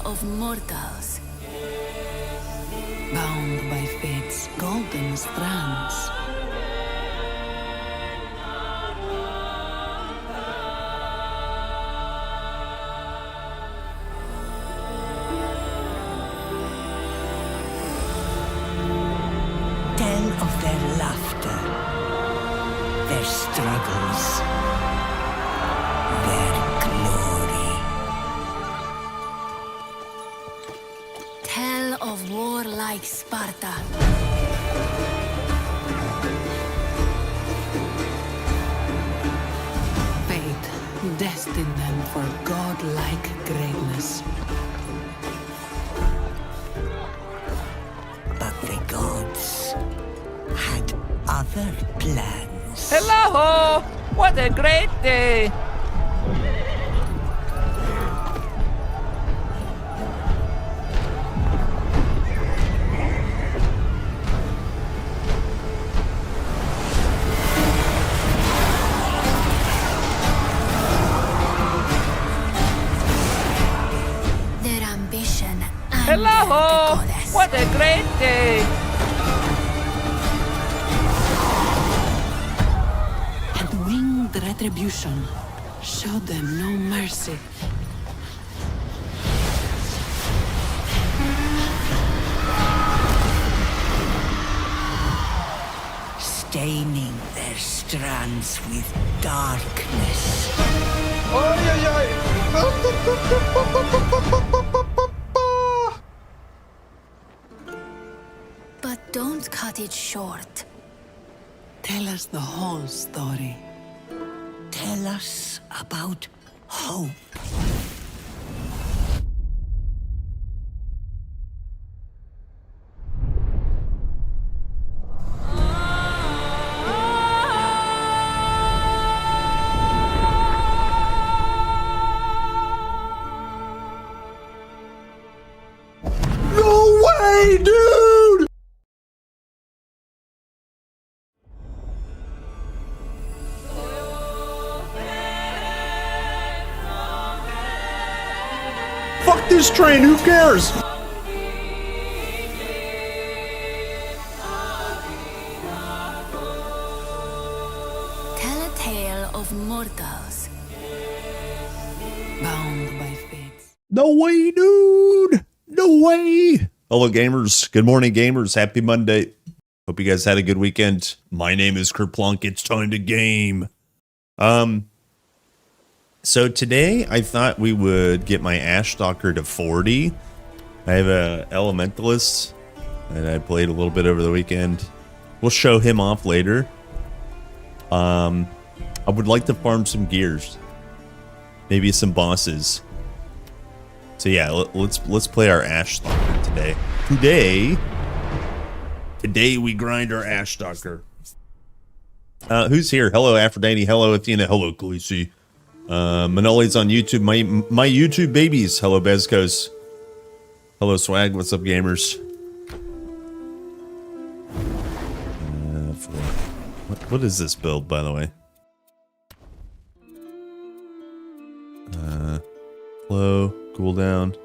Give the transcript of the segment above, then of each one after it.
of mortals. Bound by fate's golden strands. Tell of their laughter, their struggles, their glory. Tell of warlike Sparta. Fate destined them for godlike greatness. But the gods had other plans. Hello! What a great day! Their ambition and Hello! the goddess. What a great day! And winged retribution showed them no mercy. Staining their strands with darkness. But don't cut it short. Tell us the whole story. Tell us about hope. No way, dude! Fuck this train, who cares? Tell a tale of mortals. Bound by fate. No way, dude! No way! Hello, gamers. Good morning, gamers. Happy Monday. Hope you guys had a good weekend. My name is Kerplunk. It's time to game. So today I thought we would get my Ashstalker to 40. I have a Elementalist that I played a little bit over the weekend. We'll show him off later. I would like to farm some gears. Maybe some bosses. So yeah, let's play our Ashstalker today. Today we grind our Ashstalker. Who's here? Hello, Aphrodite. Hello, Athena. Hello, Khaleesi. Manoli's on YouTube. My YouTube babies. Hello, Bezkos. Hello, Swag. What's up, gamers? What is this build, by the way? Flow, cooldown.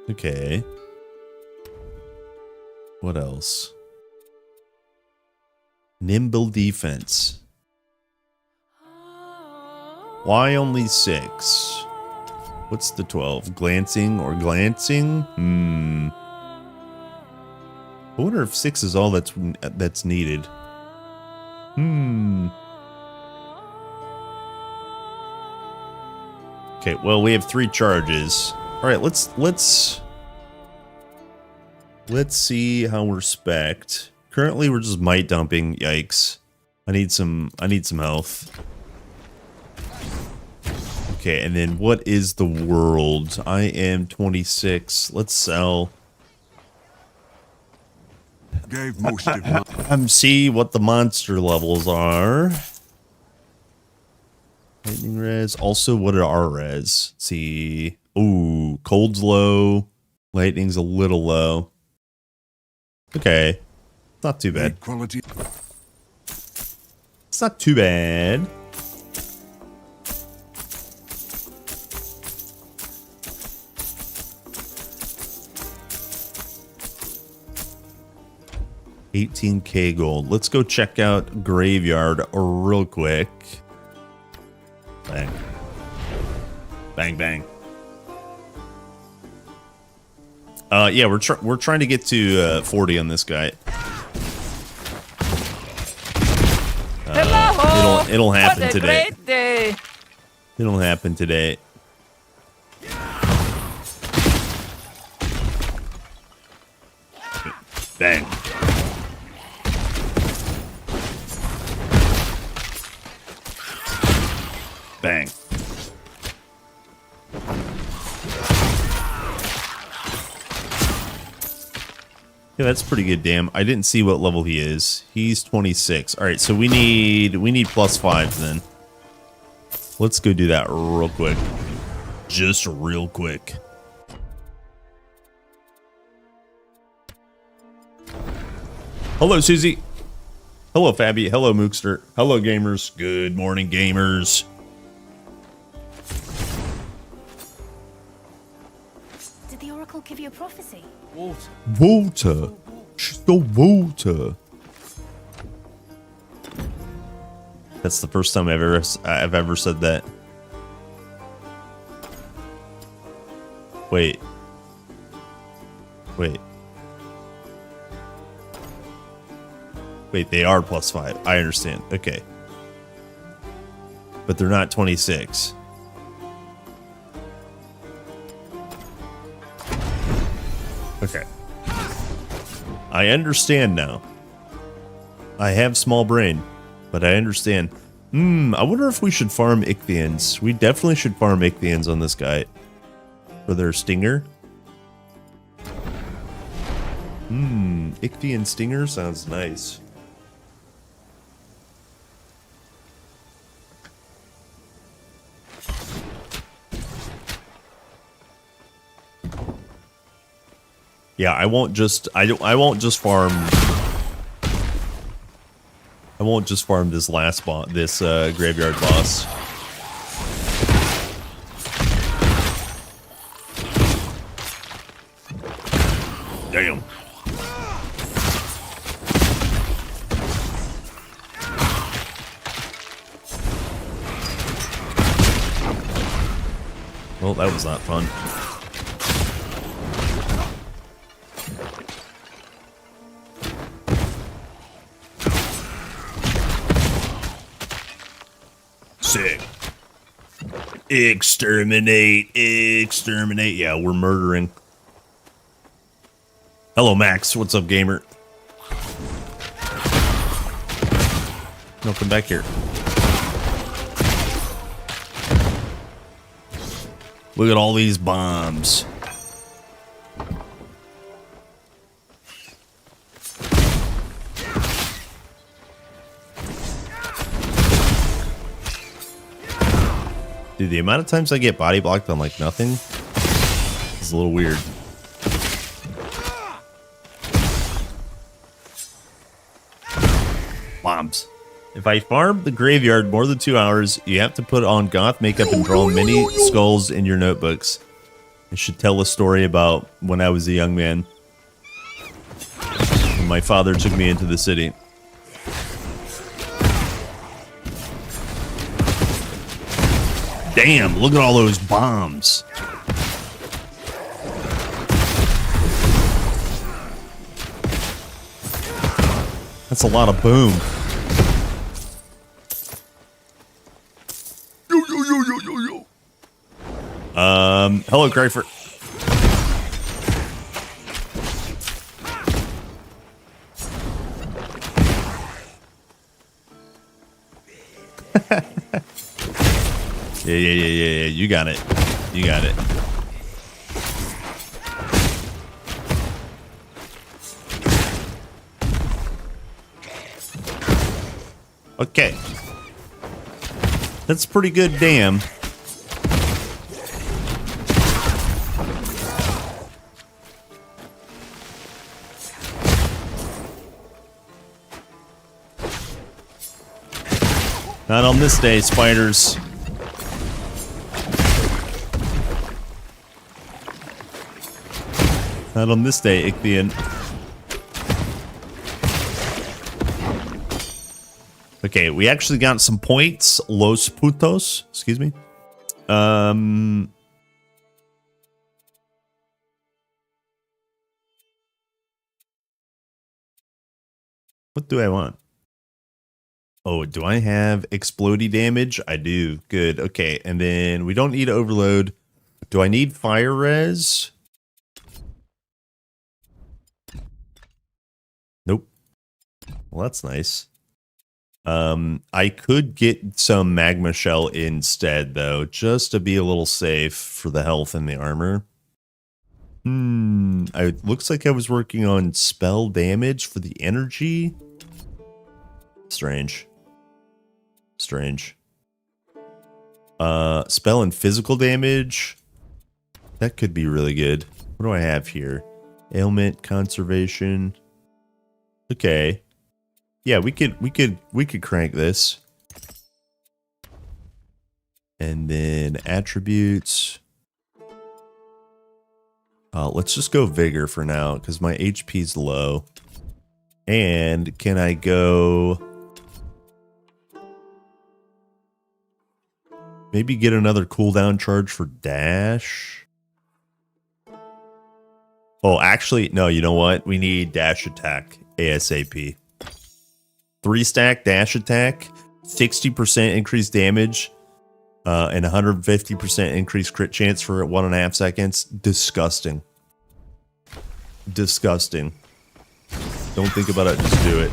Okay. What else? Nimble defense. Why only 6? What's the 12? Glancing or glancing? I wonder if 6 is all that's needed. Okay, well, we have 3 charges. All right, let's see how we're spec'd. Currently, we're just might dumping. Yikes! I need some health. Okay, and then what is the world? I am 26. Let's sell. Gave most of my See what the monster levels are. Lightning res. Also, what are our res? Let's see. Ooh, cold's low. Lightning's a little low. Okay. Not too bad. quality. It's not too bad. 18k gold. Let's go check out Graveyard real quick. Bang. Bang, bang. Yeah, we're trying to get to 40 on this guy. Hello. It'll happen What a today. great day. It'll happen today. Bang. Bang. Yeah, that's pretty good, damn. I didn't see what level he is. He's 26. All right, so we need +5 then. Let's go do that real quick. Just real quick. Hello, Susie. Hello, Fabi. Hello, Mookster. Hello, gamers. Good morning, gamers. Did the Oracle give you a prophecy? Water. Just the water. That's the first time I've ever said that. Wait. Wait. Wait, they are +5. I understand. Okay. But they're not 26. Okay. I understand now. I have small brain, but I understand. I wonder if we should farm Ichthyans. We definitely should farm Ichthyans on this guy. For their stinger. Ichthian stinger sounds nice. Yeah, I won't just farm this last boss, this graveyard boss. Damn. Well, that was not fun. Sick. Exterminate. Exterminate. Yeah, we're murdering. Hello, Max. What's up, gamer? No, come back here. Look at all these bombs. Dude, the amount of times I get body blocked on like nothing is a little weird. Bombs. If I farm the graveyard more than 2 hours, you have to put on goth makeup and draw many skulls in your notebooks. It should tell a story about when I was a young man. When my father took me into the city. Damn, look at all those bombs. That's a lot of boom. Hello, Crayford. Yeah. You got it. You got it. Okay. That's pretty good, damn. Not on this day, spiders. Not on this day, Ichthian. Okay, we actually got some points. Los putos. Excuse me. What do I want? Oh, do I have explodey damage? I do. Good. Okay, and then we don't need overload. Do I need fire res? Nope. Well, that's nice. I could get some magma shell instead, though, just to be a little safe for the health and the armor. It looks like I was working on spell damage for the energy. Strange. Strange. Spell and physical damage. That could be really good. What do I have here? Ailment, conservation. Okay. Yeah, we could crank this. And then attributes. Let's just go vigor for now because my HP's low. And can I go maybe get another cooldown charge for dash? Oh, actually, no, you know what? We need dash attack ASAP. 3-stack dash attack, 60% increased damage, and 150% increased crit chance for 1.5 seconds. Disgusting. Disgusting. Don't think about it, just do it.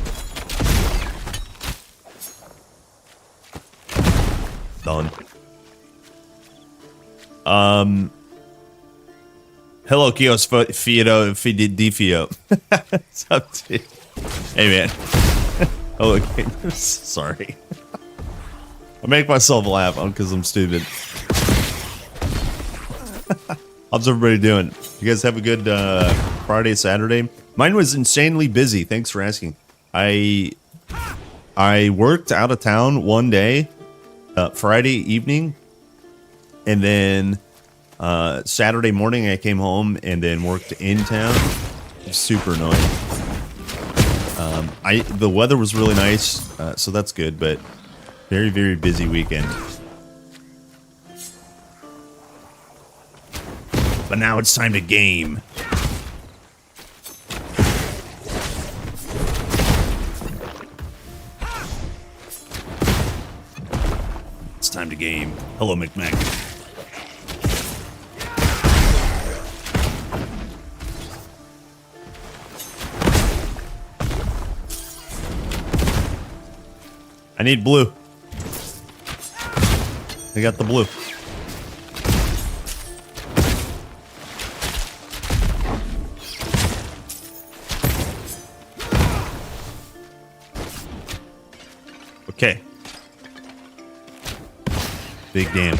Done. Hello, Kios Fido Fidifio. What's up, dude? Hey, man. Oh, okay. Sorry. I make myself laugh because I'm stupid. How's everybody doing? You guys have a good Friday, Saturday? Mine was insanely busy. Thanks for asking. I worked out of town one day, Friday evening, and then Saturday morning I came home and then worked in town. Super annoying. The weather was really nice, so that's good, but very, very busy weekend. But now it's time to game. It's time to game. Hello, McMac. I need blue. I got the blue. Okay. Big damn.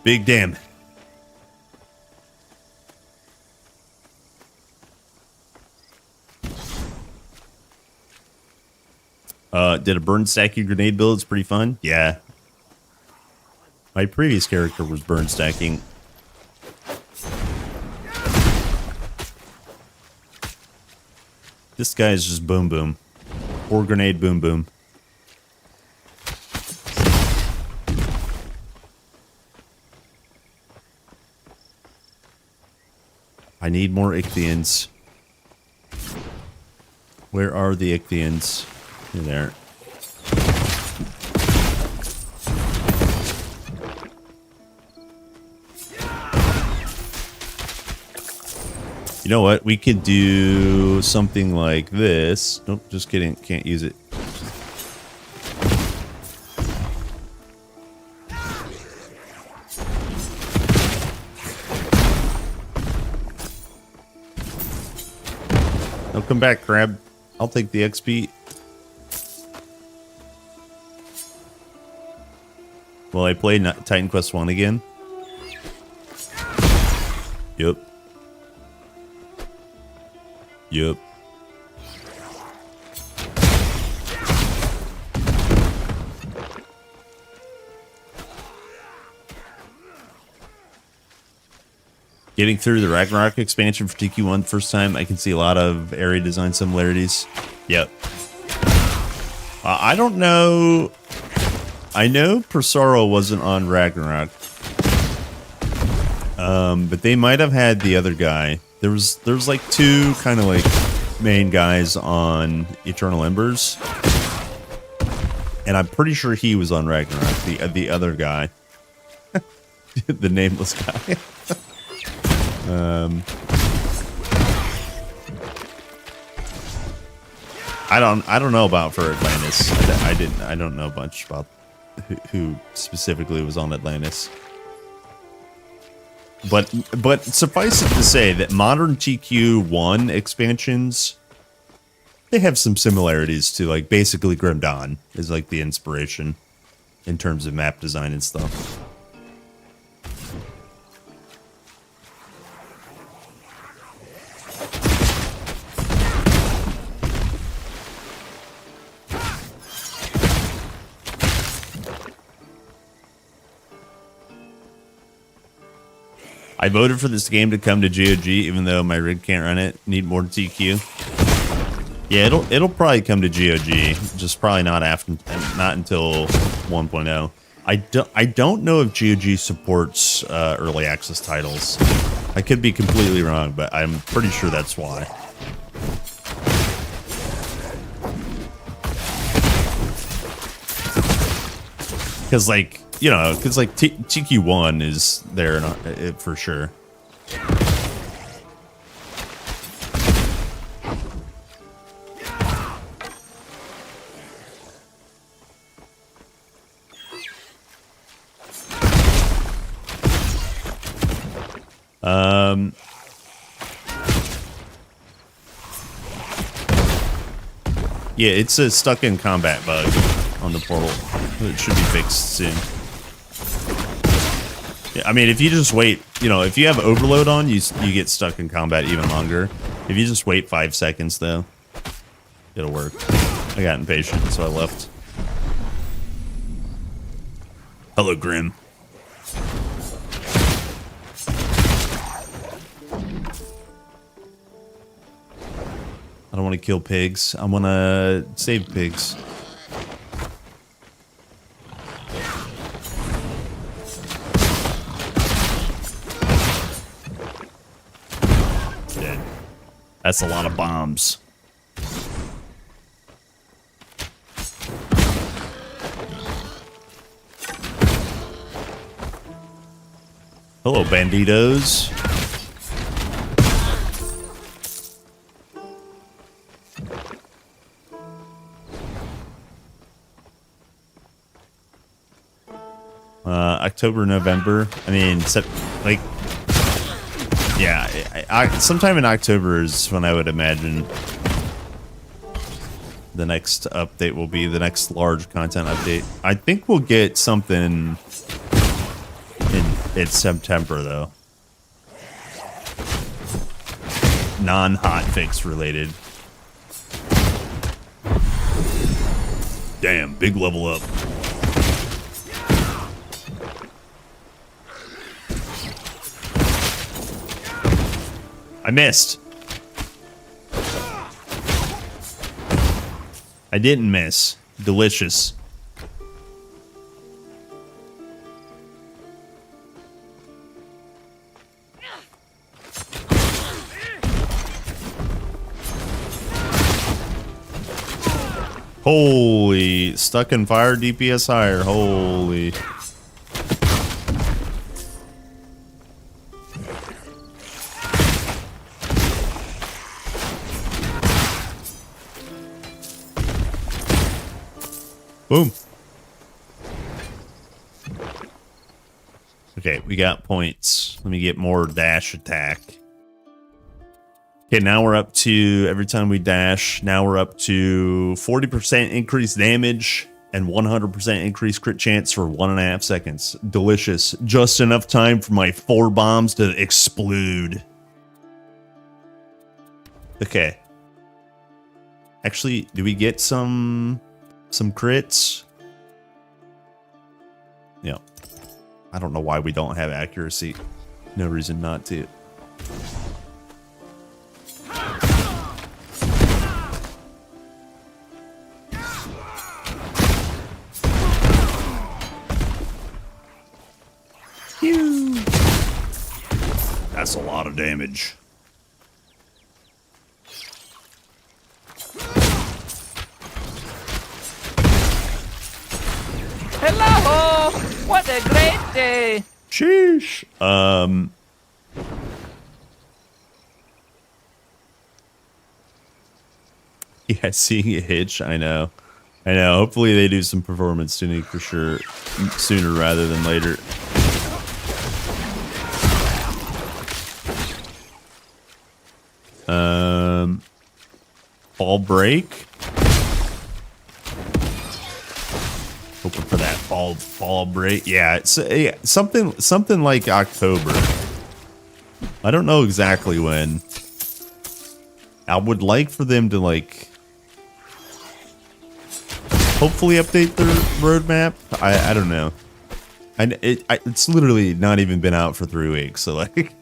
Big damn. Did a burn stacking grenade build. It's pretty fun. Yeah. My previous character was burn stacking. This guy is just boom boom. Or grenade boom boom. I need more Ichthyans. Where are the Ichthyans? You're there. You know what? We could do something like this. Nope, just kidding. Can't use it. No, come back, crab. I'll take the XP. Well, I played Titan Quest 1 again. Yep. Yep. Getting through the Ragnarok expansion for TQ1 first time, I can see a lot of area design similarities. Yep. I don't know. I know Persaro wasn't on Ragnarok. But they might have had the other guy. There's like two kind of like main guys on Eternal Embers. And I'm pretty sure he was on Ragnarok, the other guy. The nameless guy. I don't know about for Atlantis. I don't know much about who specifically was on Atlantis. But suffice it to say that modern TQ1 expansions, they have some similarities to like basically Grim Dawn is like the inspiration in terms of map design and stuff. I voted for this game to come to GOG, even though my rig can't run it. Need more TQ. Yeah, it'll probably come to GOG, just probably not until 1.0. I don't know if GOG supports early access titles. I could be completely wrong, but I'm pretty sure that's why. Because like. You know, because like TQ1 is there for sure. Yeah, it's a stuck in combat bug on the portal. It should be fixed soon. Yeah, I mean, if you just wait, you know, if you have overload on, you get stuck in combat even longer. If you just wait 5 seconds, though, it'll work. I got impatient, so I left. Hello, Grim. I don't want to kill pigs. I want to save pigs. That's a lot of bombs. Hello, banditos. October, November. I mean, like... Yeah, sometime in October is when I would imagine the next update will be, the next large content update. I think we'll get something in September, though. Non-hotfix related. Damn, big level up. I missed. I didn't miss. Delicious. Holy, stuck in fire, DPS higher. Holy. Boom. Okay, we got points. Let me get more dash attack. Okay, now we're up to, every time we dash, now we're up to 40% increased damage and 100% increased crit chance for 1.5 seconds. Delicious. Just enough time for my 4 bombs to explode. Okay. Actually, do we get some crits? Yeah. I don't know why we don't have accuracy. No reason not to. That's a lot of damage. Hello! What a great day! Sheesh. Yeah, seeing a hitch. I know. Hopefully they do some performance tuning for sure, sooner rather than later. Fall break. Hoping for that fall break. Yeah, it's something like October. I don't know exactly when. I would like for them to like hopefully update their roadmap. I don't know. It's literally not even been out for 3 weeks, so like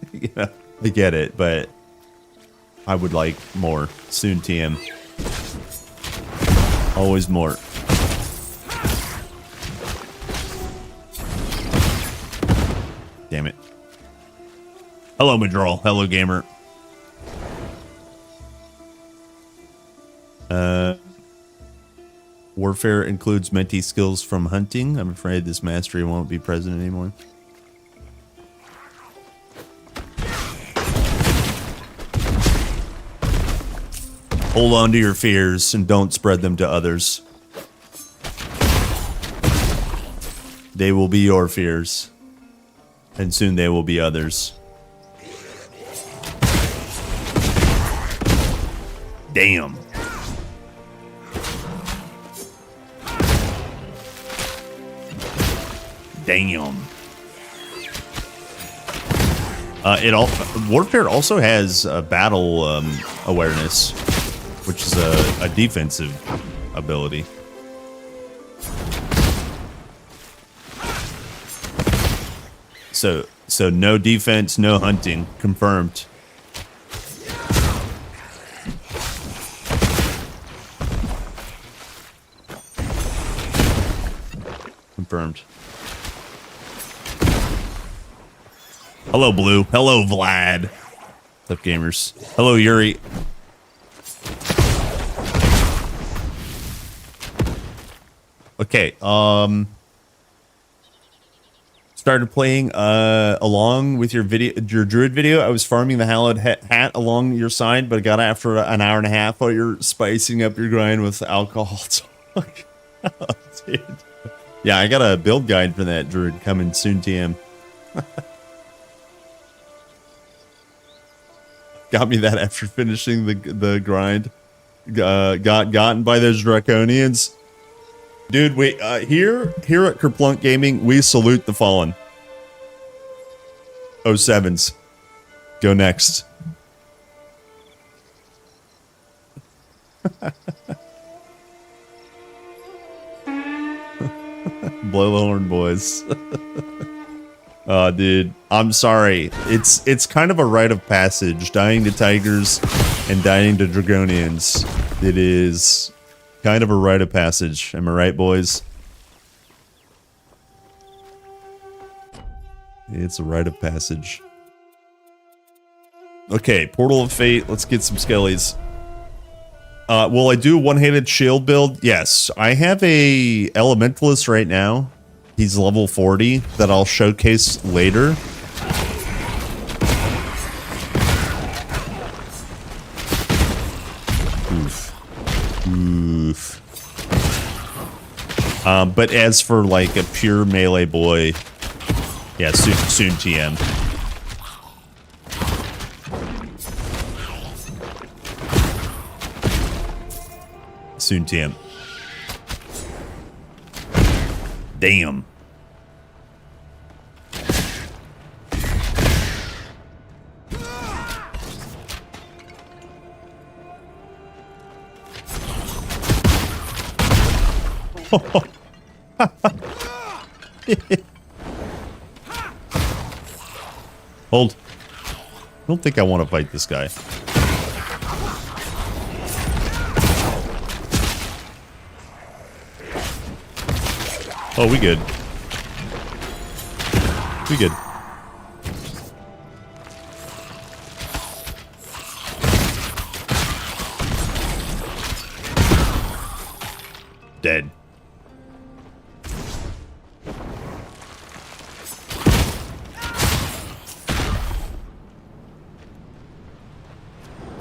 I get it, but I would like more. Soon TM. Always more. Damn it. Hello, Madral. Hello, gamer. Warfare includes Menti skills from hunting. I'm afraid this mastery won't be present anymore. Hold on to your fears and don't spread them to others. They will be your fears. And soon they will be others. Damn. Damn. Warfare also has battle awareness, which is a defensive ability. So no defense, no hunting. Confirmed. Confirmed. Hello, Blue. Hello, Vlad. What's up, gamers? Hello, Yuri. Okay, started playing along with your druid video. I was farming the hallowed hat along your side, but got after an hour and a half while you're spicing up your grind with alcohol. Oh, dude. Yeah, I got a build guide for that druid coming soon, TM. Got me that after finishing the grind. Gotten by those draconians. Dude, wait, here at Kerplunk Gaming, we salute the fallen. 07s. Go next. Blow the horn, boys. Oh, dude, I'm sorry. It's kind of a rite of passage, dying to tigers and dying to dragonians. It is kind of a rite of passage. Am I right, boys? It's a rite of passage. Okay, Portal of Fate. Let's get some skellies. Will I do a one-handed shield build? Yes. I have a Elementalist right now. He's level 40 that I'll showcase later. Oof. But as for like a pure melee boy, yeah, soon TM. Soon TM. Damn. Hold. I don't think I want to fight this guy. Oh, we good. We good.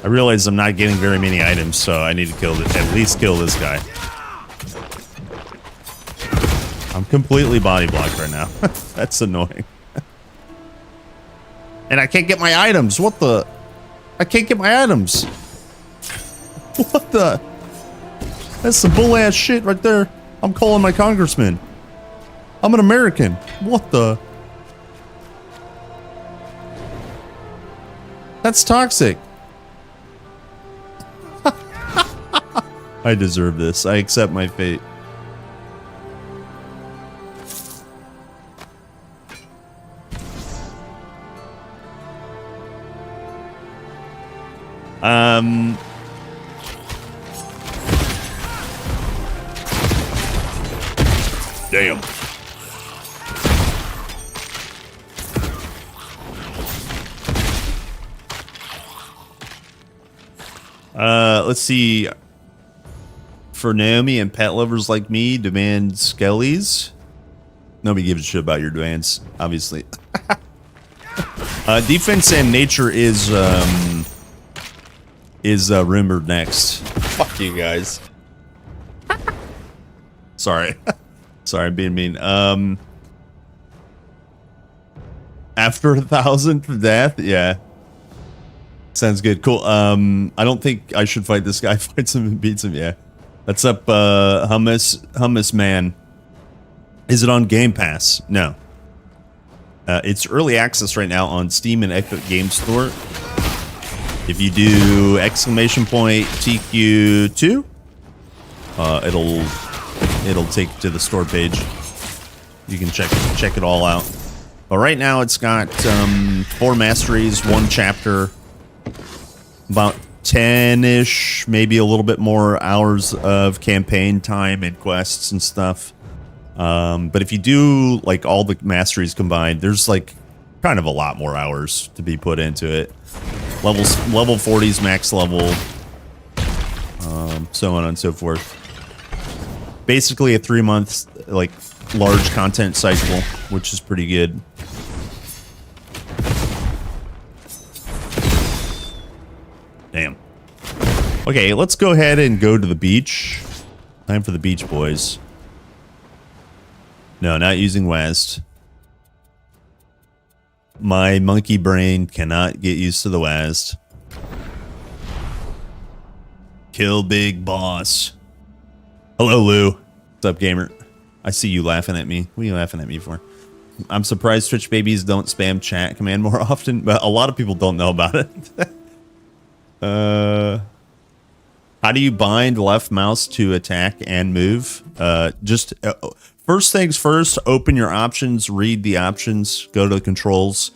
I realize I'm not getting very many items, so I need to at least kill this guy. I'm completely body blocked right now. That's annoying. And I can't get my items. What the? I can't get my items. What the? That's some bull-ass shit right there. I'm calling my congressman. I'm an American. What the? That's toxic. I deserve this. I accept my fate. Damn. Let's see. For Naomi and pet lovers like me, demand skellies. Nobody gives a shit about your demands, obviously. Defense and nature is rumored next. Fuck you guys. Sorry. Sorry, I'm being mean. After 1,000th death? Yeah. Sounds good. Cool. I don't think I should fight this guy. Fights him and beats him. Yeah. What's up, Hummus Man? Is it on Game Pass? No. It's early access right now on Steam and Epic Game Store. If you do TQ2, it'll take you to the store page. You can check it all out. But right now it's got 4 masteries, 1 chapter, about 10-ish, maybe a little bit more hours of campaign time and quests and stuff. But if you do like all the masteries combined, there's like kind of a lot more hours to be put into it. Level 40's max level, so on and so forth. Basically a 3-month like large content cycle, which is pretty good. Damn. Okay, let's go ahead and go to the beach. Time for the beach, boys. No, not using WASD. My monkey brain cannot get used to the WASD. Kill Big Boss. Hello, Lou. What's up, gamer? I see you laughing at me. What are you laughing at me for? I'm surprised Twitch babies don't spam chat command more often, but a lot of people don't know about it. How do you bind left mouse to attack and move? First things first, open your options, read the options, go to the controls,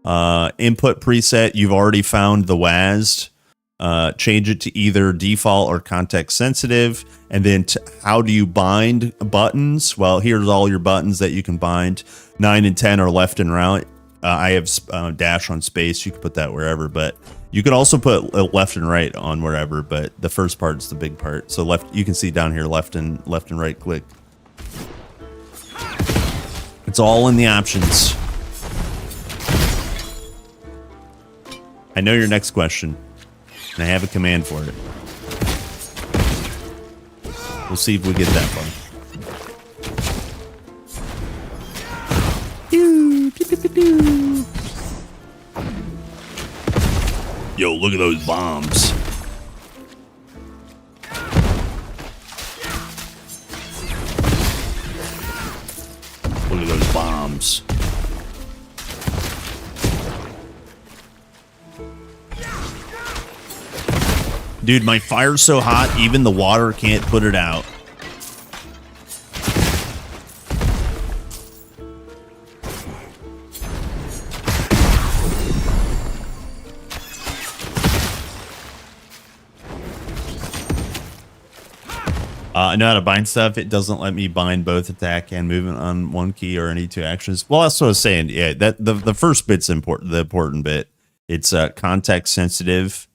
input preset. You've already found the WASD. Change it to either default or context sensitive. And then how do you bind buttons? Well, here's all your buttons that you can bind. 9 and 10 are left and right. I have dash on space. You can put that wherever, but you can also put left and right on wherever. But the first part is the big part. So left, you can see down here, left and right click. It's all in the options. I know your next question, and I have a command for it. We'll see if we get that far. Yo, look at those bombs. Look at those bombs. Dude, my fire's so hot, even the water can't put it out. I know how to bind stuff. It doesn't let me bind both attack and movement on one key or any 2 actions. Well, that's what I was saying. Yeah, that the first bit's important. The important bit. It's context sensitive,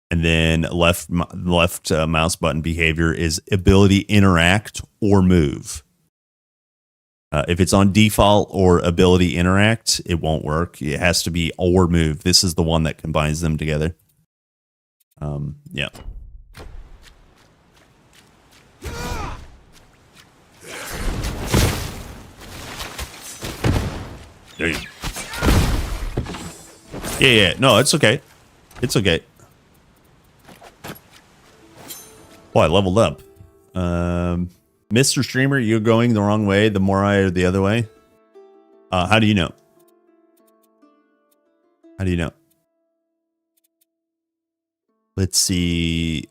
and then left mouse button behavior is ability interact or move. If it's on default or ability interact, it won't work. It has to be or move. This is the one that combines them together. Yeah. There you go. Yeah. No, it's okay. It's okay. Oh, I leveled up. Mr. Streamer, you're going the wrong way. The more I the other way. How do you know? How do you know? Let's see.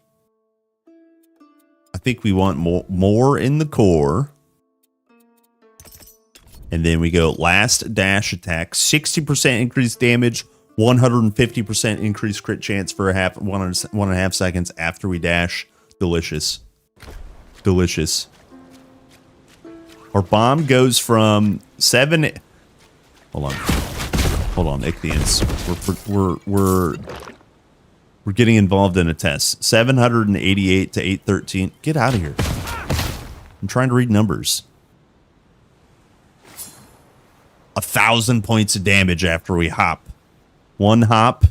I think we want more in the core. And then we go last dash attack, 60% increased damage, 150% increased crit chance for 1.5 seconds after we dash. Delicious. Delicious. Our bomb goes from 7. Hold on. Hold on, Ichthians. We're getting involved in a test. 788 to 813. Get out of here. I'm trying to read numbers. 1,000 points of damage after we hop. One hop,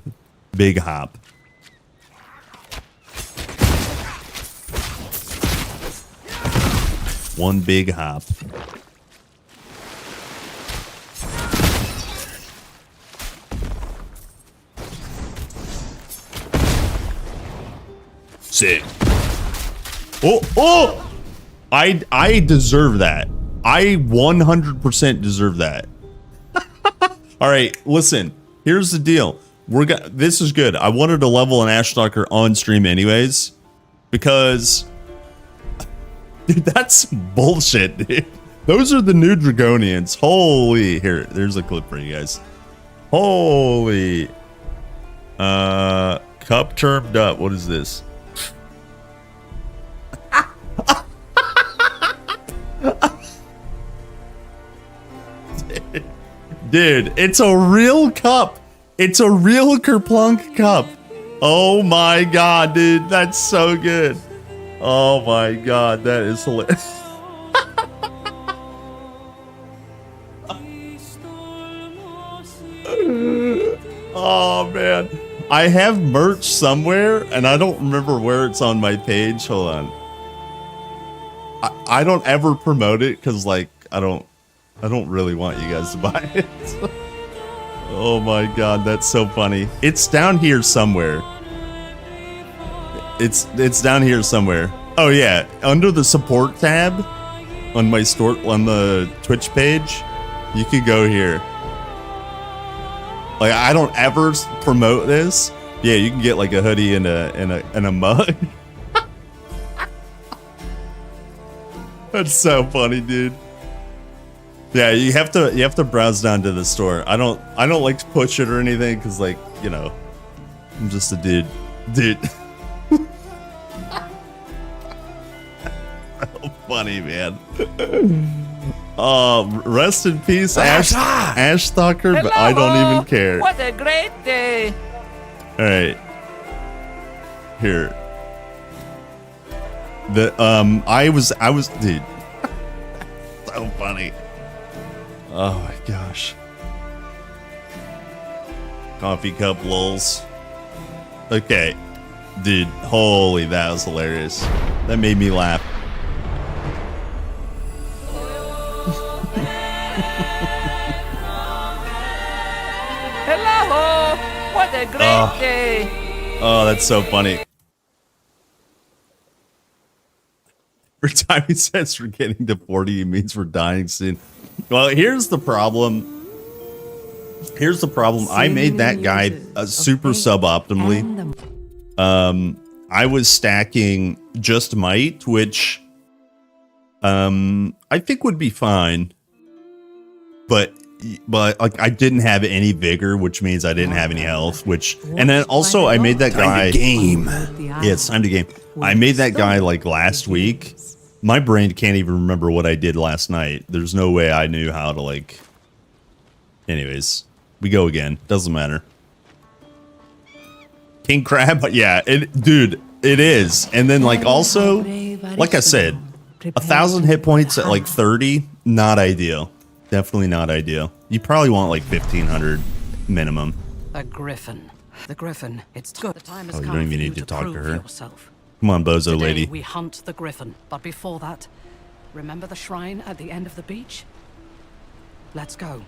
big hop. One big hop. Sick. Oh! I deserve that. I 100% deserve that. All right, listen. Here's the deal. This is good. I wanted to level an Ashstalker on stream anyways, because dude, that's bullshit, dude. Those are the new Dragonians. Holy, here, there's a clip for you guys. Holy, cup termed up. What is this? Dude, it's a real cup. It's a real Kerplunk cup. Oh my god, dude. That's so good. Oh my god, that is hilarious. Oh man. I have merch somewhere and I don't remember where it's on my page. Hold on. I don't ever promote it because like I don't really want you guys to buy it. Oh my god, that's so funny. It's down here somewhere. It's down here somewhere. Oh yeah, under the support tab on my store on the Twitch page, you could go here. Like I don't ever promote this. Yeah, you can get like a hoodie and a mug. That's so funny, dude. Yeah, you have to browse down to the store. I don't like to push it or anything because like, you know, I'm just a dude. So funny, man. Rest in peace, Ashstalker, but I don't even care. What a great day. All right. Here. I was dude. So funny. Oh my gosh. Coffee cup lulz. Okay. Dude, holy, that was hilarious. That made me laugh. Hello. What a great day. Oh, that's so funny. Every time he says we're getting to 40, it means we're dying soon. Well, here's the problem. I made that guy super suboptimally. I was stacking just might, which I think would be fine. But like I didn't have any vigor, which means I didn't have any health, and then also I made that guy game. Yeah, it's time to game. I made that guy like last week. My brain can't even remember what I did last night. There's no way I knew how to like. Anyways, we go again. Doesn't matter. King Crab, yeah, dude, it is. And then like also, like I said, 1,000 hit points at like 30, not ideal. Definitely not ideal. You probably want like 1,500 minimum. A griffin The Griffin. It's good. The time has Oh, you come don't for even you need to talk to prove her. yourself. Come on, bozo Today lady. we hunt the Griffin, but before that, remember the shrine at the end of the beach? Let's go.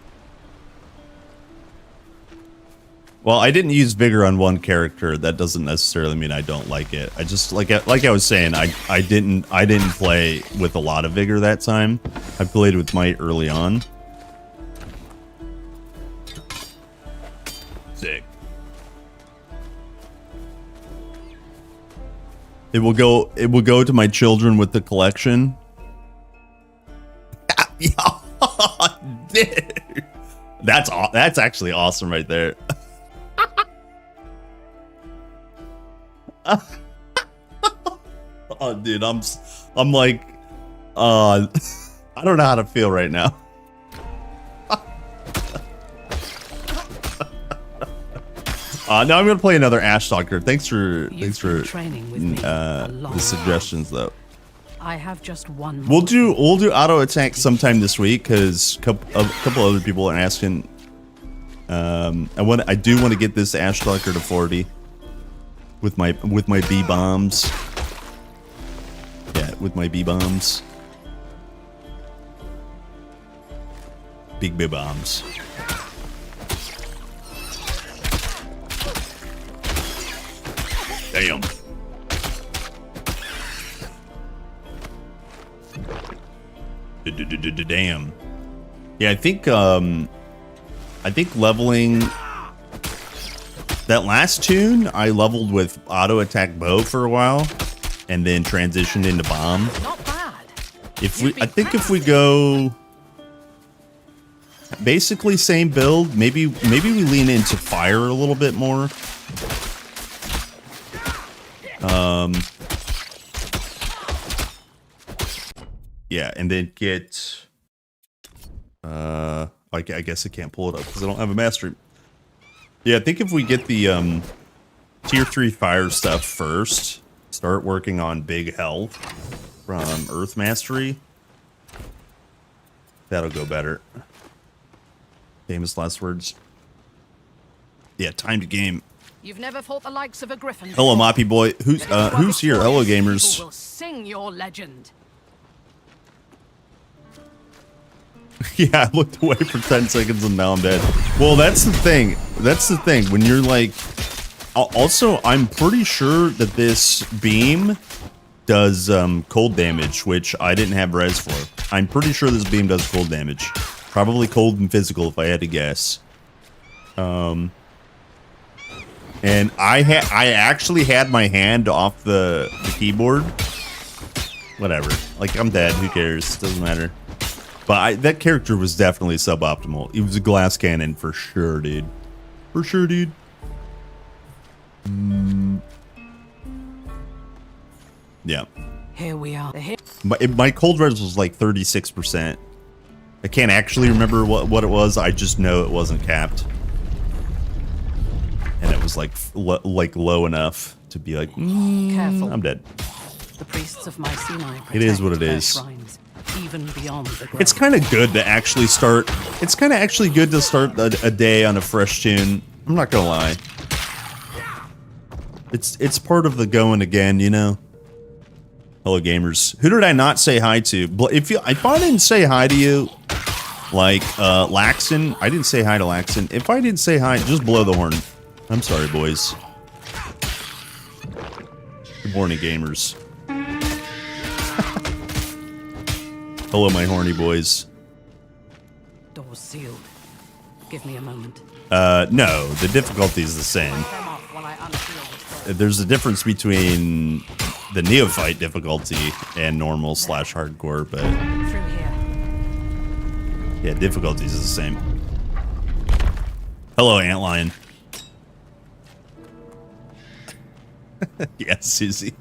Well, I didn't use vigor on one character. That doesn't necessarily mean I don't like it. I just like I was saying, I didn't play with a lot of vigor that time. I played with might early on. Sick. It will go to my children with the collection. Dude. That's actually awesome right there. Oh, dude, I'm like, I don't know how to feel right now. Now I'm gonna play another Ashstalker. Thanks for Training with me a long the suggestions though. I have just one. We'll do auto attack sometime this week because a couple other people are asking. I do want to get this Ashstalker to 40 with my B bombs. Yeah, with my B bombs. Big B bombs. Damn. Damn. Yeah, I think leveling that last tune I leveled with auto attack bow for a while and then transitioned into bomb. Not bad. I think if we go basically same build, maybe we lean into fire a little bit more. Yeah, and then get I guess I can't pull it up because I don't have a mastery. Yeah, I think if we get the tier 3 fire stuff first, start working on big health from Earth Mastery, that'll go better. Famous last words. Yeah, time to game. You've never fought the likes of a Griffin. Hello, Moppy boy. Who's here? Hello, gamers. People will sing your legend. Yeah, I looked away for 10 seconds and now I'm dead. Well, that's the thing. That's the thing. When you're like... Also, I'm pretty sure that this beam does cold damage, which I didn't have res for. I'm pretty sure this beam does cold damage. Probably cold and physical if I had to guess. And I actually had my hand off the keyboard. Whatever. Like, I'm dead. Who cares? Doesn't matter. But that character was definitely suboptimal. He was a glass cannon for sure, dude. For sure, dude. Yeah. Here we are. My cold res was like 36%. I can't actually remember what it was. I just know it wasn't capped. And it was like low enough to be like, Careful. I'm dead. The priests of Mycenae It is what it protect their is. shrines, even beyond the grove. It's kind of good to actually start. It's kind of actually good to start a day on a fresh tune. I'm not gonna lie. It's part of the going again, you know. Hello, gamers. Who did I not say hi to? If I didn't say hi to you, like Laxon, I didn't say hi to Laxon. If I didn't say hi, just blow the horn. I'm sorry, boys. Good morning, gamers. Hello, my horny boys. Doors sealed. Give me a moment. No, the difficulty is the same. Them off while I unseal this door. There's a difference between the neophyte difficulty and normal / hardcore, but Through here. yeah, difficulties is the same. Hello, Antlion. Yes, Susie.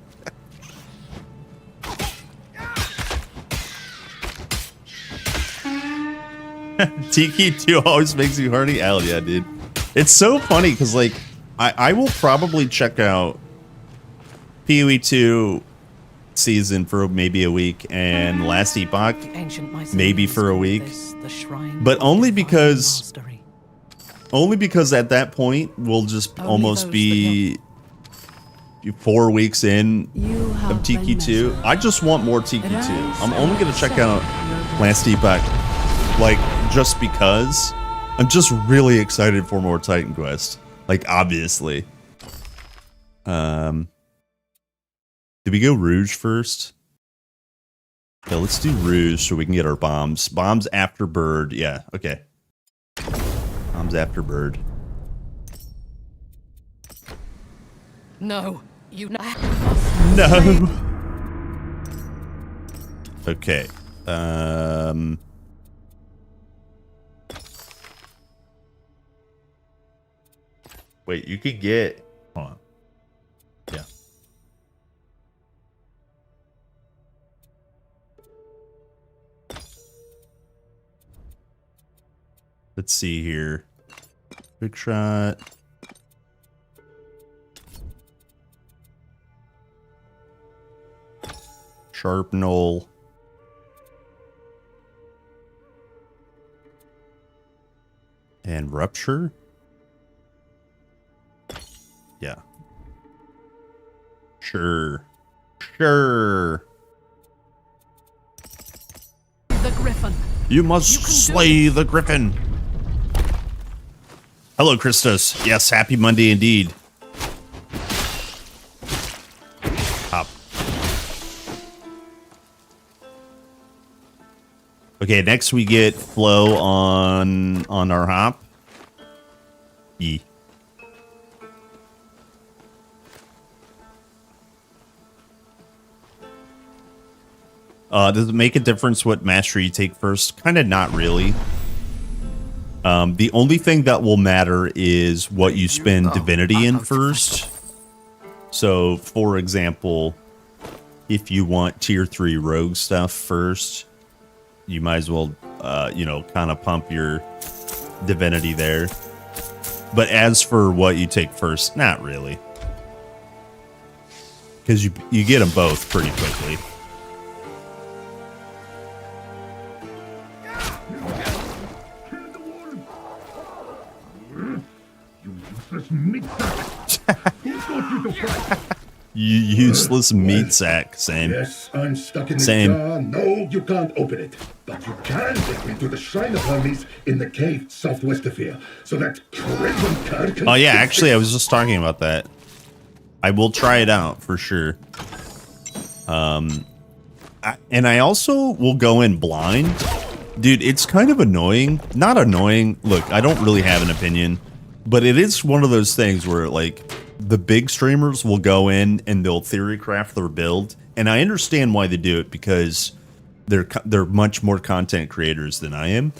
TQ2 always makes you horny. Hell yeah, dude. It's so funny because, like, I will probably check out PoE2 season for maybe a week and Last Epoch Ancient Mycenaeans maybe for a call week. this the shrine But of only divine because mastery. Only because at that point we'll just Only almost those be 4 weeks in You have of TQ2. been I just want more TQ2. I'm only gonna check out Last Epoch, like just because. I'm just really excited for more Titan Quest. Like obviously. Did we go Rouge first? Yeah, let's do Rouge so we can get our bombs. Bombs after Bird. Yeah, okay. Bombs after Bird. No, you know. No. Okay. Wait, you could get. Hold on. Yeah. Let's see here. Quick shot. Shrapnel. And Rupture? Yeah. Sure. Sure. The Griffin. You must slay the Griffin. Hello, Christos. Yes, happy Monday indeed. Hop. Okay, next we get Flow on our hop. E. Does it make a difference what mastery you take first? Kind of not really. The only thing that will matter is what you spend divinity in first. So, for example, if you want tier 3 rogue stuff first, you might as well, you know, kind of pump your divinity there. But as for what you take first, not really. Because you get them both pretty quickly. You useless meat sack, same. Yes, I'm stuck in the Same. jar. No, you can't open it. But you can get me to the Shrine of Hermes in the cave southwest of here. So that craven card can... Oh yeah, actually I was just talking about that. I will try it out for sure. And I also will go in blind. Dude, it's kind of annoying. Not annoying. Look, I don't really have an opinion. But it is one of those things where, like, the big streamers will go in and they'll theory craft their build. And I understand why they do it because they're much more content creators than I am.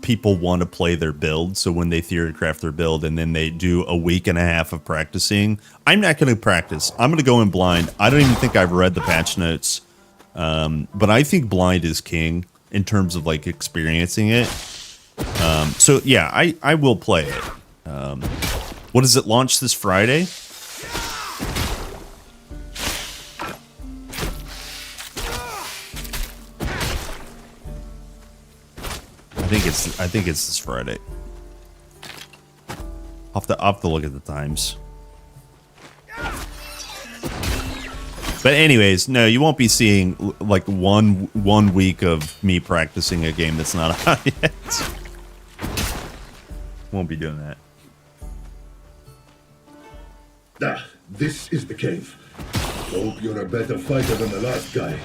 People want to play their build. So when they theory craft their build and then they do a week and a half of practicing, I'm not going to practice. I'm going to go in blind. I don't even think I've read the patch notes. But I think blind is king in terms of, like, experiencing it. So yeah, I will play it. What does it launch this Friday? I think it's this Friday. I'll have to look at the times. But anyways, no, you won't be seeing like one week of me practicing a game that's not out yet. Won't be doing that. Ah, this is the cave. Hope you're a better fighter than the last guy.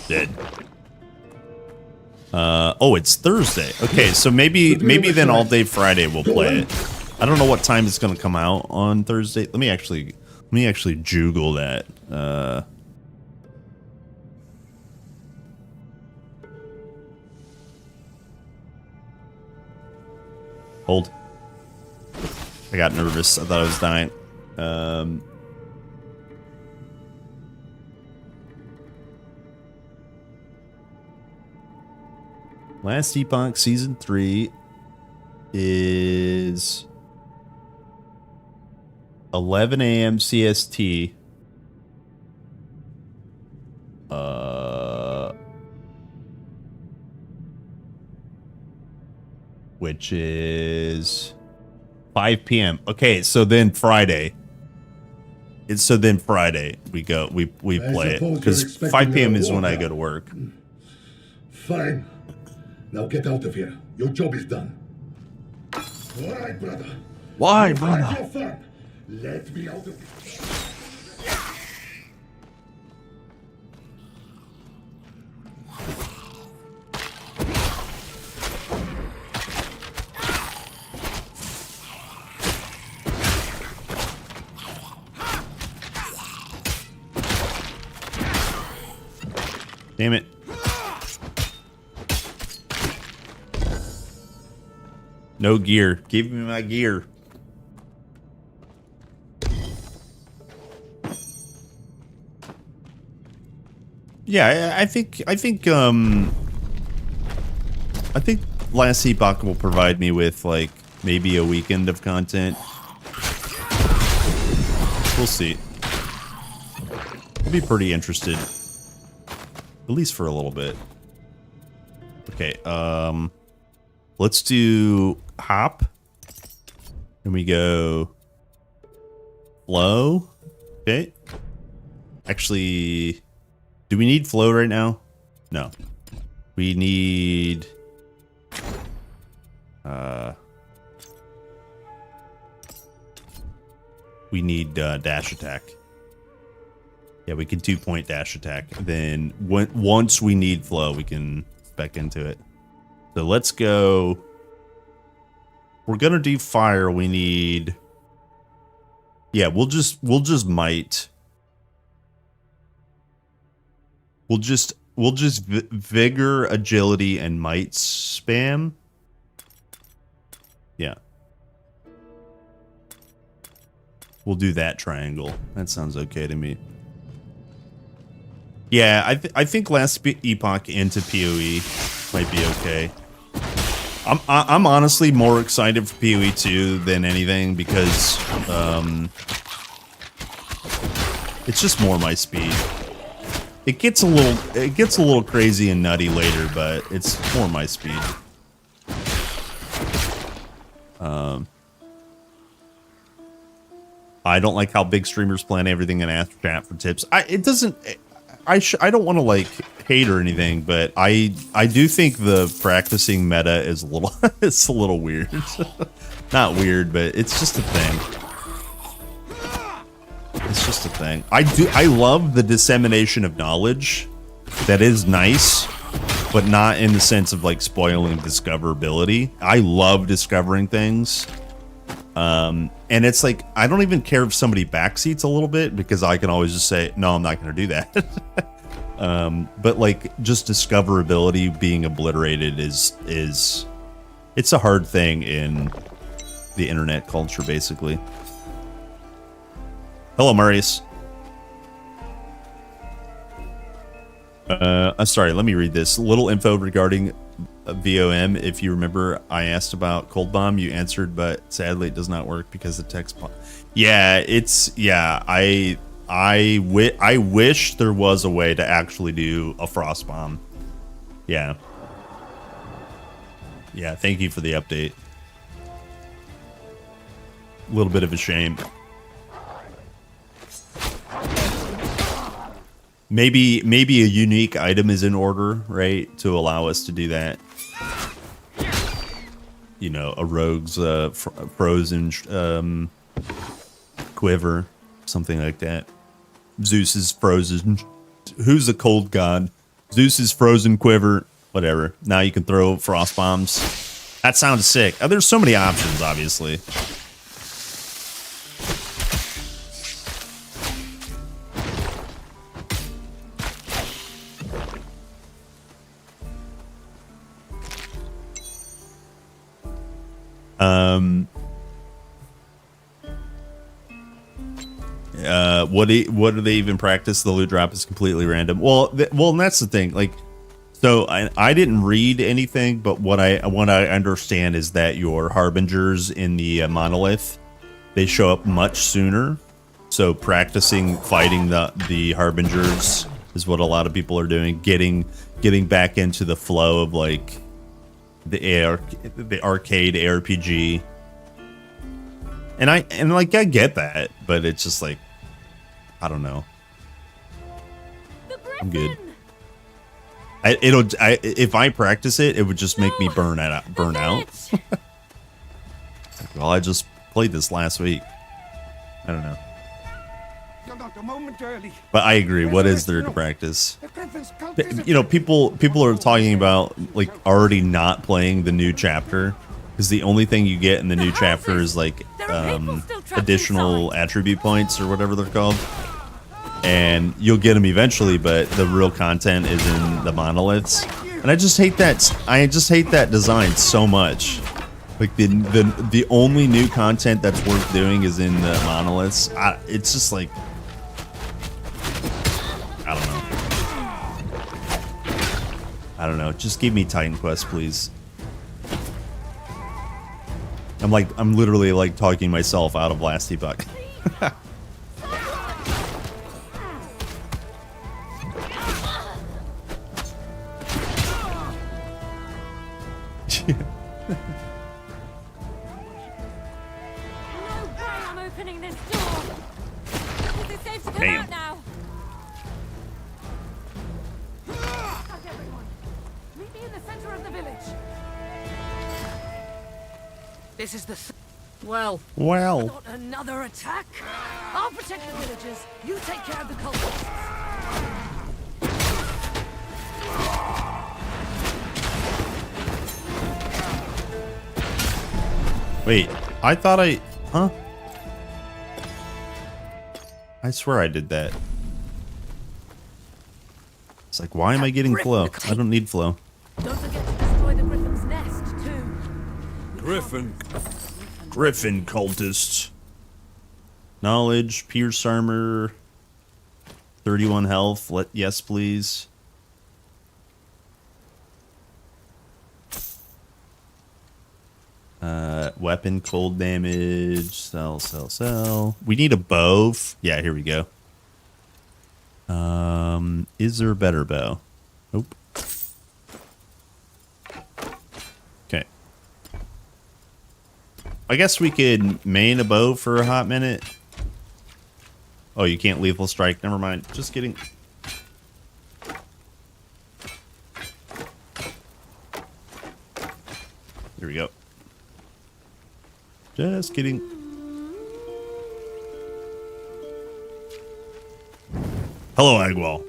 Dead. Oh, it's Thursday. Okay, so maybe then all day Friday we'll play it. I don't know what time it's gonna come out on Thursday. Let me actually juggle that. Hold. I got nervous. I thought I was dying. Last Epoch Season 3 is 11 a.m. CST. which is 5 p.m. Okay, so then Friday. So then Friday we play it because 5 p.m. is when I go to work. Fine. Now get out of here. Your job is done. All right, brother. Why, Have brother? your fun. Let me out of here. Damn it. No gear. Give me my gear. Yeah, I think Last Epoch will provide me with like maybe a weekend of content. We'll see. I'll be pretty interested. At least for a little bit. Okay, let's do hop. And we go flow. Okay. Actually, do we need flow right now? No. We need dash attack. Yeah, we can 2-point dash attack. Then once we need flow, we can spec into it. So let's go. We're gonna do fire. We need. Yeah, we'll just might. We'll just vigor, agility, and might spam. Yeah. We'll do that triangle. That sounds okay to me. Yeah, I think Last Epoch into PoE might be okay. I'm honestly more excited for PoE 2 than anything because it's just more my speed. It gets a little crazy and nutty later, but it's more my speed. I don't like how big streamers plan everything in Ask Chat for tips. I don't want to like hate or anything, but I do think the practicing meta is a little it's a little weird. Not weird, but it's just a thing. It's just a thing. I love the dissemination of knowledge. That is nice, but not in the sense of like spoiling discoverability. I love discovering things. And it's like, I don't even care if somebody backseats a little bit because I can always just say, no, I'm not going to do that. But like just discoverability being obliterated is it's a hard thing in the internet culture, basically. Hello, Marius. I'm sorry, let me read this. Little info regarding VOM. If you remember, I asked about Cold Bomb. You answered, but sadly it does not work because the text bomb. Yeah, I wish there was a way to actually do a Frost Bomb. Yeah. Yeah, thank you for the update. A little bit of a shame. Maybe a unique item is in order, right, to allow us to do that. You know, a rogue's frozen quiver, something like that. Zeus's frozen. Who's the cold god? Zeus's frozen quiver. Whatever. Now you can throw frost bombs. That sounds sick. There's so many options, obviously. What do they even practice? The loot drop is completely random. Well, and that's the thing. Like, so I didn't read anything, but what I understand is that your harbingers in the monolith, they show up much sooner. So practicing fighting the harbingers is what a lot of people are doing. Getting back into the flow of like the arcade ARPG. And I get that, but it's just like, I don't know. I'm good. If I practice it, it would just make me burn out. Well, I just played this last week. I don't know. You're not a moment early. But I agree. What is there to practice? You know, people are talking about like already not playing the new chapter because the only thing you get in the new chapter is like additional attribute points or whatever they're called, and you'll get them eventually. But the real content is in the monoliths, and I just hate that. I just hate that design so much. Like the only new content that's worth doing is in the monoliths. It's just like, I don't know. Just give me Titan Quest, please. I'm literally like talking myself out of Last Epoch. I'm opening this door. Is it safe to come out now? Everyone, meet me in the center of the village. This is the. Well, not another attack. I'll protect the villagers. You take care of the cultists. Wait, I thought huh? I swear I did that. It's like, why am I getting flow? I don't need flow. Don't forget to destroy the griffin's nest, too. Griffin cultists. Knowledge, pierce armor, 31 health. Yes, please. Weapon, cold damage, sell. We need a bow. Yeah, here we go. Is there a better bow? Nope. Okay. I guess we could main a bow for a hot minute. Oh, you can't lethal strike. Never mind. Just kidding. Here we go. Just kidding. Hello, Agwal.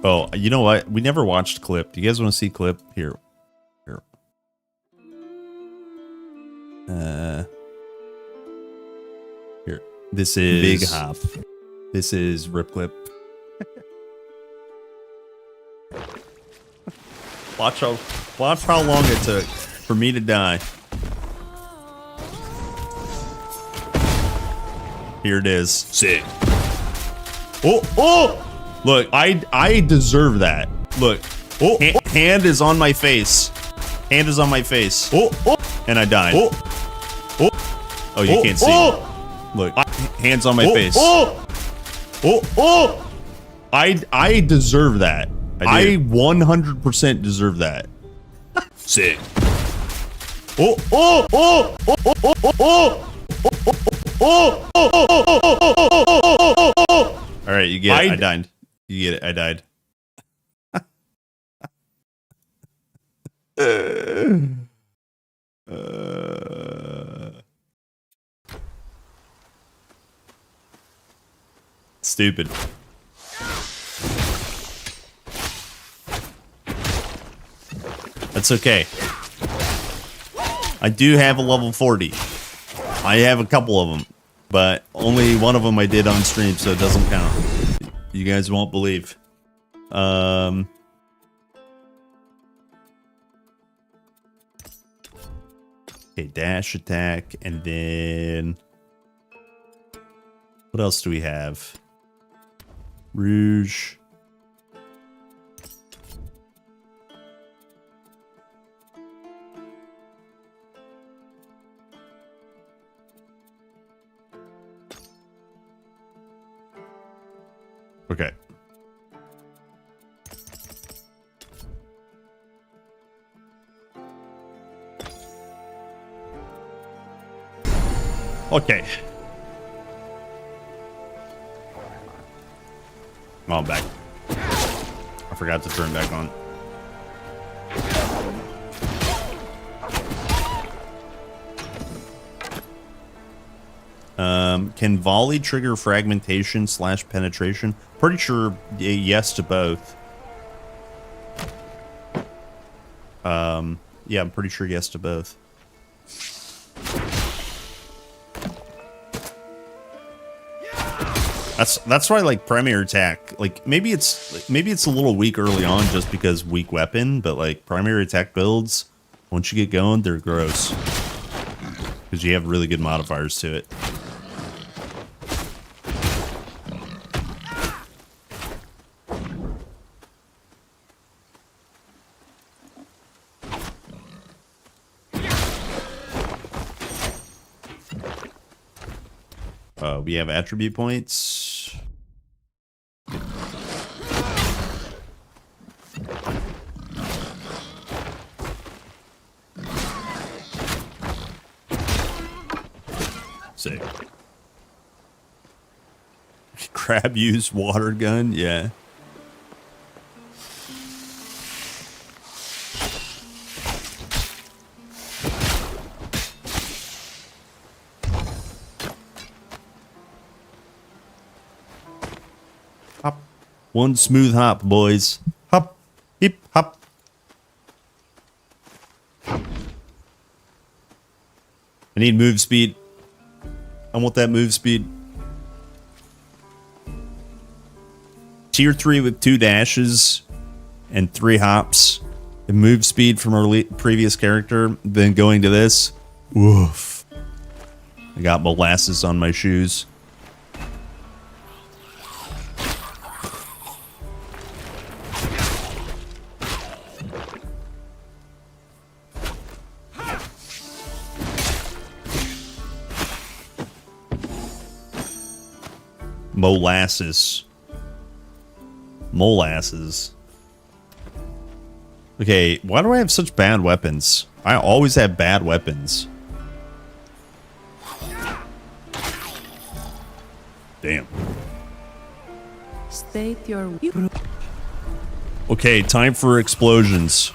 Oh, you know what? We never watched Clip. Do you guys want to see Clip? Here. Here. This is Big Hop. This is Rip Clip. Watch how long it took for me to die. Here it is. Sick. Oh! Look, I deserve that. Look. Oh, hand is on my face. Hand is on my face. Oh! And I died. Oh, you can't see. Look, hands on my face. I deserve that. I 100% deserve that. Sick. All right, you get it. I died. You get it. I died. Stupid. That's okay. I do have a level 40. I have a couple of them, but only one of them I did on stream, so it doesn't count. You guys won't believe. Okay, dash attack, and then what else do we have? Rouge. Okay. Okay. Oh, I'm back. I forgot to turn back on. Can volley trigger fragmentation / penetration? Pretty sure yes to both. Yeah, I'm pretty sure yes to both. That's why, like, primary attack, like, maybe it's a little weak early on just because weak weapon, but like primary attack builds, once you get going, they're gross because you have really good modifiers to it. We have attribute points. Sick. Crab use water gun, yeah. Hop. One smooth hop, boys. Hop. Hip hop. I need move speed. I want that move speed. Tier 3 with 2 dashes and 3 hops. And move speed from our previous character. Then going to this. Woof. I got molasses on my shoes. Molasses. Molasses. Okay, why do I have such bad weapons? I always have bad weapons. Damn. State your... Okay, time for explosions.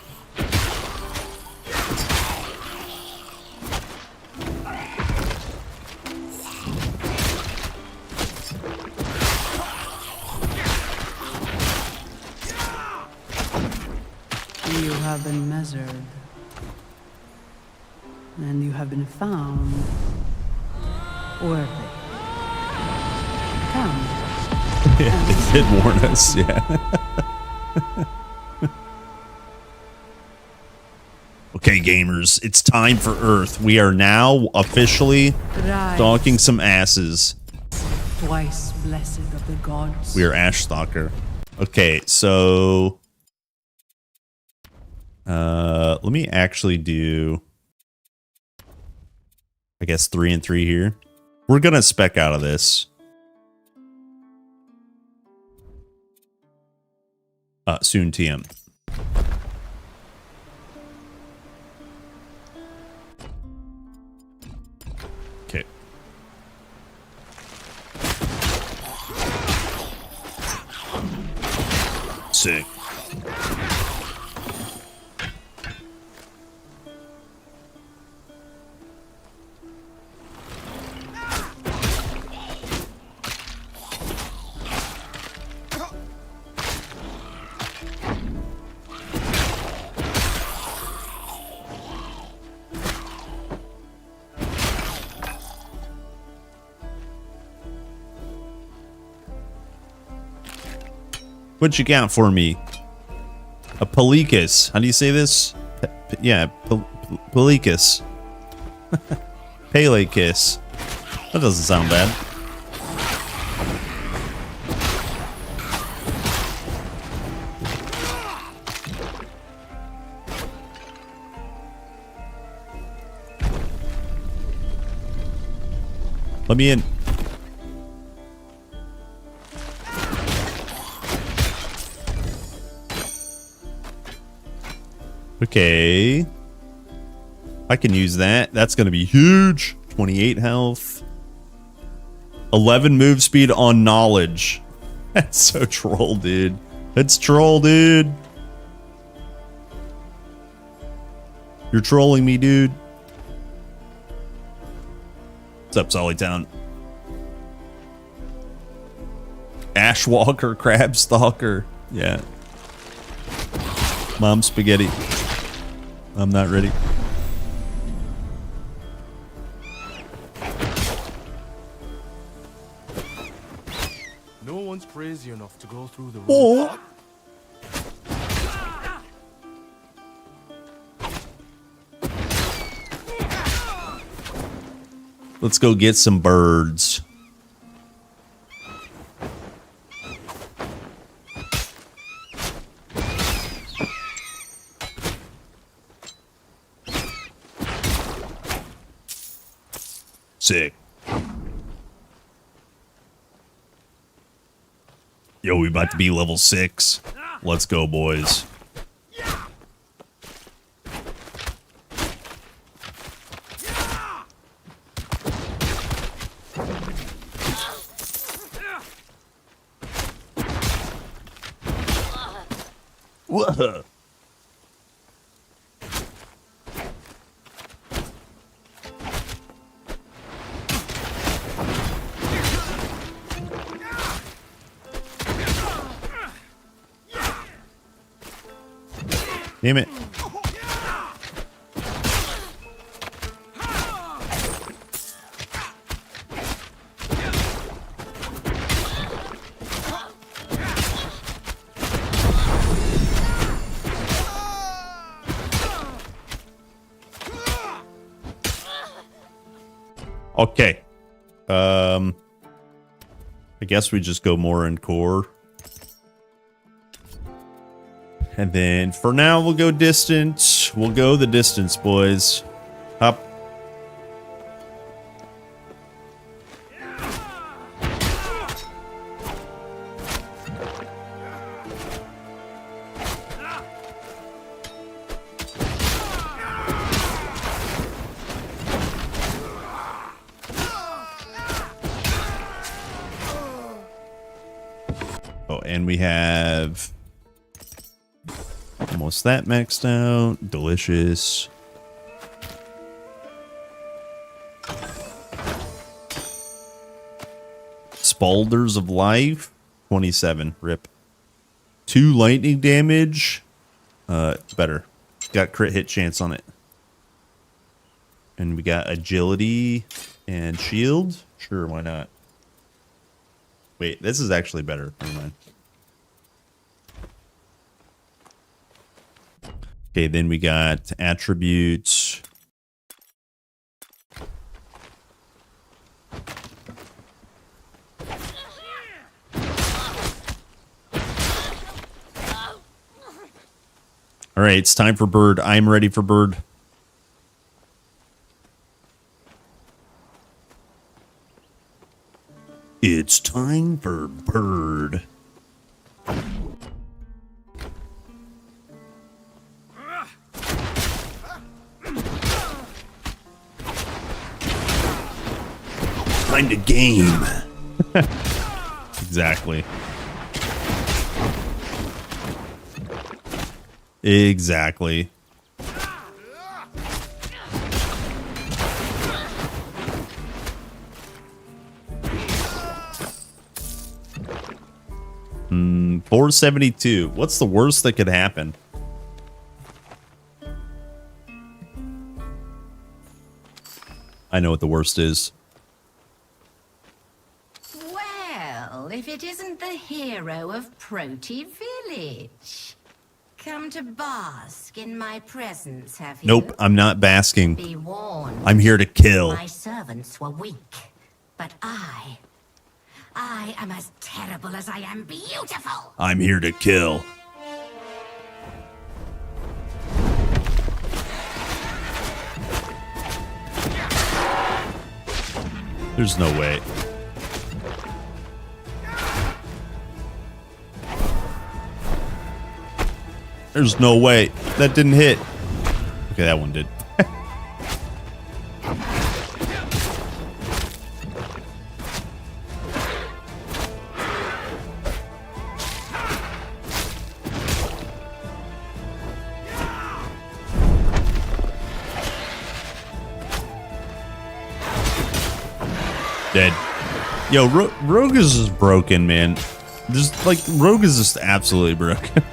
You have been measured. And you have been found worthy. Come. Yeah, it did warn us, yeah. Okay, gamers, it's time for Earth. We are now officially donking some asses. Twice blessed of the gods. We are Ashstalker. Okay, so... let me actually do... I guess 3 and 3 here. We're gonna spec out of this. Soon TM. Okay. Sick. What'd you count for me? A Pelicus. How do you say this? Yeah, Pelicus. Pelicus. That doesn't sound bad. Let me in. Okay. I can use that. That's going to be huge. 28 health. 11 move speed on knowledge. That's so troll, dude. That's troll, dude. You're trolling me, dude. What's up, Sollytown? Ashwalker, Crabstalker. Yeah. Mom spaghetti. I'm not ready. No one's crazy enough to go through the Oh. Let's go get some birds. Sick. Yo, we about to be level 6. Let's go, boys. Whoa. Damn it. Okay. I guess we just go more in core. And then for now, we'll go distance. We'll go the distance, boys. Up. Oh, and we have almost that maxed out. Delicious. Spalders of Life. 27. Rip. 2 lightning damage. Better. Got crit hit chance on it. And we got agility and shield. Sure, why not? Wait, this is actually better. Never mind. Okay, then we got attributes. All right, it's time for bird. I'm ready for bird. It's time for bird. Time to game. Exactly. Exactly. Hmm, 472. What's the worst that could happen? I know what the worst is. Well, if it isn't the hero of Proti Village. Come to bask in my presence, have you? Nope, I'm not basking. Be warned. I'm here to kill. My servants were weak, but I am as terrible as I am beautiful. I'm here to kill. There's no way. There's no way. That didn't hit. Okay, that one did. Dead. Yo, Rogue is just broken, man. Rogue is just absolutely broken.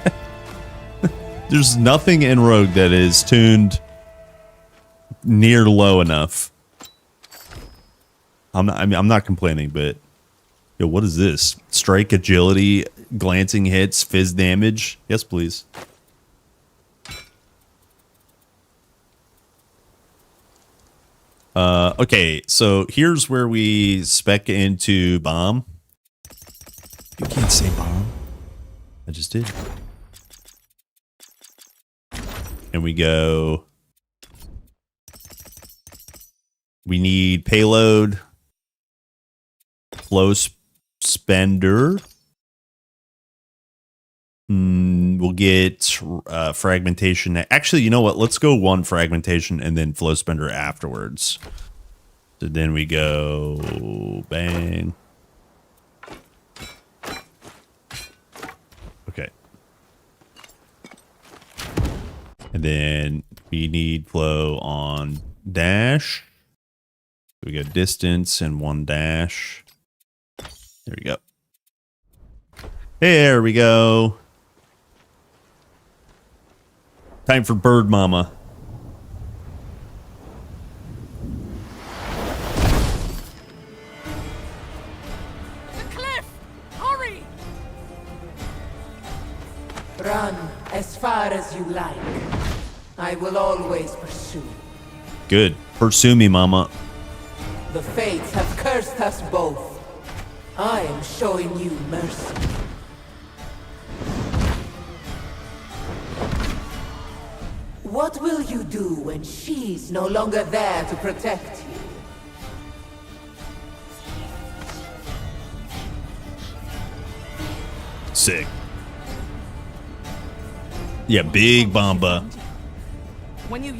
There's nothing in Rogue that is tuned near low enough. I'm not complaining, but yo, what is this? Strike, agility, glancing hits, fizz damage. Yes, please. Okay, so here's where we spec into bomb. You can't say bomb. I just did. And we go. We need payload, flow spender. We'll get fragmentation. Actually, you know what? Let's go one fragmentation and then flow spender afterwards. So then we go bang. Okay. And then we need flow on dash. We go distance and one dash. There we go. There we go. Time for Bird Mama. The cliff! Hurry! Run as far as you like. I will always pursue. Good. Pursue me, Mama. The fates have cursed us both. I am showing you mercy. What will you do when she's no longer there to protect you? Sick. Yeah, big Bomba.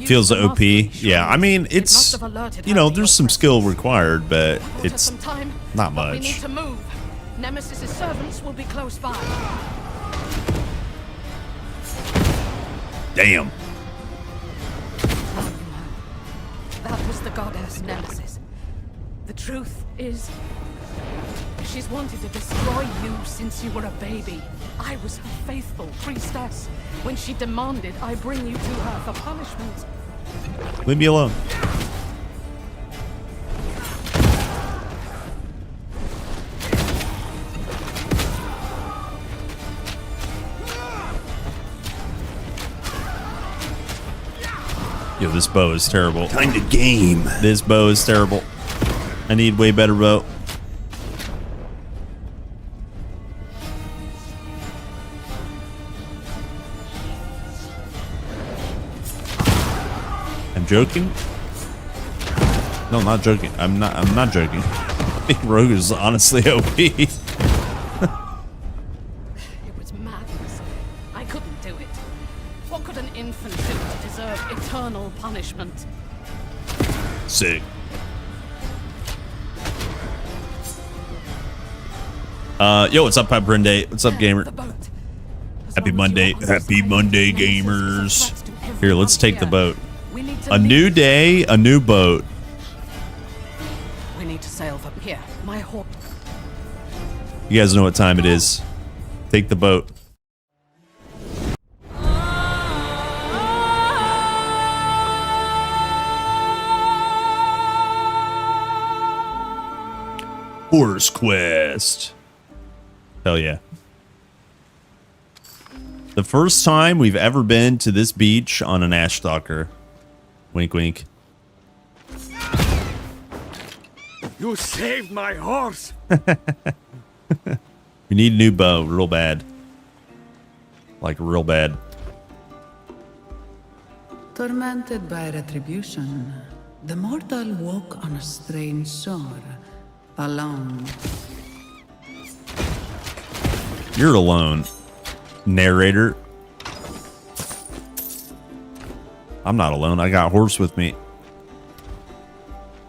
Feels OP. Yeah, I mean, it's, you know, there's some skill required, but it's not much. We need to move. Nemesis's servants will be close by. Damn. That was the goddess Nemesis. The truth is, she's wanted to destroy you since you were a baby. I was her faithful priestess. When she demanded I bring you to her for punishment. Leave me alone. Yo, this bow is terrible. Time to game. This bow is terrible. I need way better bow. I'm joking. No, not joking. I'm not joking. I think Rogue is honestly OP. It was madness. I couldn't do it. What could an infant do to deserve eternal punishment? Sick. Yo, what's up, Brinde? What's up, gamer? Happy Monday. Happy Monday, gamers. Here, let's take the boat. A new day, a new boat. We need to sail from here. My horse. You guys know what time it is. Take the boat. Horse Quest. Hell yeah. The first time we've ever been to this beach on an Ashstalker. Wink, wink. You saved my horse. We need a new bow, real bad. Like, real bad. Tormented by retribution, the mortal woke on a strange shore, alone. You're alone, narrator. I'm not alone. I got horse with me.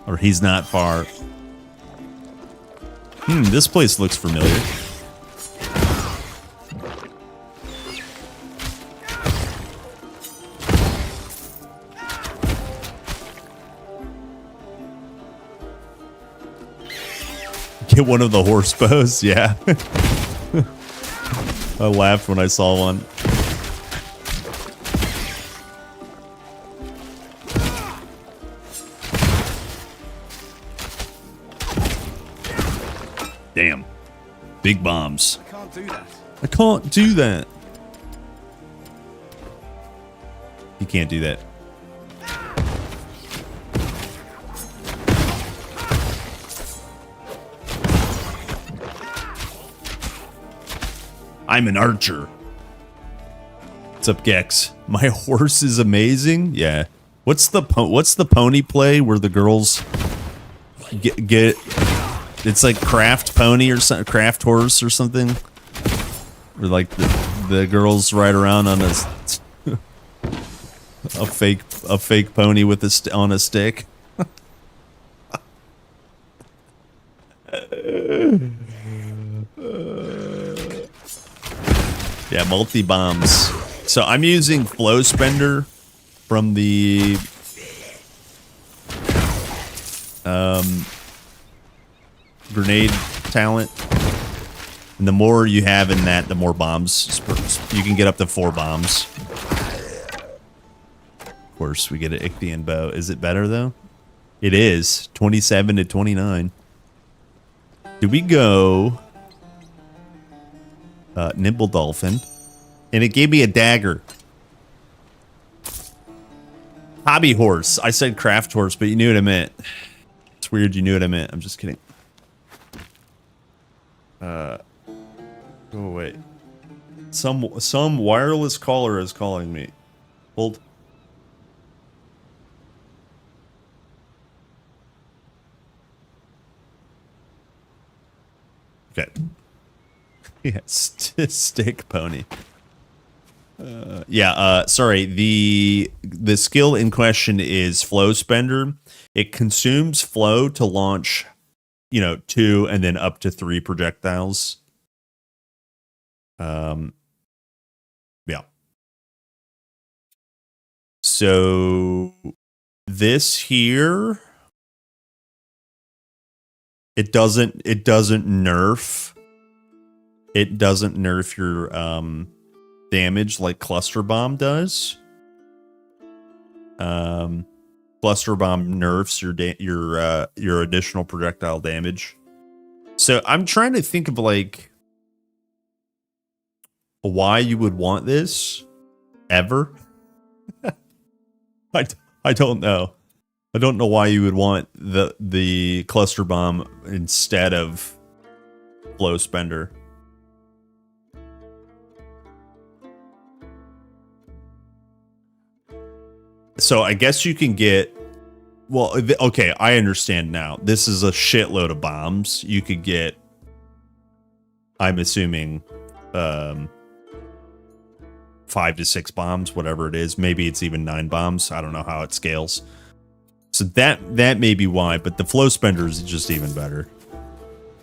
Or he's not far. This place looks familiar. Get one of the horse bows. Yeah. I laughed when I saw one. Damn. Big bombs. I can't do that. I can't do that. You can't do that. I'm an archer. What's up, Gex? My horse is amazing. Yeah. What's the pony play where the girls get it's like craft pony or something, craft horse or something, where like the girls ride around on a fake pony with on a stick. Yeah, multi bombs. So I'm using Flow Spender from the grenade talent. And the more you have in that, the more bombs. You can get up to 4 bombs. Of course, we get an Ichthian bow. Is it better, though? It is. 27 to 29. Do we go... Nimble Dolphin. And it gave me a dagger. Hobby horse. I said craft horse, but you knew what I meant. It's weird you knew what I meant. I'm just kidding. Go away. Some wireless caller is calling me. Hold. Okay. Yes, stick pony. Sorry. The skill in question is Flow Spender. It consumes flow to launch, 2 and then up to 3 projectiles. Yeah. So this here, it doesn't nerf. It doesn't nerf your damage like Cluster Bomb does. Cluster Bomb nerfs your additional projectile damage. So I'm trying to think of like why you would want this ever. I don't know. I don't know why you would want the Cluster Bomb instead of Flow Spender. So I guess you can get... Well, okay, I understand now. This is a shitload of bombs. You could get... I'm assuming... 5 to 6 bombs, whatever it is. Maybe it's even 9 bombs. I don't know how it scales. So that may be why, but the Flow Spender is just even better,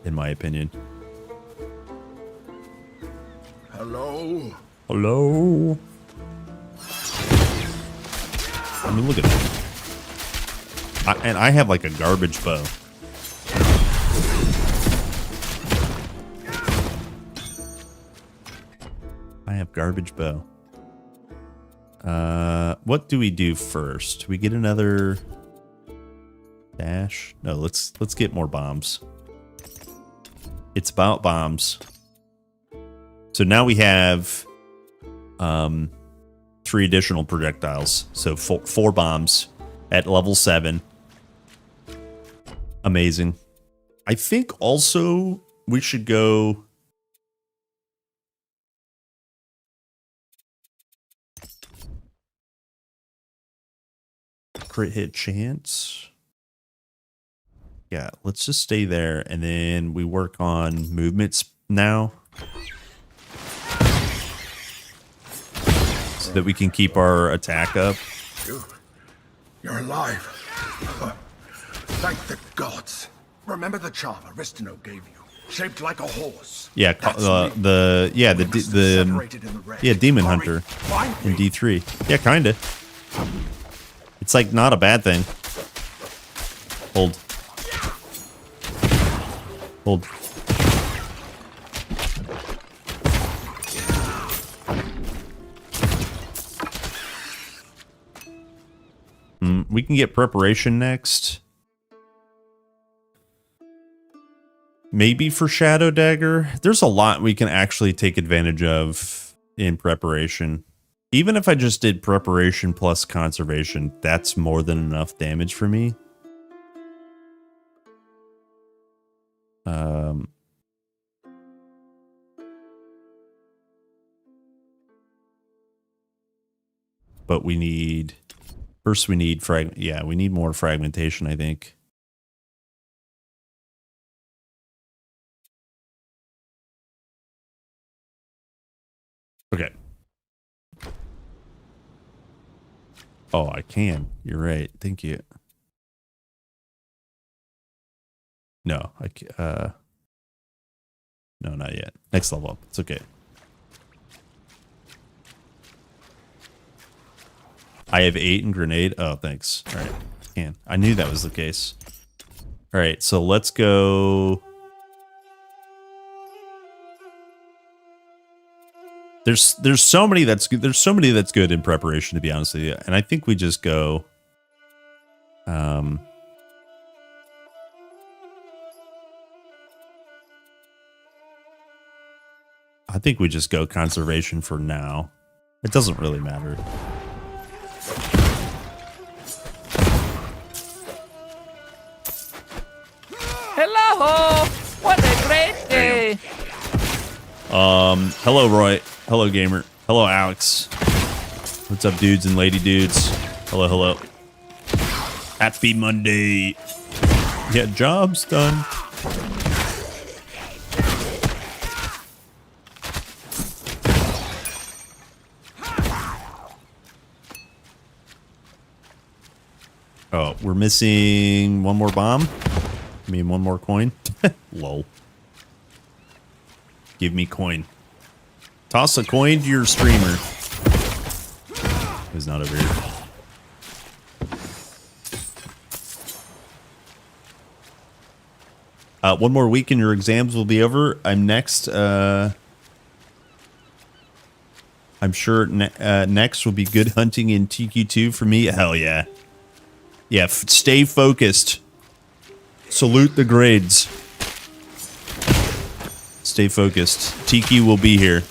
in my opinion. Hello? Hello? I mean, look at that. And I have like a garbage bow. I have garbage bow. What do we do first? We get another dash? No, let's get more bombs. It's about bombs. So now we have 3 additional projectiles. So 4 bombs at level 7. Amazing. I think also we should go... Crit hit chance. Yeah, let's just stay there and then we work on movements now. So that we can keep our attack up. You're alive. Thank the gods. Remember the charm Aristino gave you? Shaped like a horse. Yeah, the Demon Hunter in D3. Yeah, kinda. It's like not a bad thing. Hold. Hold. We can get preparation next. Maybe for Shadow Dagger. There's a lot we can actually take advantage of in preparation. Even if I just did preparation plus conservation, that's more than enough damage for me. But we need... First, we need we need more fragmentation, I think. Okay. Oh, I can. You're right. Thank you. No, no, not yet. Next level up. It's okay. I have 8 in grenade. Oh, thanks. All right. I knew that was the case. All right, so let's go. There's so many that's good. There's so many that's good in preparation, to be honest with you. And I think we just go. I think we just go conservation for now. It doesn't really matter. Hello! What a great day! Hello, Roy. Hello, gamer. Hello, Alex. What's up, dudes and lady dudes? Hello, hello. Happy Monday. Yeah, job's done. Oh, we're missing one more bomb. I mean, one more coin. Lol. Give me coin. Toss a coin to your streamer. He's not over here. One more week and your exams will be over. I'm next. I'm sure next will be good hunting in TQ2 for me. Hell yeah. Yeah, stay focused. Salute the grades. Stay focused. TQ will be here.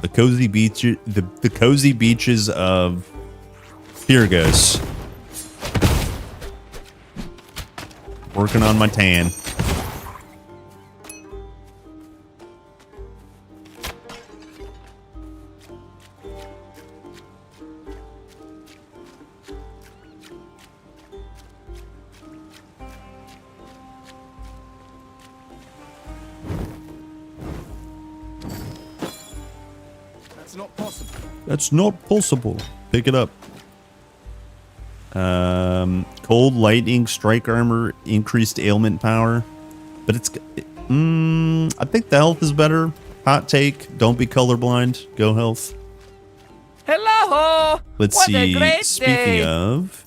The cozy beach, the cozy beaches of Pyrgos. Working on my tan. That's not possible. Pick it up. Cold lightning, strike armor, increased ailment power. But it's... I think the health is better. Hot take. Don't be colorblind. Go health. Hello! Let's what see. A great Speaking day. of...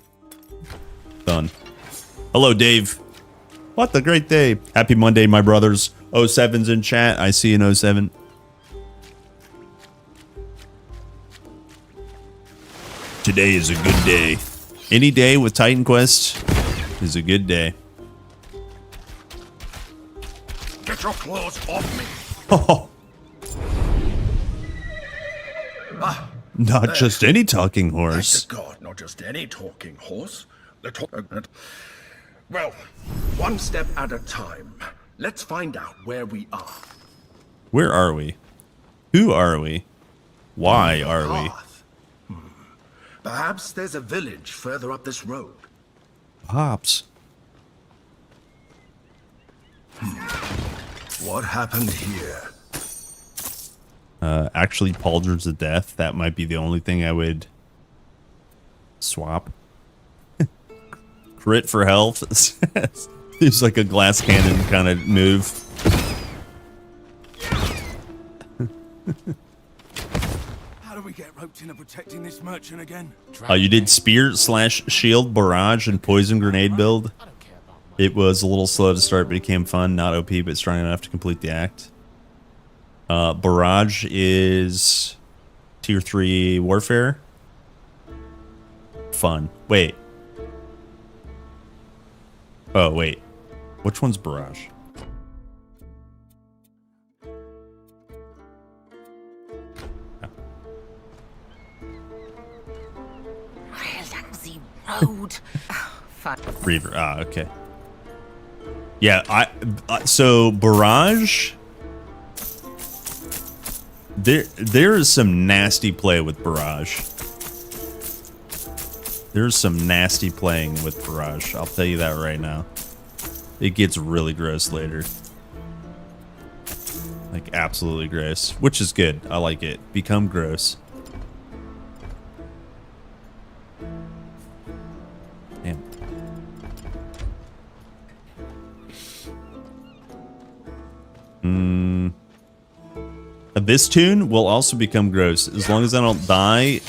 Done. Hello, Dave. What a great day. Happy Monday, my brothers. 07's in chat. I see an 07. Today is a good day. Any day with Titan Quest is a good day. Get your claws off me! Oh, not there. just any talking horse. Thank the God, not just any talking horse. Well, one step at a time. Let's find out where we are. Where are we? Who are we? Why are we? Perhaps there's a village further up this road. Hops. What happened here? Actually, Pauldrons of Death. That might be the only thing I would swap. Crit for health. Seems like a glass cannon kind of move. How do we get roped into protecting this merchant again? You did spear / shield, barrage, and poison grenade build. It was a little slow to start, but it became fun. Not OP, but strong enough to complete the act. Barrage is tier 3 warfare. Fun. Wait. Oh, wait. Which one's barrage? Road. Reaver. Ah, okay. Yeah, so barrage. There is some nasty play with barrage. There's some nasty playing with barrage. I'll tell you that right now. It gets really gross later. Like absolutely gross, which is good. I like it. Become gross. Damn. This tune will also become gross as long as I don't die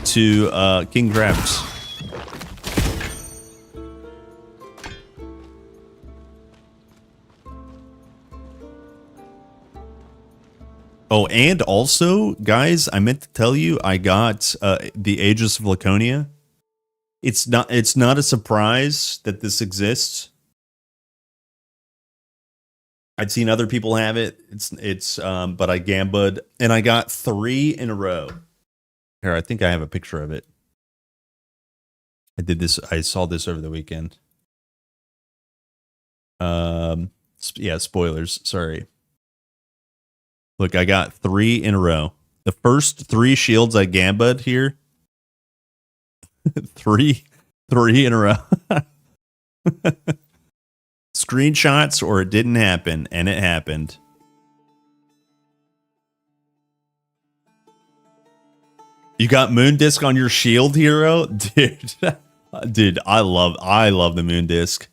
to King Crabs. Oh, and also, guys, I meant to tell you, I got the Aegis of Laconia. It's not a surprise that this exists. I'd seen other people have it. But I gambled and I got 3 in a row. Here, I think I have a picture of it. I did this. I saw this over the weekend. Yeah, spoilers. Sorry. Look, I got 3 in a row. The first 3 shields I gambled here. 3 in a row. Screenshots or it didn't happen, and it happened. You got moon disc on your shield, hero? Dude. Dude, I love the moon disc.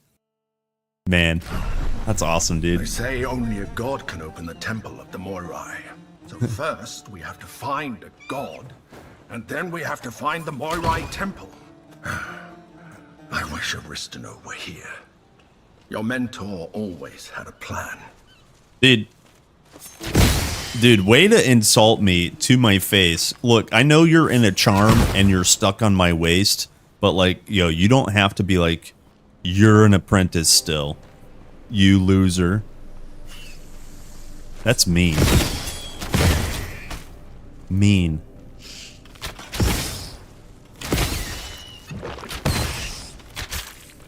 Man, that's awesome, dude. They say only a god can open the temple of the Moirai. So first we have to find a god, and then we have to find the Moirai temple. I wish Aristino were here. Your mentor always had a plan. Dude, way to insult me to my face. Look, I know you're in a charm and you're stuck on my waist, but like, yo, you don't have to be like, you're an apprentice still. You loser. That's mean. Mean.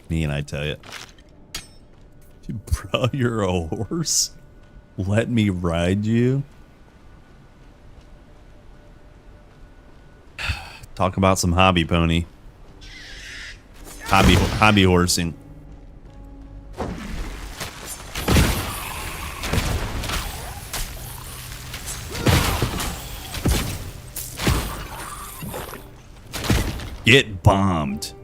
Mean, I tell you. Bro, you're a horse? Let me ride you? Talk about some hobby pony. Hobby horsing. Get bombed.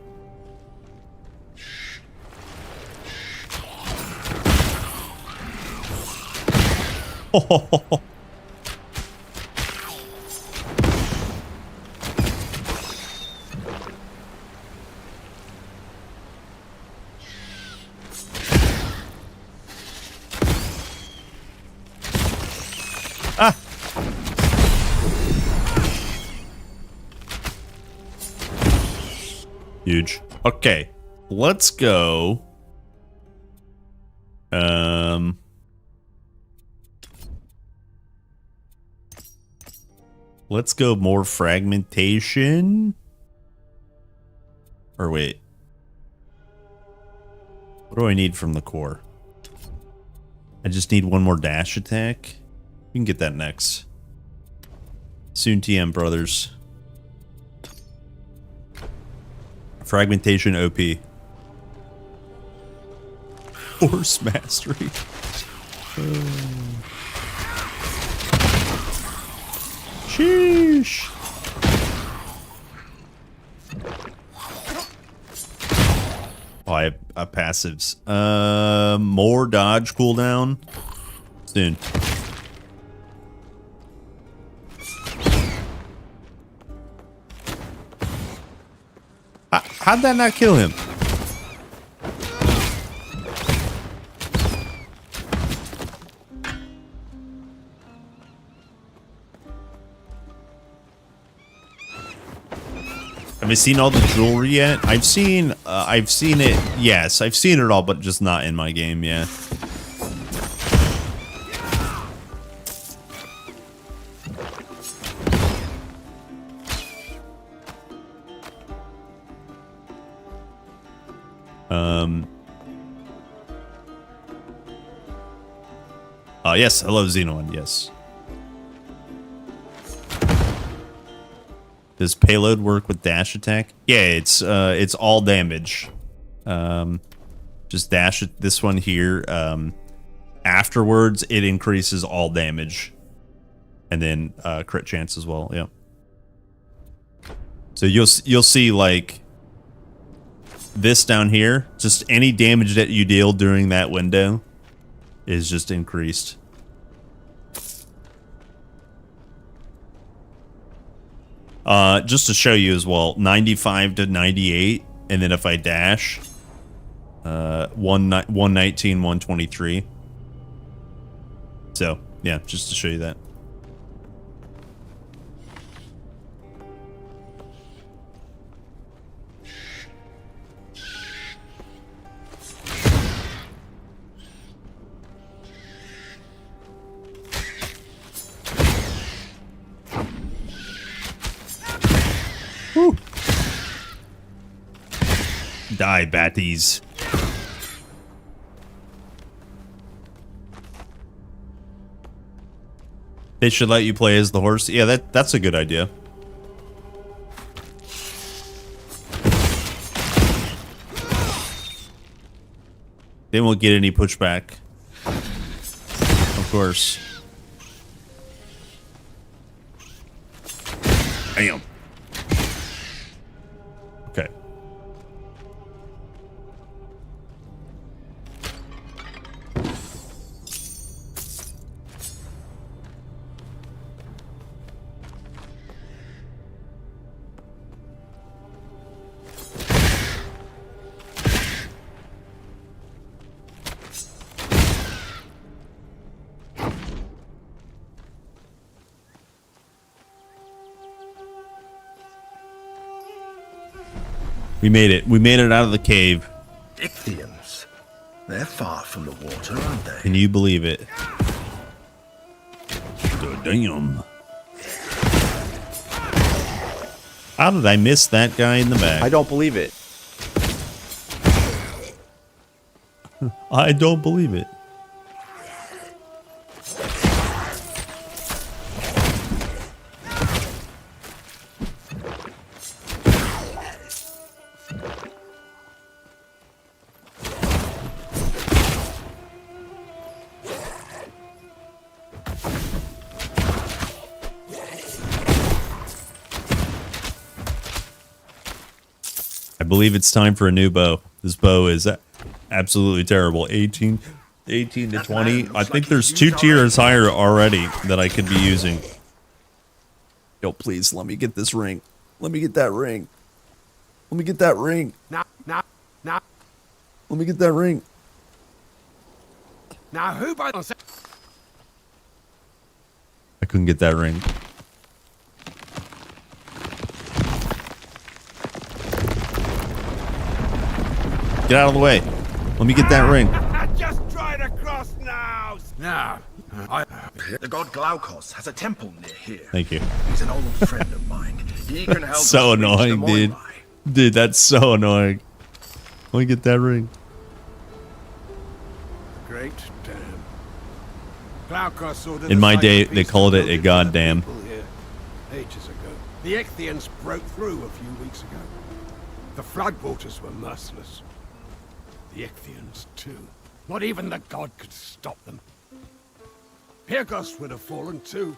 Oh. Ah. Huge. Okay, let's go. Let's go more fragmentation. Or wait. What do I need from the core? I just need one more dash attack. We can get that next. Soon TM, brothers. Fragmentation OP. Horse mastery. Sheesh. passives. More dodge cooldown soon. How'd that not kill him? Have I seen all the jewelry yet? I've seen it. Yes, I've seen it all, but just not in my game. Yeah. Yes, I love Xenon. Yes. Does payload work with dash attack? Yeah, it's all damage. Just dash it. This one here. Afterwards, it increases all damage, and then crit chance as well. Yeah. So you'll see like this down here. Just any damage that you deal during that window is just increased. Just to show you as well, 95 to 98, and then if I dash, 119, 123. So yeah, just to show you that. Woo. Die, batties. They should let you play as the horse. Yeah, that's a good idea. They won't get any pushback. Of course. Damn. Okay. We made it. We made it out of the cave. Ichthyans. They're far from the water, aren't they? Can you believe it? Damn. How did I miss that guy in the back? I don't believe it. I don't believe it. I believe it's time for a new bow. This bow is absolutely terrible. 18 to 20. I think there's 2 tiers higher already that I could be using. Yo, please, let me get this ring. Let me get that ring. Let me get that ring. Now. Let me get that ring. Now, who by I couldn't get that ring. Get out of the way. Let me get that ring. Just try to cross now. Now, the god Glaukos has a temple near here. Thank you. He's an old friend of mine. He can help So us reach the annoying, dude. Moirai. Dude, that's so annoying. Let me get that ring. Great dam. Glaukos ordered In the my site day, of they peace called it a built into goddamn. the people here ages ago. The Ichthyans broke through a few weeks ago. The floodwaters were merciless. The Ichthyans, too. Not even the god could stop them. Pyrgos would have fallen, too,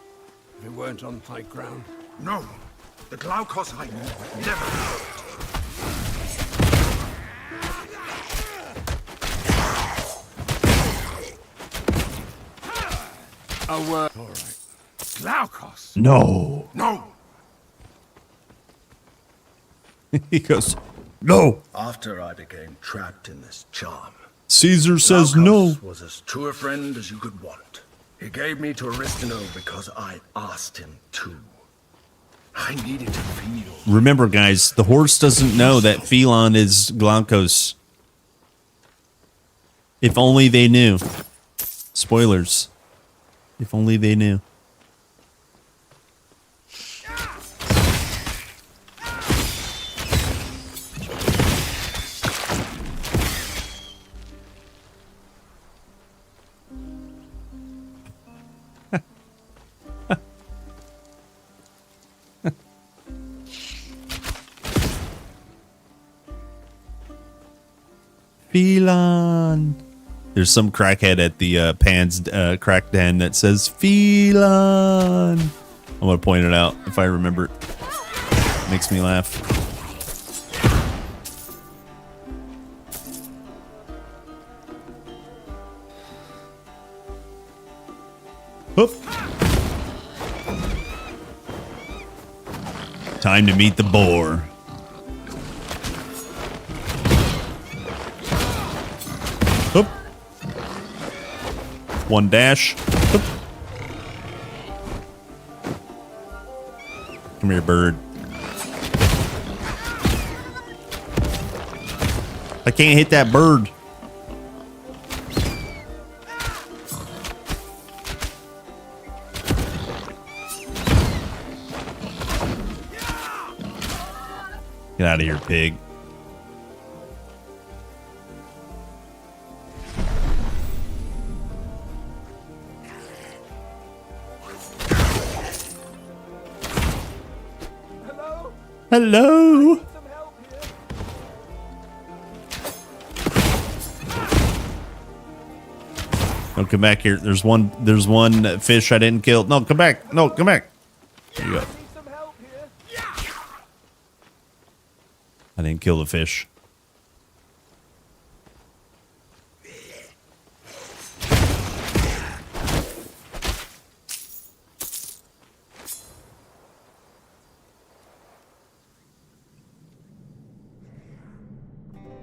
if it weren't on high ground. No, the Glaukos I knew never. a word. All right. Glaukos. No. No. He goes, no. After I became trapped in this charm, Caesar says Glaukos no. was as true a friend as you could want. He gave me to Aristino because I asked him to. I needed to feel. Remember, guys, the horse doesn't know that Phelon is Glaukos. If only they knew. Spoilers. If only they knew. Phelon. There's some crackhead at the Pan's crack den that says Phelon. I'm gonna point it out if I remember. Makes me laugh. Whoop. Time to meet the boar. Whoop. One dash. Whoop. Come here, bird. I can't hit that bird. Get out of here, pig. Hello. Don't come back here. There's one fish I didn't kill. No, come back. No, come back. There you go. I didn't kill the fish.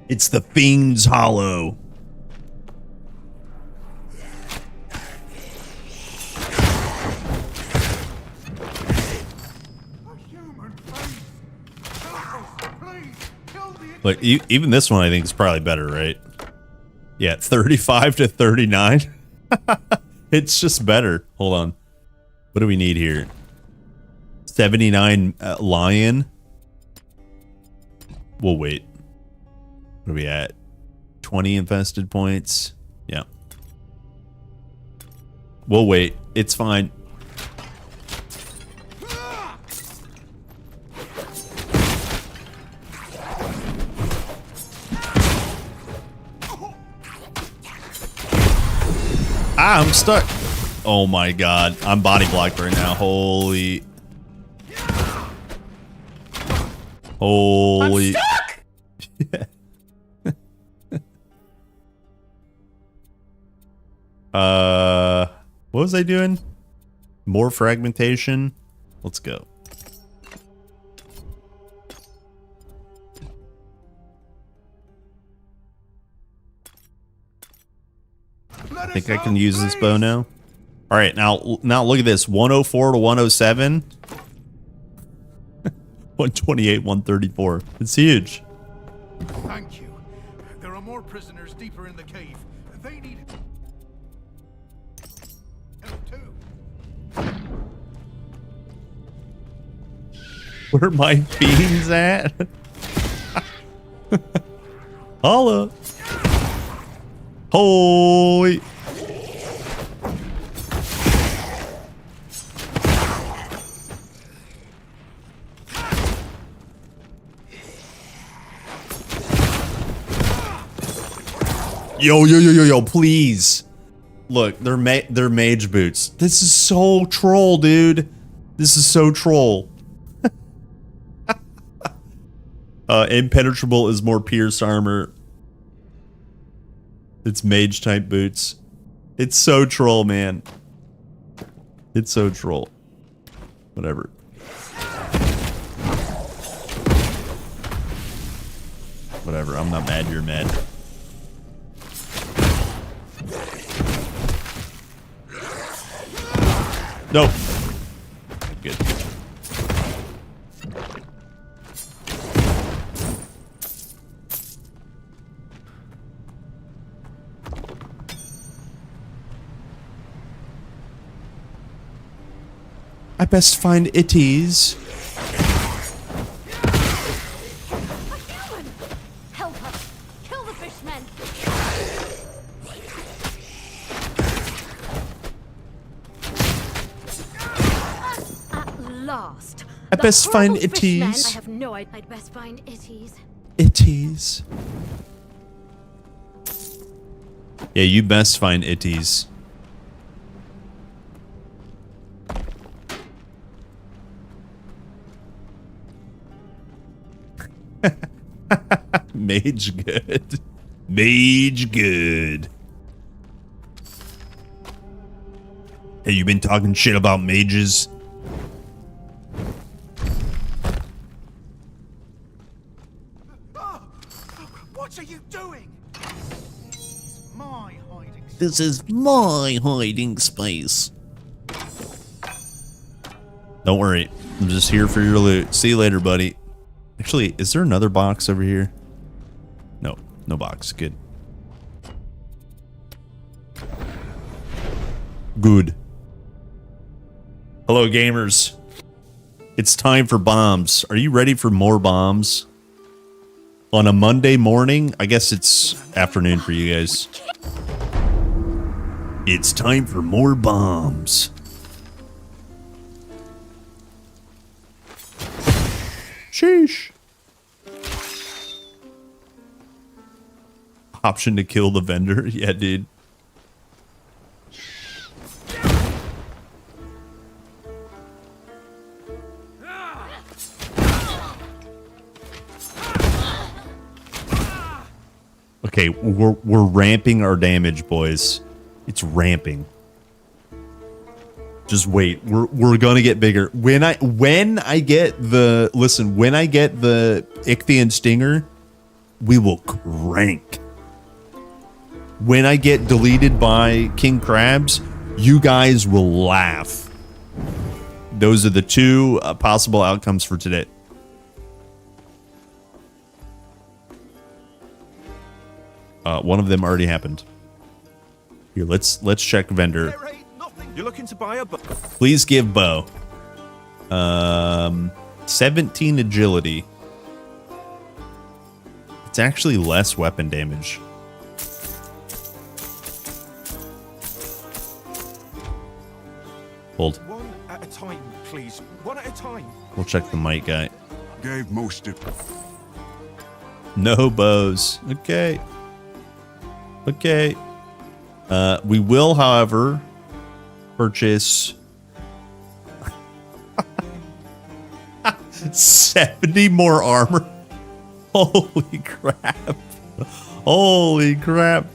It's the Fiend's Hollow. Like, even this one I think is probably better, right? Yeah, 35 to 39. It's just better. Hold on. What do we need here? 79 lion. We'll wait. What are we at? 20 infested points. Yeah. We'll wait. It's fine. Ah, I'm stuck. Oh my god. I'm body blocked right now. Holy. Holy. I'm stuck! Yeah. What was I doing? More fragmentation. Let's go. I think I can use this bow now. All right, now look at this. 104 to 107. 128, 134. It's huge. Thank you. There are more prisoners deeper in the cave. They need help too. Where are my fiends at? Holla. Holy. Yo, please. Look, they're mage boots. This is so troll, dude. This is so troll. Impenetrable is more pierce armor. It's mage type boots. It's so troll, man. It's so troll. Whatever. Whatever. I'm not mad. You're mad. No. Good. I best find itties. Help us! Kill the fishmen! At last! I best find itties. I have no idea. I'd best find itties. Itties. Yeah, you best find itties. Mage good. Mage good. Hey, you been talking shit about mages? What are you doing? My hiding. This is my hiding space. Don't worry. I'm just here for your loot. See you later, buddy. Actually, is there another box over here? No, no box. Good. Good. Hello, gamers. It's time for bombs. Are you ready for more bombs? On a Monday morning? I guess it's afternoon for you guys. It's time for more bombs. Sheesh. Option to kill the vendor? Yeah, dude. Okay, we're ramping our damage, boys. It's ramping. Just wait. We're gonna get bigger. When I get the Ichthian Stinger, we will crank. When I get deleted by King Crabs, you guys will laugh. Those are the two possible outcomes for today. One of them already happened. Here, let's check vendor. You're looking to buy a book. Please give bow. 17 agility. It's actually less weapon damage. Hold. One at a time, please. One at a time. We'll check the might guy. Gave most of. No bows. Okay. Okay. We will, however, purchase 70 more armor. Holy crap. Holy crap.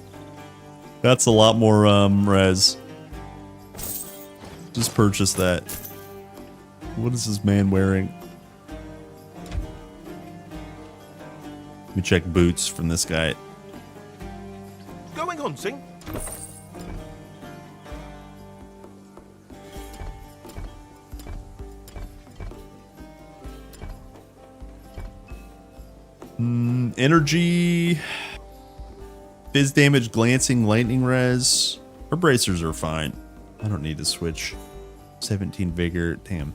That's a lot more res. Just purchase that. What is this man wearing? Let me check boots from this guy. Going hunting. Energy, fizz damage, glancing, lightning res. Our bracers are fine. I don't need to switch. 17 vigor. Damn.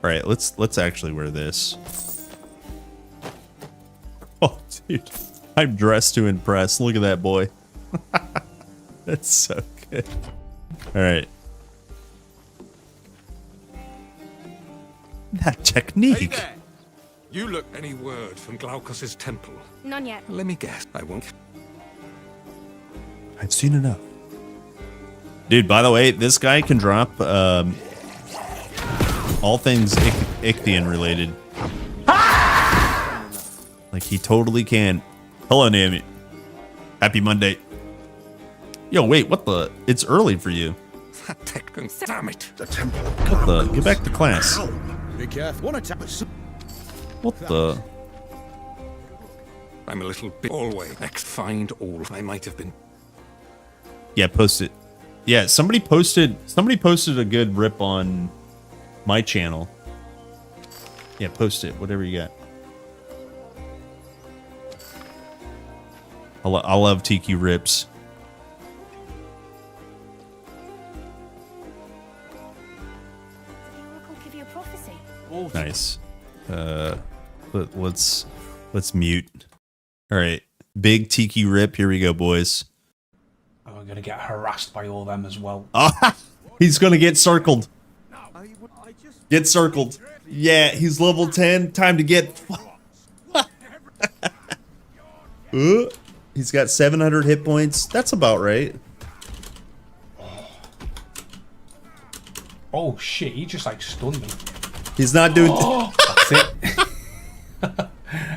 All right, let's actually wear this. Oh, dude, I'm dressed to impress. Look at that boy. That's so good. All right. That technique. Hey there. You look any word from Glaucus's temple? None yet. Let me guess. I won't. I've seen enough. Dude, by the way, this guy can drop all things Ichthian related. Like, he totally can. Hello, Naomi. Happy Monday. Yo, wait, what the? It's early for you. That tech, damn it. The temple. What the? Get back to class. Be careful. One attack. What the? I'm a little bit always. Next, find all. I might have been. Yeah, post it. Yeah, somebody posted a good rip on my channel. Yeah, post it. Whatever you got. I love TQ rips. Give you a prophecy. Nice. Let's mute. All right, big TQ rip. Here we go, boys. And we're gonna get harassed by all them as well. Ah, he's gonna get circled. Get circled. Yeah, he's level 10. Time to get. He's got 700 hit points. That's about right. Oh shit! He just like stunned me. He's not doing. That's it.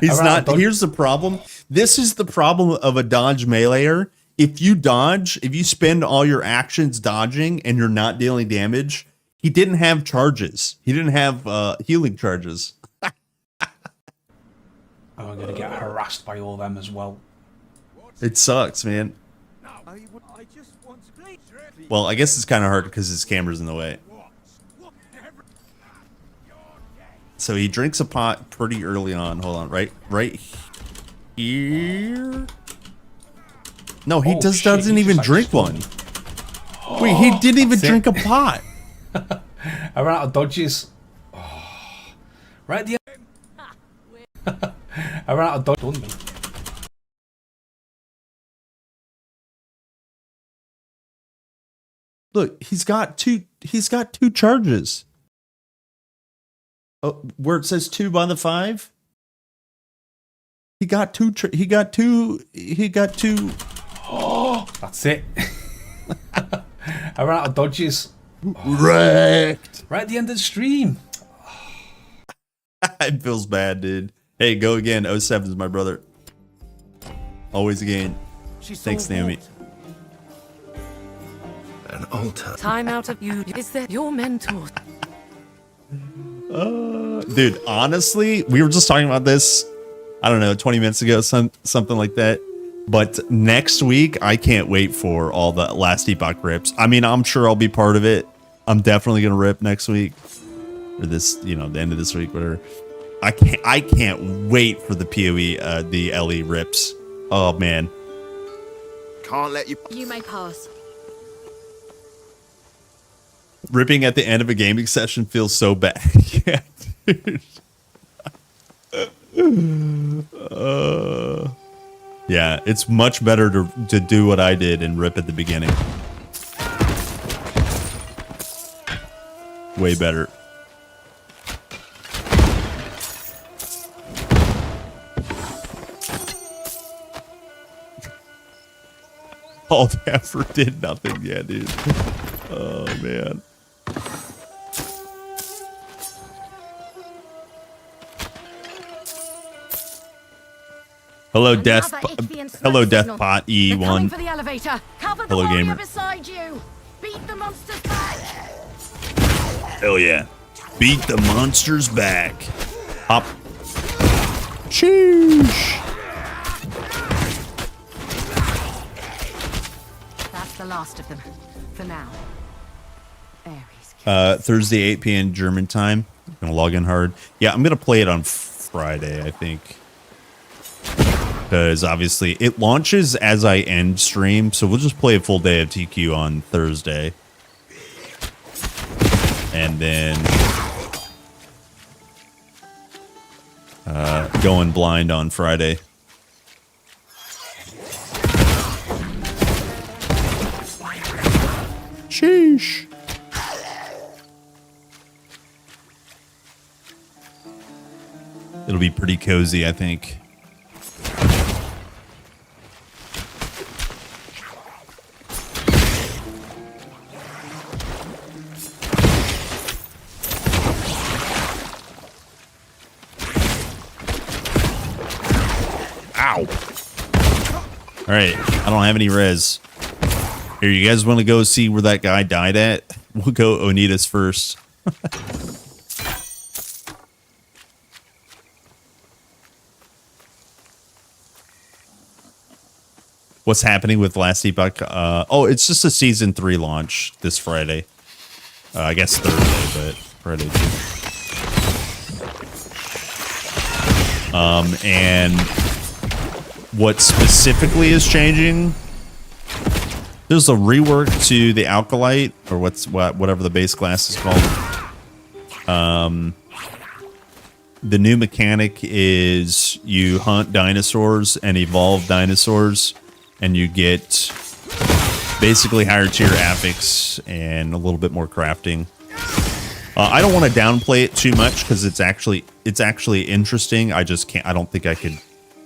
He's not. Here's the problem. This is the problem of a dodge meleeer. If you dodge, if you spend all your actions dodging and you're not dealing damage, he didn't have charges. He didn't have healing charges. And we're gonna get harassed by all them as well. It sucks, man. Well, I guess it's kind of hard because his camera's in the way. So he drinks a pot pretty early on. Hold on, right here. No, he doesn't even drink one. Wait, he didn't even drink a pot. I ran out of dodges. Oh. Right at the end. I ran out of dodges. Look, he's got two charges. Oh, where it says 2 by the 5. He got two. Oh, that's it. I ran out of dodges. Wrecked. Right at the end of the stream. It feels bad, dude. Hey, go again. 07's my brother. Always again. Thanks, Naomi. An altar. Time out of you. Is that your mentor? Dude, honestly, we were just talking about this, I don't know, 20 minutes ago, something like that. But next week, I can't wait for all the last Epoch rips. I mean, I'm sure I'll be part of it. I'm definitely gonna rip next week, or this, the end of this week, whatever. I can't wait for the PoE, the LE rips. Oh man. Can't let you. You may pass. Ripping at the end of a gaming session feels so bad. Yeah, dude. Yeah, it's much better to do what I did and rip at the beginning. Way better. All the effort did nothing. Yeah, dude. Oh, man. Hello, Death. Hello, Deathpot E1. For the elevator. Cover the Hello, warrior gamer. beside you. Beat the monsters back. Hell yeah. Beat the monsters back. Hop. Sheesh. That's the last of them. For now. Thursday, 8 p.m. German time. I'm going to log in hard. Yeah, I'm going to play it on Friday, I think. Because obviously it launches as I end stream, so we'll just play a full day of TQ on Thursday. And then going blind on Friday. Sheesh. It'll be pretty cozy, I think. Ow. All right, I don't have any res. Here, you guys want to go see where that guy died at? We'll go Onitas first. What's happening with Last Epoch? Oh, it's just a season 3 launch this Friday. I guess Thursday, but Friday too. And what specifically is changing? There's a rework to the Alkalite, or whatever the base class is called. The new mechanic is you hunt dinosaurs and evolve dinosaurs, and you get basically higher tier affix and a little bit more crafting. I don't want to downplay it too much because it's actually interesting. I just can't. I don't think I could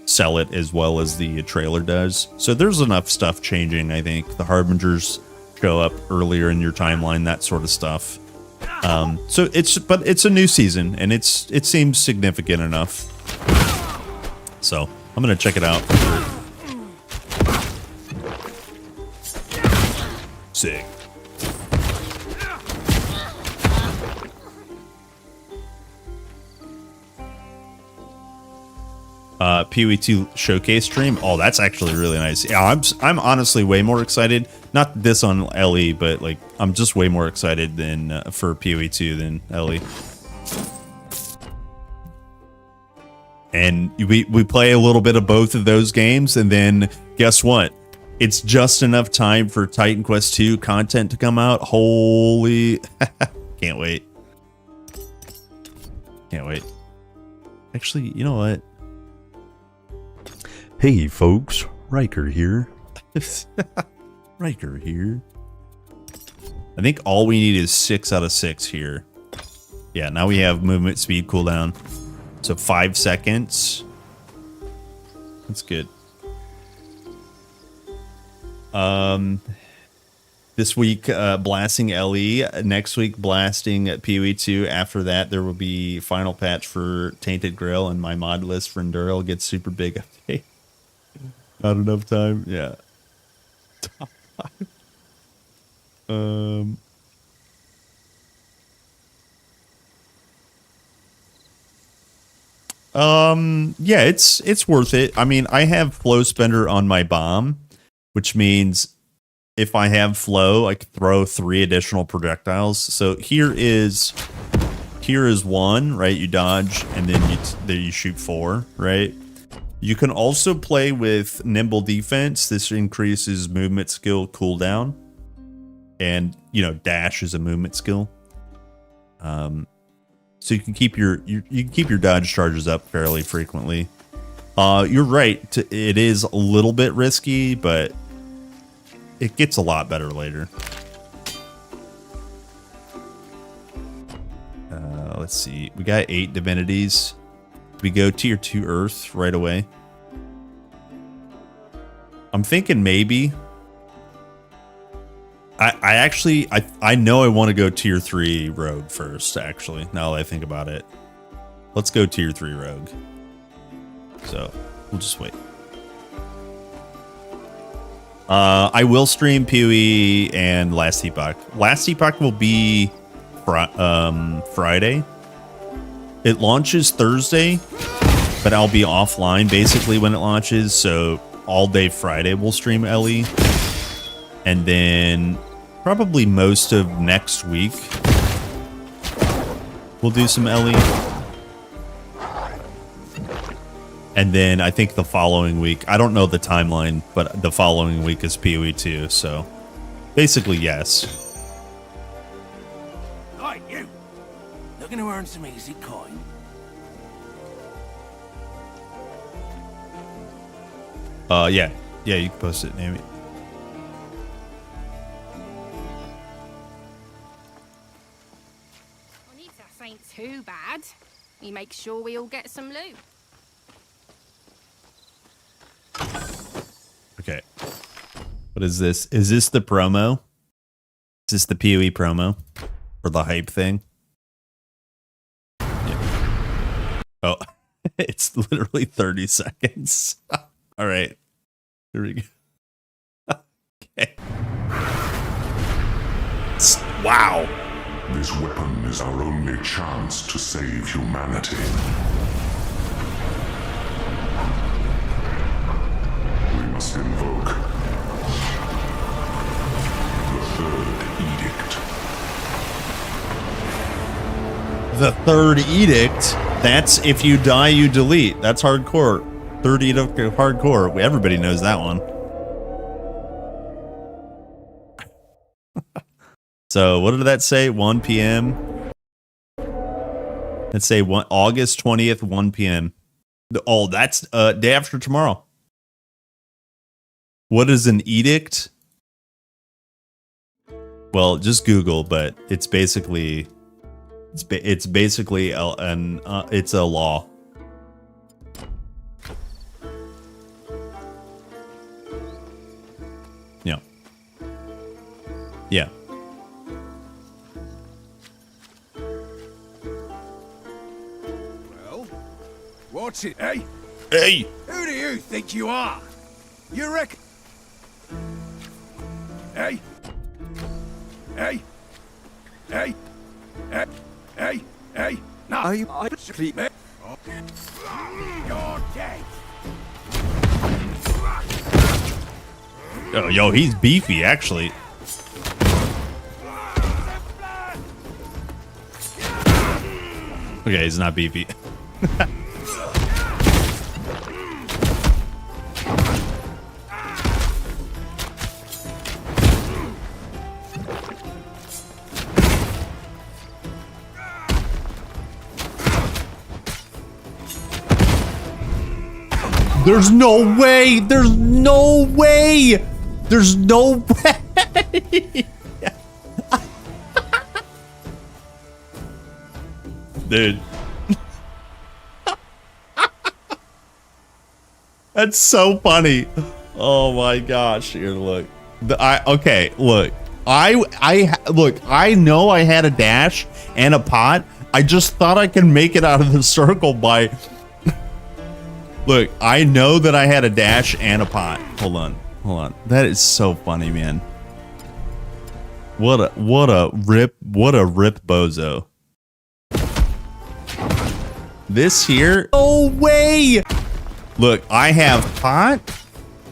sell it as well as the trailer does. So there's enough stuff changing. I think the Harbingers show up earlier in your timeline, that sort of stuff. So it's a new season, and it seems significant enough. So I'm gonna check it out for sure. Sick. PoE2 showcase stream. Oh, that's actually really nice. Yeah, I'm honestly way more excited. Not this on LE, but like I'm just way more excited than for PoE2 than LE. And we play a little bit of both of those games, and then guess what? It's just enough time for Titan Quest 2 content to come out. Holy, can't wait. Can't wait. Actually, you know what? Hey folks, Riker here. Riker here. I think all we need is 6 out of 6 here. Yeah, now we have movement speed cooldown. So 5 seconds. That's good. This week blasting LE, next week blasting PoE2. After that there will be final patch for Tainted Grail, and my mod list for Enduro gets super big update. Not enough time. Yeah. Top 5. Yeah, it's worth it. I mean, I have flow spender on my bomb, which means if I have flow, I could throw 3 additional projectiles. So here is 1, right? You dodge, and then you shoot 4, right? You can also play with nimble defense. This increases movement skill cooldown, and you know, dash is a movement skill. So you can keep your dodge charges up fairly frequently. You're right. It is a little bit risky, but it gets a lot better later. Let's see. We got 8 divinities. We go tier 2 Earth right away. I'm thinking maybe. I know I want to go tier 3 Rogue first, actually, now that I think about it. Let's go tier 3 Rogue. So, we'll just wait. I will stream PoE and Last Epoch. Last Epoch will be Friday. It launches Thursday, but I'll be offline basically when it launches, so all day Friday we'll stream LE. And then probably most of next week we'll do some LE. And then I think the following week, I don't know the timeline, but the following week is PoE2, so basically yes. Right, you. Looking to earn some easy coin. Yeah, you can post it, Amy. Onitas ain't too bad. You make sure we all get some loot. Okay. What is this? Is this the promo? Is this the PoE promo? Or the hype thing? Yeah. Oh, it's literally 30 seconds. All right. Here we go. Okay. Wow. This weapon is our only chance to save humanity. We must invoke the Third Edict. The Third Edict? That's if you die, you delete. That's hardcore. Third Edict hardcore. Everybody knows that one. So what did that say? 1 p.m. Let's say August 20th, 1 p.m. Oh, that's day after tomorrow. What is an edict? Well, just Google, but it's basically it's basically it's a law. Yeah. Yeah. What's it, eh? Hey! Who do you think you are? You reckon? Hey? Hey? Hey? Hey? Hey? Hey? No. Are you sleep? You're dead. Oh, yo, he's beefy, actually. Okay, he's not beefy. There's no way! There's no way! There's no way! Dude. That's so funny. Oh my gosh. Here, look. Okay, look. I know I had a dash and a pot. I just thought I could make it out of the circle by... Look, I know that I had a dash and a pot. Hold on. That is so funny, man. What a rip bozo. This here? No way! Look, I have pot.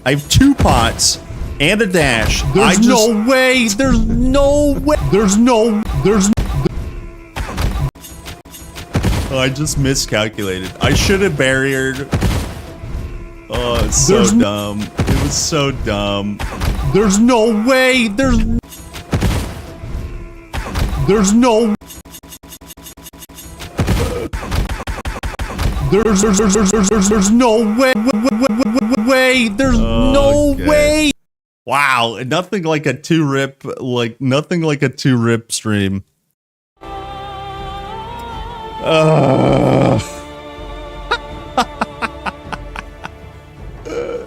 I have 2 pots and a dash. There's no way. There's no way. Oh, I just miscalculated. I should have barriered. Oh, it's so dumb. It was so dumb. There's no way. There's no. There's no way. There's no way. Wow, nothing like a 2-rip, nothing like a 2-rip stream.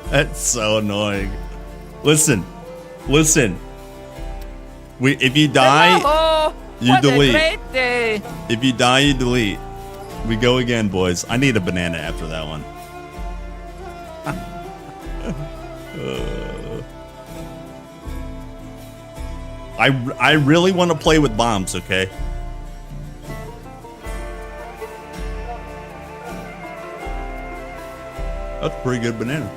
That's so annoying. Listen. If you die, you delete. If you die, you delete. We go again, boys. I need a banana after that one. I really want to play with bombs, okay? That's a pretty good banana.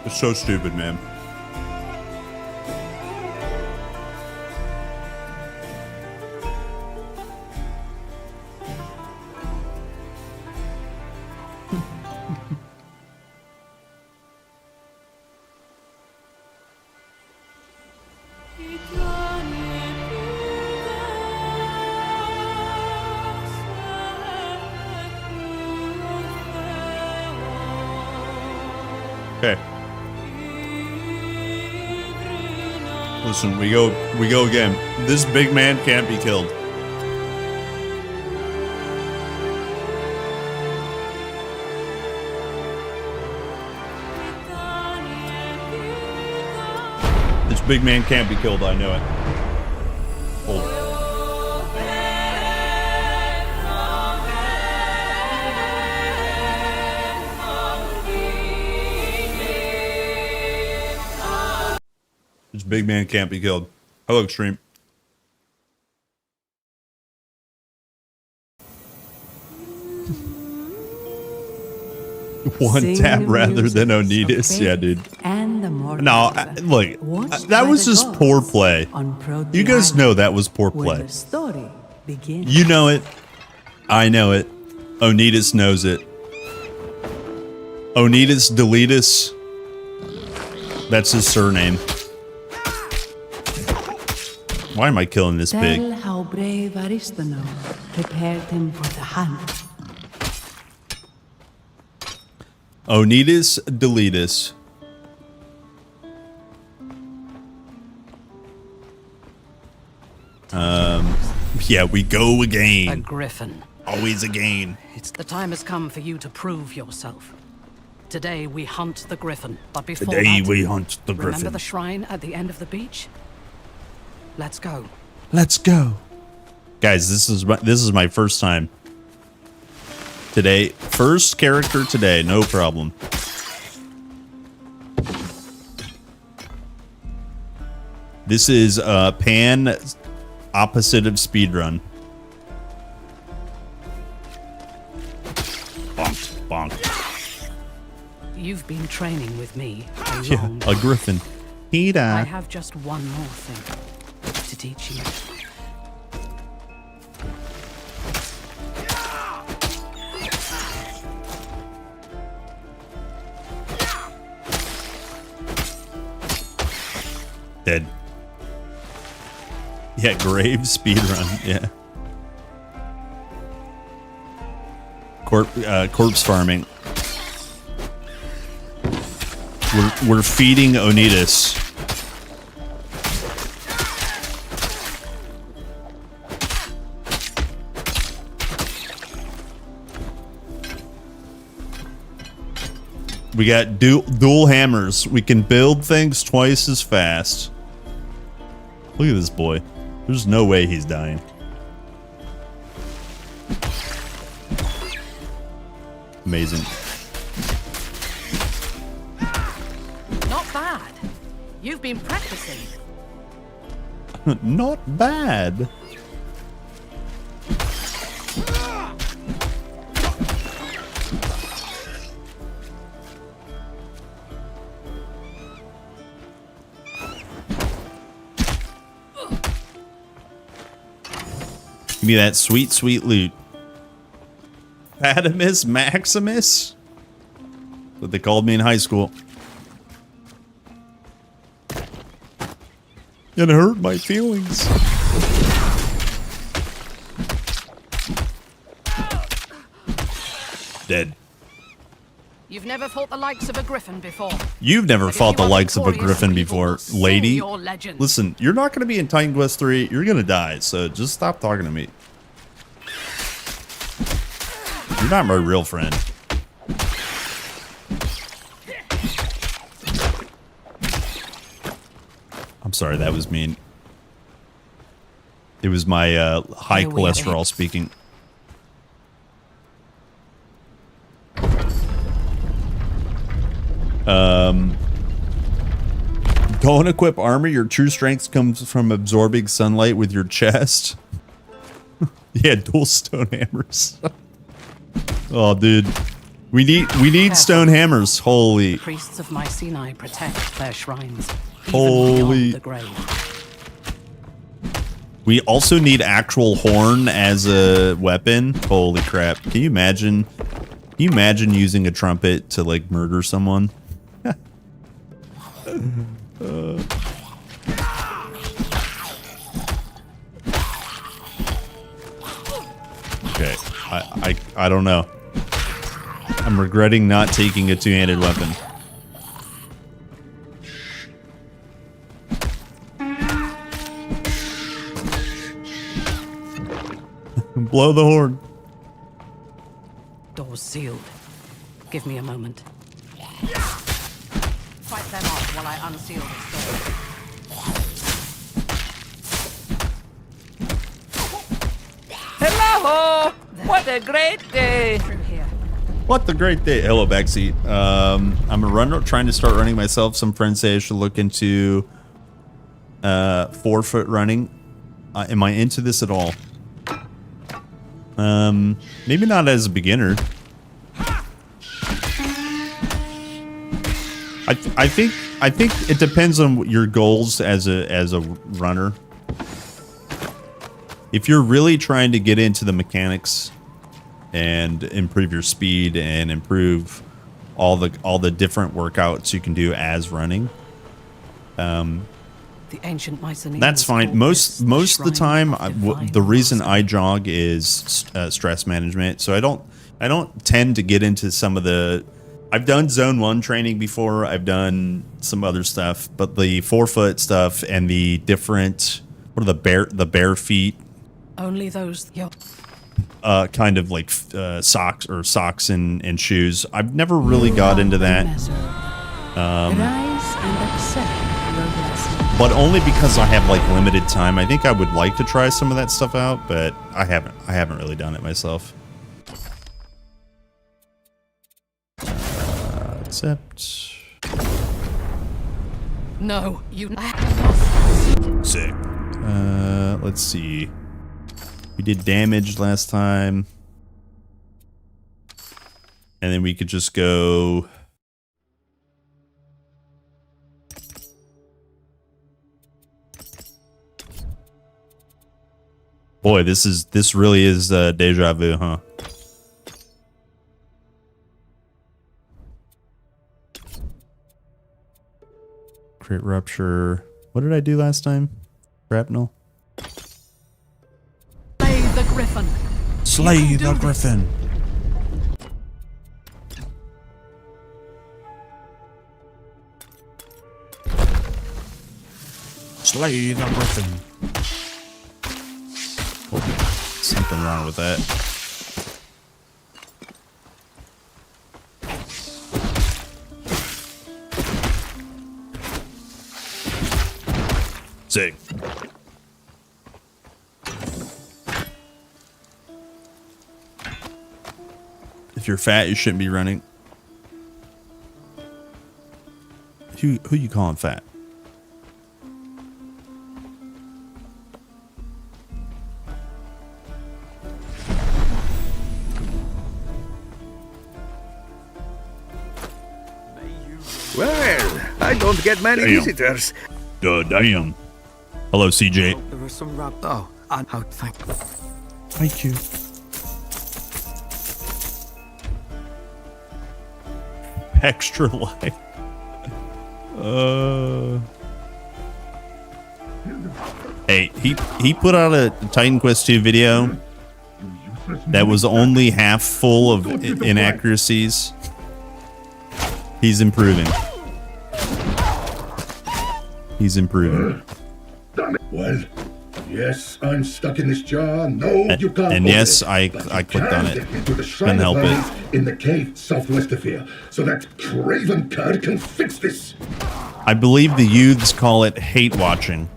It's so stupid, man. Okay. Listen, we go again. This big man can't be killed. This big man can't be killed, I know it. Hold. Big man can't be killed. Hello, Extreme. One Sing tap the rather music than of Onitas. faith Yeah, dude. And the mortal No, river, look, watched that by was the just gods poor play. on Proti You guys Island, know that was poor where play. the story begins. You know it. I know it. Onitas knows it. Onitas Deletus. That's his surname. Why am I killing this Tell pig? how brave Aristano prepared him for the hunt. Onitas Deletus. Yeah, we go A again. griffin. Always again. The time has come for you to prove yourself. Today we hunt the griffin, but before Today that, we hunt the remember griffin. the shrine at the end of the beach? Let's go. Let's go. Guys, this is my first time. Today, first character today, no problem. This is Pan opposite of speedrun. Bonk, bonk. You've been training with me a Yeah, long a griffin. He I died. have just one more thing to teach you. Dead. Yeah, grave speedrun. Yeah. Corpse farming. We're feeding Onitas. We got dual hammers. We can build things twice as fast. Look at this boy. There's no way he's dying. Amazing. Not bad. You've been practicing. Not bad. Give me that sweet, sweet loot. Adamus Maximus? That's what they called me in high school. It hurt my feelings. Dead. You've never fought the likes of a griffin before. You've never But if fought you the are likes of a victorious, griffin people will before, sing lady. your legend. Listen, you're not going to be in Titan Quest 3. You're going to die, so just stop talking to me. You're not my real friend. I'm sorry, that was mean. It was my high Here we are. cholesterol speaking. Don't equip armor. Your true strength comes from absorbing sunlight with your chest. Yeah, dual stone hammers. Oh, dude. We need stone hammers. Holy. Priests of Mycenae protect their shrines. Even Holy. beyond the grave. We also need actual horn as a weapon. Holy crap. Can you imagine? Can you imagine using a trumpet to like murder someone? Okay. I don't know. I'm regretting not taking a two-handed weapon. Blow the horn. Doors sealed. Give me a moment. Fight them off while I unseal this door. Hello! What a great day! Through here. What the great day. Hello, backseat. I'm trying to start running myself. Some friends say I should look into 4-foot running. Am I into this at all? Maybe not as a beginner. I think it depends on your goals as a runner. If you're really trying to get into the mechanics and improve your speed and improve all the different workouts you can do as running, The ancient Mycenaeans that's fine. called Most this of the shrine time, of divine the reason master. I jog is stress management. So I don't tend to get into some of the. I've done zone 1 training before. I've done some other stuff, but the 4-foot stuff and the different, what are the bare feet, Only those. kind of like socks and shoes. I've never really got into that. Rise and accept your blessing. But only because I have like limited time. I think I would like to try some of that stuff out, but I haven't really done it myself. Except No, you. sick. Let's see. We did damage last time. And then we could just go. Boy, this really is deja vu, huh? Crit rupture. What did I do last time? Shrapnel. Slay the griffin. Slay the griffin. Slay the griffin. Oh, something wrong with that. Sick. If you're fat, you shouldn't be running. Who you calling fat? Well, I don't get many visitors. Damn. Hello, CJ. There was some rub. Oh, and how Thank you. Extra life. Hey, he put out a Titan Quest 2 video that was only half full of inaccuracies. He's improving. He's improving. Well, yes, I'm stuck in this jar. No, you can't. And yes, I clicked on it. Couldn't help it. In the cave southwest of here, so that craven cur can fix this. I believe the youths call it hate watching.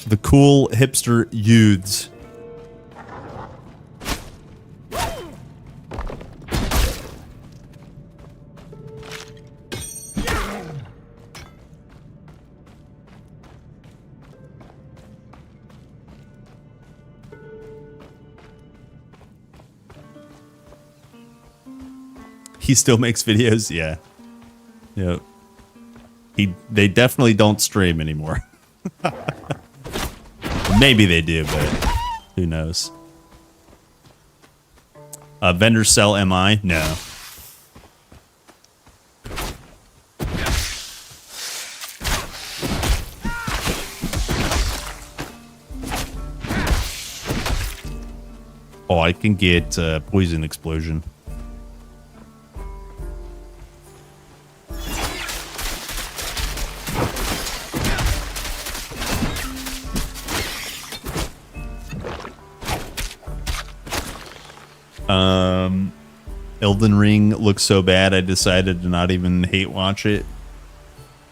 The cool hipster youths. He still makes videos, yeah. Yep. They definitely don't stream anymore. Maybe they do, but who knows? Vendor sell MI? No. Oh, I can get poison explosion. Elden Ring looks so bad I decided to not even hate watch it.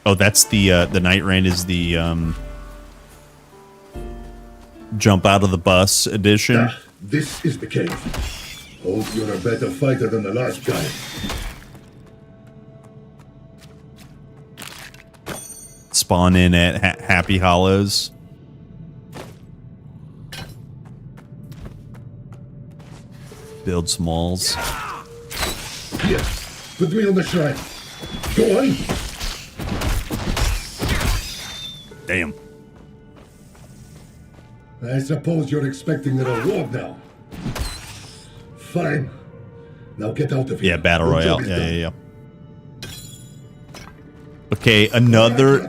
Oh, that's the Night Rain is the jump out of the bus edition. This is the cave. Hope you're a better fighter than the last guy. spawn in at Happy Hollows. Build some walls. Here, put me on the shrine. Go on. Damn. I suppose you're expecting a reward now. Fine. Now get out of here. Yeah, battle Your job royale. is Yeah, done. yeah, yeah. Okay, another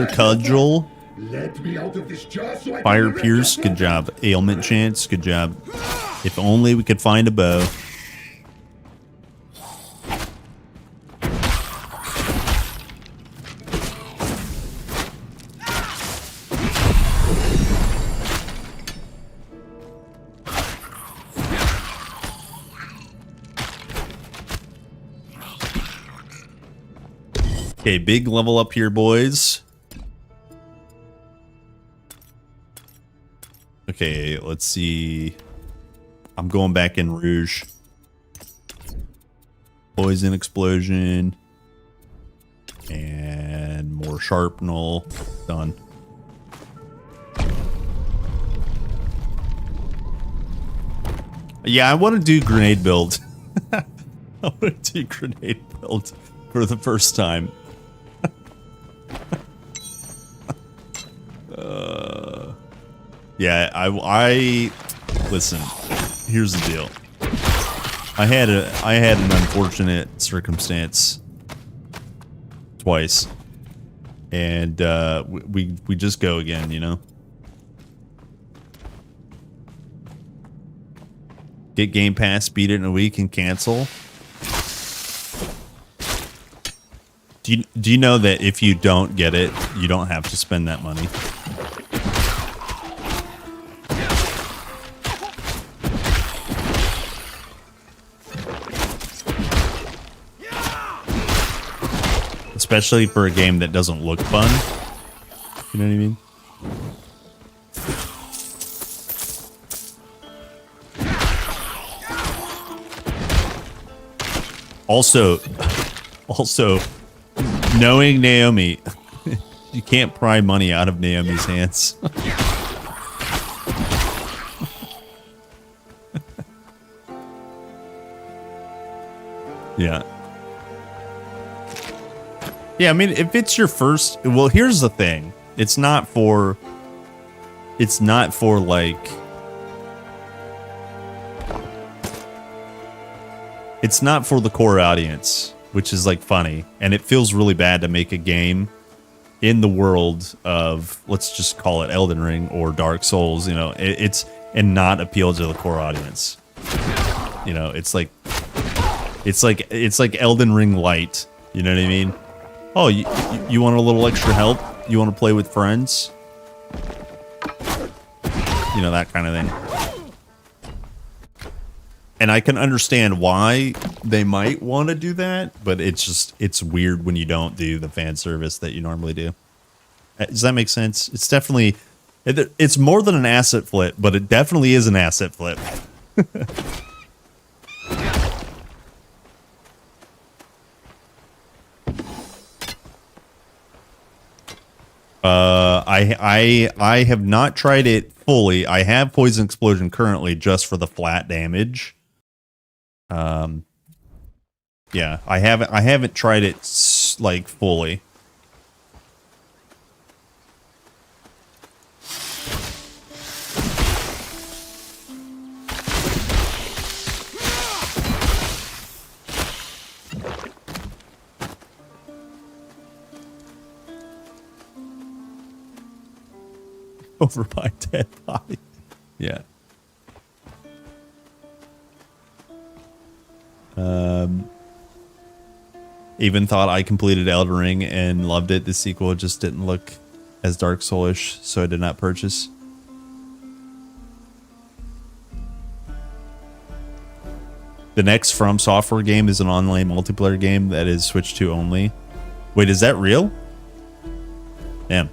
cudgel. Let me out of this jar so I can Fire erect pierce. your Good job. Ailment chance. Good job. If only we could find a bow. Okay, big level up here, boys. Okay, let's see. I'm going back in Rouge. Poison explosion. And more Shrapnel. Done. Yeah, I want to do grenade build. I want to do grenade build for the first time. Yeah, I listen. Here's the deal. I had an unfortunate circumstance twice, and we just go again, you know. Get Game Pass, beat it in a week, and cancel. Do you know that if you don't get it, you don't have to spend that money? Especially for a game that doesn't look fun. You know what I mean? Also, knowing Naomi, you can't pry money out of Naomi's hands. Yeah. Yeah, I mean, if it's your first, well, here's the thing. It's not for like, it's not for the core audience, which is like funny. And it feels really bad to make a game in the world of, let's just call it Elden Ring or Dark Souls, you know, and not appeal to the core audience. You know, it's like Elden Ring light. You know what I mean? Oh, you want a little extra help? You want to play with friends? You know, that kind of thing. And I can understand why they might want to do that, but it's weird when you don't do the fan service that you normally do. Does that make sense? It's definitely, it's more than an asset flip, but it definitely is an asset flip. I have not tried it fully. I have Poison Explosion currently just for the flat damage. Yeah, I haven't tried it like fully. Over my dead body. Yeah. Even thought I completed Elden Ring and loved it. The sequel just didn't look as Dark Soulish, so I did not purchase. The next From Software game is an online multiplayer game that is Switch 2 only. Wait, is that real? Damn.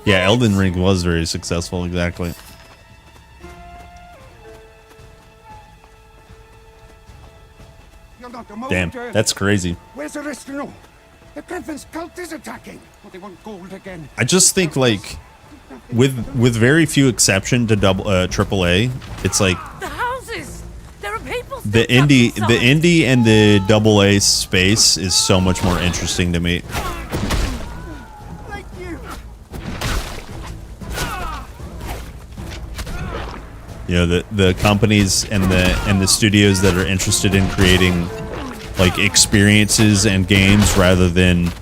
Yeah, Elden Ring was very successful, exactly. That's crazy. Where's Ashstalker? The Griffin's cult is attacking. Oh, they want gold again. I just think like with very few exception to AAA, it's like The houses. There are people. the indie and the AA space is so much more interesting to me. Like you. You know, the companies and the studios that are interested in creating like experiences and games rather than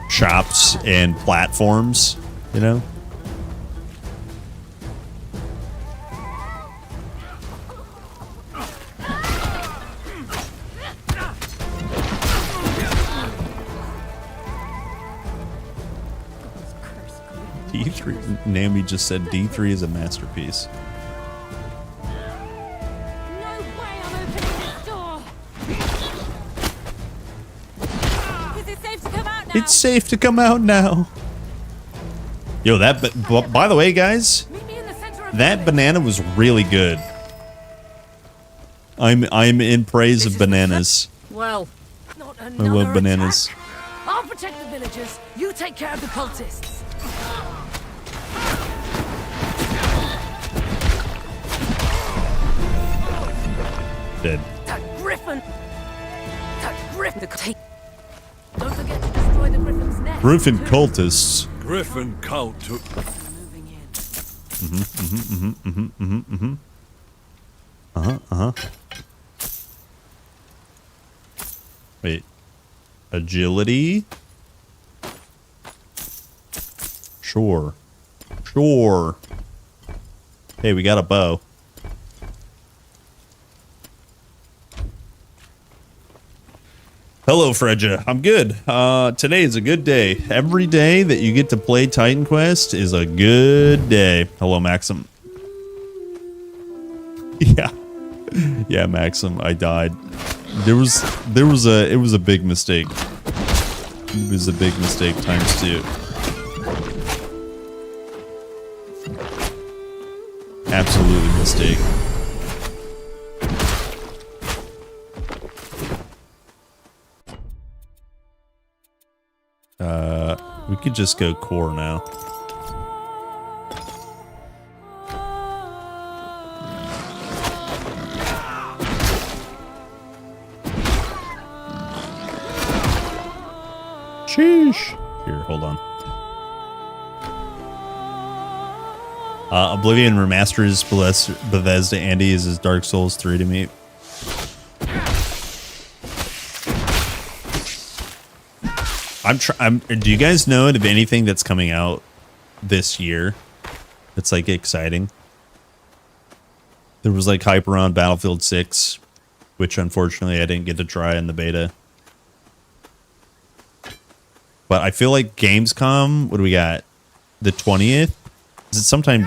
shops and platforms, you know? D3, Nami just said D3 is a masterpiece. It's safe to come out now. Yo, by the way, guys, that banana was really good. I'm in praise of bananas. Well, not I love bananas. I'll protect the villagers. You take care of the cultists. Dead. That griffin. Don't forget to destroy the griffin's nest. Griffin cultists. Griffin cult took. Wait. Agility? Sure. Hey, we got a bow. Hello, Fredja. I'm good. Today is a good day. Every day that you get to play Titan Quest is a good day. Hello, Maxim. Yeah. Yeah, Maxim, I died. It was a big mistake. It was a big mistake times 2. Absolutely mistake. We could just go core now. Sheesh. Here, hold on. Oblivion remasters Bethesda Andy is his Dark Souls 3 to me. Do you guys know of anything that's coming out this year that's like exciting? There was like hype around Battlefield 6, which unfortunately I didn't get to try in the beta. But I feel like Gamescom, what do we got? The 20th? Is it sometime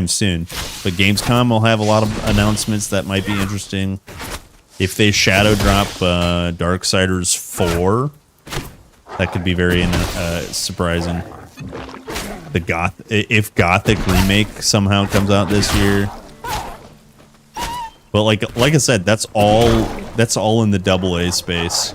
soon? But Gamescom will have a lot of announcements that might be interesting. If they shadow drop Darksiders 4, that could be very surprising. If Gothic Remake somehow comes out this year. But like I said, that's all in the AA space.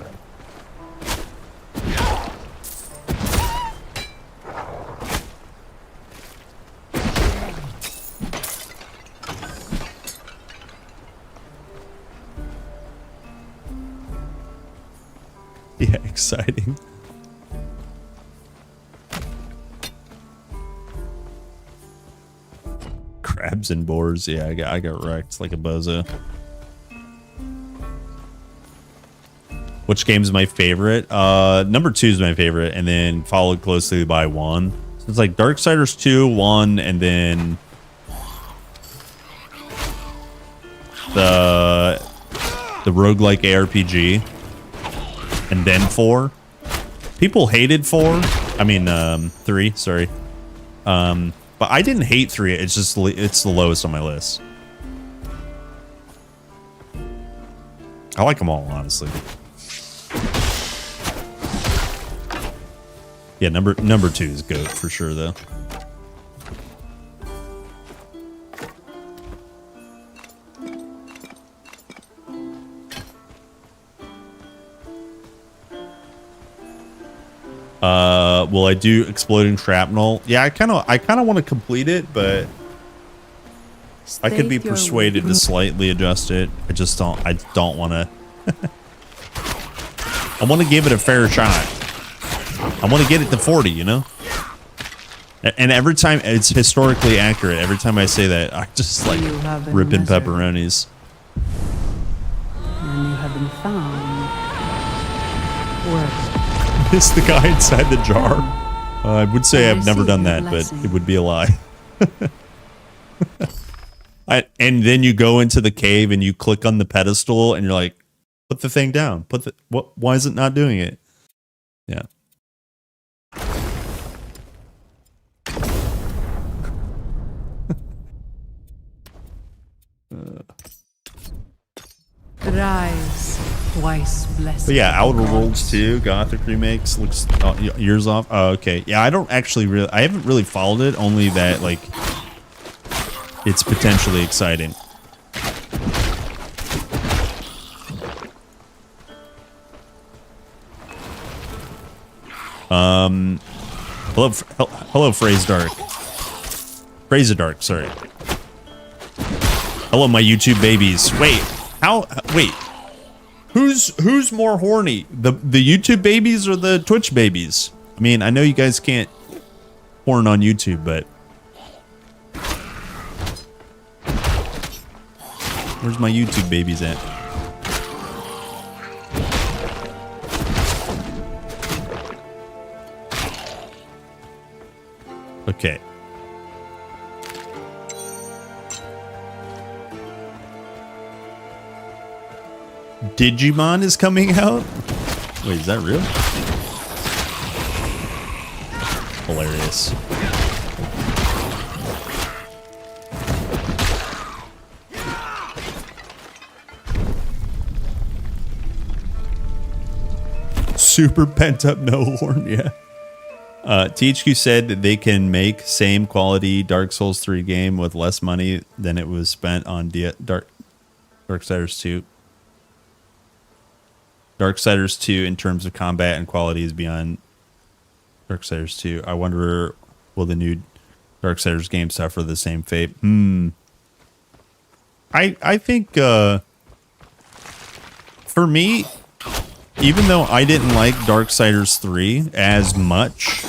Yeah, exciting. Crabs and boars. Yeah, I got wrecked like a bozo. Which game's my favorite? Number 2 is my favorite, and then followed closely by 1. So it's like Darksiders 2, 1, and then the roguelike ARPG, and then 4. People hated 4. I mean 3. Sorry. But I didn't hate 3. It's just it's the lowest on my list. I like them all, honestly. Yeah, number 2 is GOAT for sure, though. Will I do exploding shrapnel? Yeah, I kind of want to complete it, but I could be persuaded to slightly adjust it. I don't want to. I want to give it a fair shot. I want to get it to 40, you know? And every time, it's historically accurate. Every time I say that, I just like ripping pepperonis. And you have been found. Work. Is the guy inside the jar? I would say I've never done that, but it would be a lie. And then you go into the cave and you click on the pedestal and you're like, put the thing down. Why is it not doing it? Yeah. Rise, twice blessed. But yeah, Outer Worlds 2, Gothic remakes, looks years off. Oh, okay. Yeah, I haven't really followed it, only that like it's potentially exciting. Hello, Phrase Dark. Dark, sorry. Hello, my YouTube babies. Wait, who's more horny? The YouTube babies or the Twitch babies? I mean, I know you guys can't horn on YouTube, but where's my YouTube babies at? Okay. Digimon is coming out? Wait, is that real? Hilarious. Super pent up no horn, yeah. THQ said that they can make same quality Dark Souls 3 game with less money than it was spent on Darksiders 2. Darksiders 2 in terms of combat and quality is beyond Darksiders 2. I wonder, will the new Darksiders game suffer the same fate? I think for me, even though I didn't like Darksiders 3 as much,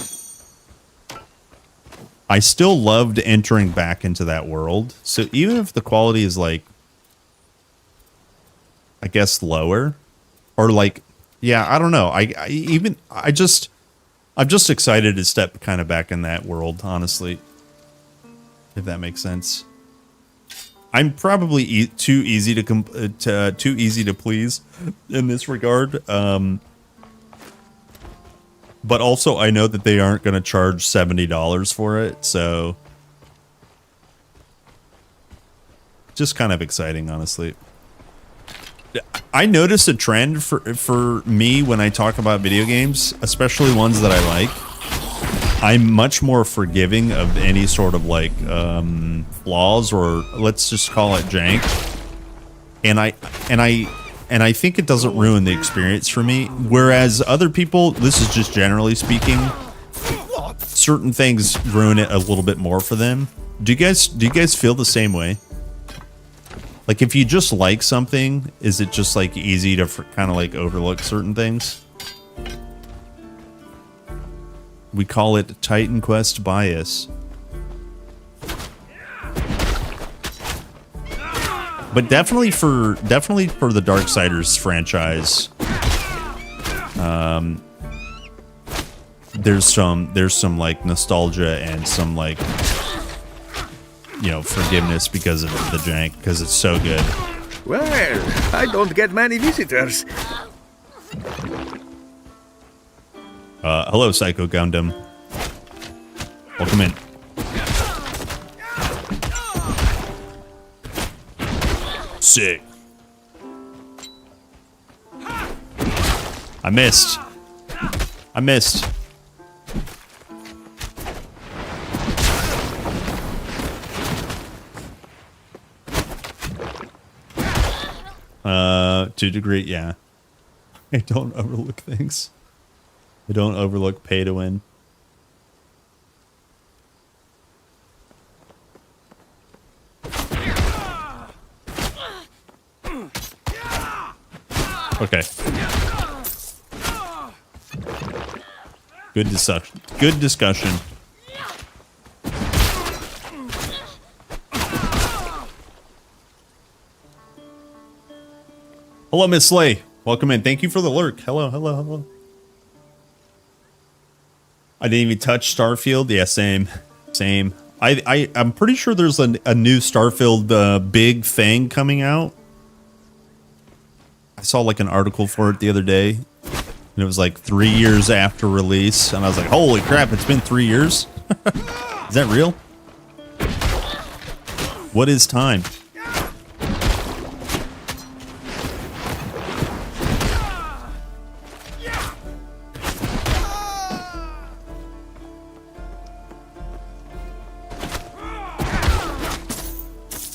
I still loved entering back into that world. So even if the quality is like, I guess lower, or like, yeah, I don't know. I'm just excited to step kind of back in that world, honestly, if that makes sense. I'm probably too easy to please in this regard. But also I know that they aren't going to charge $70 for it, so just kind of exciting, honestly. I notice a trend for me when I talk about video games, especially ones that I like. I'm much more forgiving of any sort of like flaws, or let's just call it jank. And I think it doesn't ruin the experience for me. Whereas other people, this is just generally speaking, certain things ruin it a little bit more for them. Do you guys feel the same way? Like if you just like something, is it just like easy to kind of like overlook certain things? We call it Titan Quest bias. But definitely for the Darksiders franchise, there's some like nostalgia and some like, you know, forgiveness because of the jank, because it's so good. Well, I don't get many visitors. Hello, Psycho Gundam. Welcome in. Sick. I missed. To a degree, yeah. I don't overlook things. I don't overlook pay to win. Okay. Good discussion. Good discussion. Hello, Miss Slay. Welcome in. Thank you for the lurk. Hello, hello, hello. I didn't even touch Starfield. Yeah, same. Same. I'm pretty sure there's a new Starfield big thing coming out. I saw like an article for it the other day. And it was like 3 years after release. And I was like, holy crap, it's been 3 years? Is that real? What is time?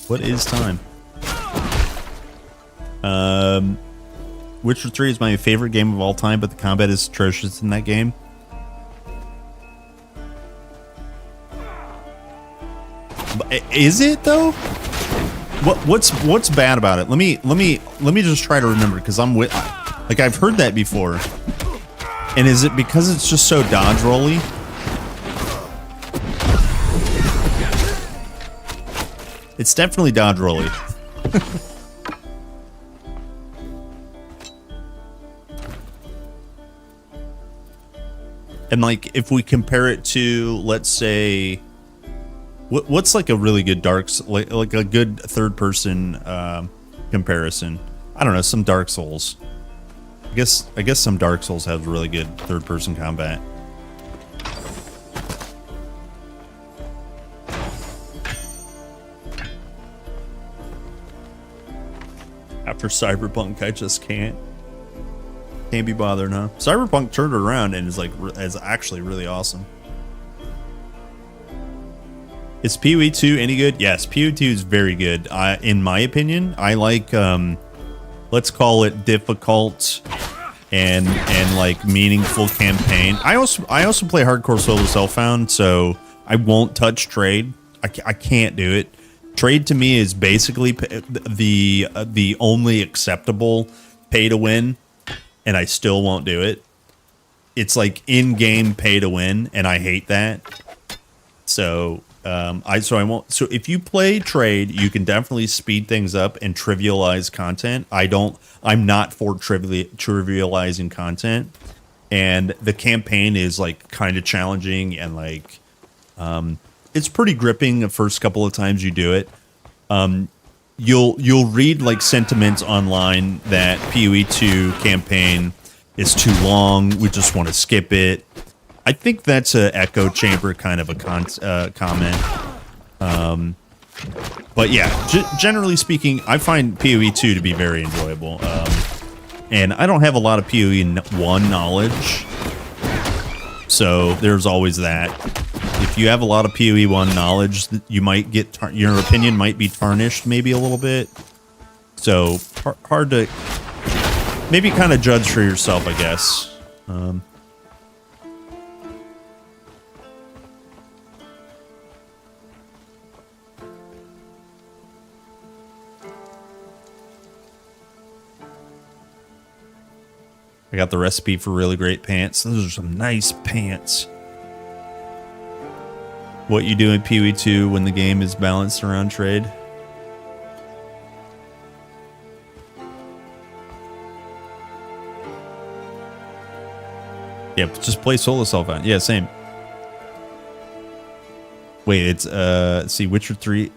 What is time? Witcher 3 is my favorite game of all time, but the combat is atrocious in that game. Is it though? What's bad about it? Let me just try to remember, because like I've heard that before. And is it because it's just so dodge rolly? It's definitely dodge rolly. And like, if we compare it to, let's say, what's like a really good like a good third person comparison? I don't know, some Dark Souls. I guess some Dark Souls have really good third person combat. After Cyberpunk, I just can't be bothered, huh? Cyberpunk turned it around and is actually really awesome. Is PoE 2 any good? Yes, PoE 2 is very good. In my opinion, I like let's call it difficult and like meaningful campaign. I also play hardcore solo self-found, so I won't touch trade. I can't do it. Trade to me is basically the only acceptable pay to win, and I still won't do it. It's like in-game pay to win, and I hate that. So I won't. So if you play trade, you can definitely speed things up and trivialize content. I'm not for trivializing content, and the campaign is like kind of challenging and like it's pretty gripping the first couple of times you do it. You'll read like sentiments online that PoE 2 campaign is too long. We just want to skip it. I think that's a echo chamber kind of a comment. But yeah, generally speaking, I find PoE 2 to be very enjoyable. And I don't have a lot of PoE 1 knowledge, so there's always that. If you have a lot of PoE 1 knowledge, you might get your opinion might be tarnished maybe a little bit. So hard to maybe kind of judge for yourself, I guess. I got the recipe for really great pants. Those are some nice pants. What you do in PoE 2 when the game is balanced around trade? Yeah, just play solo self-found. Yeah, same. Wait, it's let's see, Witcher 3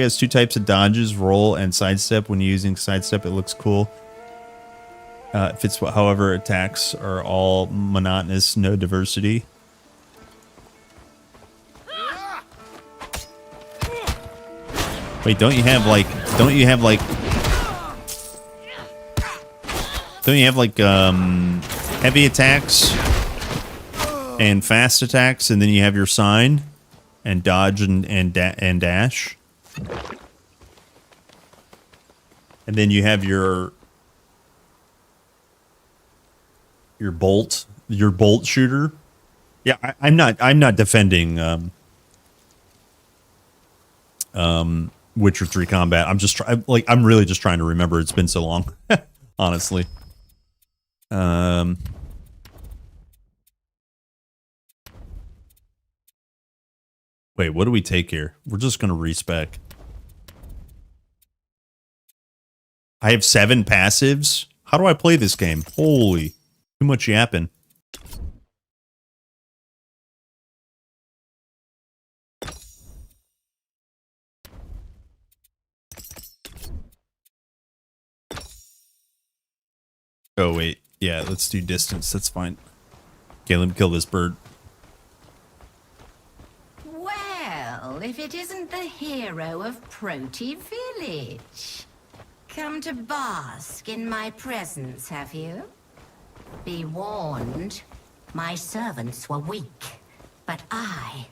has 2 types of dodges, roll and sidestep. When using sidestep, it looks cool. Fits, however, attacks are all monotonous, no diversity. Wait, don't you have like heavy attacks and fast attacks, and then you have your sign and dodge and dash, and then you have your bolt your bolt shooter. Yeah, I'm not defending Witcher 3 combat. I'm just I'm really just trying to remember. It's been so long, honestly. Wait, what do we take here? We're just gonna respec. I have 7 passives. How do I play this game? Holy, too much yapping. Oh, wait. Yeah, let's do distance. That's fine. Okay, let me kill this bird. Well, if it isn't the hero of Proti Village. Come to bask in my presence, have you? Be warned, my servants were weak, but I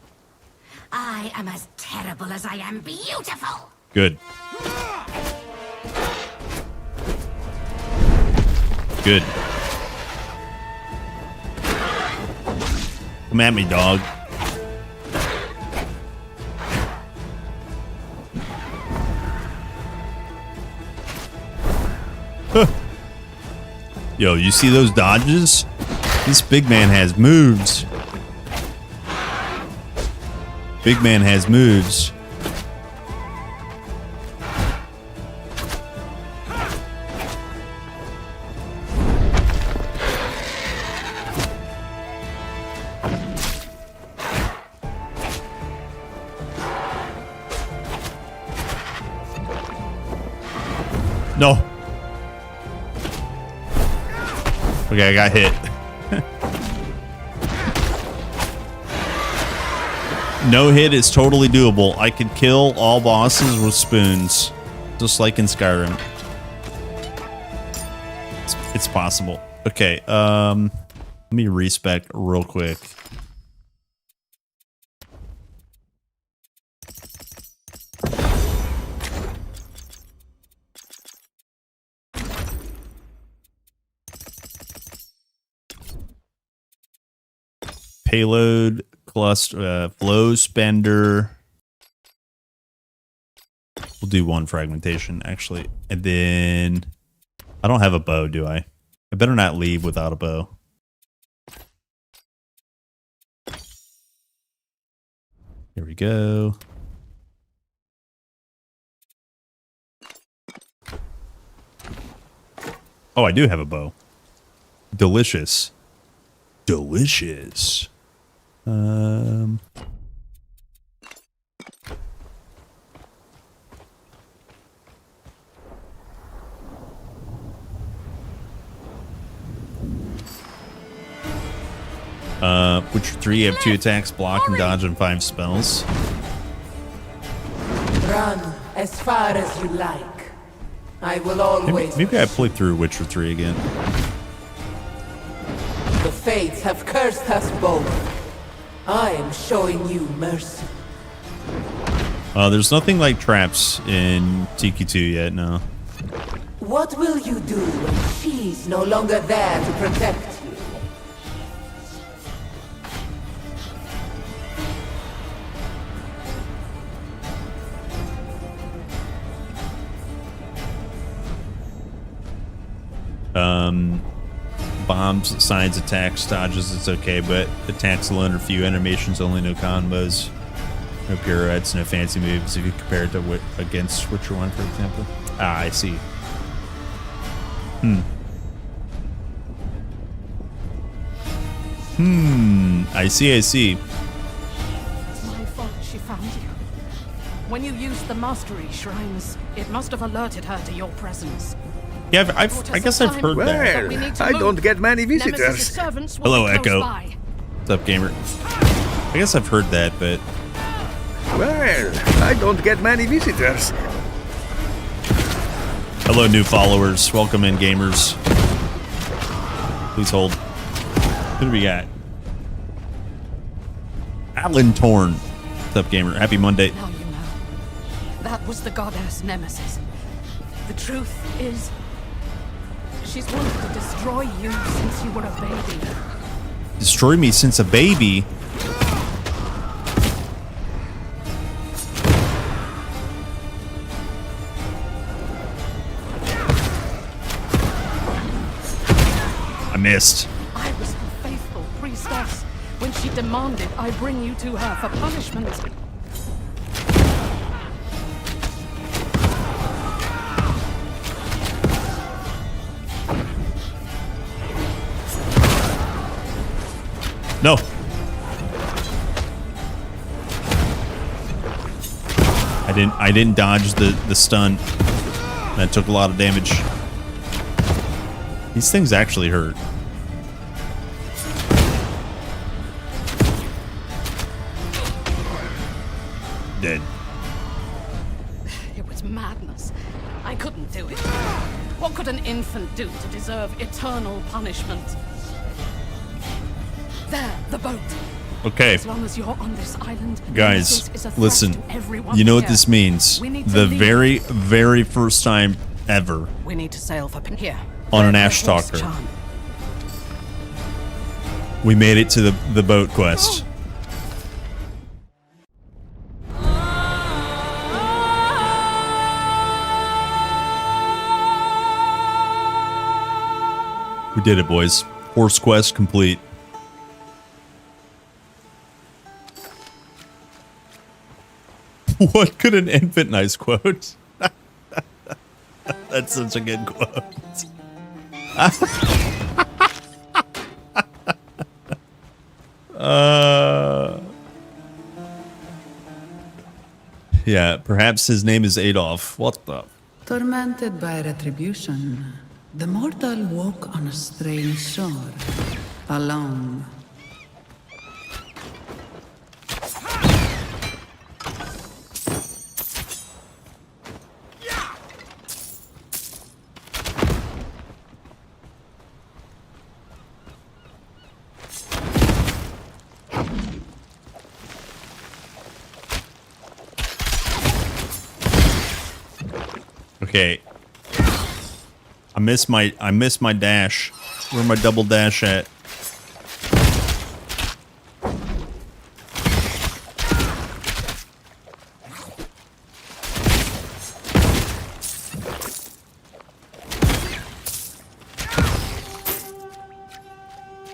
am as terrible as I am beautiful! Good. Good. Come at me, dog. Huh. Yo, you see those dodges? This big man has moves. Big man has moves. No. Okay, I got hit. No hit is totally doable. I could kill all bosses with spoons, just like in Skyrim. It's possible. Okay, let me respec real quick. Payload, cluster, flow spender. We'll do 1 fragmentation, actually. And then I don't have a bow, do I? I better not leave without a bow. Here we go. Oh, I do have a bow. Delicious. Delicious. Witcher 3, you have 2 attacks, block and dodge, and 5 spells. Run as far as you like. I will always. Maybe I play through Witcher 3 again. The fates have cursed us both. I am showing you mercy. There's nothing like traps in TQ2 yet, no. What will you do when she's no longer there to protect you? Bombs, signs, attacks, dodges, it's okay, but attacks alone are few, animations only, no combos, no pirouettes, no fancy moves if you compare it to against Witcher 1, for example. Ah, I see. I see. It's my fault she found you. When you used the mastery shrines, it must have alerted her to your presence. Yeah, I guess I've heard that. Well, I don't get many visitors. Hello, Echo. What's up, gamer? I guess I've heard that, but... Well, I don't get many visitors. Hello, new followers. Welcome in, gamers. Please hold. Who do we got? Alan Torn. What's up, gamer? Happy Monday. Now you know. That was the goddess Nemesis. The truth is, she's wanted to destroy you since you were a baby. Destroyed me since a baby. I missed. I was her faithful priestess when she demanded I bring you to her for punishment. No. I didn't dodge the stun. That took a lot of damage. These things actually hurt. Dead. It was madness. I couldn't do it. What could an infant do to deserve eternal punishment? There, the boat. Okay. As long as you're on this island, Guys, Nemesis is a threat listen. to everyone You know what here. this means. We need to The leave. very, very first time ever We need to sail for here. on an Where Ashstalker, horse charm. we made it to the boat quest. We did it, boys. Horse quest complete. What could an infant nice quote? That's such a good quote. Yeah, perhaps his name is Adolf. What the? Tormented by retribution, the mortal woke on a strange shore, alone. Okay. I miss my dash. Where my double dash at?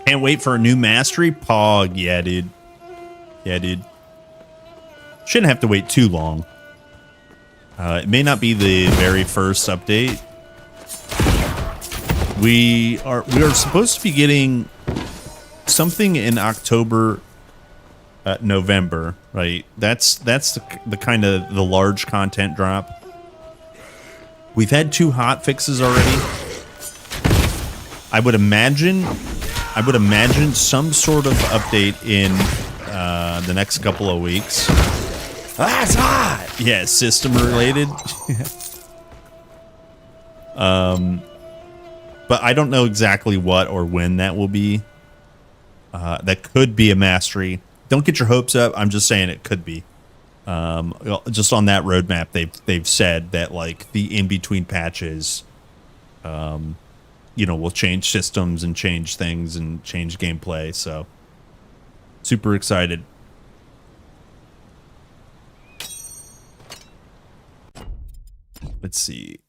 Can't wait for a new mastery? Pog, yeah, dude. Yeah, dude. Shouldn't have to wait too long. It may not be the very first update. We are supposed to be getting something in October, November, right? That's the kind of the large content drop. We've had 2 hot fixes already. I would imagine some sort of update in the next couple of weeks. That's hot. Yeah, system related. But I don't know exactly what or when that will be. That could be a mastery. Don't get your hopes up. I'm just saying it could be. Just on that roadmap, they've said that like the in between patches, will change systems and change things and change gameplay. So super excited. Let's see.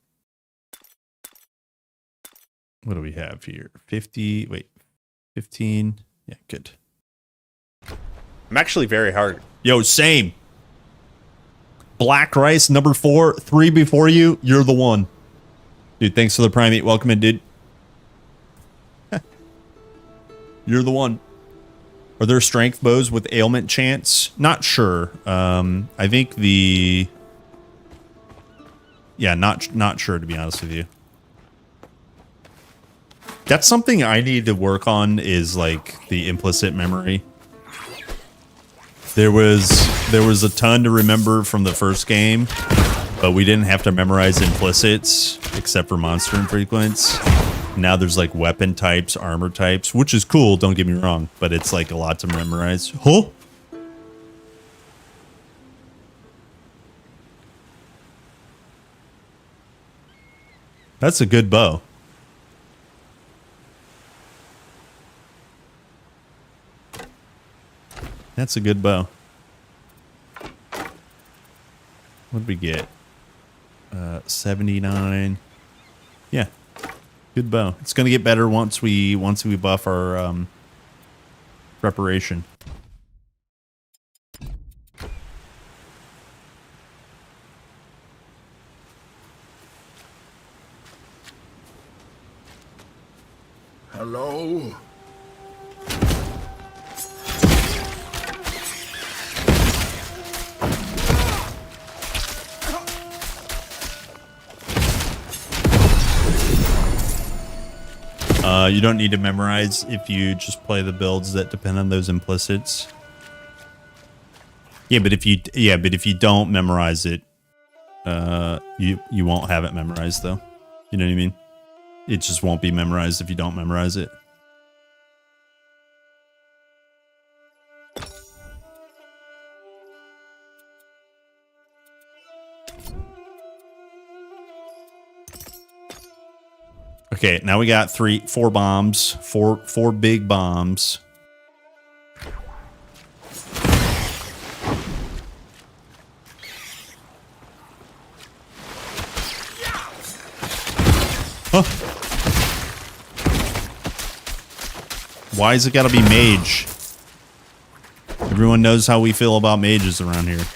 What do we have here? 50. Wait, 15. Yeah, good. I'm actually very hard. Yo, same. Black Rice, number 4. 3 before you. You're the one. Dude, thanks for the primate. Welcome in, dude. You're the one. Are there strength bows with ailment chance? Not sure. I think the... Yeah, not sure, to be honest with you. That's something I need to work on, is like the implicit memory. There was a ton to remember from the first game, but we didn't have to memorize implicits except for monster infrequents. Now there's like weapon types, armor types, which is cool, don't get me wrong, but it's like a lot to memorize. Huh? That's a good bow. That's a good bow. What did we get? 79. Yeah. Good bow. It's gonna get better once we buff our preparation. Hello? You don't need to memorize if you just play the builds that depend on those implicits. Yeah, but if you don't memorize it, you won't have it memorized though. You know what I mean? It just won't be memorized if you don't memorize it. Okay, now we got 4 bombs, four big bombs. Huh. Why is it gotta be mage? Everyone knows how we feel about mages around here.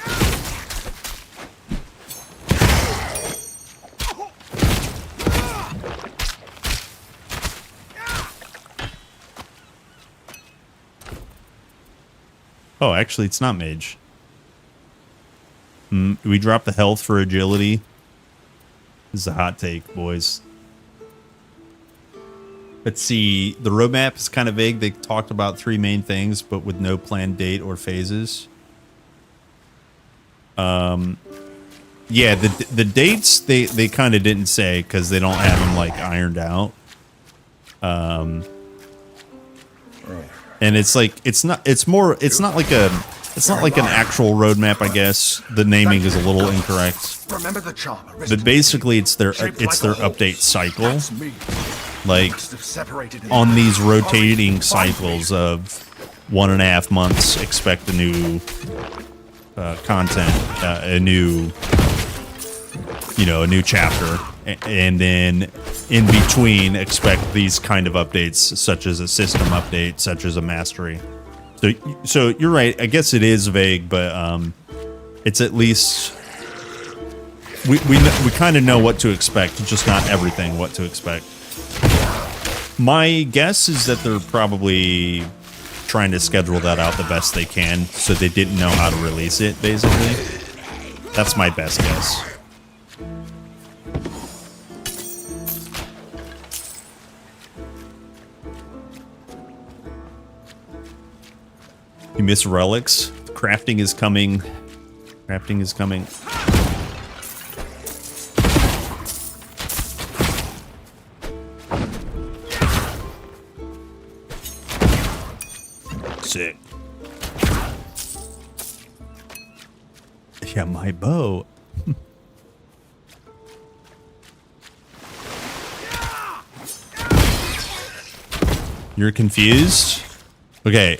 Oh, actually, it's not mage. We drop the health for agility. This is a hot take, boys. Let's see. The roadmap is kind of vague. They talked about 3 main things, but with no planned date or phases. Yeah, the dates they kind of didn't say because they don't have them like ironed out. And it's like it's not like an actual roadmap, I guess. The naming is a little incorrect. Remember the charm. But basically it's their update cycle. Like on these rotating cycles of 1.5 months, expect a new content, a new chapter, and then in between expect these kind of updates, such as a system update, such as a mastery. So you're right. I guess it is vague, but it's at least we kind of know what to expect, just not everything what to expect. My guess is that they're probably trying to schedule that out the best they can, so they didn't know how to release it, basically. That's my best guess. You miss relics? Crafting is coming. Crafting is coming. Sick. Yeah, my bow. You're confused? Okay.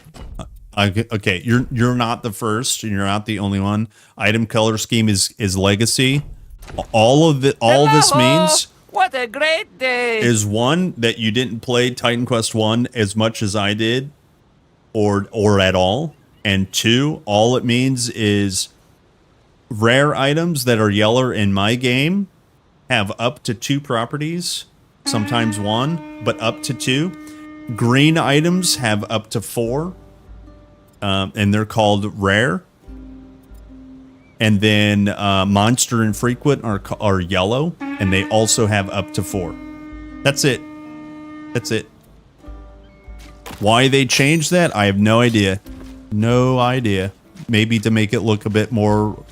Okay, you're not the first, and you're not the only one. Item color scheme is legacy. All this means what a great day is, one, that you didn't play Titan Quest 1 as much as I did, or at all, and 2, all it means is rare items that are yellow in my game have up to 2 properties, sometimes 1, but up to 2. Green items have up to 4. And they're called rare. And then monster and frequent are yellow, and they also have up to 4. That's it. That's it. Why they changed that, I have no idea. No idea. Maybe to make it look a bit more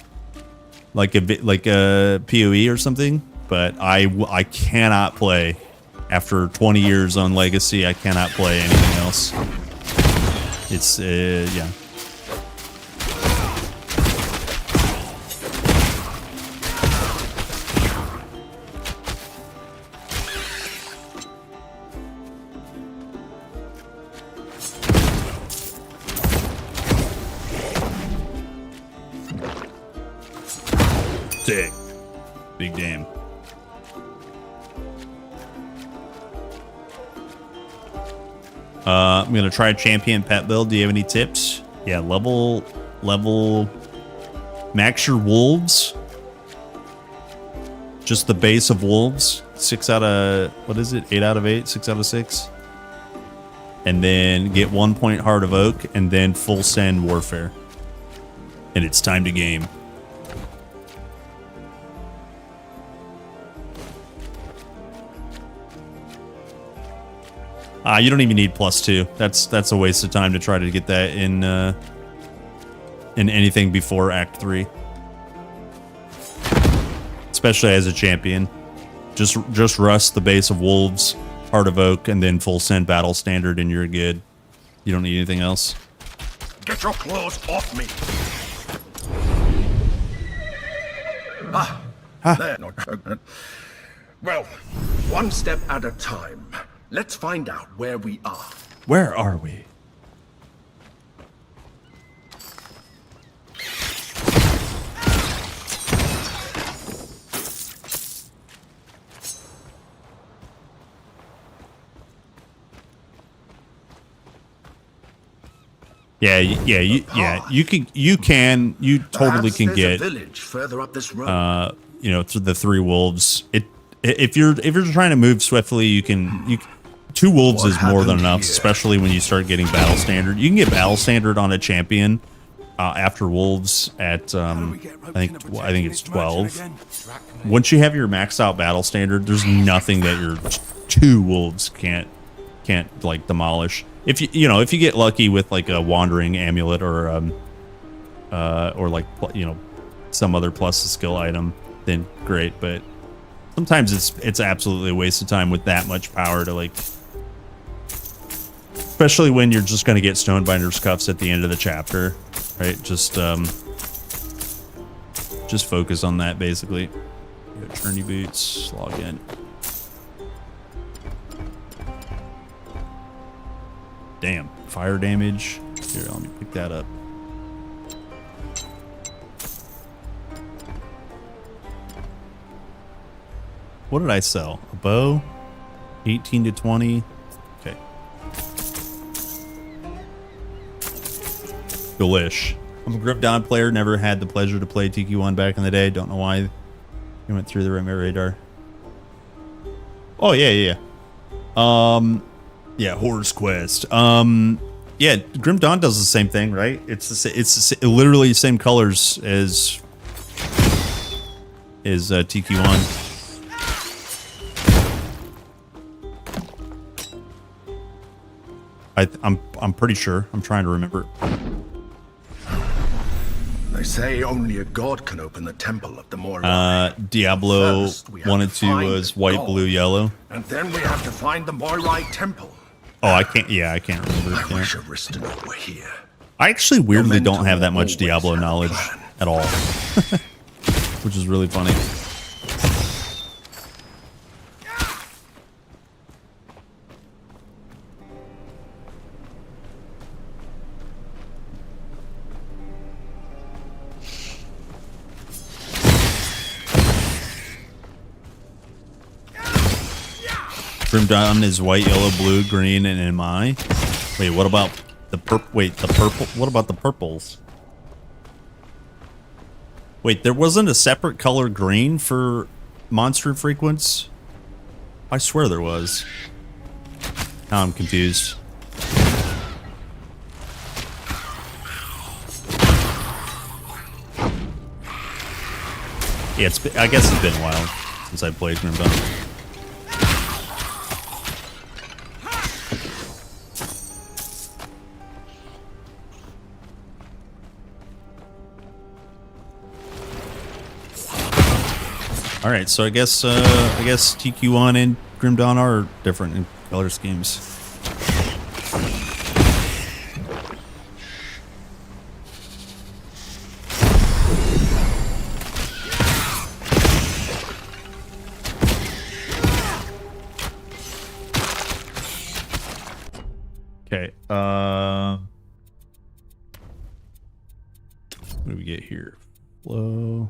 like a PoE or something. But I cannot play. After 20 years on Legacy, I cannot play anything else. It's, yeah. Sick. Big game. I'm gonna try champion pet build. Do you have any tips? Yeah, level max your wolves. Just the base of wolves. 6 out of, what is it? 8 out of 8, 6 out of 6. And then get 1 point Heart of Oak, and then full send warfare. And it's time to game. You don't even need +2. That's a waste of time to try to get that in anything before Act 3. Especially as a champion. Just rust the base of wolves, Heart of Oak, and then full send battle standard, and you're good. You don't need anything else. Get your claws off me! There. Well, one step at a time. Let's find out where we are. Where are we? You totally can get a village further up this road. through the 3 wolves. If you're trying to move swiftly, you 2 wolves is more than enough, especially when you start getting battle standard. You can get battle standard on a champion after wolves at I think it's 12. Once you have your maxed out battle standard, there's nothing that your 2 wolves can't like demolish. If you get lucky with like a wandering amulet or like some other plus skill item, then great. But sometimes it's absolutely a waste of time with that much power to like, especially when you're just going to get Stonebinder's Cuffs at the end of the chapter, right? Just focus on that basically. Journey boots, log in. Damn, fire damage. Here, let me pick that up. What did I sell? A bow? 18 to 20. Okay. Delish. I'm a Grip Down player. Never had the pleasure to play TQ1 back in the day. Don't know why we went through the radar. Oh, yeah. Yeah, Horror's Quest. Yeah, Grim Dawn does the same thing, right? It's literally the same colors as TQ1. I'm pretty sure. I'm trying to remember. They say only a god can open the temple of the Moirai. Diablo 1 and 2 was white, blue, yellow. And then we have to find the Moirai temple. Oh, I can't remember. I wish Ariston were here. I actually weirdly don't have that much Diablo knowledge at all. Which is really funny. Grim Dawn is white, yellow, blue, green, and MI. Wait, what about the purple? Wait, the purple. What about the purples? Wait, there wasn't a separate color green for monster frequency? I swear there was. Now I'm confused. Yeah, I guess it's been a while since I played Grim Dawn. All right, so I guess TQ1 and Grim Dawn are different in color schemes. Okay. What do we get here? Flow.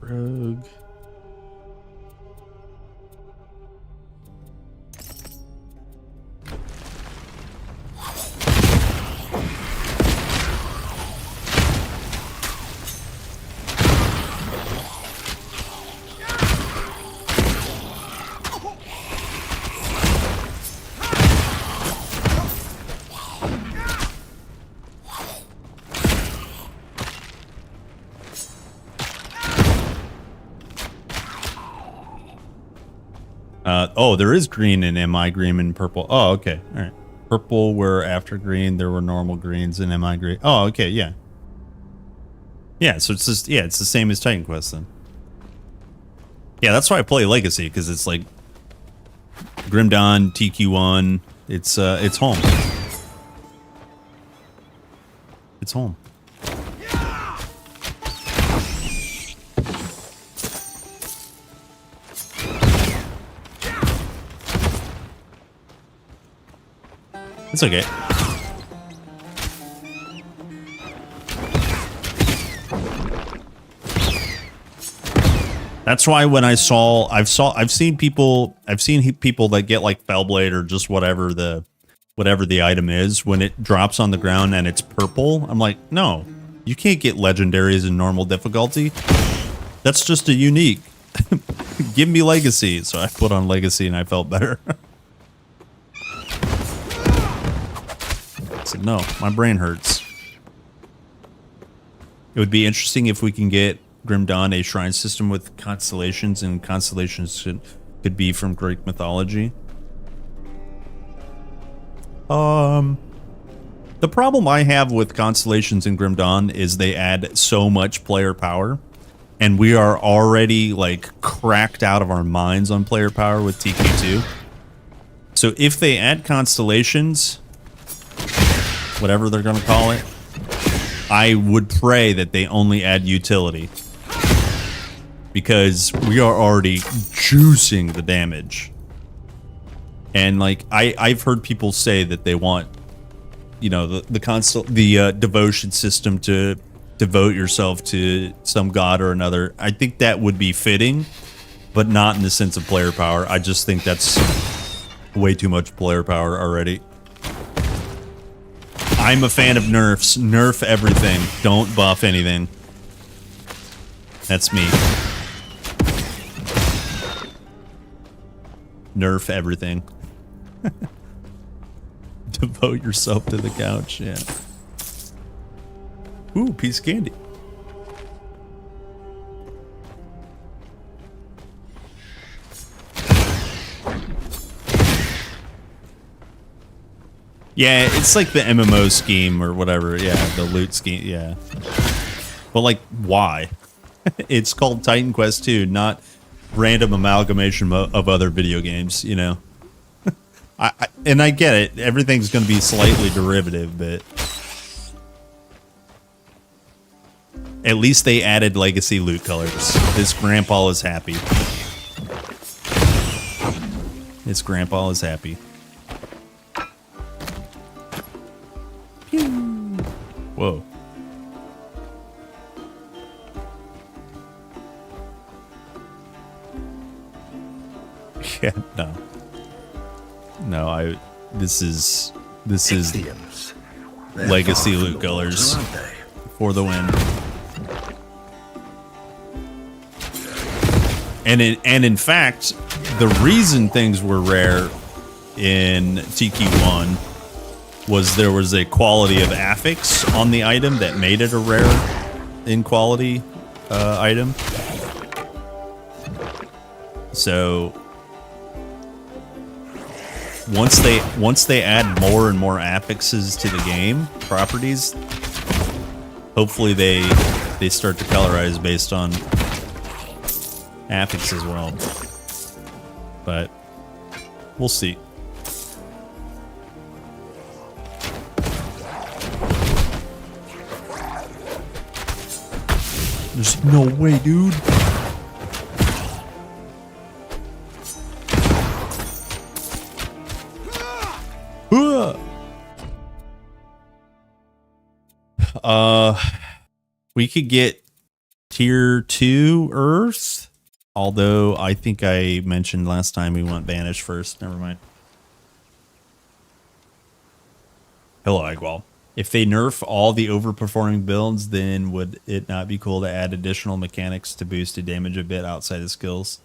Rogue. Oh, there is green in MI green and purple. Oh, okay. All right. Purple were after green. There were normal greens in MI green. Oh, okay. Yeah. Yeah. So it's just, yeah, it's the same as Titan Quest then. Yeah, that's why I play Legacy, because it's like Grim Dawn, TQ1. It's home. It's home. It's okay. That's why when I've seen people that get like Fellblade or just whatever the item is, when it drops on the ground and it's purple, I'm like, no, you can't get legendaries in normal difficulty. That's just a unique. Give me Legacy. So I put on Legacy and I felt better. I said, no, my brain hurts. It would be interesting if we can get Grim Dawn a shrine system with constellations, and constellations could be from Greek mythology. The problem I have with constellations in Grim Dawn is they add so much player power, and we are already like cracked out of our minds on player power with TQ2. So if they add constellations, whatever they're going to call it, I would pray that they only add utility, because we are already juicing the damage. And like I've heard people say that they want, you know, the devotion system to devote yourself to some god or another. I think that would be fitting, but not in the sense of player power. I just think that's way too much player power already. I'm a fan of nerfs. Nerf everything. Don't buff anything. That's me. Nerf everything. Devote yourself to the couch, yeah. Ooh, piece of candy. Yeah, it's like the MMO scheme or whatever. Yeah, the loot scheme. Yeah. But like, why? It's called Titan Quest 2, not random amalgamation of other video games, you know? And I get it. Everything's going to be slightly derivative, but at least they added legacy loot colors. This grandpa is happy. This grandpa is happy. Whoa. Yeah, no. No, this is legacy loot colors for the win. And in fact, the reason things were rare in TQ1 was there was a quality of affix on the item that made it a rare in quality item. So once they add more and more affixes to the game properties, hopefully they start to colorize based on affix as well. But we'll see. There's no way, dude. We could get tier 2 Earth. Although I think I mentioned last time we want Banish first. Never mind. Hello, Egwall. If they nerf all the overperforming builds, then would it not be cool to add additional mechanics to boost the damage a bit outside of skills?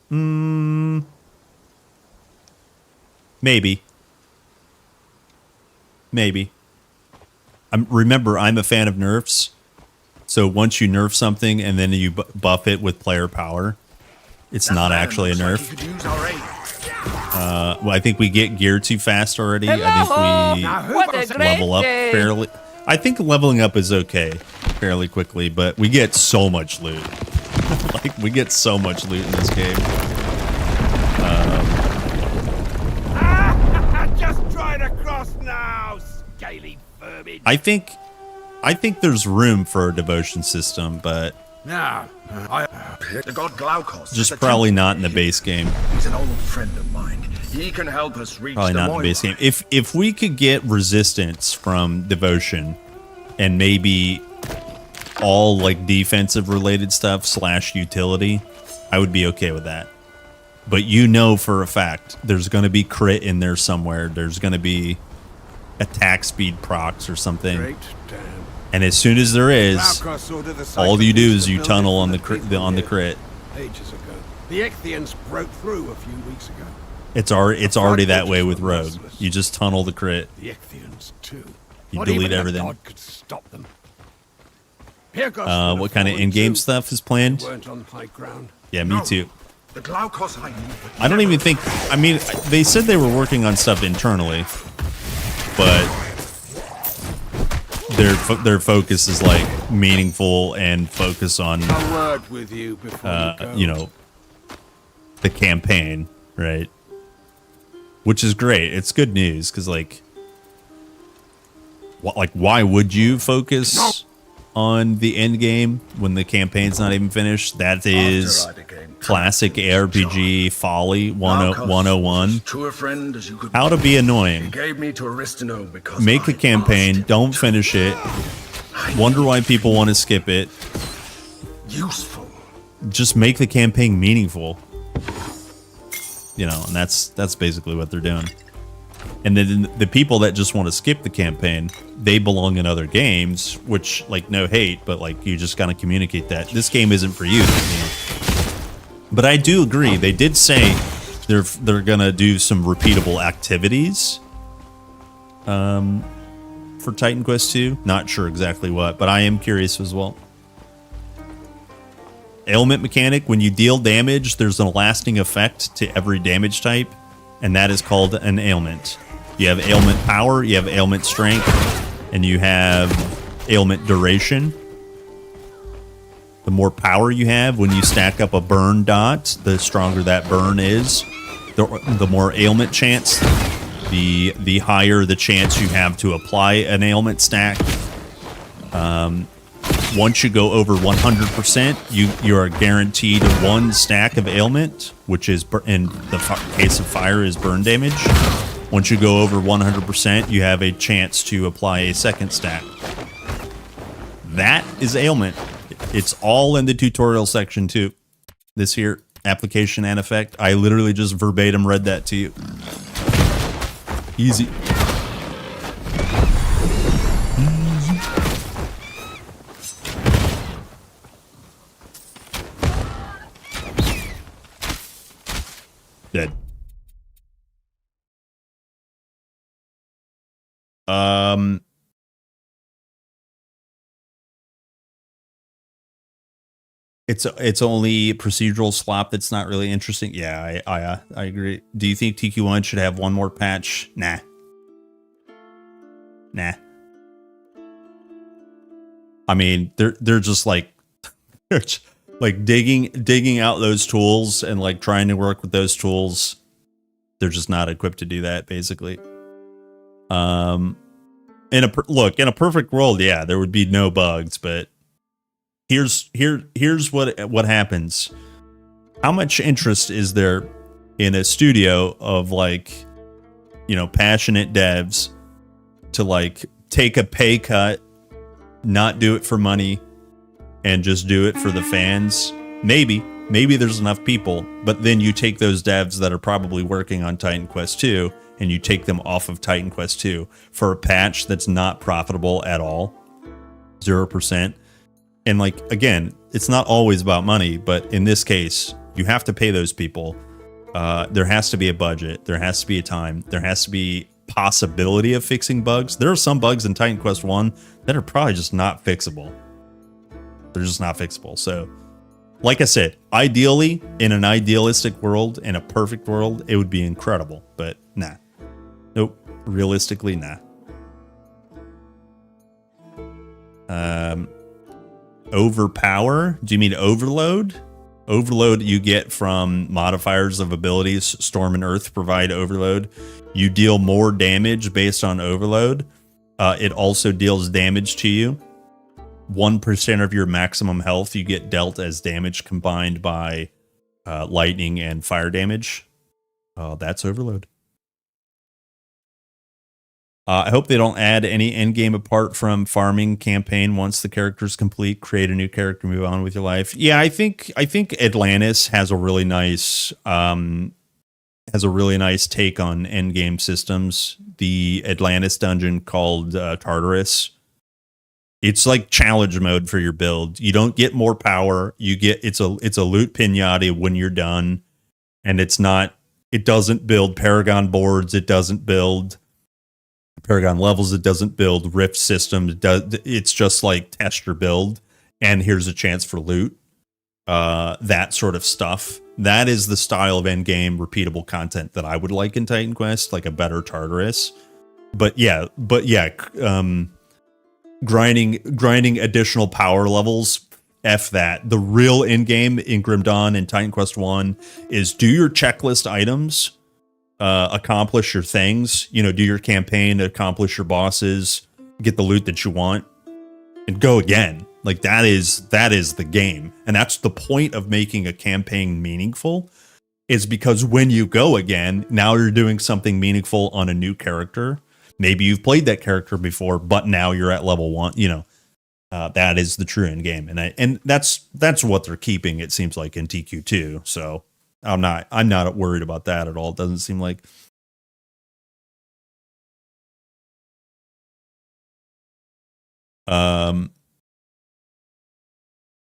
Maybe. Maybe. Remember, I'm a fan of nerfs. So once you nerf something and then you buff it with player power, it's not actually a nerf. Well, I think we get gear too fast already. Hello. I think we level up fairly. I think leveling up is okay fairly quickly, but we get so much loot. Like, we get so much loot in this game. Just try to cross now, scaly vermin. I think there's room for a devotion system, but Now, the god Glaukos. just probably not in the base game. He's an old friend of mine. He can help us reach Probably the not in the Moira. base game. If we could get resistance from devotion and maybe all like defensive related stuff / utility, I would be okay with that. But you know for a fact there's going to be crit in there somewhere. There's going to be attack speed procs or something. And as soon as there is, all you do is you tunnel on the crit. Ages ago. The Ichthians broke through a few weeks ago. It's already that way with Rogue. You just tunnel the crit. The Ichthians too. You Not delete even a everything. god could stop them. What kind of in-game stuff is planned? Weren't on high ground. Yeah, me too. The Glaukos I knew. I don't even think. I mean, they said they were working on stuff internally, but their focus is like meaningful and focus on A word with you before you go. The campaign, right? Which is great. It's good news because why would you focus on the end game when the campaign's not even finished? That is classic ARPG folly 101. True a friend as you could How to be annoying. He gave me to Aristino because Make a campaign, don't finish it. Wonder why people want to skip it. Useful. Just make the campaign meaningful. And that's basically what they're doing. And then the people that just want to skip the campaign, they belong in other games, which, no hate, but, you just gotta communicate that. This game isn't for you. But I do agree. They did say they're gonna do some repeatable activities for Titan Quest 2. Not sure exactly what, but I am curious as well. Ailment mechanic, when you deal damage, there's a lasting effect to every damage type, and that is called an ailment. You have ailment power, you have ailment strength, and you have ailment duration. The more power you have, when you stack up a burn dot, the stronger that burn is. The more ailment chance, the higher the chance you have to apply an ailment stack. Once you go over 100%, you are guaranteed 1 stack of ailment, which is, in the case of fire, is burn damage. Once you go over 100%, you have a chance to apply a 2nd stack. That is ailment. It's all in the tutorial section too. This here, application and effect. I literally just verbatim read that to you. Easy. Dead. It's only procedural slop that's not really interesting. Yeah, I agree. Do you think TQ1 should have one more patch? Nah. I mean, they're just digging out those tools and trying to work with those tools. They're just not equipped to do that, basically. In a perfect world, yeah, there would be no bugs, but here's what happens. How much interest is there in a studio of passionate devs to take a pay cut, not do it for money, and just do it for the fans. Maybe there's enough people, but then you take those devs that are probably working on Titan Quest 2 and you take them off of Titan Quest 2 for a patch that's not profitable at all, 0%. And like, again, it's not always about money, but in this case, you have to pay those people. There has to be a budget. There has to be a time. There has to be possibility of fixing bugs. There are some bugs in Titan Quest 1 that are probably just not fixable. They're just not fixable. So, like I said, ideally, in an idealistic world, in a perfect world, it would be incredible. But nah. Nope. Realistically, nah. Overpower? Do you mean overload? Overload you get from modifiers of abilities. Storm and Earth provide overload. You deal more damage based on overload. It also deals damage to you. 1% of your maximum health you get dealt as damage combined by lightning and fire damage. That's overload. I hope they don't add any endgame apart from farming campaign. Once the character's complete, create a new character, move on with your life. Yeah, I think Atlantis has a really nice take on endgame systems. The Atlantis dungeon called Tartarus. It's like challenge mode for your build. You don't get more power. You get it's a loot pinata when you're done, and it doesn't build Paragon boards. It doesn't build Paragon levels. It doesn't build rift systems. It's just like test your build, and here's a chance for loot. That sort of stuff. That is the style of endgame repeatable content that I would like in Titan Quest, like a better Tartarus. But yeah, grinding additional power levels. F that. The real endgame in Grim Dawn and Titan Quest 1 is do your checklist items. Accomplish your things, do your campaign, accomplish your bosses, get the loot that you want, and go again. Like that is the game. And that's the point of making a campaign meaningful, is because when you go again, now you're doing something meaningful on a new character. Maybe you've played that character before, but now you're at level 1, that is the true end game. And that's what they're keeping, it seems like, in TQ2. So I'm not worried about that at all. It doesn't seem like.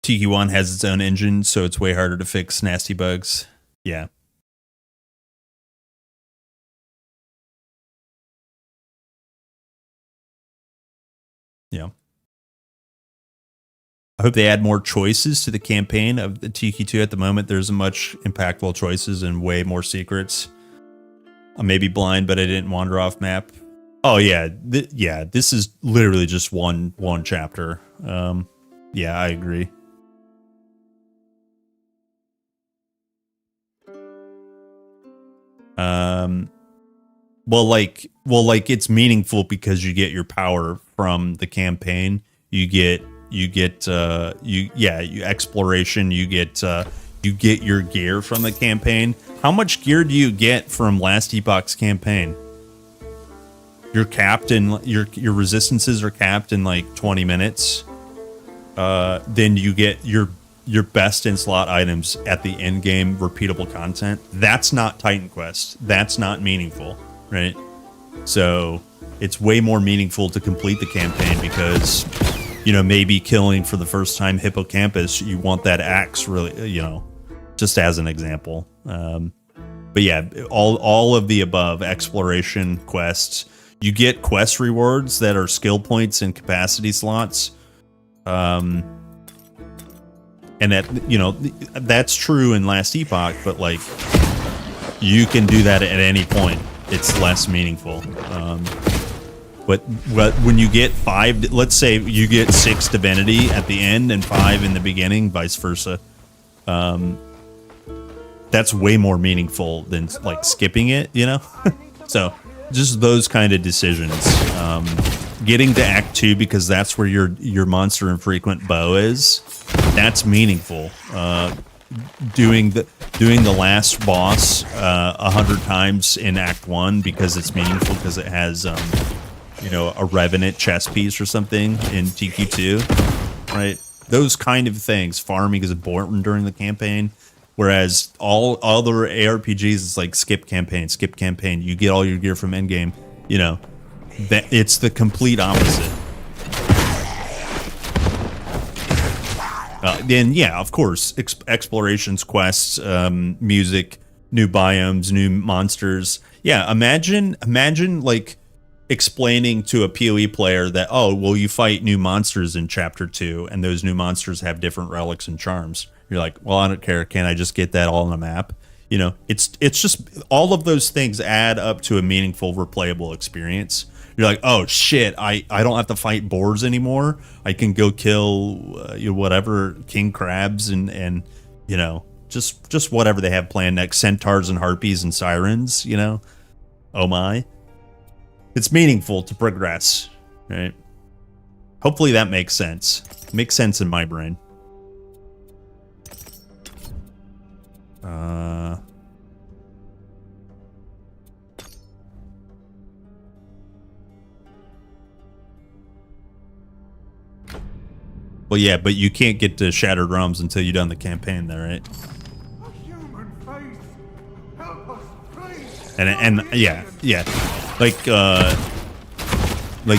TQ1 has its own engine, so it's way harder to fix nasty bugs. Yeah. Yeah. I hope they add more choices to the campaign of the TQ2. At the moment, there's much impactful choices and way more secrets. I may be blind, but I didn't wander off map. Oh yeah, this is literally just one chapter. Yeah, I agree. Well, it's meaningful because you get your power from the campaign. You get exploration. You get your gear from the campaign. How much gear do you get from Last Epoch's campaign? You're capped in your resistances are capped in like 20 minutes. Then you get your best in slot items at the end game repeatable content. That's not Titan Quest. That's not meaningful, right? So it's way more meaningful to complete the campaign because, maybe killing for the first time Hippocampus, you want that axe really, just as an example. But yeah, all of the above, exploration quests, you get quest rewards that are skill points and capacity slots. And that, that's true in Last Epoch, but like you can do that at any point. It's less meaningful. But when you get 5, let's say you get 6 divinity at the end and 5 in the beginning, vice versa. That's way more meaningful than like skipping it, So just those kind of decisions. Getting to Act 2 because that's where your monster infrequent bow is. That's meaningful. Doing the last boss 100 times in Act 1 because it's meaningful because it has a Revenant chess piece or something in TQ2, right? those kind of things. Farming is important during the campaign, whereas all other ARPGs is like skip campaign, skip campaign. You get all your gear from endgame. You know, that it's the complete opposite. Then yeah, of course, explorations, quests, music, new biomes, new monsters. Yeah, imagine like explaining to a PoE player that, oh, well, you fight new monsters in chapter 2 and those new monsters have different relics and charms. You're like, well, I don't care. Can't I just get that all on a map? You know, it's just all of those things add up to a meaningful, replayable experience. You're like, oh shit, I don't have to fight boars anymore. I can go kill whatever king crabs and you know, just whatever they have planned next, centaurs and harpies and sirens, you know. Oh my. It's meaningful to progress, right? Hopefully that makes sense. Makes sense in my brain. Well, yeah, but you can't get to Shattered Realms until you've done the campaign there, right? And yeah, like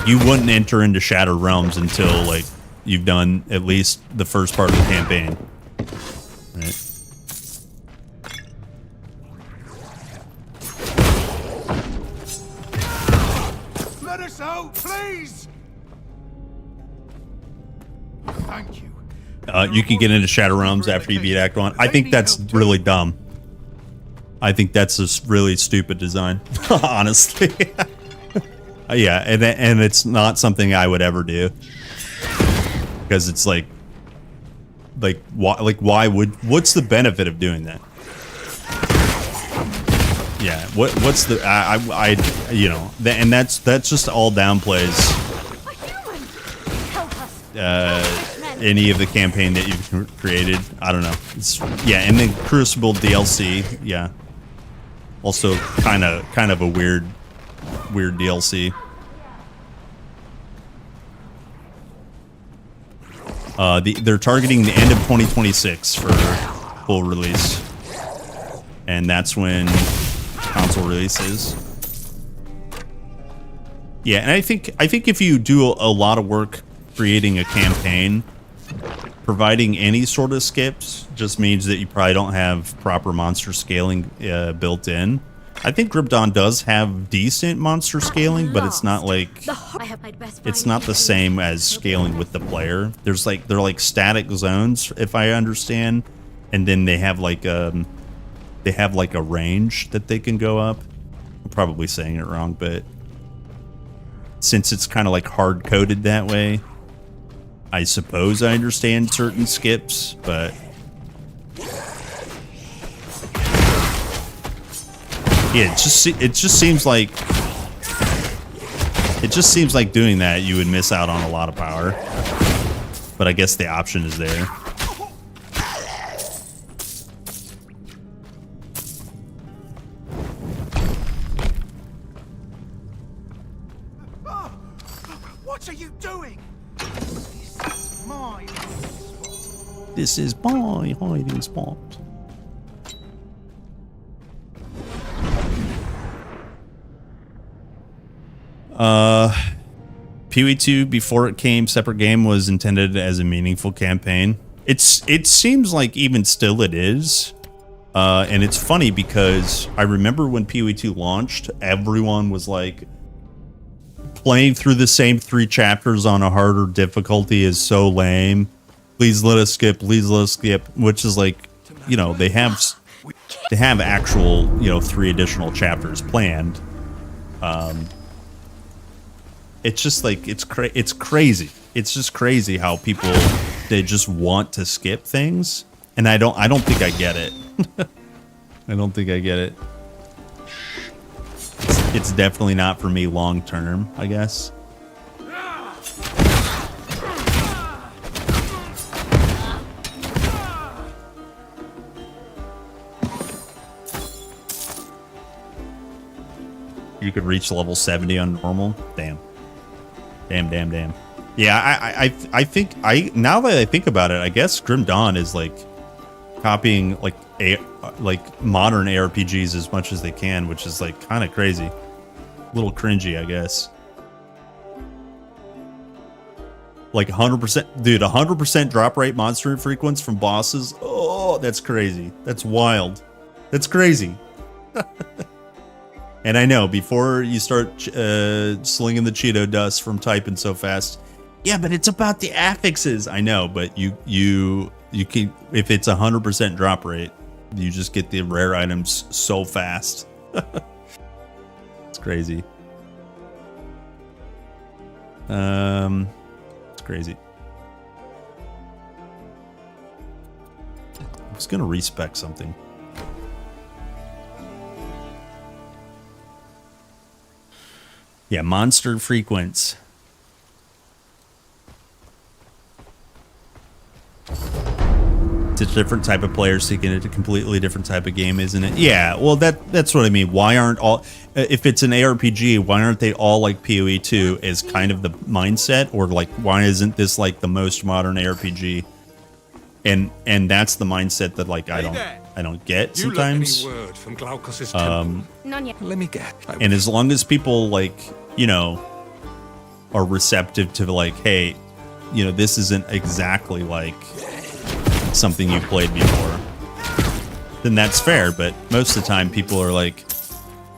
you wouldn't enter into Shattered Realms until like you've done at least the first part of the campaign, right? Let us out, please. Thank you. You can get into Shattered Realms after you beat Act 1. I think that's really dumb. I think that's a really stupid design, honestly. Yeah, and it's not something I would ever do, because it's like why what's the benefit of doing that? Yeah, what's the I you know, and that's just all downplays any of the campaign that you've created. I don't know. It's, yeah, and then Crucible DLC, yeah. Also kind of a weird DLC. They're targeting the end of 2026 for full release. And that's when console releases. Yeah, and I think if you do a lot of work creating a campaign, providing any sort of skips just means that you probably don't have proper monster scaling built in. I think Grim Dawn does have decent monster scaling, but it's not like it's not the same as scaling with the player. They're like static zones, if I understand, and then they have like a range that they can go up. I'm probably saying it wrong, but since it's kind of like hard coded that way, I suppose I understand certain skips, but yeah, it just seems like doing that you would miss out on a lot of power. But I guess the option is there. What are you doing? This is my hiding spot. PoE2, before it came separate game, was intended as a meaningful campaign. It seems like even still it is. And it's funny because I remember when PoE2 launched, everyone was like, playing through the same 3 chapters on a harder difficulty is so lame. Please let us skip, which is like, you know, they have actual, you know, 3 additional chapters planned. It's just like it's crazy. It's just crazy how people, they just want to skip things, and I don't think I get it. I don't think I get it. It's definitely not for me long term, I guess. You could reach level 70 on normal. Damn. Damn. Yeah, I think now that I think about it, I guess Grim Dawn is like copying like modern ARPGs as much as they can, which is like kind of crazy, a little cringy, I guess. Like 100%, dude, 100% drop rate monster frequency from bosses. Oh, that's crazy. That's wild. That's crazy. And I know before you start slinging the Cheeto dust from typing so fast. Yeah, but it's about the affixes. I know, but you can, if it's 100% drop rate, you just get the rare items so fast. It's crazy. It's crazy. I was gonna respec something. Yeah, monster frequency. It's a different type of player seeking a completely different type of game, isn't it? Yeah, well, that's what I mean. Why aren't all, if it's an ARPG, why aren't they all like PoE 2 as kind of the mindset? Or like, why isn't this like the most modern ARPG? And that's the mindset that like I don't get sometimes. You any word from Glaucus's temple? None yet. Let me get. And as long as people like, you know, are receptive to like, hey, you know, this isn't exactly like something you played before, then that's fair. But most of the time people are like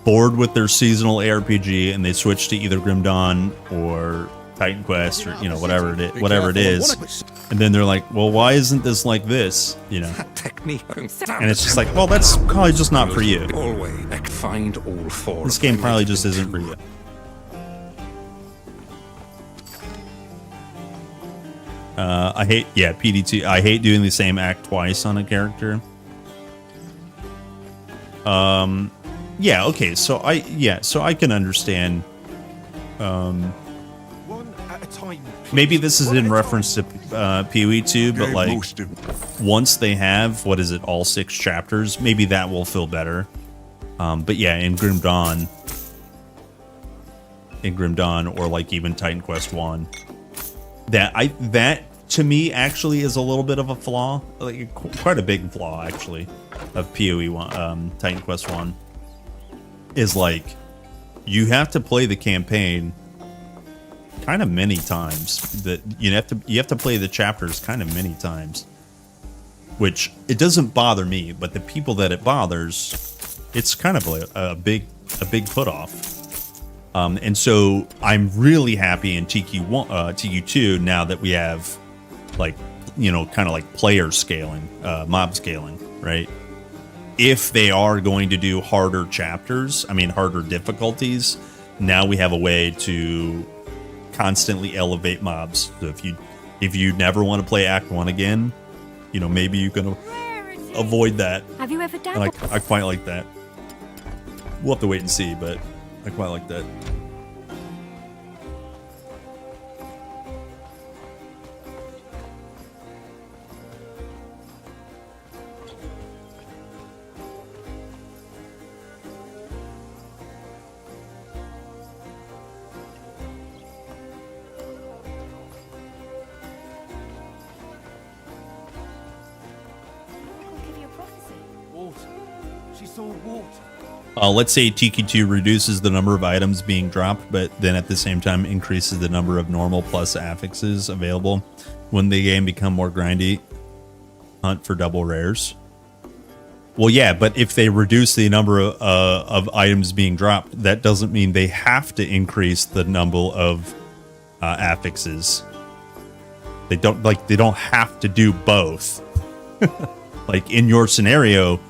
bored with their seasonal ARPG and they switch to either Grim Dawn or Titan Quest or, you know, whatever it is. And then they're like, well, why isn't this like this? You know? And it's just like, well, that's probably just not for you. Find all four. This game probably just isn't for you. I hate, yeah, PD2. I hate doing the same act twice on a character. Yeah, okay, so I can understand. Maybe this is in reference to PoE 2, but like once they have, what is it, all 6 chapters, maybe that will feel better. But yeah, in Grim Dawn or like even Titan Quest 1, that to me actually is a little bit of a flaw, like quite a big flaw actually of PoE 1, Titan Quest 1, is like you have to play the campaign kind of many times. That you have to play the chapters kind of many times, which it doesn't bother me, but the people that it bothers, it's kind of a big put off. And so I'm really happy in TQ2 now that we have like, you know, kind of like player scaling, mob scaling, right? If they are going to do harder chapters, I mean harder difficulties, now we have a way to constantly elevate mobs. So if you never want to play Act 1 again, you know, maybe you can avoid that. Have you ever done? And I quite like that. We'll have to wait and see, but I quite like that. Let's say TQ2 reduces the number of items being dropped, but then at the same time increases the number of normal plus affixes available. When the game become more grindy, hunt for double rares. Well, yeah, but if they reduce the number of items being dropped, that doesn't mean they have to increase the number of affixes. They don't have to do both. Like in your scenario,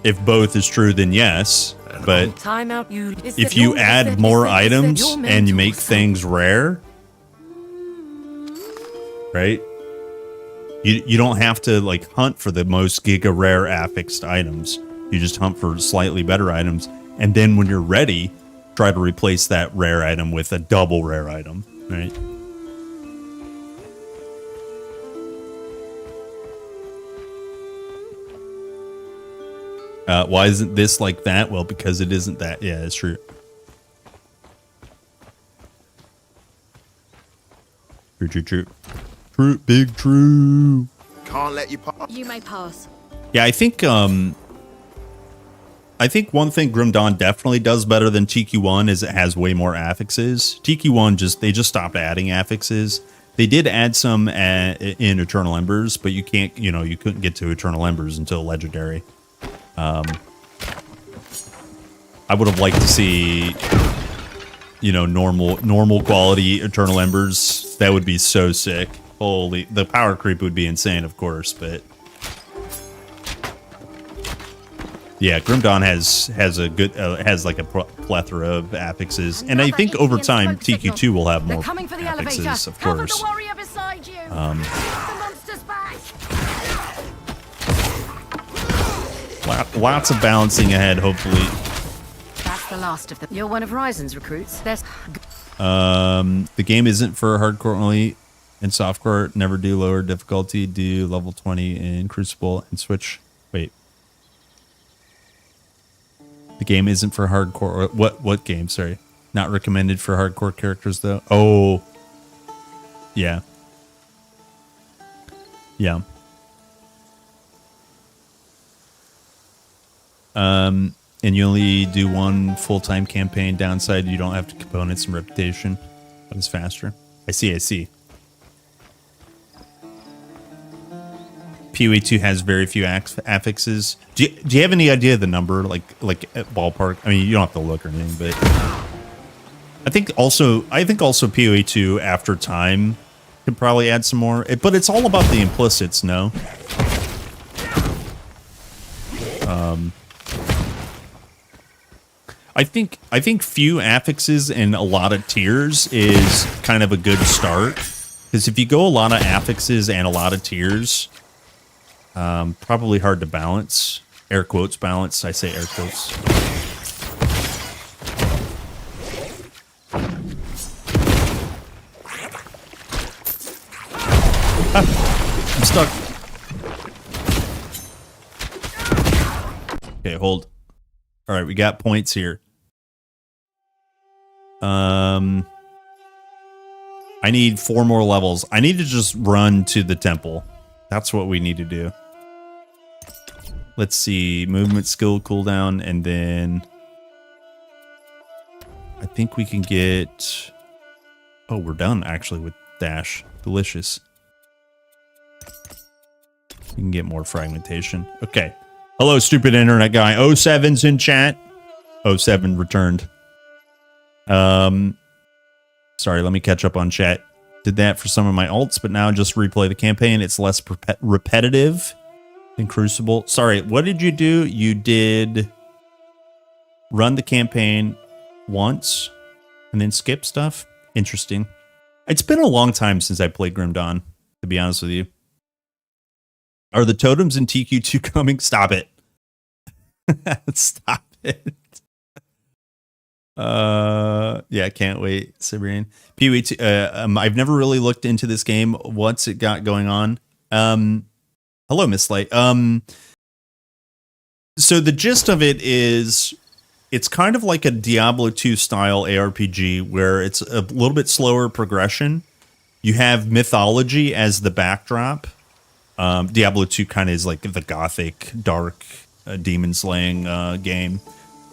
if both is true, then yes. But if you add more items and you make things rare, right? You don't have to like hunt for the most giga rare affixed items. You just hunt for slightly better items, and then when you're ready, try to replace that rare item with a double rare item, right? Why isn't this like that? Well, because it isn't that. Yeah, that's true. True. Big true. Can't let you pass. You may pass. Yeah, I think one thing Grim Dawn definitely does better than TQ1 is it has way more affixes. TQ1 they just stopped adding affixes. They did add some in Eternal Embers, but you can't, you couldn't get to Eternal Embers until Legendary. I would have liked to see, normal quality Eternal Embers. That would be so sick. Holy, the power creep would be insane, of course, but yeah, Grim Dawn has a good like a plethora of affixes, and I think over time TQ2 will have more affixes, of course. Lots of balancing ahead, hopefully. That's the last of them. You're one of Ryzen's recruits. There's the game isn't for hardcore only. In softcore, never do lower difficulty. Do level 20 in Crucible and switch. Wait. The game isn't for hardcore. What game? Sorry. Not recommended for hardcore characters, though. Oh. Yeah. Yeah. And you only do one full-time campaign. Downside, you don't have to components and reputation. That is faster. I see. PoE2 has very few affixes. Do you have any idea of the number, like ballpark? I mean, you don't have to look or anything, but I think also PoE2 after time could probably add some more. But it's all about the implicits, no? I think few affixes and a lot of tiers is kind of a good start, because if you go a lot of affixes and a lot of tiers, probably hard to balance. Air quotes balance. I say air quotes. I'm stuck. Okay, hold. All right, we got points here. I need 4 more levels. I need to just run to the temple. That's what we need to do. Let's see. Movement skill cooldown, and then I think we can get... Oh, we're done, actually, with dash. Delicious. We can get more fragmentation. Okay. Hello, stupid internet guy. 07's in chat. 07 returned. Sorry, let me catch up on chat. Did that for some of my alts, but now just replay the campaign. It's less repetitive than Crucible. Sorry, what did you do? You did run the campaign once and then skip stuff? Interesting. It's been a long time since I played Grim Dawn, to be honest with you. Are the totems in TQ2 coming? Stop it. Stop it. Yeah, can't wait. Siberian PoE2. I've never really looked into this game. What's it got going on? Hello, Miss Light. So the gist of it is, it's kind of like a Diablo 2 style ARPG where it's a little bit slower progression. You have mythology as the backdrop. Diablo 2 kind of is like the gothic, dark, demon slaying game.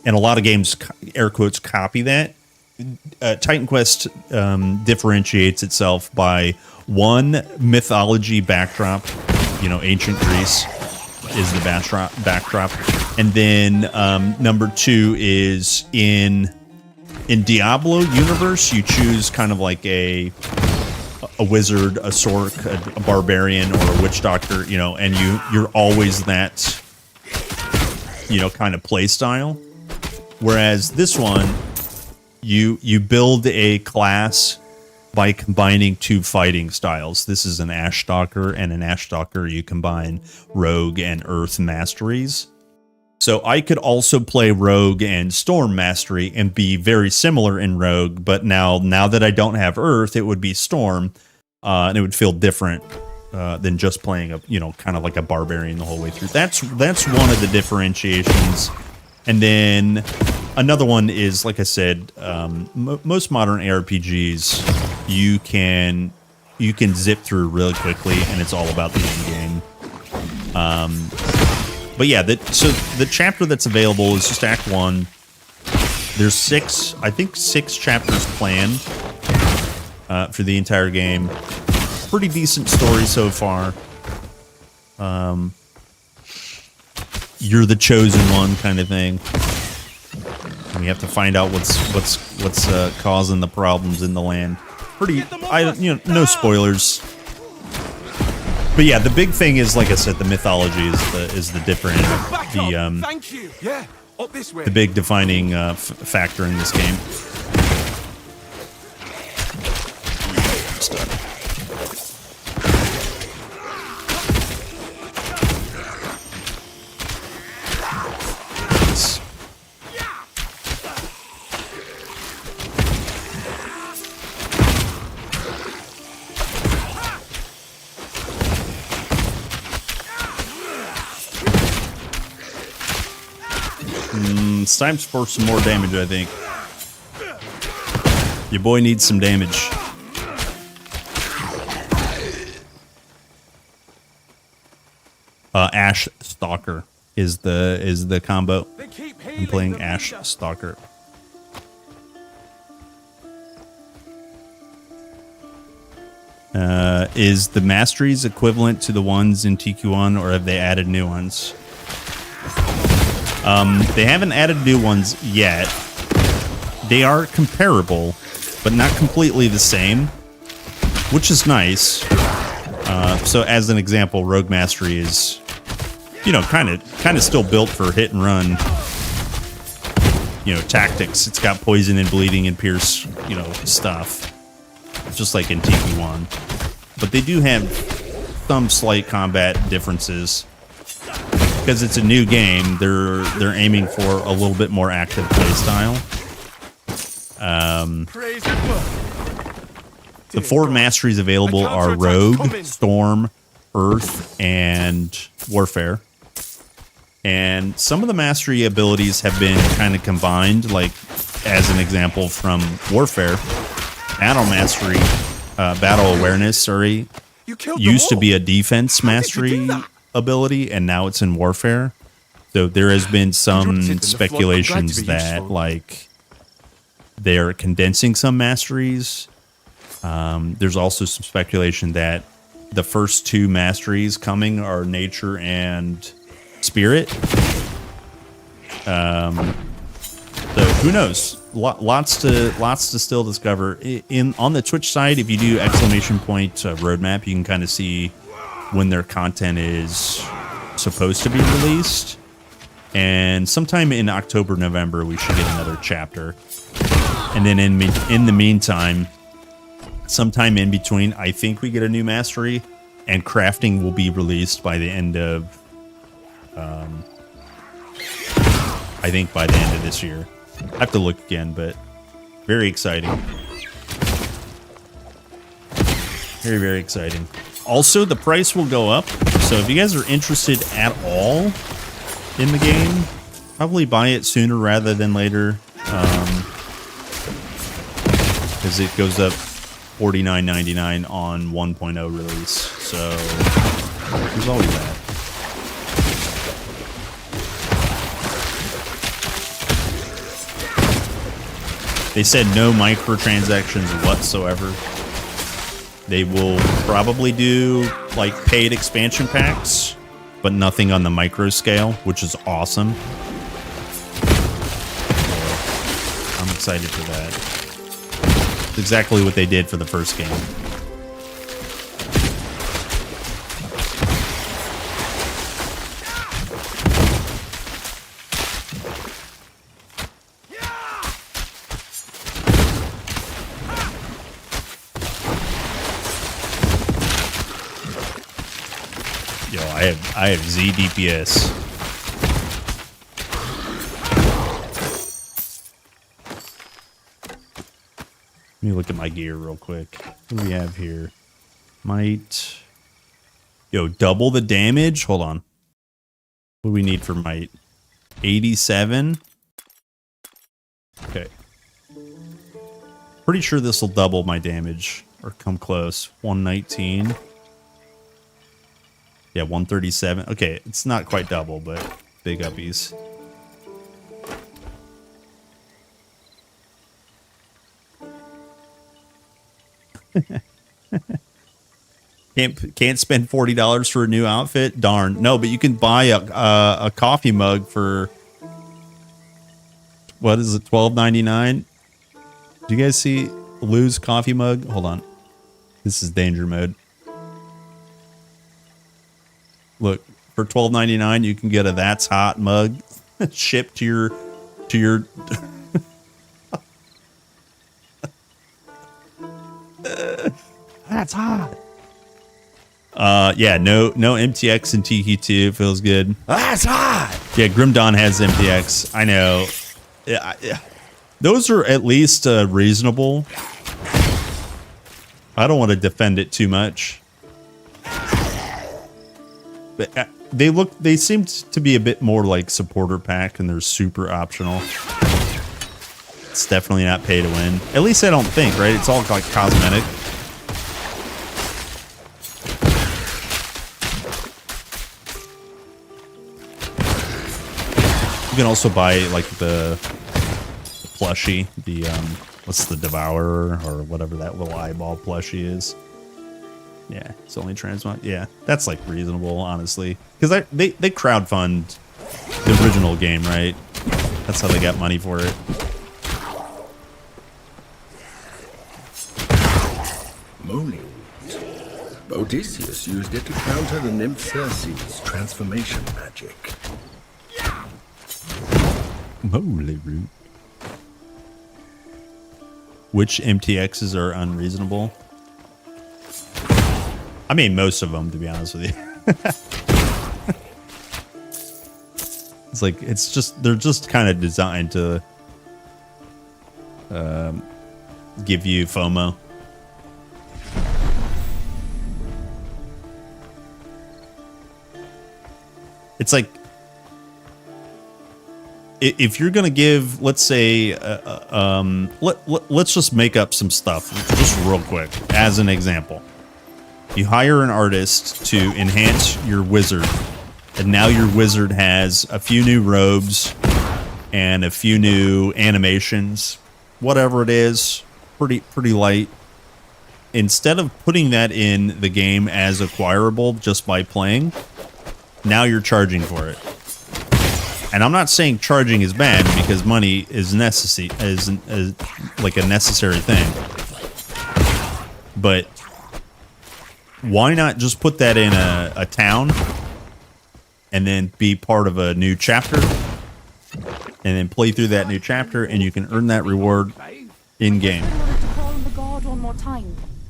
And a lot of games, air quotes, copy that. Titan Quest differentiates itself by one, mythology backdrop. You know, ancient Greece is the backdrop. And then number 2 is in Diablo universe, you choose kind of like a wizard, a sorc, a barbarian, or a witch doctor, you know, and you're always that, you know, kind of play style. Whereas this one, you build a class by combining 2 fighting styles. This is an Ashstalker, and an Ashstalker you combine Rogue and Earth masteries. So I could also play Rogue and Storm mastery and be very similar in Rogue, but now that I don't have Earth, it would be Storm, and it would feel different than just playing a, you know, kind of like a barbarian the whole way through. That's one of the differentiations. And then another one is, like I said, most modern ARPGs, you can you can zip through really quickly, and it's all about the end game. But yeah, so the chapter that's available is just Act 1. There's I think six chapters planned for the entire game. Pretty decent story so far. You're the chosen one kind of thing. And we have to find out what's causing the problems in the land. No spoilers. But yeah, the big thing is, like I said, the mythology is the different Thank you. Yeah, up this way. the big defining factor in this game. It's time for some more damage, I think. Your boy needs some damage. Ashstalker is the combo. I'm playing Ashstalker. Is the masteries equivalent to the ones in TQ1, or have they added new ones? They haven't added new ones yet. They are comparable, but not completely the same, which is nice. So as an example, Rogue Mastery is, kind of still built for hit and run, tactics. It's got poison and bleeding and pierce, stuff, just like in TQ1. But they do have some slight combat differences. Because it's a new game, they're aiming for a little bit more active playstyle. The 4 masteries available are Rogue, Storm, Earth, and Warfare. And some of the mastery abilities have been kind of combined, like as an example from Warfare, Battle Mastery, Battle Awareness, used to be a defense mastery ability, and now it's in Warfare. So there has been some speculations that like they're condensing some masteries. There's also some speculation that the first 2 masteries coming are Nature and Spirit. So who knows? Lots to still discover. On the Twitch side, if you do ! Roadmap, you can kind of see when their content is supposed to be released. And sometime in October, November, we should get another chapter. And then in the meantime, sometime in between, I think we get a new mastery, and crafting will be released by the end of, I think by the end of this year. I have to look again, but very exciting. Very, very exciting. Also, the price will go up, so if you guys are interested at all in the game, probably buy it sooner rather than later, because it goes up $49.99 on 1.0 release, so there's always that. They said no microtransactions whatsoever. They will probably do like paid expansion packs, but nothing on the micro scale, which is awesome. I'm excited for that. It's exactly what they did for the first game. I have Z DPS. Let me look at my gear real quick. What do we have here? Might. Yo, double the damage? Hold on. What do we need for might? 87? Okay. Pretty sure this will double my damage. or come close. 119. Yeah, 137. Okay, it's not quite double, but big uppies. Can't spend $40 for a new outfit. Darn. No, but you can buy a coffee mug for, what is it, $12.99? Do you guys see Lou's coffee mug? Hold on. This is danger mode. Look, for $12.99 you can get a That's Hot mug shipped to your That's hot. Yeah, no MTX and TQ2 feels good. That's hot. Yeah, Grim Dawn has MTX. I know. Yeah, those are at least reasonable. I don't want to defend it too much, but they seem to be a bit more like supporter pack, and they're super optional. It's definitely not pay to win. At least I don't think, right? It's all like cosmetic. You can also buy like the plushie, the what's the Devourer or whatever that little eyeball plushie is. Yeah, it's only transmog. Yeah, that's like reasonable, honestly, because they crowdfund the original game, right? That's how they got money for it. Moly. Odysseus used it to counter the nymph Circe's transformation magic. Moly root. Which MTXs are unreasonable? I mean, most of them, to be honest with you. It's like, they're just kind of designed to give you FOMO. It's like, if you're gonna give, let's say, let's just make up some stuff, just real quick, as an example. You hire an artist to enhance your wizard, and now your wizard has a few new robes and a few new animations, whatever it is, pretty light. Instead of putting that in the game as acquirable just by playing, now you're charging for it. And I'm not saying charging is bad, because money is like a necessary thing. But why not just put that in a town and then be part of a new chapter, and then play through that new chapter, and you can earn that reward in game.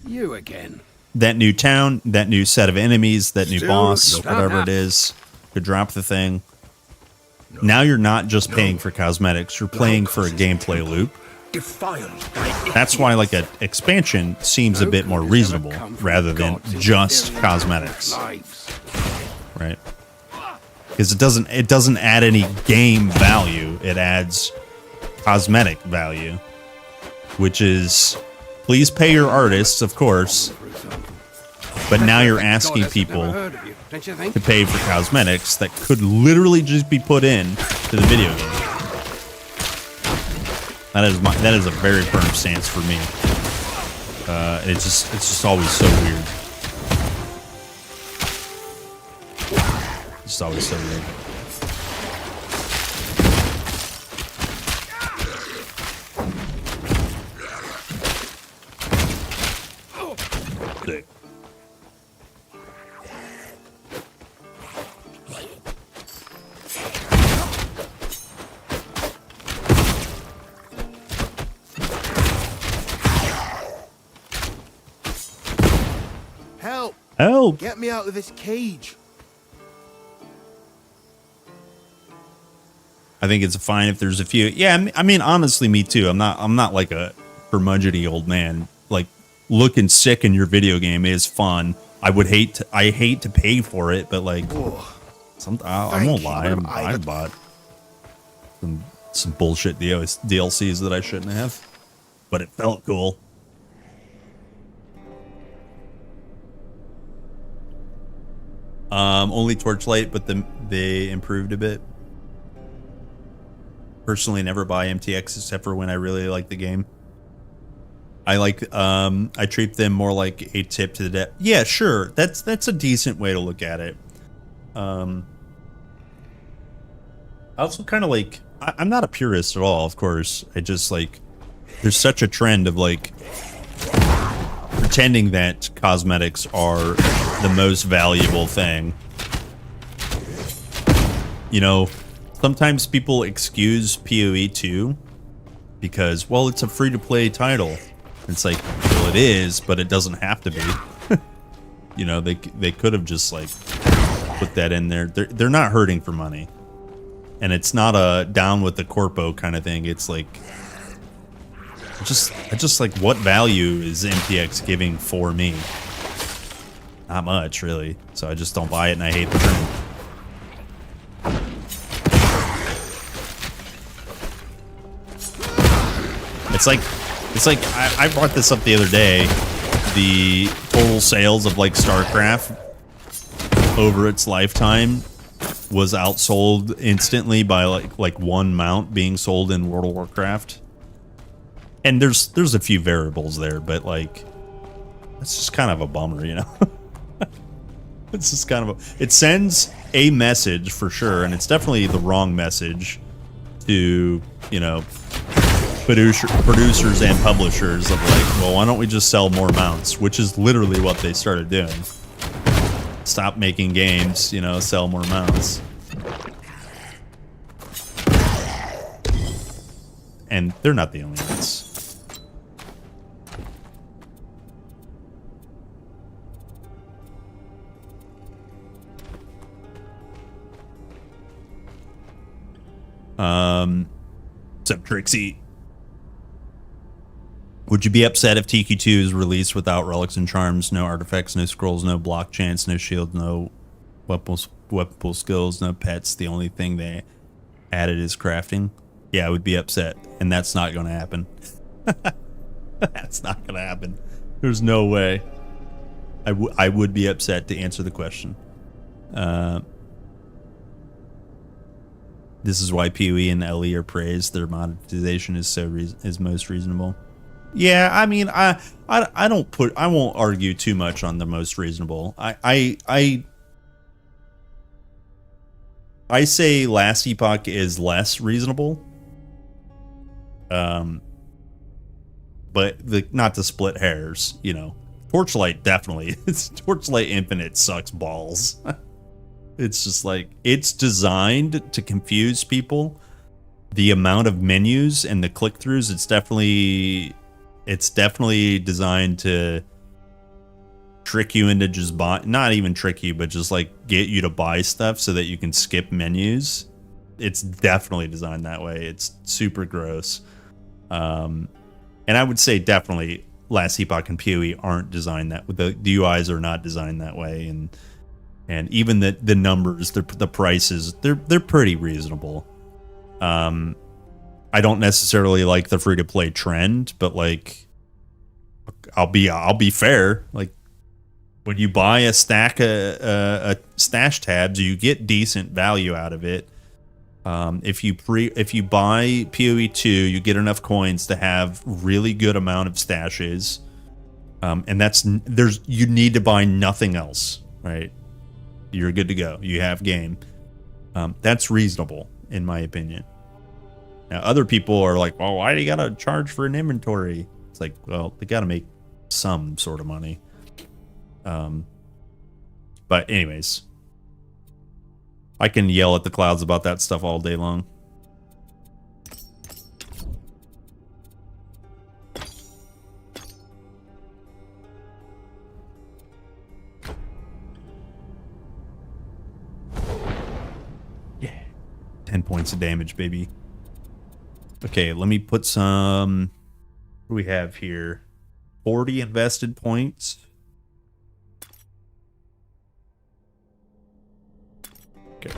You again. That new town, that new set of enemies, that new boss, whatever it is, to drop the thing. Now you're not just paying for cosmetics, you're playing for a gameplay loop. That's why like an expansion seems a bit more reasonable rather than just cosmetics. Right? Because it doesn't add any game value, it adds cosmetic value, which is, please pay your artists, of course, but now you're asking people to pay for cosmetics that could literally just be put in to the video game. That is a very firm stance for me. It's just always so weird. It's always so weird. Sick. Help! Help! Get me out of this cage. I think it's fine if there's a few. Yeah, I mean, honestly, me too. I'm not like a curmudgeony old man. Like, looking sick in your video game is fun. I hate to pay for it, but like, I won't lie. I bought some bullshit DLCs that I shouldn't have, but it felt cool. Only Torchlight, but they improved a bit. Personally, never buy MTX except for when I really like the game. I like I treat them more like a tip to the debt. Yeah, sure. That's a decent way to look at it. I also kind of like I'm not a purist at all, of course. I just like there's such a trend of like pretending that cosmetics are the most valuable thing. You know, sometimes people excuse PoE 2 because, well, it's a free-to-play title. It's like, well, it is, but it doesn't have to be. You know, they could have just like put that in there. They're not hurting for money, and it's not a down with the corpo kind of thing. It's like just like, what value is MTX giving for me? Not much, really. So I just don't buy it, and I hate the trend. It's like I brought this up the other day. The total sales of like StarCraft over its lifetime was outsold instantly by like one mount being sold in World of Warcraft. And there's a few variables there, but like it's just kind of a bummer, you know. It's just kind of it sends a message for sure, and it's definitely the wrong message to, you know, producers and publishers of like, well, why don't we just sell more mounts, which is literally what they started doing. Stop making games, you know, sell more mounts. And they're not the only ones. What's up, Trixie? Would you be upset if TQ2 is released without relics and charms, no artifacts, no scrolls, no block chance, no shield, no weapon pool skills, no pets? The only thing they added is crafting. Yeah, I would be upset, and that's not going to happen. That's not going to happen. There's no way. I would be upset, to answer the question. This is why PoE and LE are praised. Their monetization is is most reasonable. Yeah, I mean, I won't argue too much on the most reasonable. I say Last Epoch is less reasonable. But not to split hairs, you know. Torchlight definitely. Torchlight Infinite sucks balls. It's just like, it's designed to confuse people. The amount of menus and the click-throughs, it's definitely designed to trick you into just not even trick you, but just like get you to buy stuff so that you can skip menus. It's definitely designed that way. It's super gross. And I would say definitely Last Epoch and PoE aren't designed that way. The UIs are not designed that way, and even the numbers, the prices, they're pretty reasonable. I don't necessarily like the free to play trend, but like I'll be fair. Like when you buy a stack of stash tabs, you get decent value out of it. If you buy PoE 2, you get enough coins to have really good amount of stashes. And you need to buy nothing else, right? You're good to go. You have game. That's reasonable, in my opinion. Now, other people are like, well, why do you gotta charge for an inventory? It's like, well, they gotta make some sort of money. But anyways, I can yell at the clouds about that stuff all day long. Yeah. 10 points of damage, baby. Okay, let me put some... What do we have here? 40 invested points. Okay.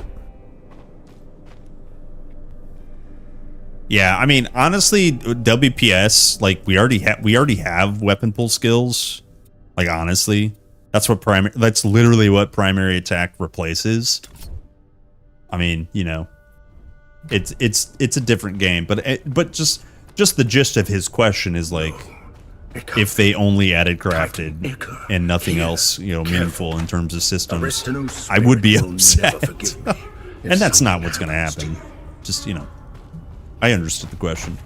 Yeah, I mean, honestly, WPS, like we already have weapon pull skills. Like honestly, That's what that's literally what primary attack replaces. I mean, you know, it's a different game, but just the gist of his question is like, if they only added crafted and nothing else, you know, meaningful in terms of systems, I would be upset. And that's not what's going to happen. Just, you know, I understood the question.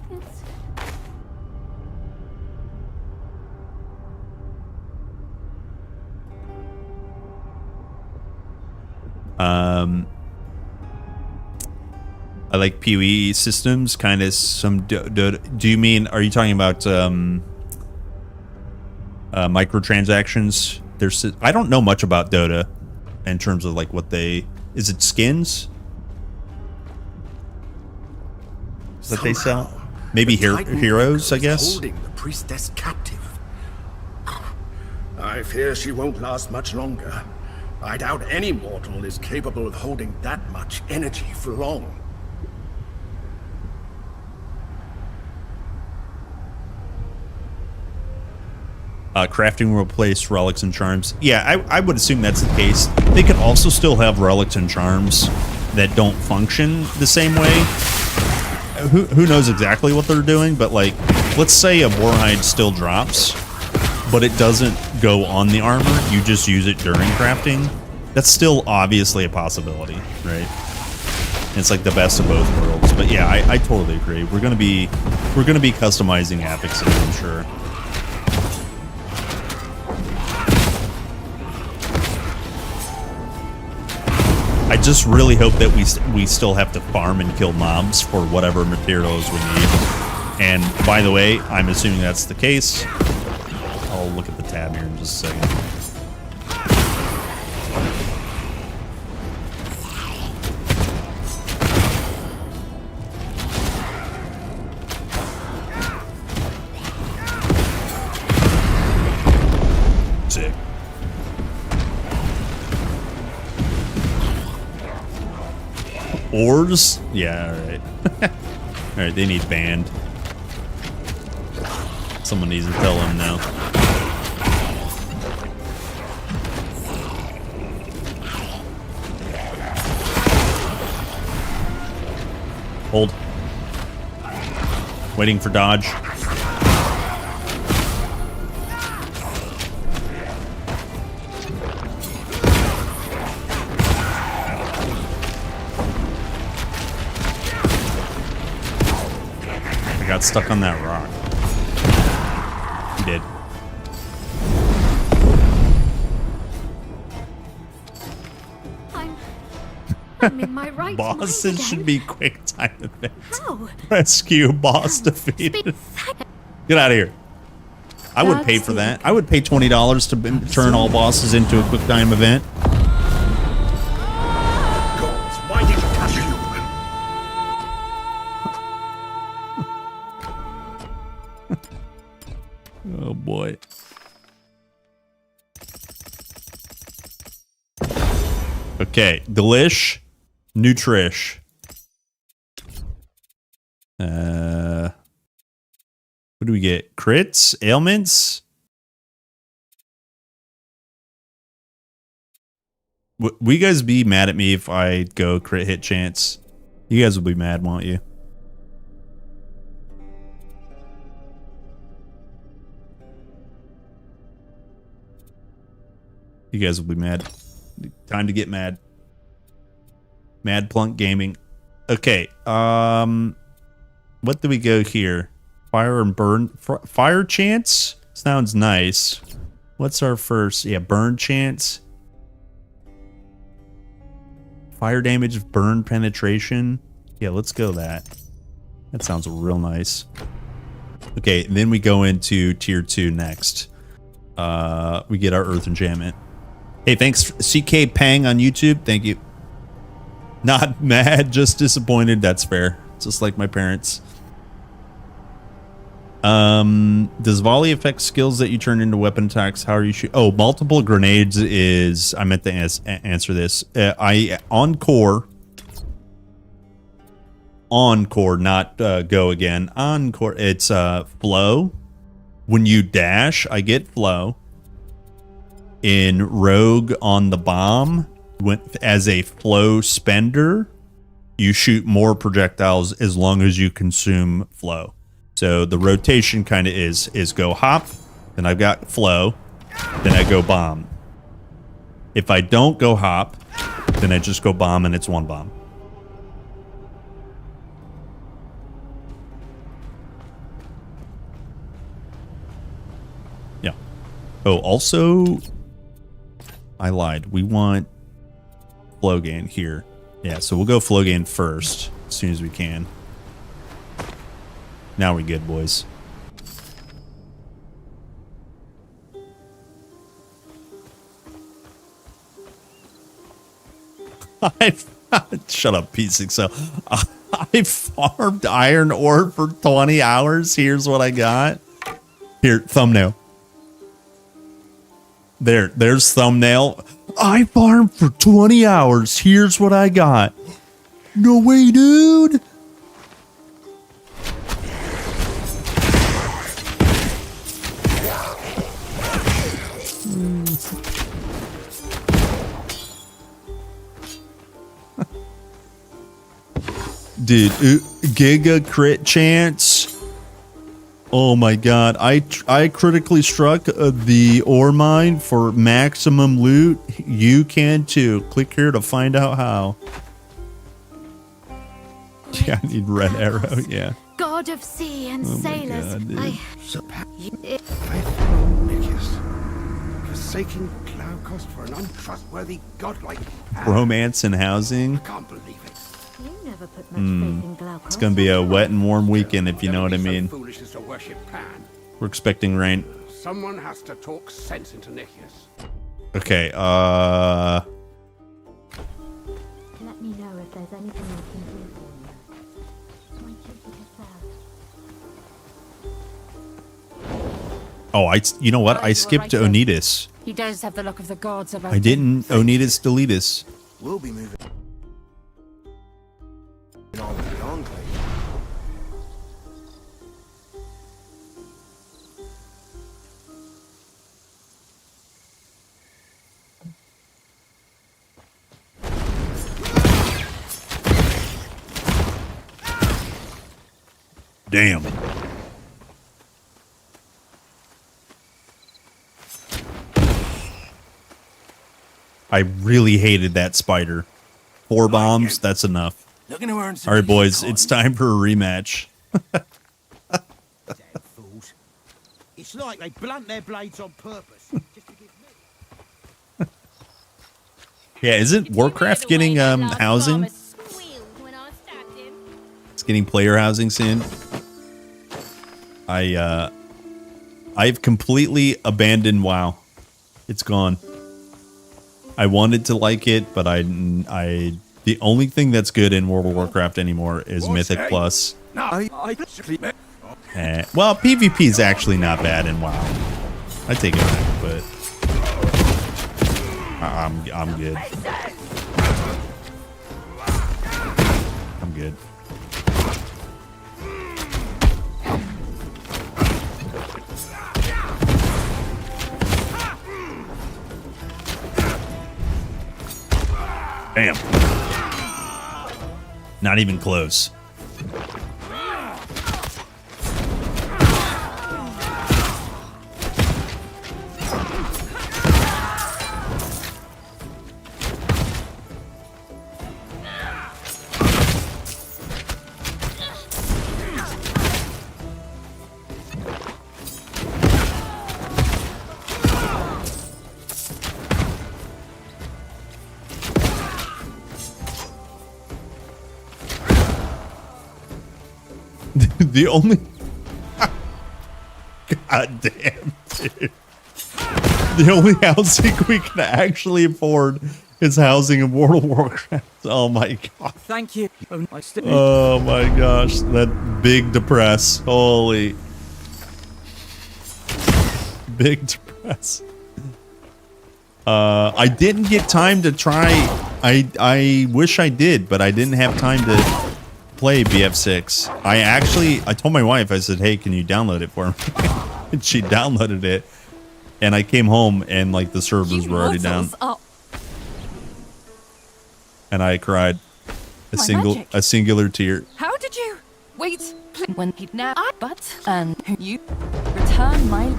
I like PoE systems, kind of some. Do you mean? Are you talking about microtransactions? I don't know much about Dota in terms of like what they. Is it skins that they sell? Maybe heroes, I guess. Holding the priestess captive. I fear she won't last much longer. I doubt any mortal is capable of holding that much energy for long. Crafting will replace relics and charms. Yeah, I would assume that's the case. They could also still have relics and charms that don't function the same way. Who knows exactly what they're doing, but like, let's say a warhide still drops, but it doesn't go on the armor. You just use it during crafting. That's still obviously a possibility, right? It's like the best of both worlds. But yeah, I totally agree. We're gonna be customizing affixes, I'm sure. I just really hope that we still have to farm and kill mobs for whatever materials we need. And by the way, I'm assuming that's the case. I'll look at the tab here in just a second. Sick. Ores? Yeah, alright. Alright, they need banned. Someone needs to tell them now. Hold. Waiting for dodge. Got stuck on that rock. He did. I'm in my right Bosses mind should be quick time events. How? Rescue boss defeated. Get out of here. I would pay for that. I would pay $20 to turn all bosses into a quick time event. Why did you touch you? Oh boy. Okay, Delish, Nutrish. What do we get? Crits, ailments. Will you guys be mad at me if I go crit hit chance? You guys will be mad, won't you? You guys will be mad. Time to get mad. Mad Plunk Gaming. Okay. What do we go here? Fire and burn. Fire chance? Sounds nice. What's our first? Yeah, burn chance. Fire damage, burn penetration. Yeah, let's go that. That sounds real nice. Okay, and then we go into tier 2 next. We get our earth enchantment. Hey, thanks, CK Pang on YouTube. Thank you. Not mad, just disappointed. That's fair. Just like my parents. Does volley affect skills that you turn into weapon attacks? How are you shooting? Oh, multiple grenades is... I meant to answer this. Encore, not go again. Encore, it's flow. When you dash, I get flow. in Rogue on the bomb, as a flow spender, you shoot more projectiles as long as you consume flow. So the rotation kind of is go hop, then I've got flow, then I go bomb. If I don't go hop, then I just go bomb and it's one bomb. Yeah. Oh, also, I lied. We want flow gain here. Yeah, so we'll go flow gain first as soon as we can. Now we're good, boys. Shut up, P6. I farmed iron ore for 20 hours. Here's what I got. Here, thumbnail. There's thumbnail. I farmed for 20 hours. Here's what I got. No way, dude. Dude, giga crit chance. Oh my god, I critically struck the ore mine for maximum loot. You can too. Click here to find out how. Yeah, I need red arrow, yeah. God of sea and Oh my sailors, God, dude. Faithful Nicias, forsaking Glaucus for an untrustworthy godlike path. Romance and housing. Can't believe it. You never put much faith in Glaucus. It's gonna be a wet and warm weekend if you know what I mean. Foolish as to worship Pan. We're expecting rain. Someone has to talk sense into Nicias. Okay, Let me know if there's anything I can do for you. My duty to serve. oh, you know what? I skipped Onitas. He does have the look of the gods about I didn't Onitas Deletus. We'll be moving on the Enclave. Damn. I really hated that spider. 4 bombs, that's enough. Looking to earn some All right, boys, it's time for a rematch. Fools. It's like they blunt their blades on purpose. Yeah, isn't Warcraft getting housing? It's getting player housing soon. I've completely abandoned WoW. It's gone. I wanted to like it, but the only thing that's good in World of Warcraft anymore is Mythic Plus. Well, PvP is actually not bad in WoW. I take it back, but I'm good. I'm good. Bam. Not even close. The only... God damn, dude. The only housing we can actually afford is housing in World of Warcraft. Oh my god. Thank you. Oh my gosh. That big depress. Holy. Big depress. I didn't get time to try. I wish I did, but I didn't have time to play BF6. I told my wife, I said, hey, can you download it for me? And she downloaded it. And I came home and like the servers were already down. And I cried a singular tear. How did you wait when he now but and you return my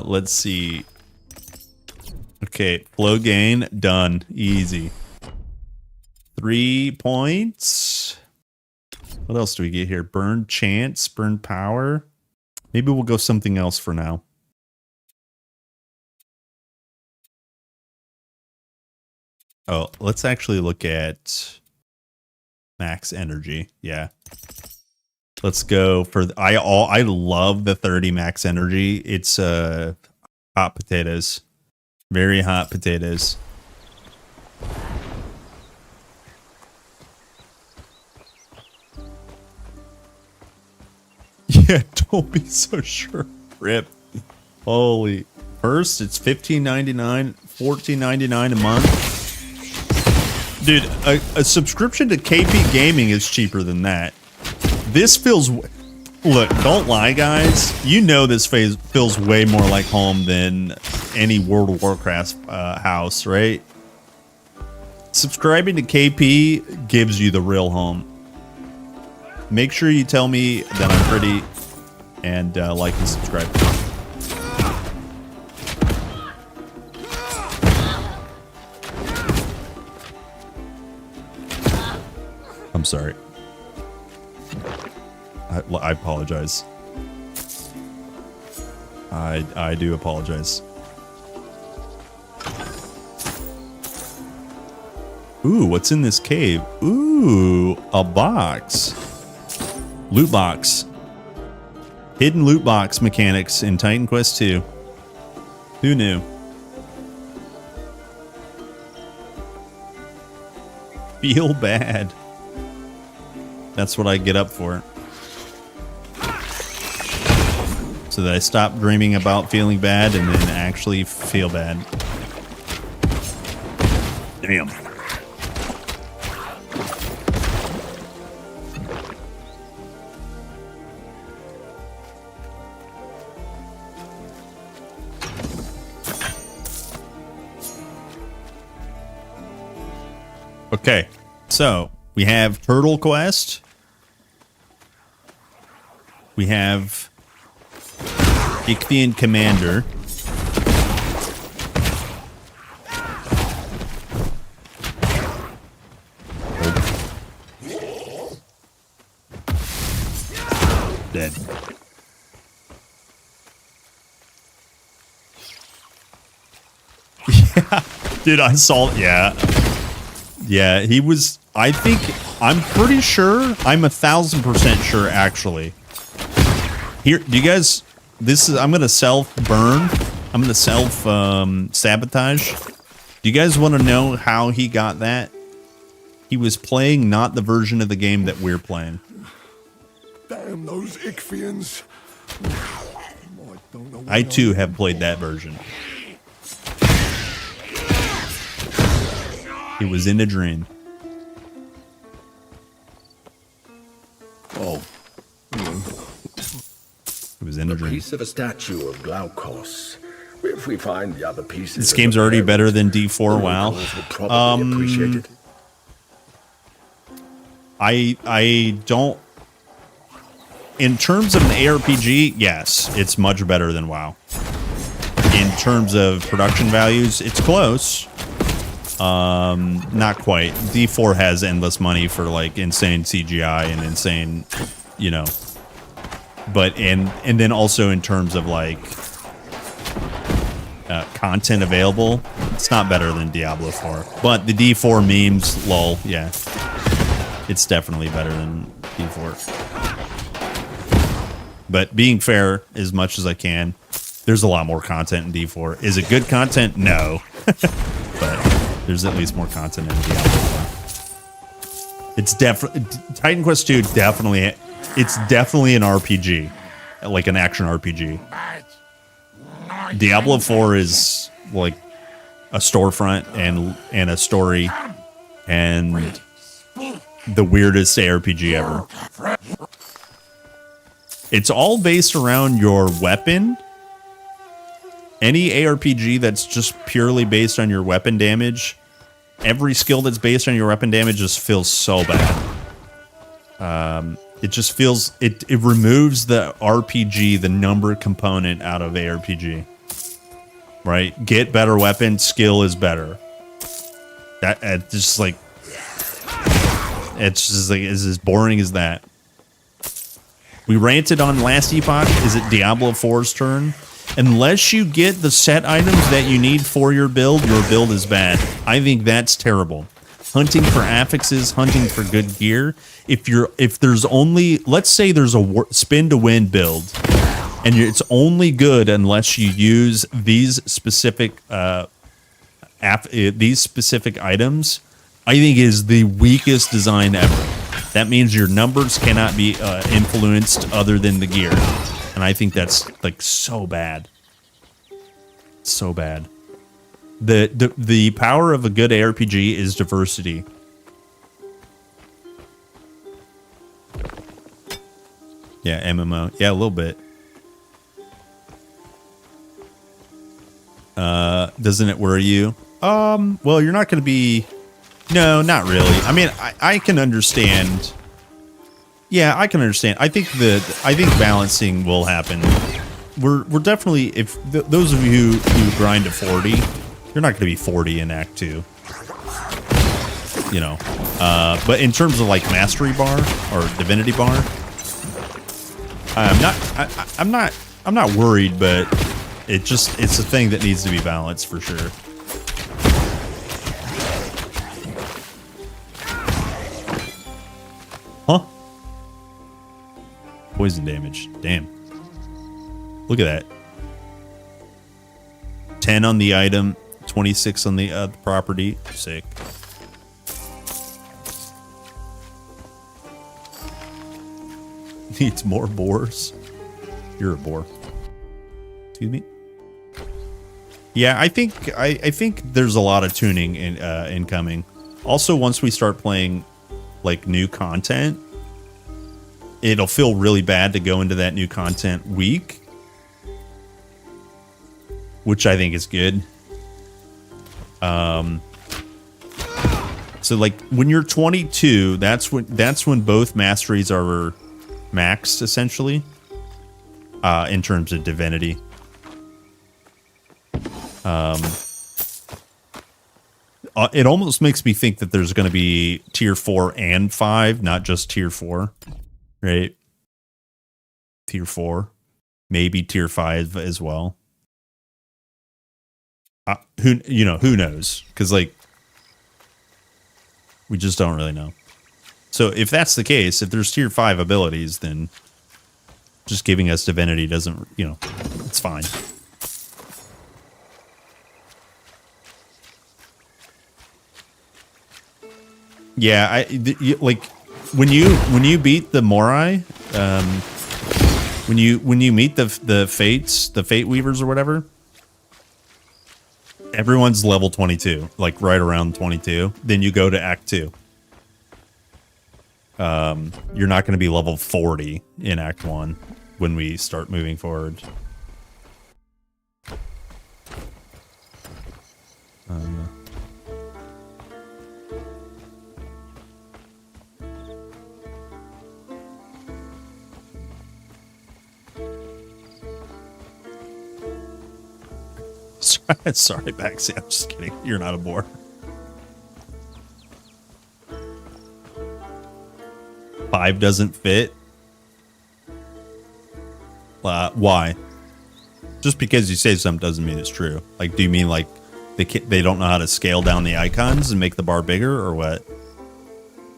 let's see. Okay, flow gain done. Easy. 3 points. What else do we get here? Burn chance, burn power. Maybe we'll go something else for now. Oh, let's actually look at max energy. Yeah. Let's go for I love the 30 max energy. It's hot potatoes. Very hot potatoes. Yeah, don't be so sure. Rip. Holy. First, it's $15.99, $14.99 a month. Dude, a subscription to KP Gaming is cheaper than that. This feels... Look, don't lie, guys. You know this feels way more like home than any World of Warcraft house, right? Subscribing to KP gives you the real home. Make sure you tell me that I'm pretty and like and subscribe. I'm sorry. I apologize. I do apologize. Ooh, what's in this cave? Ooh, a box. Loot box. Hidden loot box mechanics in Titan Quest 2. Who knew? Feel bad. That's what I get up for. So that I stop dreaming about feeling bad and then actually feel bad. Damn. Okay, so we have Turtle Quest. We have Ichthian Commander. Dead. Yeah, dude, I saw. Yeah, he was. I'm pretty sure. I'm 1000% sure, actually. Here, do you guys? I'm gonna self-burn. I'm gonna self-sabotage. Do you guys want to know how he got that? He was playing not the version of the game that we're playing. Damn those Ichthians. I too have played that version. It was in a dream. Oh. It was in a dream. Piece of a statue of Glaukos. If we find the other pieces, This game's already better than D4. Wow. I don't. In terms of an ARPG, yes, it's much better than WoW. In terms of production values, it's close. Not quite. D4 has endless money for like insane CGI and insane, you know. But and then also in terms of like content available, it's not better than Diablo 4. But the D4 memes, lol, yeah, it's definitely better than D4. But being fair as much as I can, there's a lot more content in D4. Is it good content? No. But there's at least more content in Diablo 4. It's definitely Titan Quest 2. Definitely, it's definitely an RPG, like an action RPG. Diablo 4 is like a storefront and a story and the weirdest ARPG ever. It's all based around your weapon. Any ARPG that's just purely based on your weapon damage, every skill that's based on your weapon damage just feels so bad. It just feels, it removes the RPG, the number component out of ARPG. Right? Get better weapon, skill is better. It's just like, it's as boring as that. We ranted on last epoch. Is it Diablo 4's turn? Unless you get the set items that you need for your build is bad. I think that's terrible. Hunting for affixes, hunting for good gear. If there's only, let's say there's a spin to win build, and it's only good unless you use these specific items, I think is the weakest design ever. That means your numbers cannot be influenced other than the gear. And I think that's like so bad. So bad. The power of a good ARPG is diversity. Yeah, MMO. Yeah, a little bit. Doesn't it worry you? Well, you're not going to be... No, not really. I mean, I can understand. Yeah, I can understand. I think balancing will happen. We're definitely, if those of you who grind to 40, you're not going to be 40 in Act 2. You know, but in terms of like mastery bar or divinity bar, I'm not worried, but it's a thing that needs to be balanced for sure. Huh? Poison damage. Damn. Look at that. 10 on the item, 26 on the property. Sick. Needs more boars. You're a boar. Excuse me. Yeah, I think there's a lot of tuning in incoming. Also, once we start playing like new content, it'll feel really bad to go into that new content week, which I think is good. So like when you're 22, that's when both masteries are maxed essentially, in terms of divinity. It almost makes me think that there's going to be tier 4 and 5, not just tier 4, right? Tier 4, maybe tier 5 as well. Who knows? Because like we just don't really know. So if that's the case, if there's tier 5 abilities, then just giving us divinity doesn't, it's fine. Yeah, like when you beat the Morai, when you meet the fates, the fate weavers or whatever, everyone's level 22, like right around 22. Then you go to Act 2. You're not going to be level 40 in Act 1 when we start moving forward. Sorry, Baxi. I'm just kidding. You're not a boar. Five doesn't fit. Why? Just because you say something doesn't mean it's true. Like, do you mean like they don't know how to scale down the icons and make the bar bigger, or what?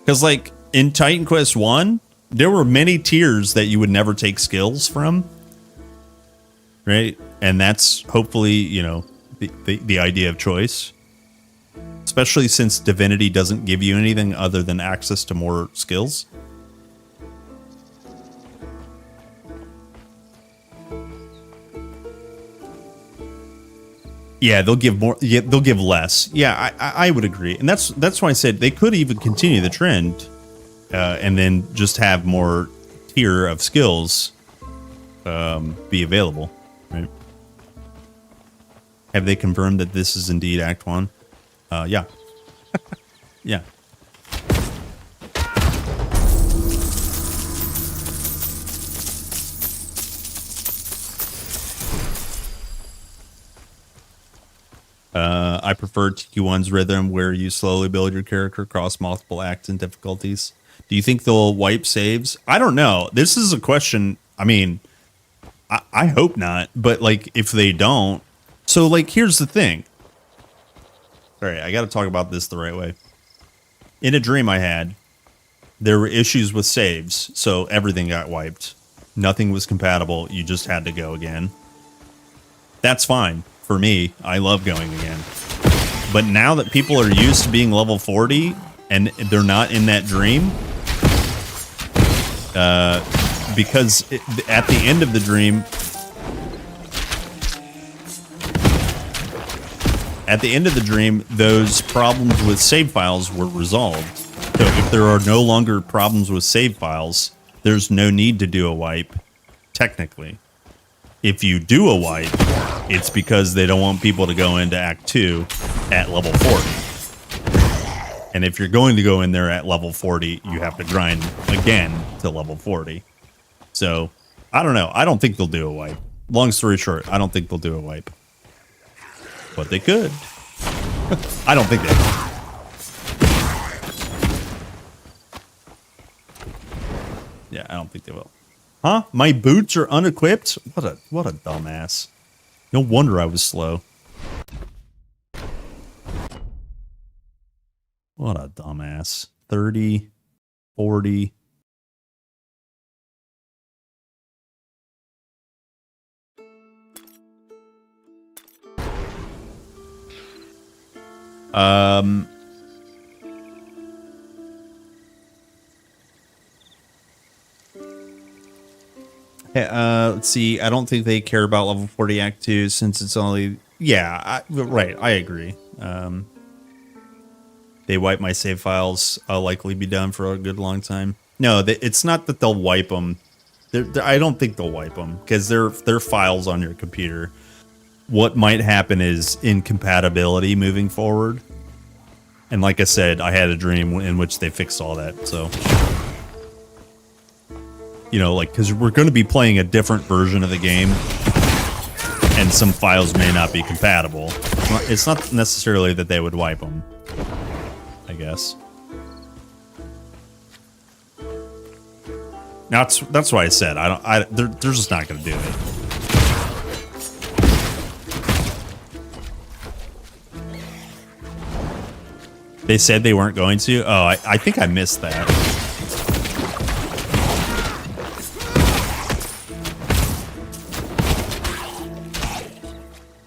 Because like in Titan Quest 1, there were many tiers that you would never take skills from, right? And that's hopefully, the idea of choice. Especially since Divinity doesn't give you anything other than access to more skills. Yeah, they'll give more. Yeah, they'll give less. Yeah, I would agree, and that's why I said they could even continue the trend, and then just have more tier of skills, be available, right? Have they confirmed that this is indeed Act 1? Yeah. Yeah. I prefer TQ1's rhythm where you slowly build your character across multiple acts and difficulties. Do you think they'll wipe saves? I don't know. This is a question. I mean, I hope not. But, like, if they don't... So, like, here's the thing. Sorry, I got to talk about this the right way. In a dream I had, there were issues with saves, so everything got wiped. Nothing was compatible. You just had to go again. That's fine. For me, I love going again. But now that people are used to being level 40 and they're not in that dream, because at the end of the dream, those problems with save files were resolved. So if there are no longer problems with save files, there's no need to do a wipe, technically. If you do a wipe, it's because they don't want people to go into Act 2 at level 40. And if you're going to go in there at level 40, you have to grind again to level 40. So, I don't know. I don't think they'll do a wipe. Long story short, I don't think they'll do a wipe. But they could. I don't think they will. Yeah, I don't think they will. Huh? My boots are unequipped? What a dumbass. No wonder I was slow. What a dumbass. 30, 40. Let's see. I don't think they care about level 40 Act 2 since it's only... Yeah, right. I agree. They wipe my save files. I'll likely be done for a good long time. No, it's not that they'll wipe them. I don't think they'll wipe them because they're files on your computer. What might happen is incompatibility moving forward. And like I said, I had a dream in which they fixed all that, so... You know, like, because we're going to be playing a different version of the game, and some files may not be compatible. It's not necessarily that they would wipe them, I guess. That's why I said they're just not going to do it. They said they weren't going to. Oh, I think I missed that.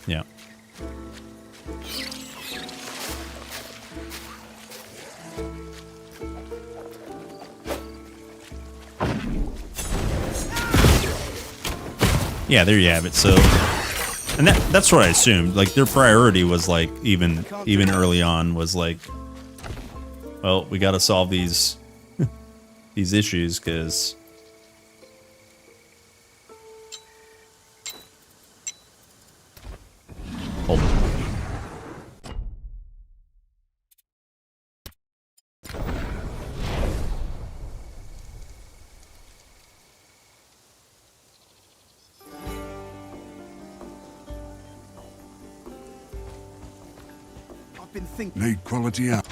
Yeah. Yeah, there you have it. So, and that's what I assumed. Like, their priority was like even early on was like, well, we got to solve these these issues because hold on. I've been thinking. Need quality out.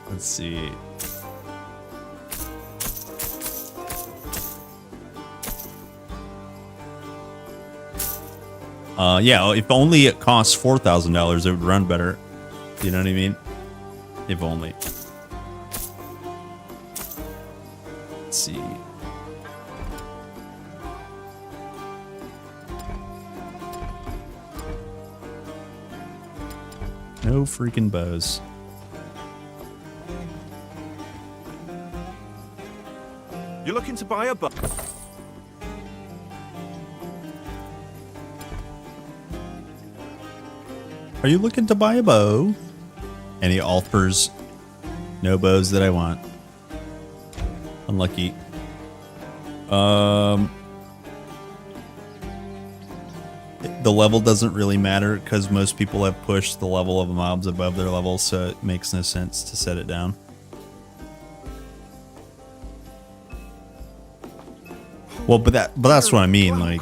Let's see. Yeah, if only it costs $4,000, it would run better. You know what I mean? If only. Let's see. No freaking bows. You're looking to buy a bow? Are you looking to buy a bow? Any Alpers? No bows that I want. Unlucky. The level doesn't really matter because most people have pushed the level of mobs above their level, so it makes no sense to set it down. Well, but that's what I mean. Like,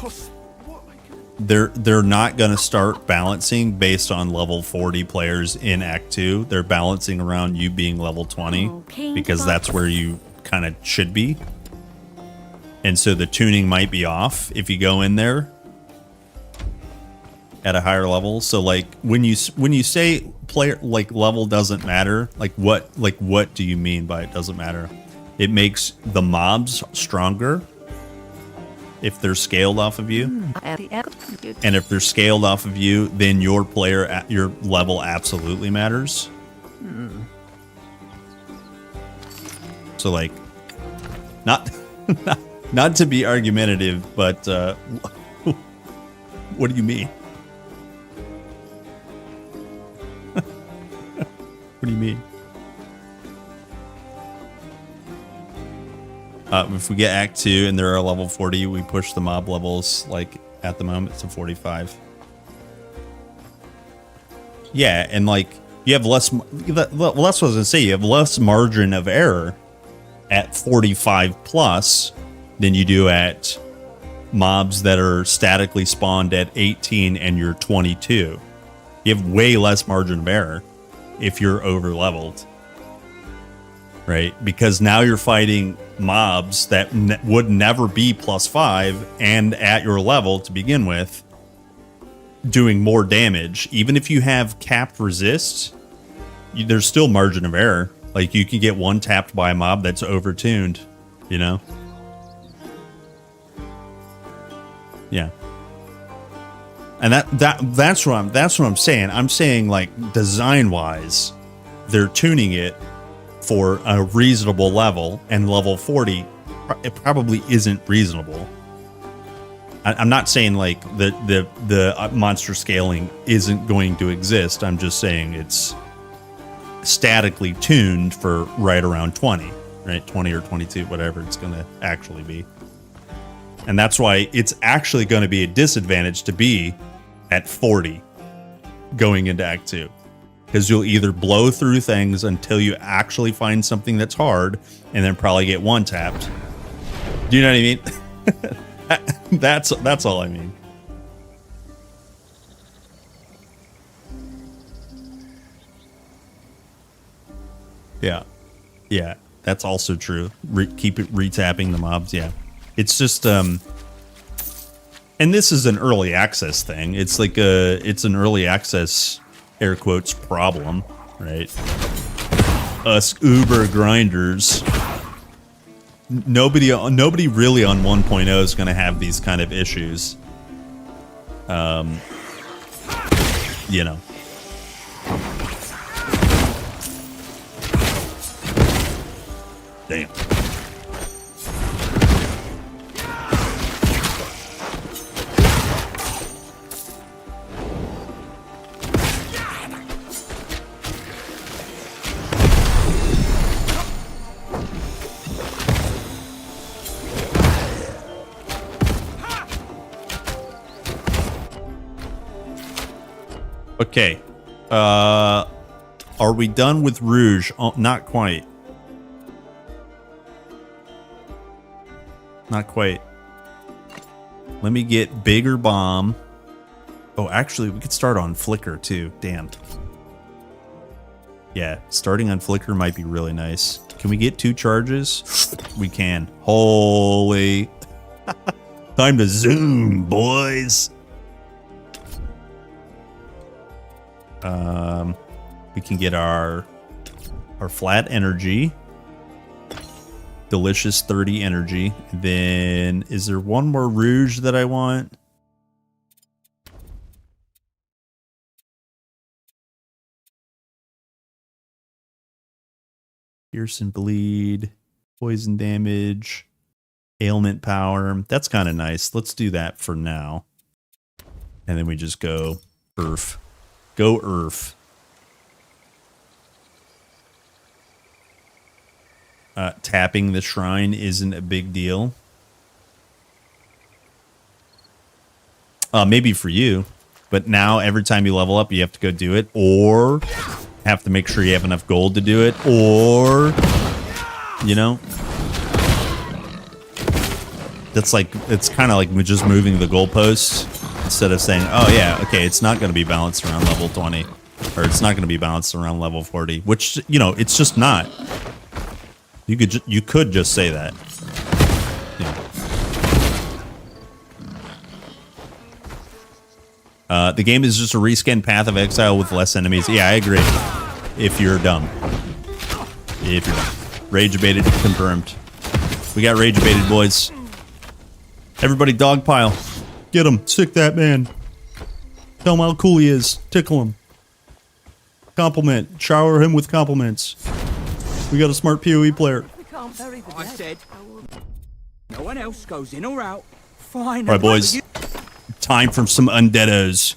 they're not gonna start balancing based on level 40 players in Act 2. They're balancing around you being level 20 because that's where you kind of should be. And so the tuning might be off if you go in there at a higher level. So like when you say player like level doesn't matter, like what do you mean by it doesn't matter? It makes the mobs stronger if they're scaled off of you. And if they're scaled off of you, then your level absolutely matters. So like not to be argumentative, but what do you mean? What do you mean? If we get Act 2 and they're a level 40, we push the mob levels, like, at the moment to 45. Yeah, and, like, you have less... Well, that's what I was going to say. You have less margin of error at 45 plus than you do at mobs that are statically spawned at 18 and you're 22. You have way less margin of error if you're over leveled, right? Because now you're fighting mobs that would never be +5 and at your level to begin with, doing more damage. Even if you have capped resist, there's still margin of error. Like, you can get one tapped by a mob that's overtuned, you know? Yeah. And that's what I'm saying. I'm saying, like, design wise, they're tuning it for a reasonable level, and level 40 it probably isn't reasonable. I'm not saying like the monster scaling isn't going to exist. I'm just saying it's statically tuned for right around 20, right? 20 or 22, whatever it's going to actually be. And that's why it's actually going to be a disadvantage to be at 40 going into Act 2. Because you'll either blow through things until you actually find something that's hard, and then probably get one tapped. Do you know what I mean? That's all I mean. Yeah, that's also true. Keep it retapping the mobs. Yeah, it's just and this is an early access thing. It's like it's an early access, air quotes, problem, right? Us uber grinders. Nobody really on 1.0 is going to have these kind of issues. You know. Damn. Okay. Are we done with Rouge? Oh, not quite. Not quite. Let me get bigger bomb. Oh, actually, we could start on Flicker too. Damn. Yeah, starting on Flicker might be really nice. Can we get 2 charges? We can. Holy. Time to zoom, boys. We can get our flat energy. Delicious 30 energy. Then, is there one more Rouge that I want? Pierce and bleed. Poison damage. Ailment power. That's kind of nice. Let's do that for now. And then we just go Earth. Go Earth. tapping the shrine isn't a big deal. Maybe for you, but now every time you level up, you have to go do it, or have to make sure you have enough gold to do it, or, you know, that's like, it's kind of like just moving the goalposts instead of saying, oh yeah, okay, it's not going to be balanced around level 20, or it's not going to be balanced around level 40, which, you know, it's just not. You could just say that. The game is just a reskinned Path of Exile with less enemies. Yeah, I agree. If you're dumb. If you're dumb. Rage abated confirmed. We got rage abated, boys. Everybody dogpile. Get him. Sick that man. Tell him how cool he is. Tickle him. Compliment. Shower him with compliments. We got a smart PoE player. I said, no one else goes in or out. Fine. All right, boys. Time for some undeados.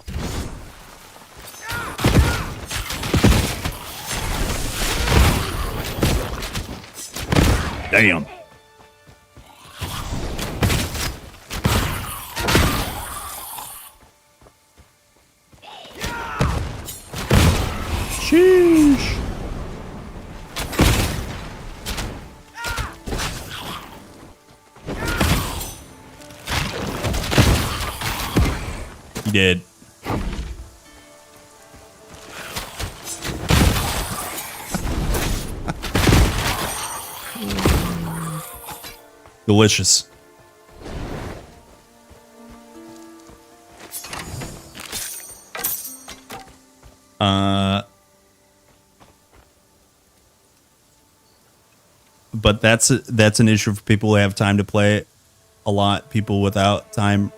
Damn. Sheesh. He did. Delicious. But that's an issue for people who have time to play it a lot. People without time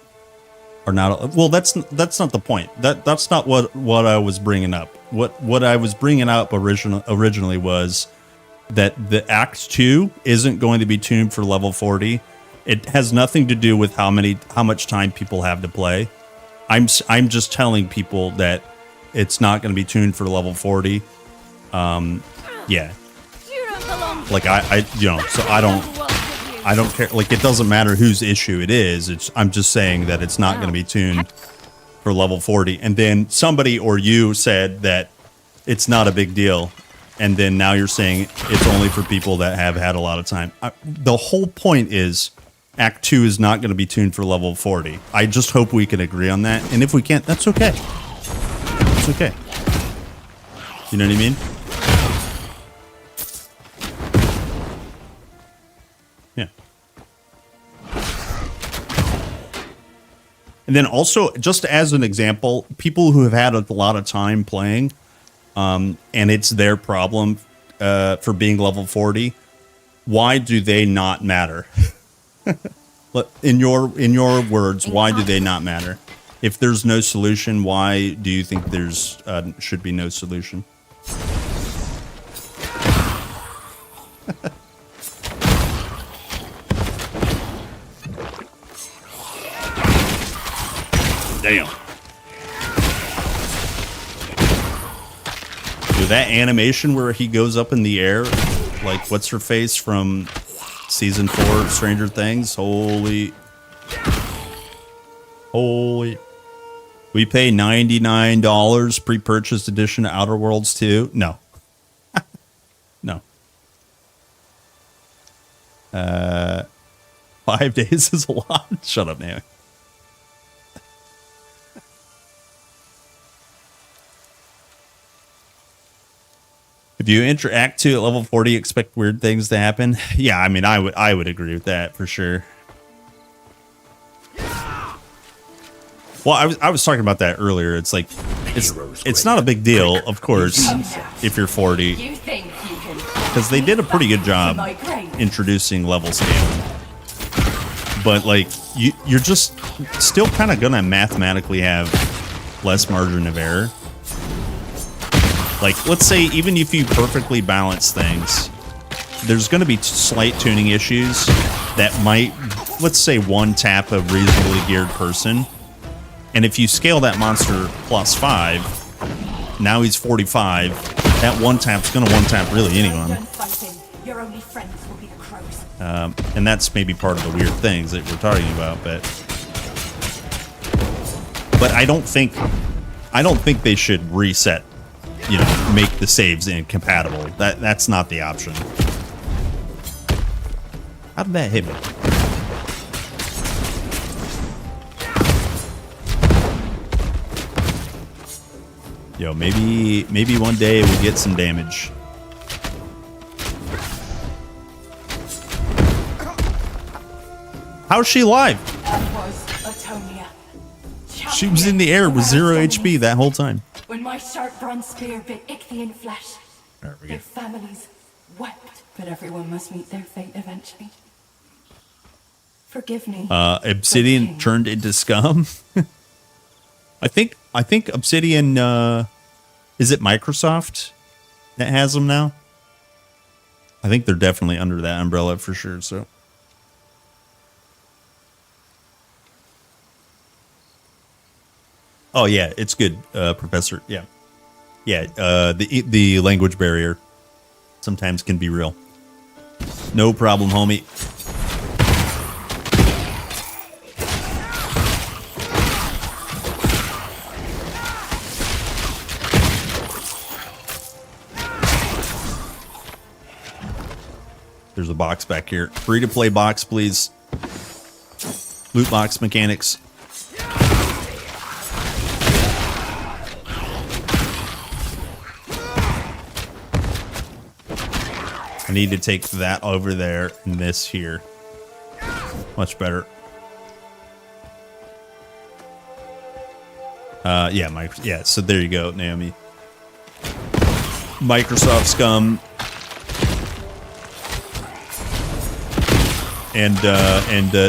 are not. Well, that's not the point. That's not what I was bringing up. What I was bringing up originally was that the Act 2 isn't going to be tuned for level 40. It has nothing to do with how much time people have to play. I'm just telling people that it's not going to be tuned for level 40. Yeah. Like I you know, so I don't care. Like, it doesn't matter whose issue it is. I'm just saying that it's not going to be tuned for level 40. And then somebody or you said that it's not a big deal. And then now you're saying it's only for people that have had a lot of time. The whole point is Act 2 is not going to be tuned for level 40. I just hope we can agree on that. And if we can't, that's okay. It's okay. You know what I mean? Yeah. And then also, just as an example, people who have had a lot of time playing, and it's their problem for being level 40, why do they not matter? In your words, why do they not matter? If there's no solution, why do you think there's should be no solution? Damn. Dude, that animation where he goes up in the air, like what's her face from season 4 of Stranger Things? Holy. We pay $99 pre-purchase edition of Outer Worlds 2. No. No. 5 days is a lot. Shut up, Naomi. If you enter Act 2 at level 40, expect weird things to happen. Yeah, I mean, I would agree with that for sure. Well, I was talking about that earlier. It's like it's not a big deal, of course, if you're 40, because they did a pretty good job introducing level scaling. But like you're just still kind of gonna mathematically have less margin of error. Like, let's say even if you perfectly balance things, there's going to be slight tuning issues that might, let's say, one tap a reasonably geared person. And if you scale that monster +5, now he's 45, that one tap's going to one tap really anyone. Your only friends will And that's maybe part of the weird things that we're talking about, but I don't think they should reset, you know, make the saves incompatible. That's not the option. How did that hit me? Yo, maybe one day we'll get some damage. How's she alive? That was Atonia. She was in the air with 0 HP that whole time. When my sharp bronze spear bit ichthyan flesh, There we their go. families wept. But everyone must meet their fate eventually. Forgive me. Obsidian turned into scum. I think Obsidian, is it Microsoft that has them now? I think they're definitely under that umbrella for sure, so. Oh yeah, it's good, Professor. Yeah. Yeah, the language barrier sometimes can be real. No problem, homie. There's a box back here. Free to play box, please. Loot box mechanics. I need to take that over there and this here. Much better. Yeah, so there you go, Naomi. Microsoft scum. And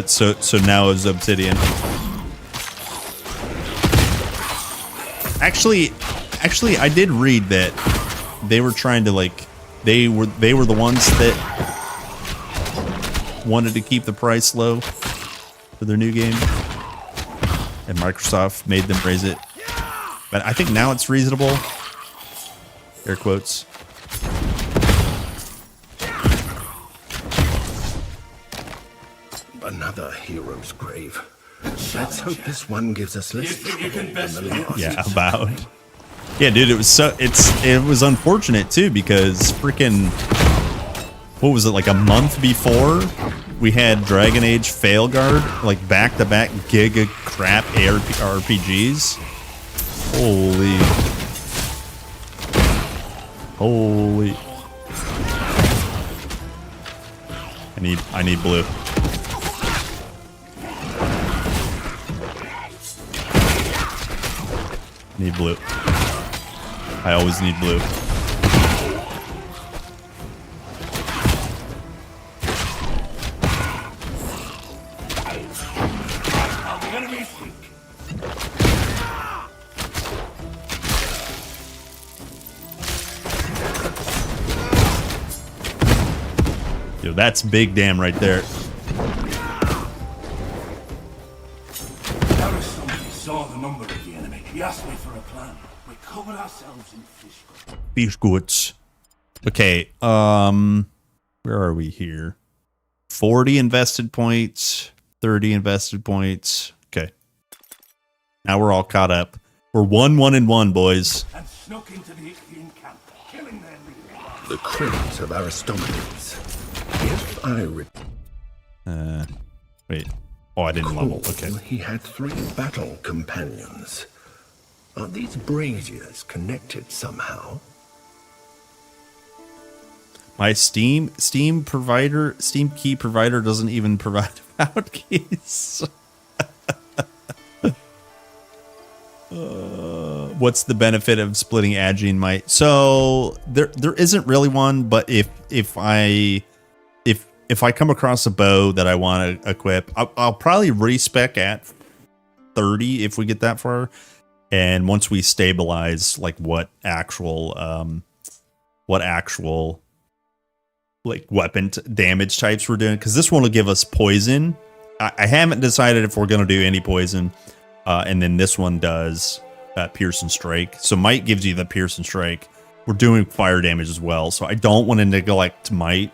so now is Obsidian. Actually, I did read that they were trying to like they were the ones that wanted to keep the price low for their new game, and Microsoft made them raise it. But I think now it's reasonable. Air quotes. Another hero's grave. Let's hope this one gives us less trouble than the last. Yeah, about. Yeah, dude, it was unfortunate too because freaking what was it, like a month before we had Dragon Age Failguard, like back-to-back giga crap RPGs. Holy. I need blue. Need blue. I always need blue. Yo, that's big damn right there. Saw the number of the enemy. He asked me for a plan. We cover ourselves in fish goods. Fish goods. Okay, where are we here? 40 invested points, 30 invested points. Okay. Now we're all caught up. We're 1-1-1, boys. And snuck into the Ichthyan camp, killing their leader. The crypt of Aristomenes. If I wait. Oh, I didn't level. Okay. He had 3 battle companions. Are these braziers connected somehow? My Steam key provider doesn't even provide hotkeys. What's the benefit of splitting Agi and Might? So there isn't really one, but if I come across a bow that I want to equip, I'll probably respec at 30 if we get that far. And once we stabilize like what actual like weapon damage types we're doing, because this one will give us poison. I haven't decided if we're going to do any poison. And then this one does Pierce and Strike. So Might gives you the Pierce and Strike. We're doing fire damage as well. So I don't want to neglect Might.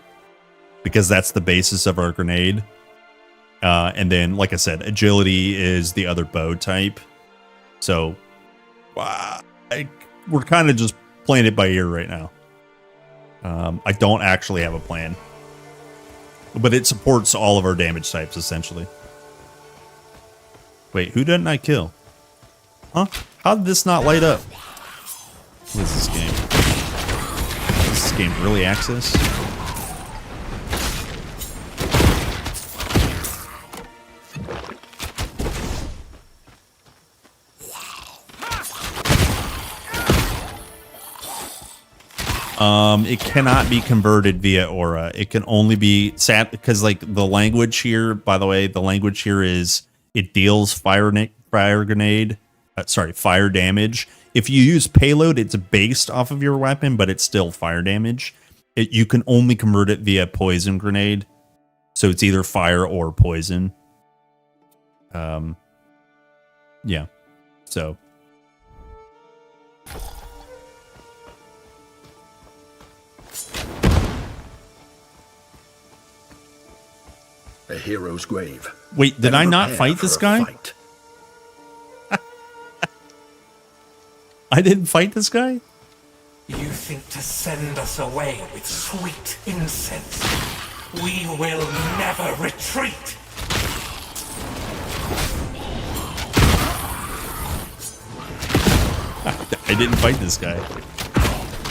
because that's the basis of our grenade. And then, like I said, agility is the other bow type. So we're kind of just playing it by ear right now. I don't actually have a plan, but it supports all of our damage types essentially. Wait, who didn't I kill? Huh? How did this not light up? What is this game? Is this game early access? It cannot be converted via aura. It can only be sat because like the language here, by the way, the language here is it deals fire damage. If you use payload, it's based off of your weapon, but it's still fire damage. You can only convert it via poison grenade. So it's either fire or poison. Yeah. So a hero's grave. Wait, did I not fight this guy? I didn't fight this guy? You think to send us away with sweet incense? We will never retreat! I didn't fight this guy.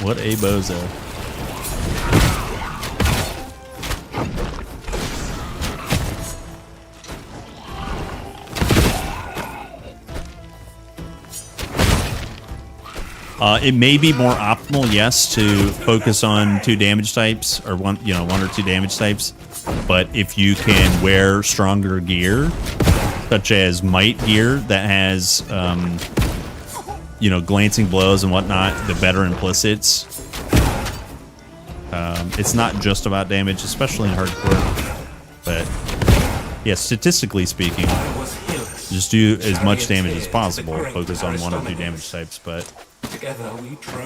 What a bozo. It may be more optimal, yes, to focus on 2 damage types or one or 2 damage types. But if you can wear stronger gear, such as might gear that has, glancing blows and whatnot, the better implicits. It's not just about damage, especially in hardcore. But yeah, statistically speaking, just do as much damage as possible. Focus on 1 or 2 damage types, but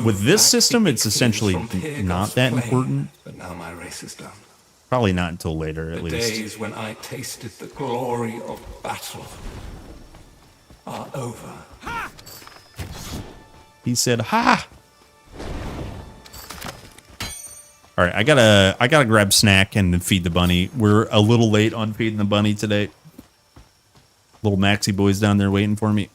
with this system, it's essentially not that important. But now my race is done. Probably not until later, at least. The days when I tasted the glory of battle are over. He said, "Ha!" All right, I gotta grab snack and feed the bunny. We're a little late on feeding the bunny today. Little Maxie boy's down there waiting for me.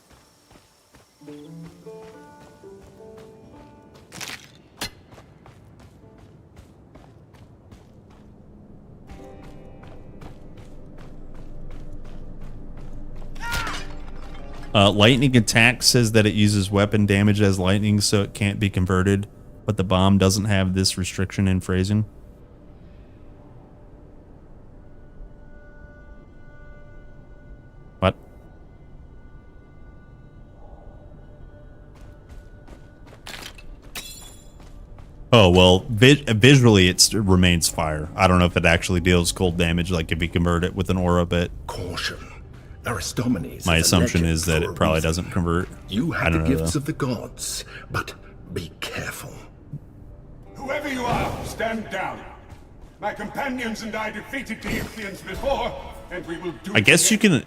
Lightning attack says that it uses weapon damage as lightning, so it can't be converted. But the bomb doesn't have this restriction in phrasing. What? Oh, well, visually it remains fire. I don't know if it actually deals cold damage like if you convert it with an aura, but... Caution. Aristomenes my assumption is that it probably doesn't convert. You have the gifts of the gods, but be careful. Whoever you are, stand down. My companions and I defeated the Ichthians before, and we will do I guess you can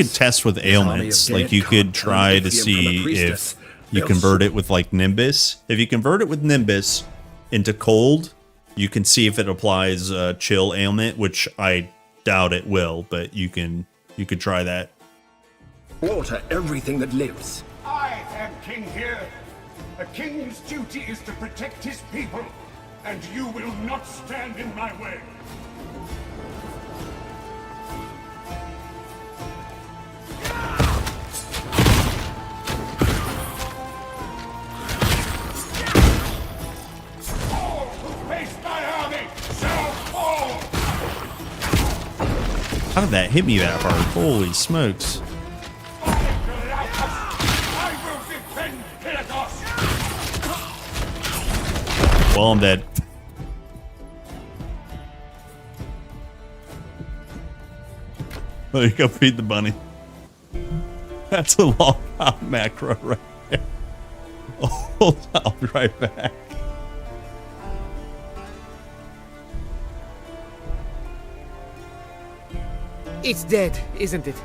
test with ailments. Like you could try to see if you convert it with like Nimbus. If you convert it with Nimbus into cold, you can see if it applies chill ailment, which I doubt it will, but you could try that. Water everything that lives. I am king here. A king's duty is to protect his people, and you will not stand in my way. All who face my army shall fall. How did that hit me that hard? Holy smokes. Well, I'm dead. There you go, feed the bunny. That's a long out macro right there. Hold on, I'll be right back. It's dead, isn't it?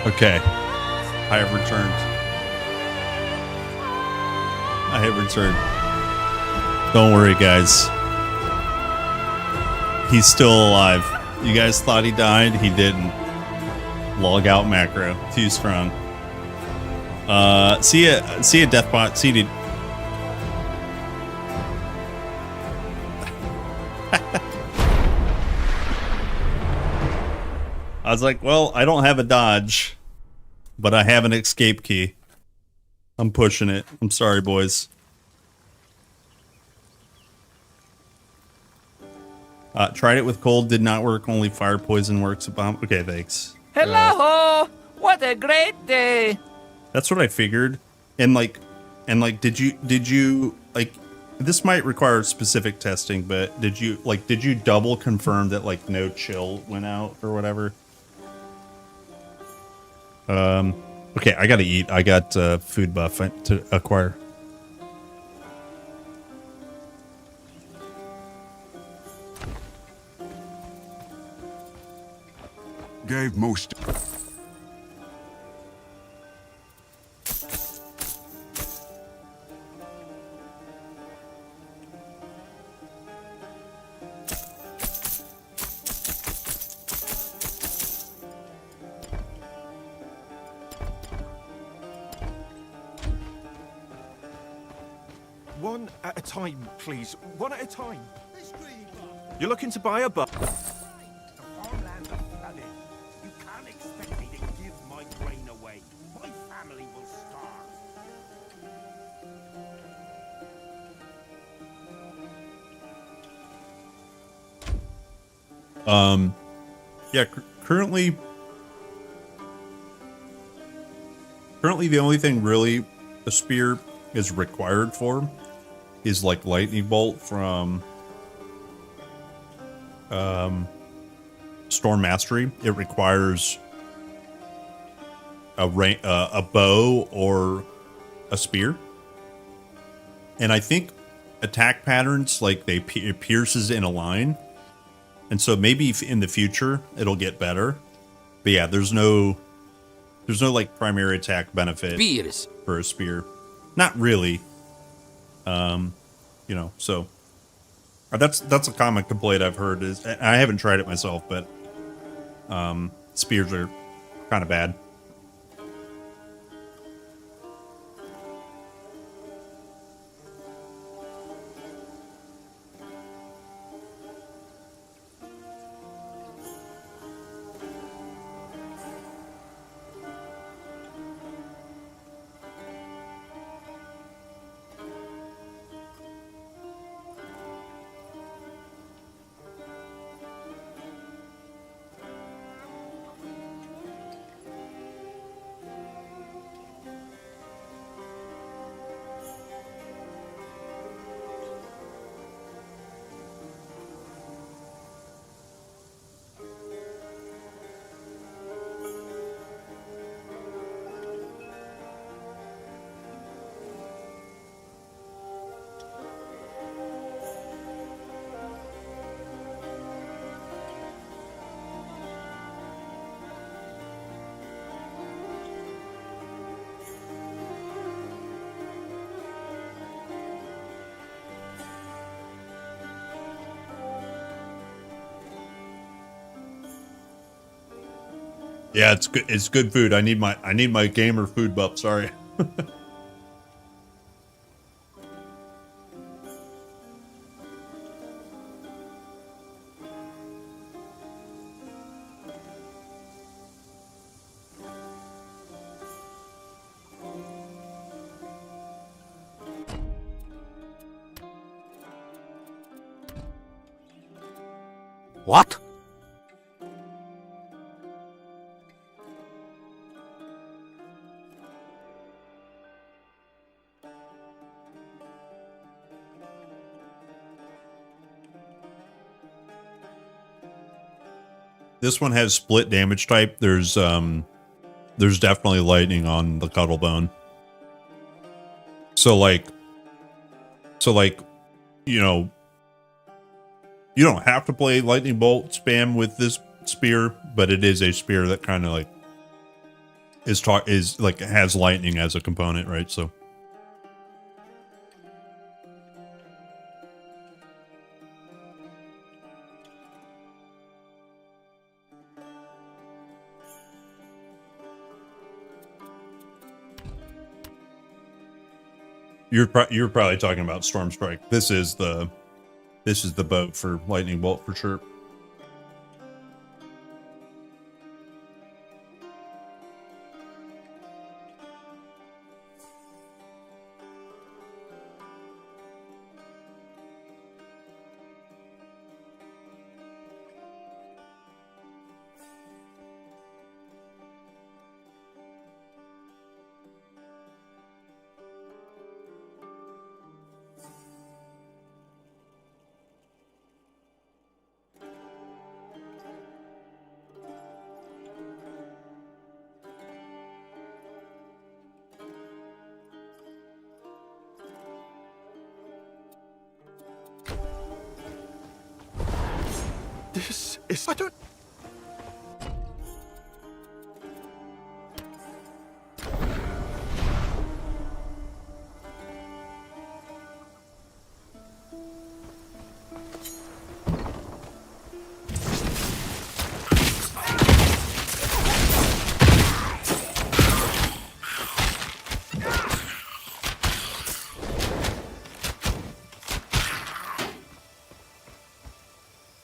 Okay. I have returned. I have returned. Don't worry, guys. He's still alive. You guys thought he died? He didn't. Log out macro. Too strong. See ya, Deathbot. See you. I was like, well, I don't have a dodge, but I have an escape key. I'm pushing it. I'm sorry, boys. Tried it with cold, did not work. Only fire poison works. Bomb. Okay, thanks. Hello! What a great day! That's what I figured. And like, did you like? This might require specific testing, but did you double confirm that like no chill went out or whatever? Okay, I gotta eat. I got food buff to acquire. Gave most. One at a time, please. One at a time. You're looking to buy a bu- You can't expect me to give my grain away. My family will starve. Yeah, currently the only thing really a spear is required for is like lightning bolt from Storm Mastery. It requires a bow or a spear. And I think attack patterns, like it pierces in a line. And so maybe in the future it'll get better. But yeah, there's no like primary attack benefit Spears for a spear. Not really. You know, so that's a common complaint I've heard is, I haven't tried it myself, but spears are kind of bad. Yeah, it's good. It's good food. I need my gamer food buff. Sorry. What? This one has split damage type. There's definitely lightning on the Cuttlebone. So like, you know, you don't have to play lightning bolt spam with this spear, but it is a spear that kind of like is like has lightning as a component, right? So you're probably talking about Storm Strike. This is the boat for lightning bolt for sure. This is... I don't...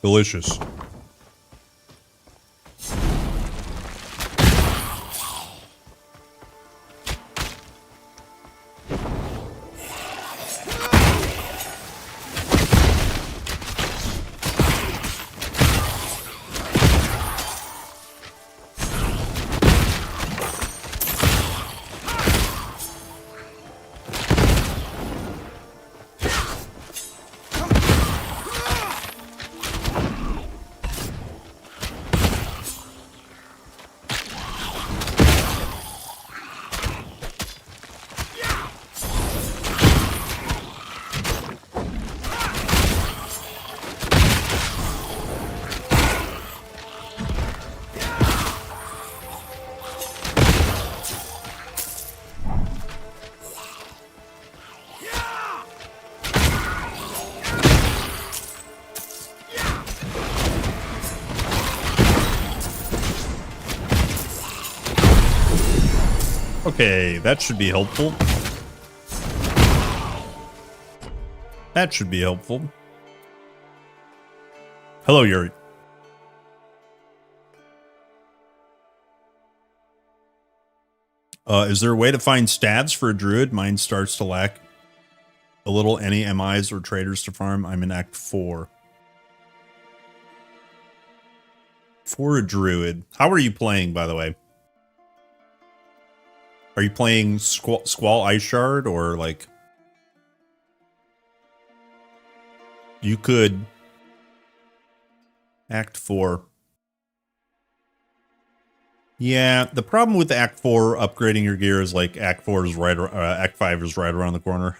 Delicious. Okay, that should be helpful. That should be helpful. Hello, Yuri. Is there a way to find stats for a druid? Mine starts to lack a little. Any MIs or traders to farm? I'm in Act 4. For a druid. How are you playing, by the way? Are you playing Squall Ice Shard, or like... You could... Act 4. Yeah, the problem with Act 4 upgrading your gear is like Act 4 is right, Act 5 is right around the corner.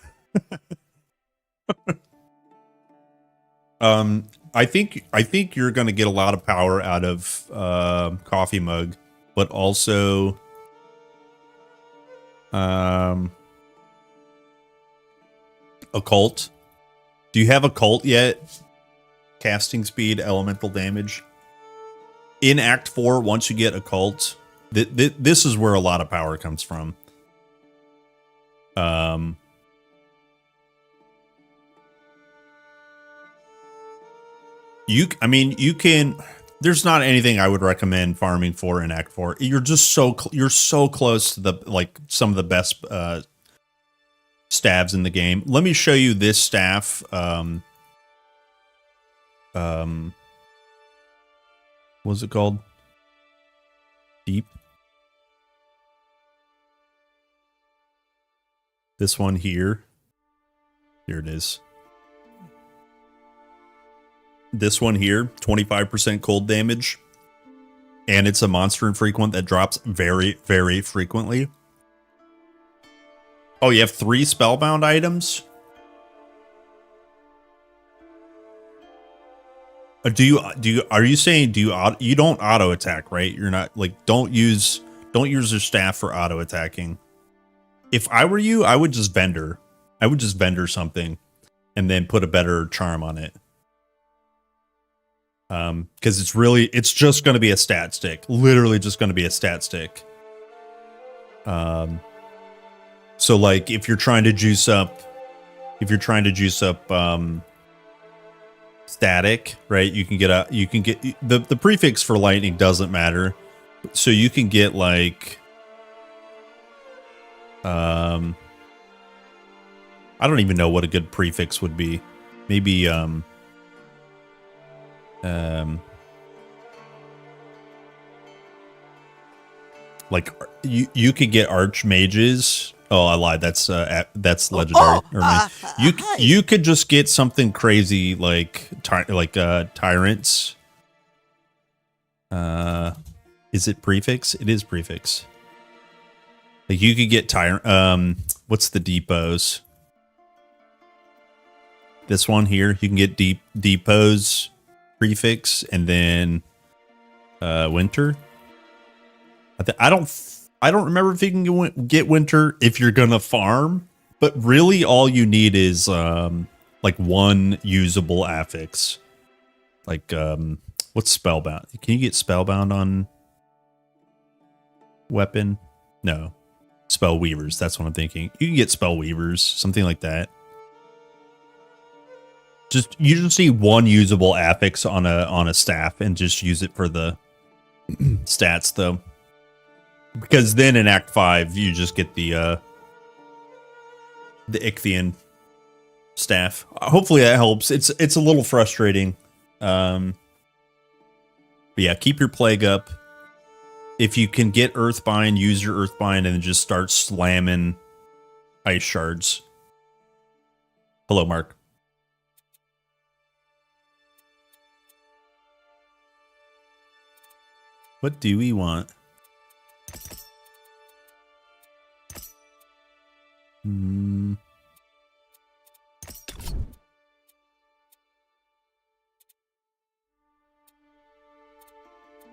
I think you're going to get a lot of power out of Coffee Mug, but also Occult. Do you have Occult yet? Casting speed, elemental damage. In Act 4, once you get Occult, this is where a lot of power comes from. You can. There's not anything I would recommend farming for in Act 4. You're so close to the some of the best staves in the game. Let me show you this staff. What's it called? Deep. This one here. Here it is. This one here, 25% cold damage. And it's a monster infrequent that drops very, very frequently. Oh, you have 3 spellbound items? Are you saying you don't auto attack, right? You're not like don't use your staff for auto attacking. If I were you, I would just vendor. I would just vendor something and then put a better charm on it. Because it's just going to be a stat stick. Literally just going to be a stat stick. So like if you're trying to juice up static, right? You can get the prefix for lightning doesn't matter. So you can get like I don't even know what a good prefix would be. Maybe like you could get archmages. Oh, I lied. That's legendary. You could just get something crazy like tyrants. Is it prefix? It is prefix. Like you could get tyrant. What's the depots? This one here. You can get depots prefix and then winter. I don't remember if you can get winter if you're gonna farm, but really all you need is like one usable affix. Like what's spellbound? Can you get spellbound on weapon? No. Spell weavers, that's what I'm thinking. You can get spell weavers, something like that. You just need one usable affix on a staff and just use it for the stats though. Because then in Act 5 you just get the Ichthian staff. Hopefully that helps. It's a little frustrating. But yeah, keep your plague up. If you can get Earthbind, use your Earthbind and then just start slamming ice shards. Hello, Mark. What do we want?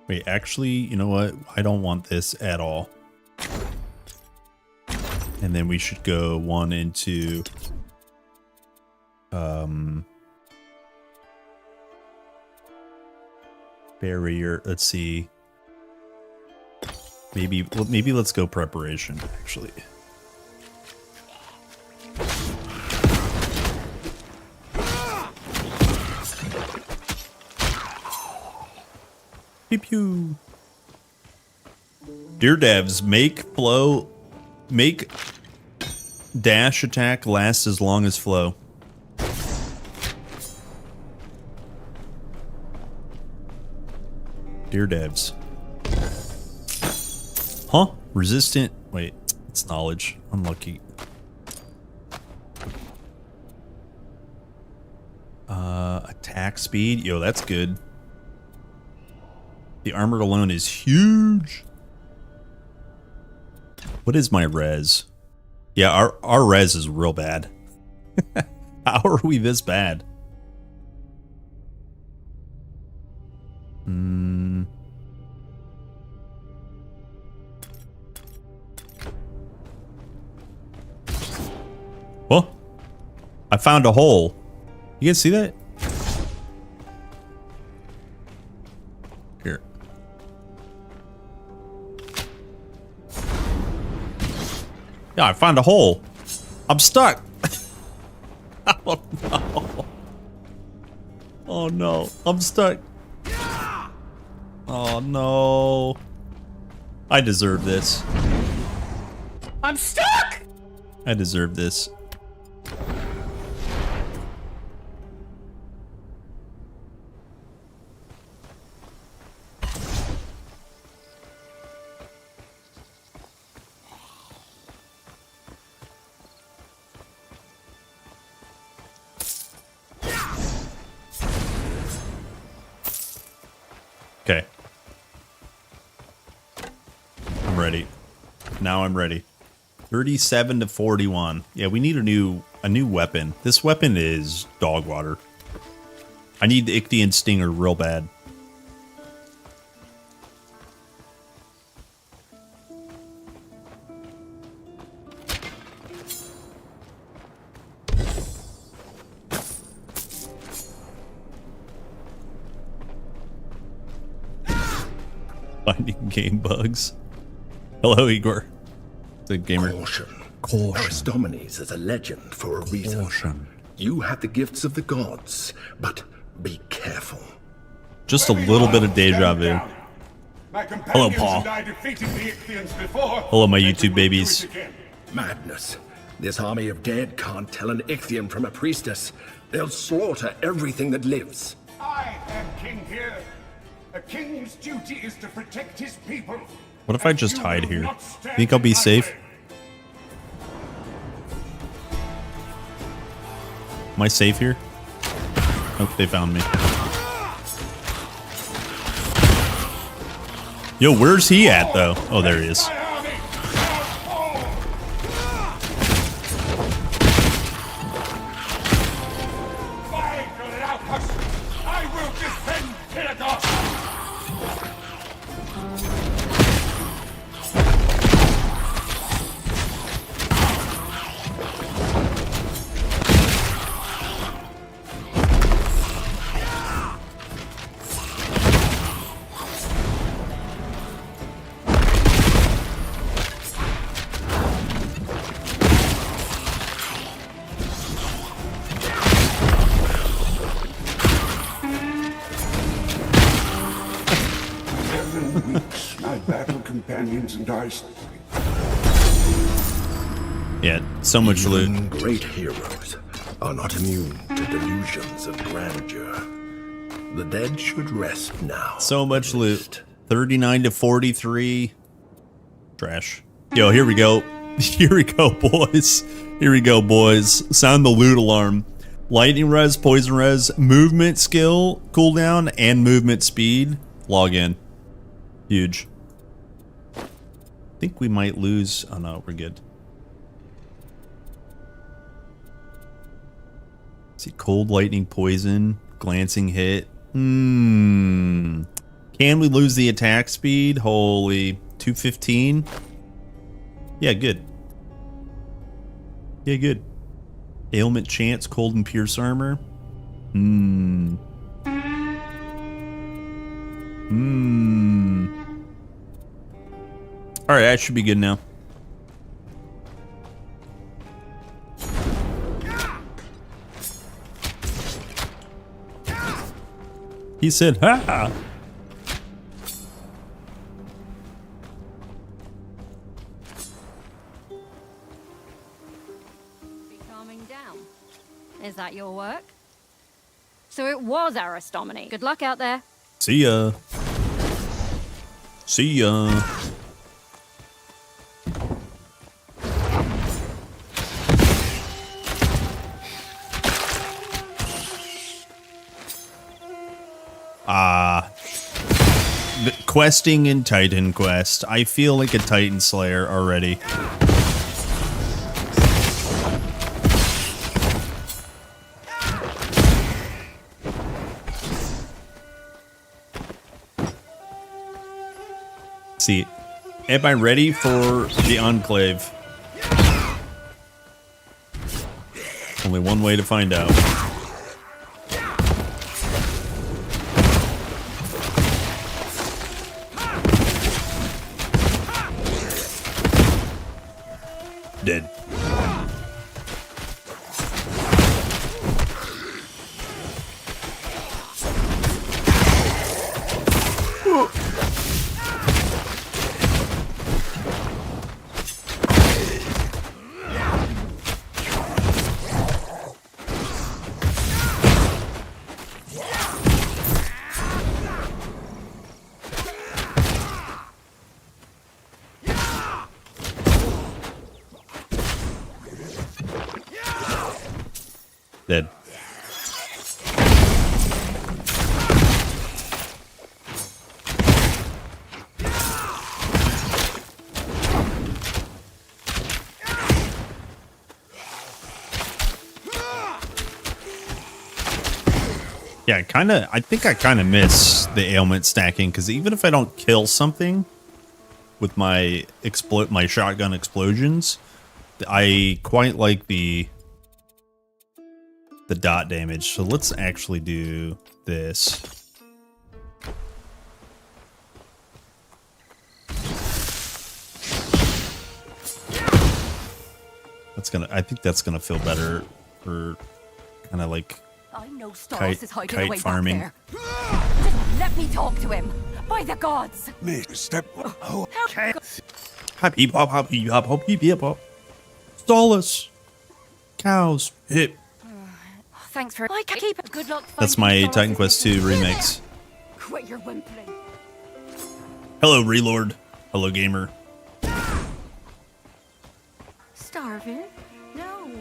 Wait, actually, you know what? I don't want this at all. And then we should go one into barrier. Let's see. Maybe let's go preparation, actually. Pew pew. Dear devs, make dash attack last as long as flow. Dear devs. Huh? Resistant. Wait, it's knowledge. Unlucky. Attack speed. Yo, that's good. The armor alone is huge. What is my res? Yeah, our res is real bad. How are we this bad? Oh, I found a hole. You guys see that? Here. Yeah, I found a hole. I'm stuck. Oh no. Oh no. I'm stuck. Oh no. I deserve this. I'm stuck! I deserve this. Okay. I'm ready. Now I'm ready. 37 to 41. Yeah, we need a new weapon. This weapon is dog water. I need the Ichthyan Stinger real bad. Finding game bugs. Hello, Igor. The gamer. Caution. Aristomenes is a legend for a reason. Caution. You have the gifts of the gods, but be careful. Just a little bit of deja vu. Hello, Paul. Hello, my YouTube babies. Madness. This army of dead can't tell an Ichthyan from a priestess. They'll slaughter everything that lives. I am king here. A king's duty is to protect his people. What if I just hide here? Think I'll be safe? Am I safe here? Nope, they found me. Yo, where's he at, though? Oh, there he is. And I... Yeah, so much loot. Even great heroes are not immune to delusions of grandeur. The dead should rest now. So much loot. 39 to 43. Trash. Yo, here we go. Here we go, boys. Here we go, boys. Sound the loot alarm. Lightning res, poison res, movement skill, cooldown, and movement speed. Log in. Huge. I think we might lose. Oh no, we're good. See, cold lightning, poison, glancing hit. Can we lose the attack speed? Holy, 215. Yeah, good. Yeah, good. Ailment chance, cold and pierce armor. Alright, that should be good now. He said, ha! Calming down. Is that your work? So it was Aristomony. Good luck out there. See ya. See ya. Questing in Titan Quest. I feel like a Titan Slayer already. See, am I ready for the Enclave? Only one way to find out. Dead. Dead. Yeah, I think I kind of miss the ailment stacking, because even if I don't kill something with my shotgun explosions, I quite like the dot damage. So let's actually do this. I think that's gonna feel better for kind of like I know kite farming. Just let me talk to him. By the gods. Step. Oh, okay. Happy hop, happy hop, happy hop. Solace. Cows. Hip. Thanks for. I can keep it. Good luck. That's my Titan Quest 2 remix. Quit your whimpering. Hello, Relord. Hello, gamer. Starving? No.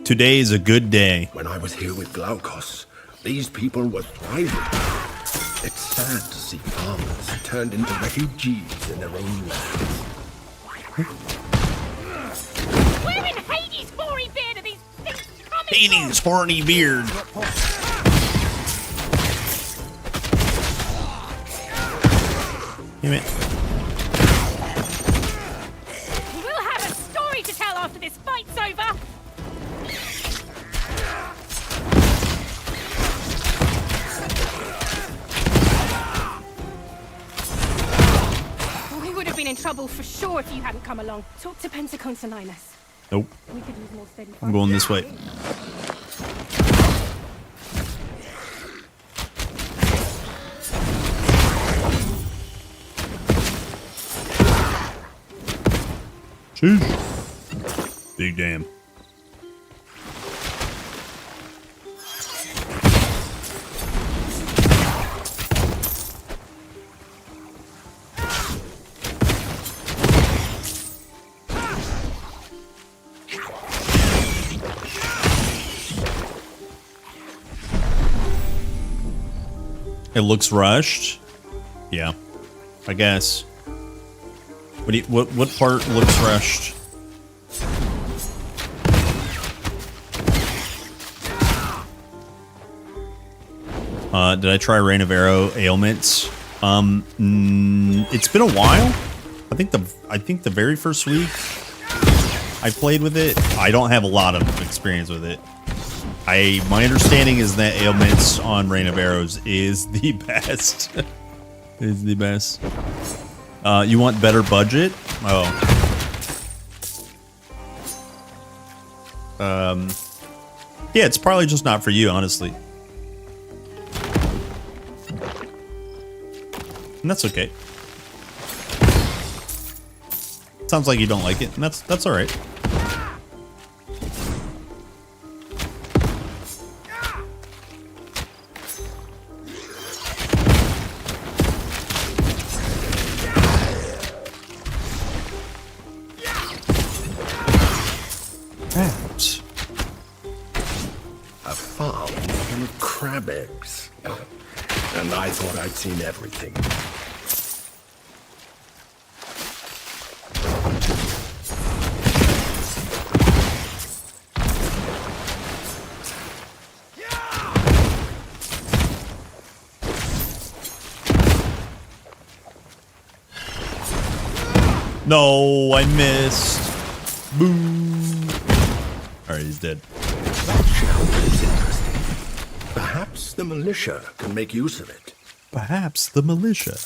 Today is a good day. When I was here with Glaukos, these people were thriving. It's sad to see farmers turned into refugees in their own lands. Where in Hades' hoary beard are these things coming Hades' horny beard. Damn it. We'll have a story to tell after this fight's over. We would have been in trouble for sure if you hadn't come along. Talk to Pensacola-Linus. Nope. We could use more steady. I'm going this way. Sheesh. Big damn. It looks rushed. Yeah, I guess. What part looks rushed? Did I try Rain of Arrow ailments? It's been a while. I think the very first week I played with it, I don't have a lot of experience with it. My understanding is that ailments on Rain of Arrows is the best. Is the best. You want better budget? Oh. Yeah, it's probably just not for you, honestly. And that's okay. Sounds like you don't like it, and that's all right. Crabs. A farm full of crab eggs. And I thought I'd seen everything. No, I missed. Boo. Alright, he's dead. That shell is interesting. Perhaps the militia can make use of it. Perhaps the militia.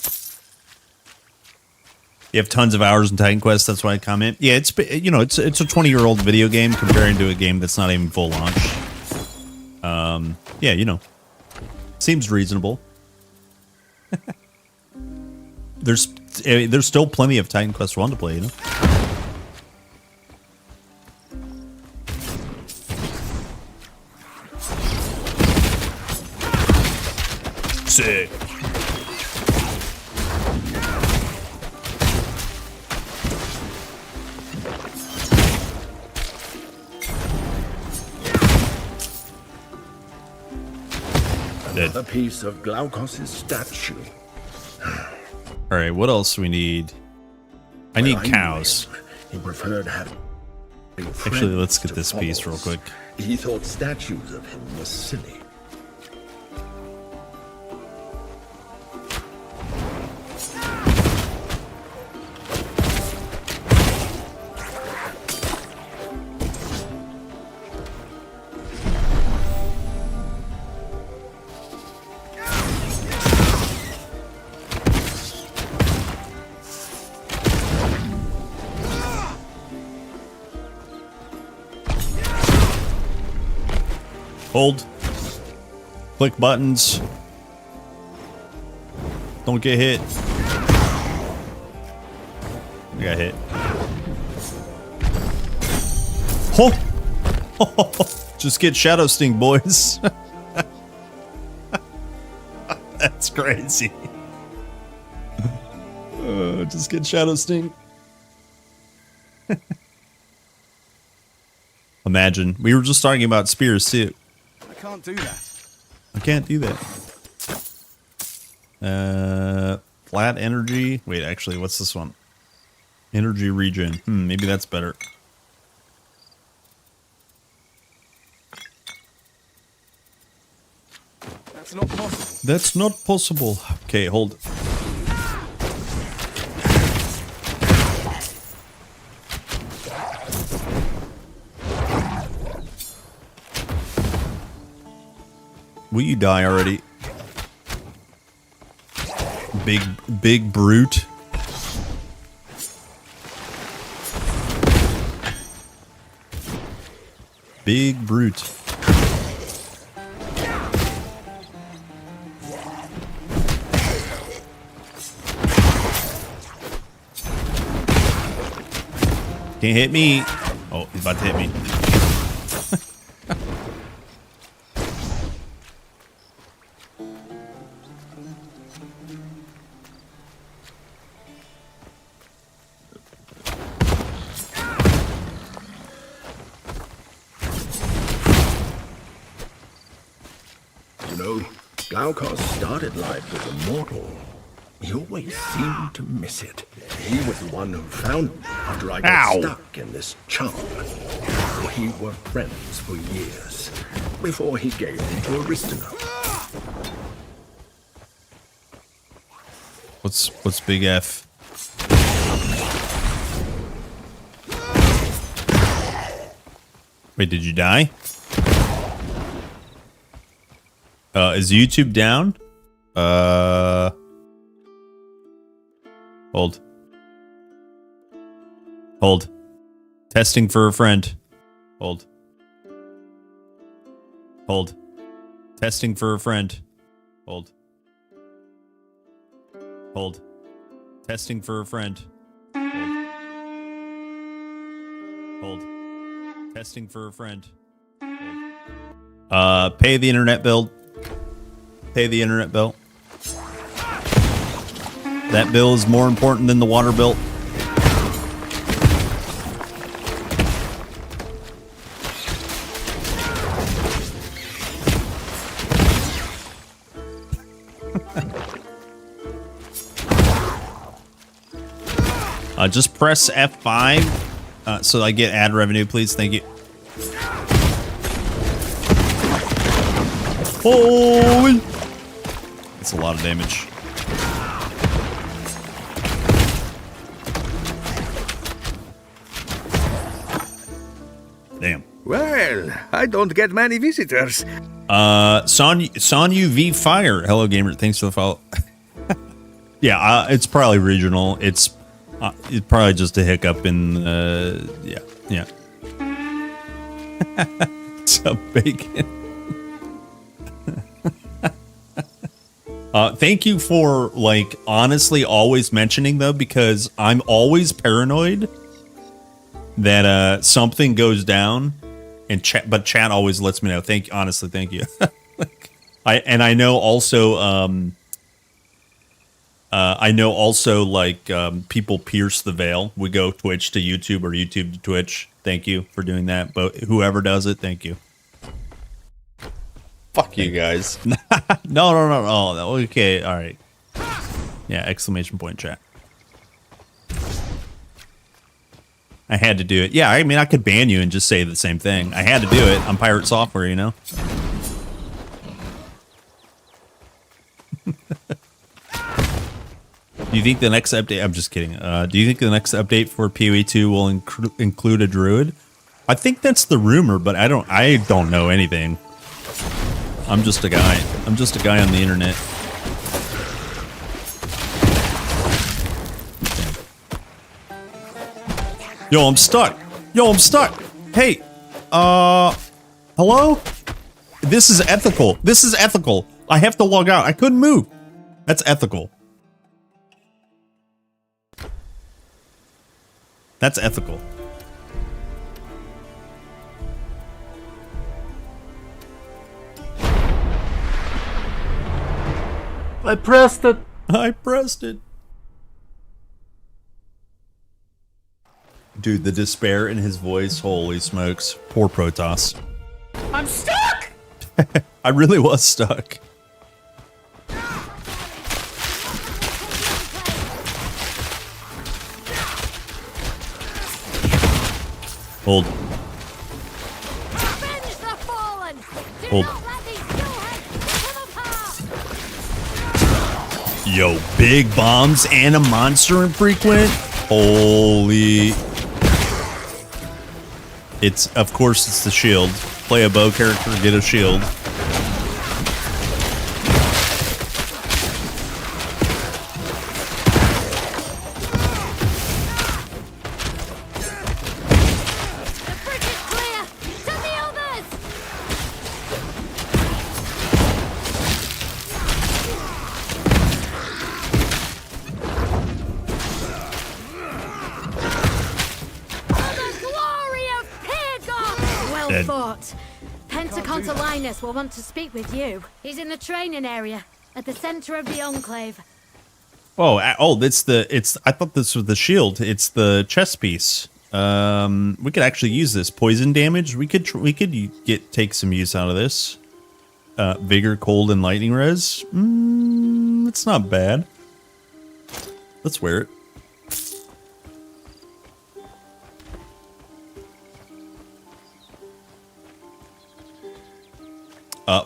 You have tons of hours in Titan Quest, that's why I comment. Yeah, it's, you know, it's a 20-year-old video game comparing to a game that's not even full launch. Yeah, you know. Seems reasonable. There's still plenty of Titan Quest 1 to play, you know? Sick. Another piece of Glaukos' statue. All right, what else we need? I need cows. He preferred having Actually, let's get this piece real quick. He thought statues of him were silly. Hold. Click buttons. Don't get hit. I got hit. Oh! Just get Shadow Sting, boys. That's crazy. Just get Shadow Sting. Imagine. We were just talking about spears, too. I can't do that. I can't do that. Flat energy. Wait, actually, what's this one? Energy regen. Maybe that's better. That's not possible. That's not possible. Okay, hold. Will you die already? Big brute. Big brute. Can't hit me. Oh, he's about to hit me. Glaukos started life as a mortal. He always seemed to miss it. He was the one who found me after I got stuck in this charm. We were friends for years, before he gave me to Aristona. What's Big F? Wait, did you die? Is YouTube down? Hold. Hold. Testing for a friend. Hold. Hold. Testing for a friend. Hold. Hold. Testing for a friend. Hold. Hold. Testing for a friend. Hold. Pay the internet bill. Pay the internet bill. That bill is more important than the water bill. Just press F5 so I get ad revenue, please. Thank you. Holy! That's a lot of damage. Damn. Well, I don't get many visitors. Sonyu V Fire. Hello, gamer. Thanks for the follow. Yeah, it's probably regional. It's probably just a hiccup in, yeah. Some bacon. Thank you for, like, honestly always mentioning, though, because I'm always paranoid that something goes down, and but chat always lets me know. Honestly, thank you. I know also, like, people pierce the veil. We go Twitch to YouTube or YouTube to Twitch. Thank you for doing that. But whoever does it, thank you. Fuck you guys. No. Oh, okay, all right. Yeah, exclamation point chat. I had to do it. Yeah, I mean, I could ban you and just say the same thing. I had to do it. I'm Pirate Software, you know? Do you think the next update... I'm just kidding. Do you think the next update for PoE 2 will include a druid? I think that's the rumor, but I don't know anything. I'm just a guy. I'm just a guy on the internet. Yo, I'm stuck. Hey, hello? This is ethical. I have to log out. I couldn't move. That's ethical. That's ethical. I pressed it. Dude, the despair in his voice. Holy smokes. Poor Protoss. I'm stuck! I really was stuck. Hold. Hold. Yo, big bombs and a monster infrequent? Holy. Of course it's the shield. Play a bow character, get a shield. Will want to speak with you. He's in the training area at the center of the enclave. Oh, it's I thought this was the shield. It's the chest piece. We could actually use this poison damage. We could take some use out of this. Vigor, cold, and lightning res. It's not bad. Let's wear it.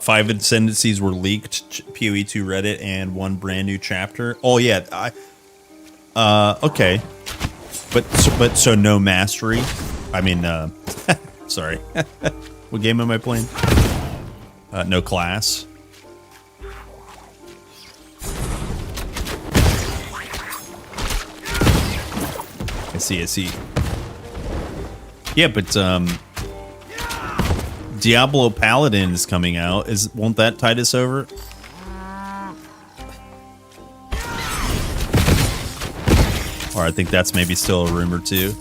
5 ascendancies were leaked, PoE 2 Reddit, and 1 brand new chapter. Oh yeah, okay, but so no mastery. I mean, sorry, what game am I playing? No class. I see. Yeah, but Diablo Paladin is coming out. Won't that tide us over? Or I think that's maybe still a rumor too.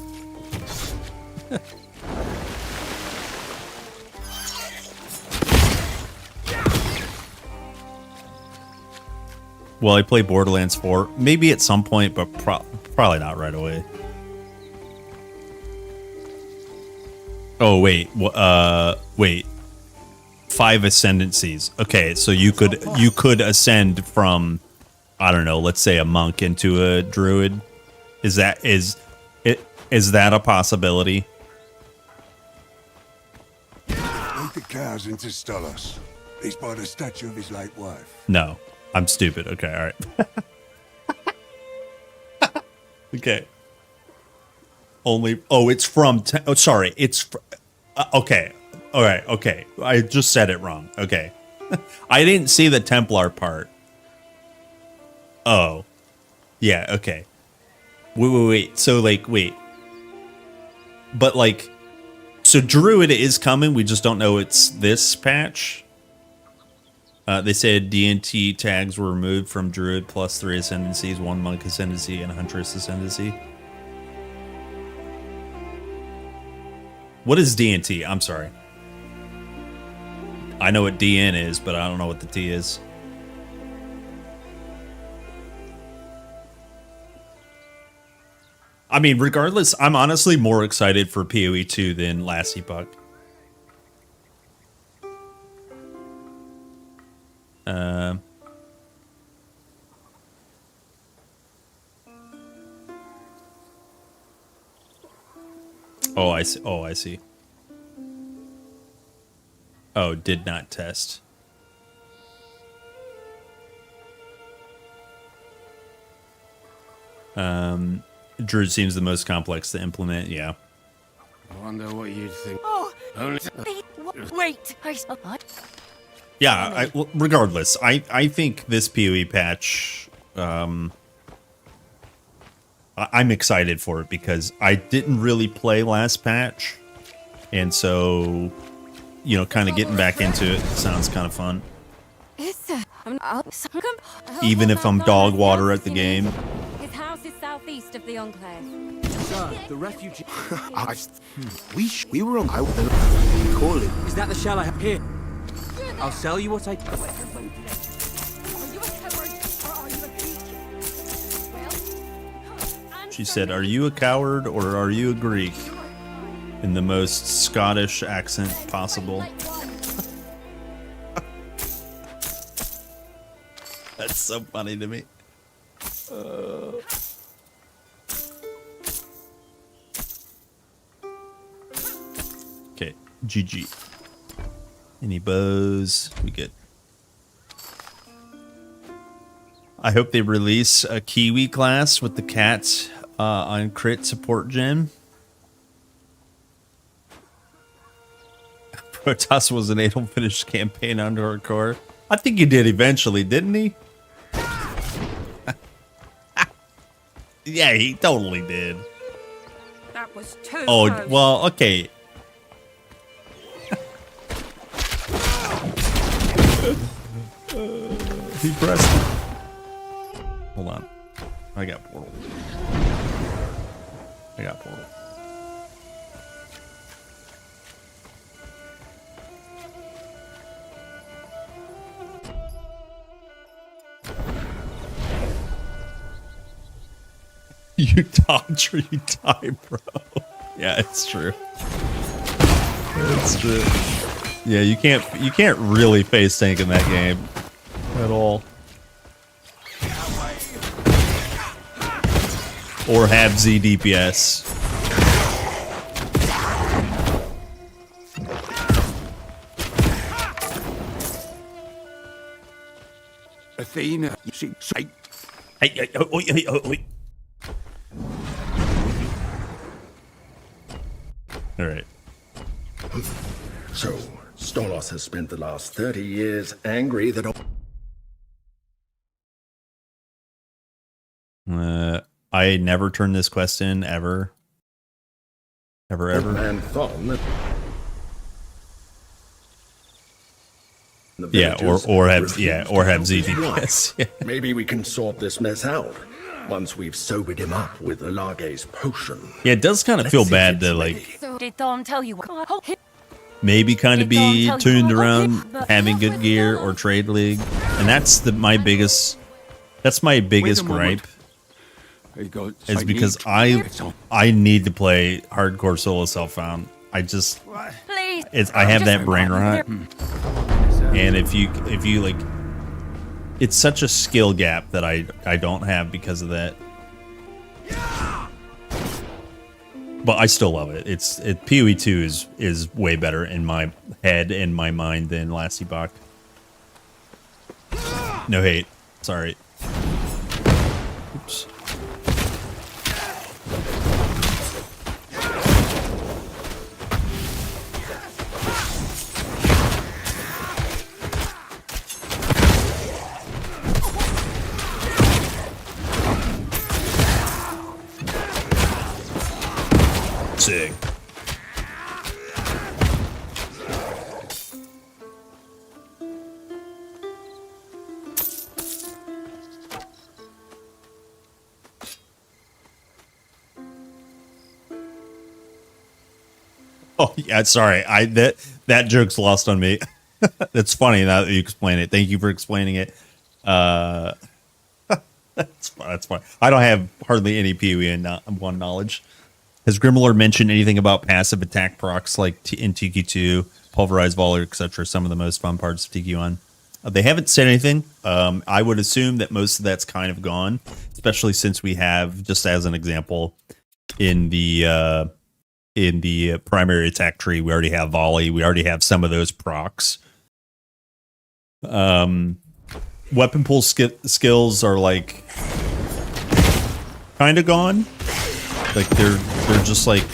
Well, I play Borderlands 4. Maybe at some point, but probably not right away. Oh, wait. Wait. 5 ascendancies. Okay, so you could ascend from, I don't know, let's say a monk into a druid. Is that a possibility? Lead the cows into Stolos. He's by the statue of his late wife. No. I'm stupid. Okay, all right. Okay. Only. Oh, it's from. Sorry, it's. Okay. All right. Okay. I just said it wrong. Okay. I didn't see the Templar part. Oh. Yeah. Okay. Wait. So wait. But so Druid is coming. We just don't know it's this patch. They said D&T tags were removed from Druid plus 3 ascendancies, 1 Monk ascendancy, and Huntress ascendancy. What is D&T? I'm sorry. I know what DN is, but I don't know what the T is. I mean, regardless, I'm honestly more excited for PoE 2 than Last Epoch. Oh, I see. Oh, I see. Oh, did not test. Druid seems the most complex to implement. Yeah. I wonder what you'd think. Oh, Only... wait. Yeah, well, regardless, I think this PoE patch, I'm excited for it because I didn't really play last patch, and so, you know, kind of getting back into it sounds kind of fun. Even if I'm dog water at the game. His house is southeast of the Enclave. Sir, the refugee... we were on... Call it. Is that the shell I have here? I'll sell you what I... She said, "Are you a coward or are you a Greek?" In the most Scottish accent possible. That's so funny to me. Okay, GG. Any bows? We good. I hope they release a Kiwi class with the cats on crit support gen. Protoss was an unfinished campaign under our core. I think he did eventually, didn't he? Yeah, he totally did. That was too Oh, close. well, okay. He pressed it. Hold on. I got portal. You dodge or you die, bro. Yeah, it's true. It's true. Yeah, you can't really face tank in that game at all. Or have Z DPS. Athena, she say. Hey, all right. So, Stolos has spent the last 30 years angry that... I never turned this quest in ever. Ever. Man Thon. Yeah, or have ZDPS. Yeah. Maybe we can sort this mess out once we've sobered him up with Lage's potion. Yeah, it does kind of feel bad to like So did Thorn tell you what? maybe kind of be tuned around having good gear or trade league, and that's my biggest gripe. Is because I need to play hardcore solo self-found. I just I have that brain rot, and if you like, it's such a skill gap that I don't have because of that. But I still love it. PoE 2 is way better in my head and my mind than Lassie Bach. No hate. Sorry. Oops. Sick. Oh yeah, sorry. That joke's lost on me. That's funny now that you explain it. Thank you for explaining it. That's fine. I don't have hardly any PoE and one knowledge. Has Grimlord mentioned anything about passive attack procs like in TQ2, Pulverized Volley, etc.? Some of the most fun parts of TQ1. They haven't said anything. I would assume that most of that's kind of gone, especially since we have, just as an example, in the primary attack tree, we already have Volley. We already have some of those procs. Weapon pool skills are like kind of gone. Like they're just like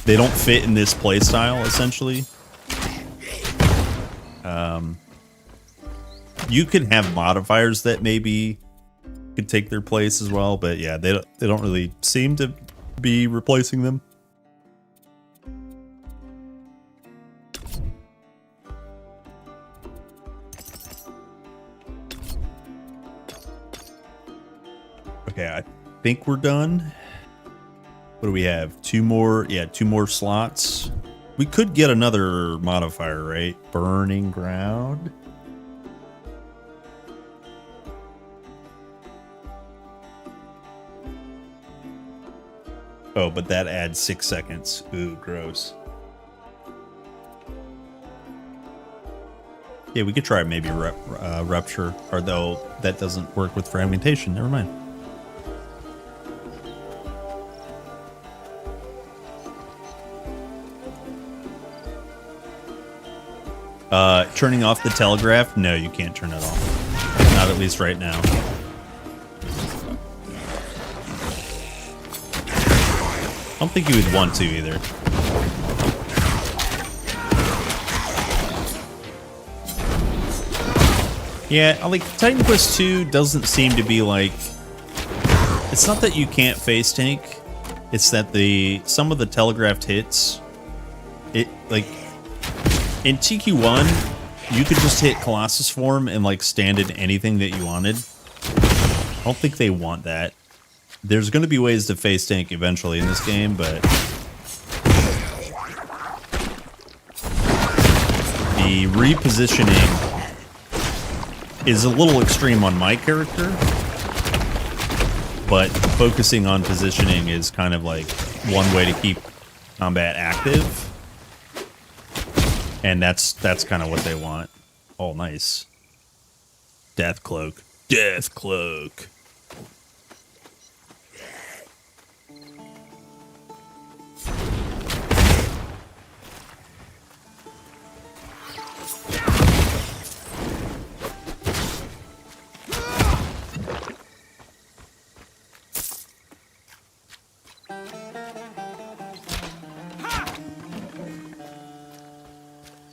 they don't fit in this play style essentially. You could have modifiers that maybe could take their place as well, but yeah, they don't really seem to be replacing them. Okay, I think we're done. What do we have? Two more slots. We could get another modifier, right? Burning Ground. Oh, but that adds 6 seconds. Ooh, gross. Yeah, we could try maybe Rupture, although that doesn't work with Fragmentation. Never mind. Turning off the telegraph? No, you can't turn it off. Not at least right now. I don't think you would want to either. Yeah, like Titan Quest 2 doesn't seem to be like... It's not that you can't face tank. It's that some of the telegraphed hits... like... In TQ1, you could just hit Colossus form and like stand in anything that you wanted. I don't think they want that. There's going to be ways to face tank eventually in this game, but the repositioning is a little extreme on my character, but focusing on positioning is kind of like one way to keep combat active. And that's kind of what they want. Oh, nice. Death Cloak. Death Cloak.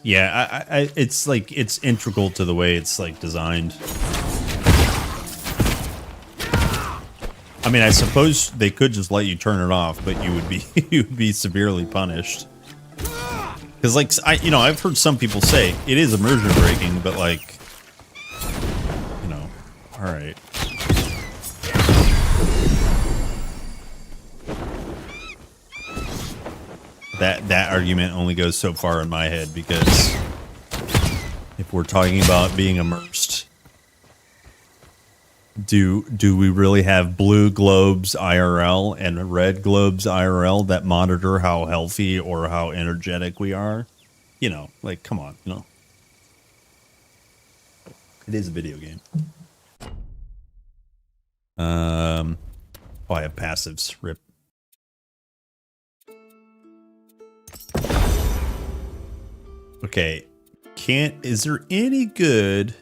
Yeah, it's like it's integral to the way it's like designed. I'm mean, I suppose they could just let you turn it off, but you would be you would be severely punished. Because, like, I've heard some people say it is immersion breaking, but like, all right. That argument only goes so far in my head, because if we're talking about being immersed, do we really have blue globes IRL and red globes IRL that monitor how healthy or how energetic we are? Like, come on, It is a video game. Oh, I have passives. Rip. Okay. Is there any good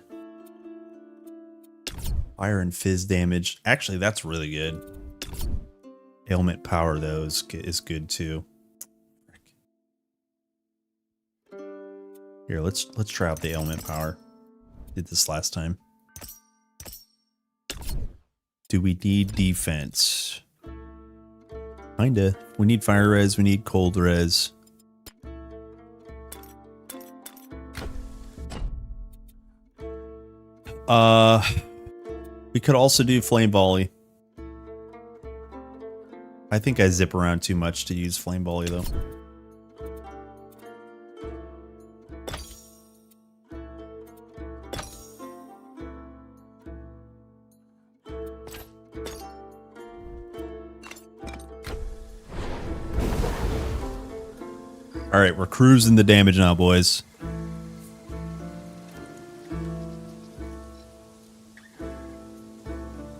fire and fizz damage? Actually, that's really good. Ailment power, though, is good too. Here, let's try out the ailment power. Did this last time. Do we need defense? Kinda. We need fire res, we need cold res. We could also do flame volley. I think I zip around too much to use flame volley though. All right, we're cruising the damage now, boys.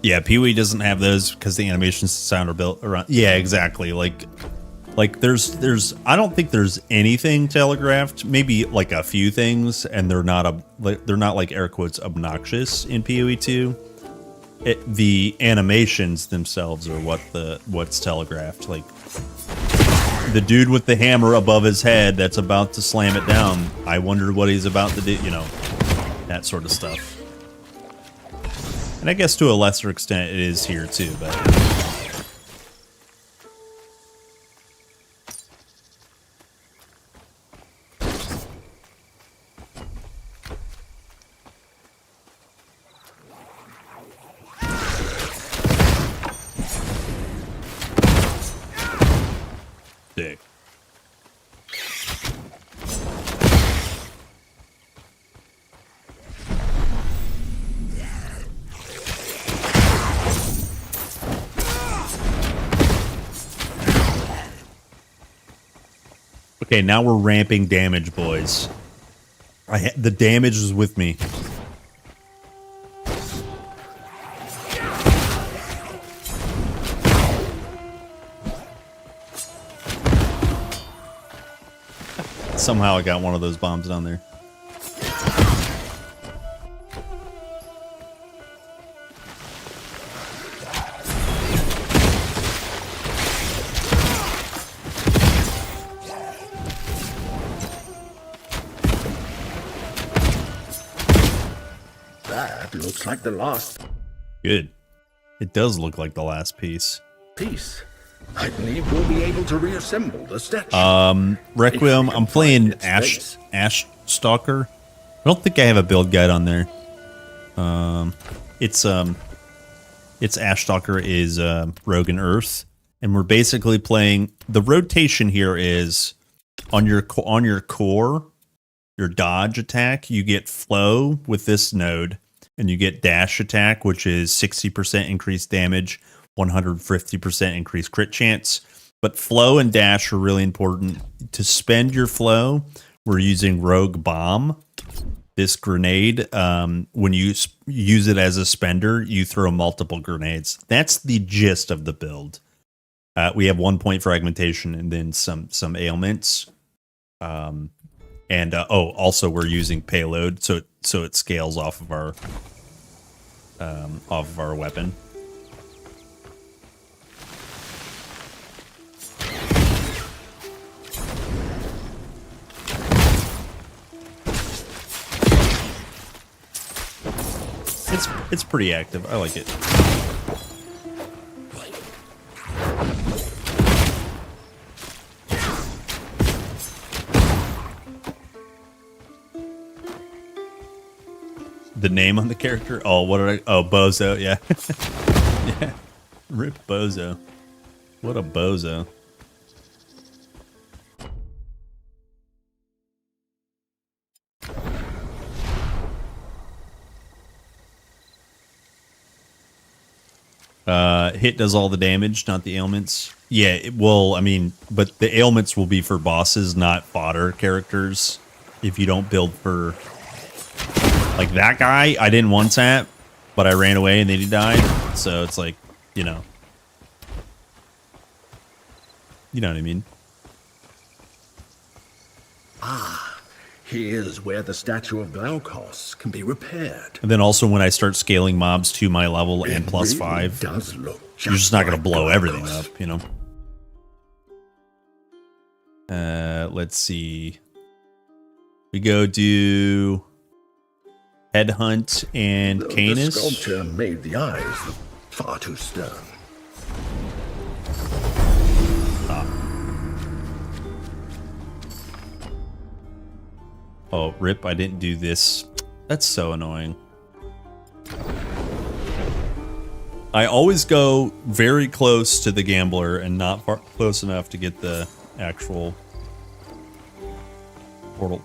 Yeah, Pee-wee doesn't have those because the animations sound are built around. Yeah, exactly. Like there's I don't think there's anything telegraphed. Maybe like a few things, and they're not like air quotes obnoxious in PoE 2. The animations themselves are what's telegraphed. Like the dude with the hammer above his head that's about to slam it down. I wonder what he's about to do. That sort of stuff. And I guess to a lesser extent it is here too, but... Sick. Okay, now we're ramping damage, boys. The damage is with me. Somehow I got one of those bombs down there. That looks like the last Good. It does look like the last piece. piece. I believe we'll be able to reassemble the statue. Requiem, I'm playing Ashstalker. I don't think I have a build guide on there. It's Ashstalker is Rogue and Earth, and we're basically playing. The rotation here is on your core, your dodge attack. You get flow with this node, and you get dash attack, which is 60% increased damage, 150% increased crit chance. But flow and dash are really important. To spend your flow, we're using Rogue Bomb. This grenade, when you use it as a spender, you throw multiple grenades. That's the gist of the build. We have 1 point fragmentation and then some ailments. Also we're using payload, so it scales off of our weapon. It's pretty active. I like it. The name on the character? Oh, what did I? Oh, Bozo. Yeah. Yeah. Rip Bozo. What a bozo. Hit does all the damage, not the ailments. Yeah, it will. I mean, but the ailments will be for bosses, not fodder characters. If you don't build for, like that guy, I didn't one tap, but I ran away and then he died. So it's like, you know what I mean. Ah, here's where the statue of Glaukos can be repaired. And then also when I start scaling mobs to my level and plus really 5, does look you're just not going to like blow Glaukos. everything up, you know. Let's see. We go do Headhunt and The Canis. sculpture made the eyes look far too stern. Oh, rip, I didn't do this. That's so annoying. I always go very close to the gambler and not far close enough to get the actual portal.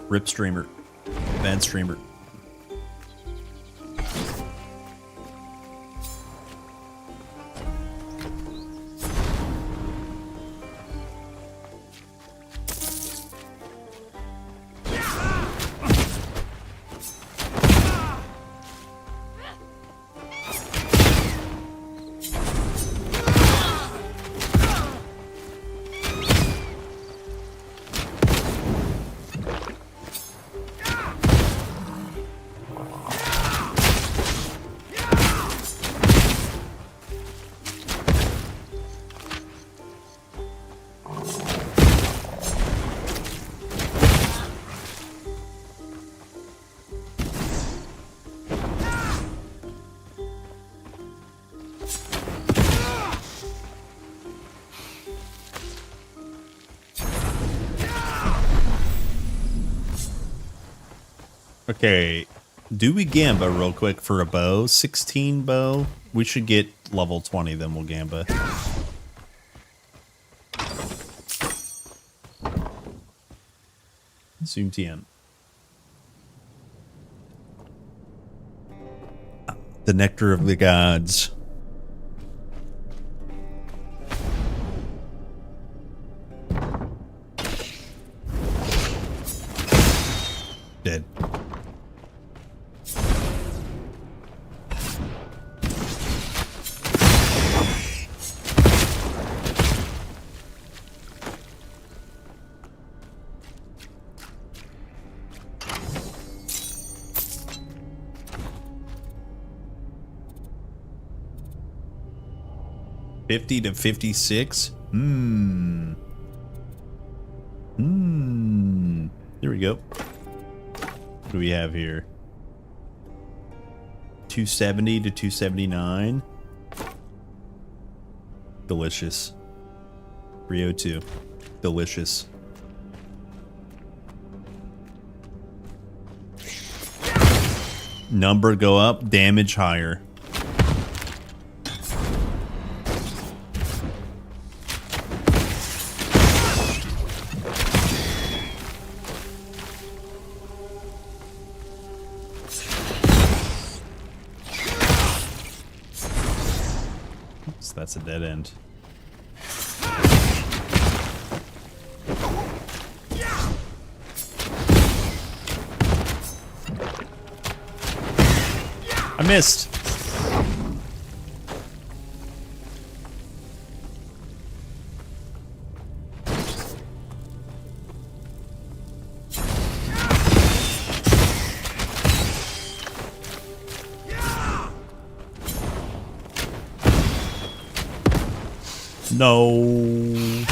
Rip streamer. Bad streamer. Okay, do we Gamba real quick for a bow? 16 bow? We should get level 20, then we'll Gamba. Zoom TM. The Nectar of the Gods. Dead. $50 to $56. Here we go. What do we have here? 270 to 279. Delicious. 302. Delicious. Number go up, damage higher. Oops, that's a dead end. I missed. No.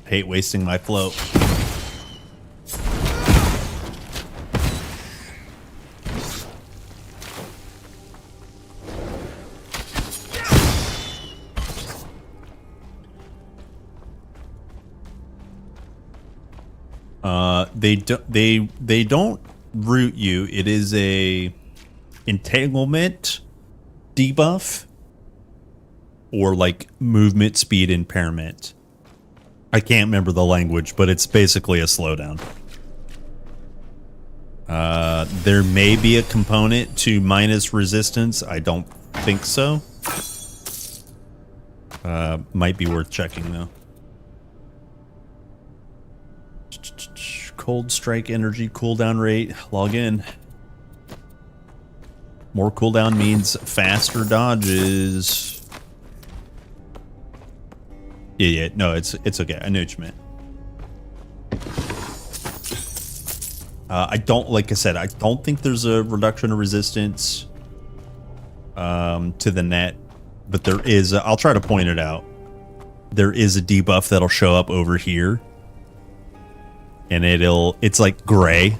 Hate wasting my float. They don't root you. It is a entanglement debuff or like movement speed impairment. I can't remember the language, but it's basically a slowdown. There may be a component to minus resistance. I don't think so. Might be worth checking though. Cold strike energy cooldown rate. Log in. More cooldown means faster dodges. Yeah, no, it's okay. I know what you meant. I don't, like I said, I don't think there's a reduction of resistance to the net, but there is. I'll try to point it out. There is a debuff that'll show up over here, and it's like gray.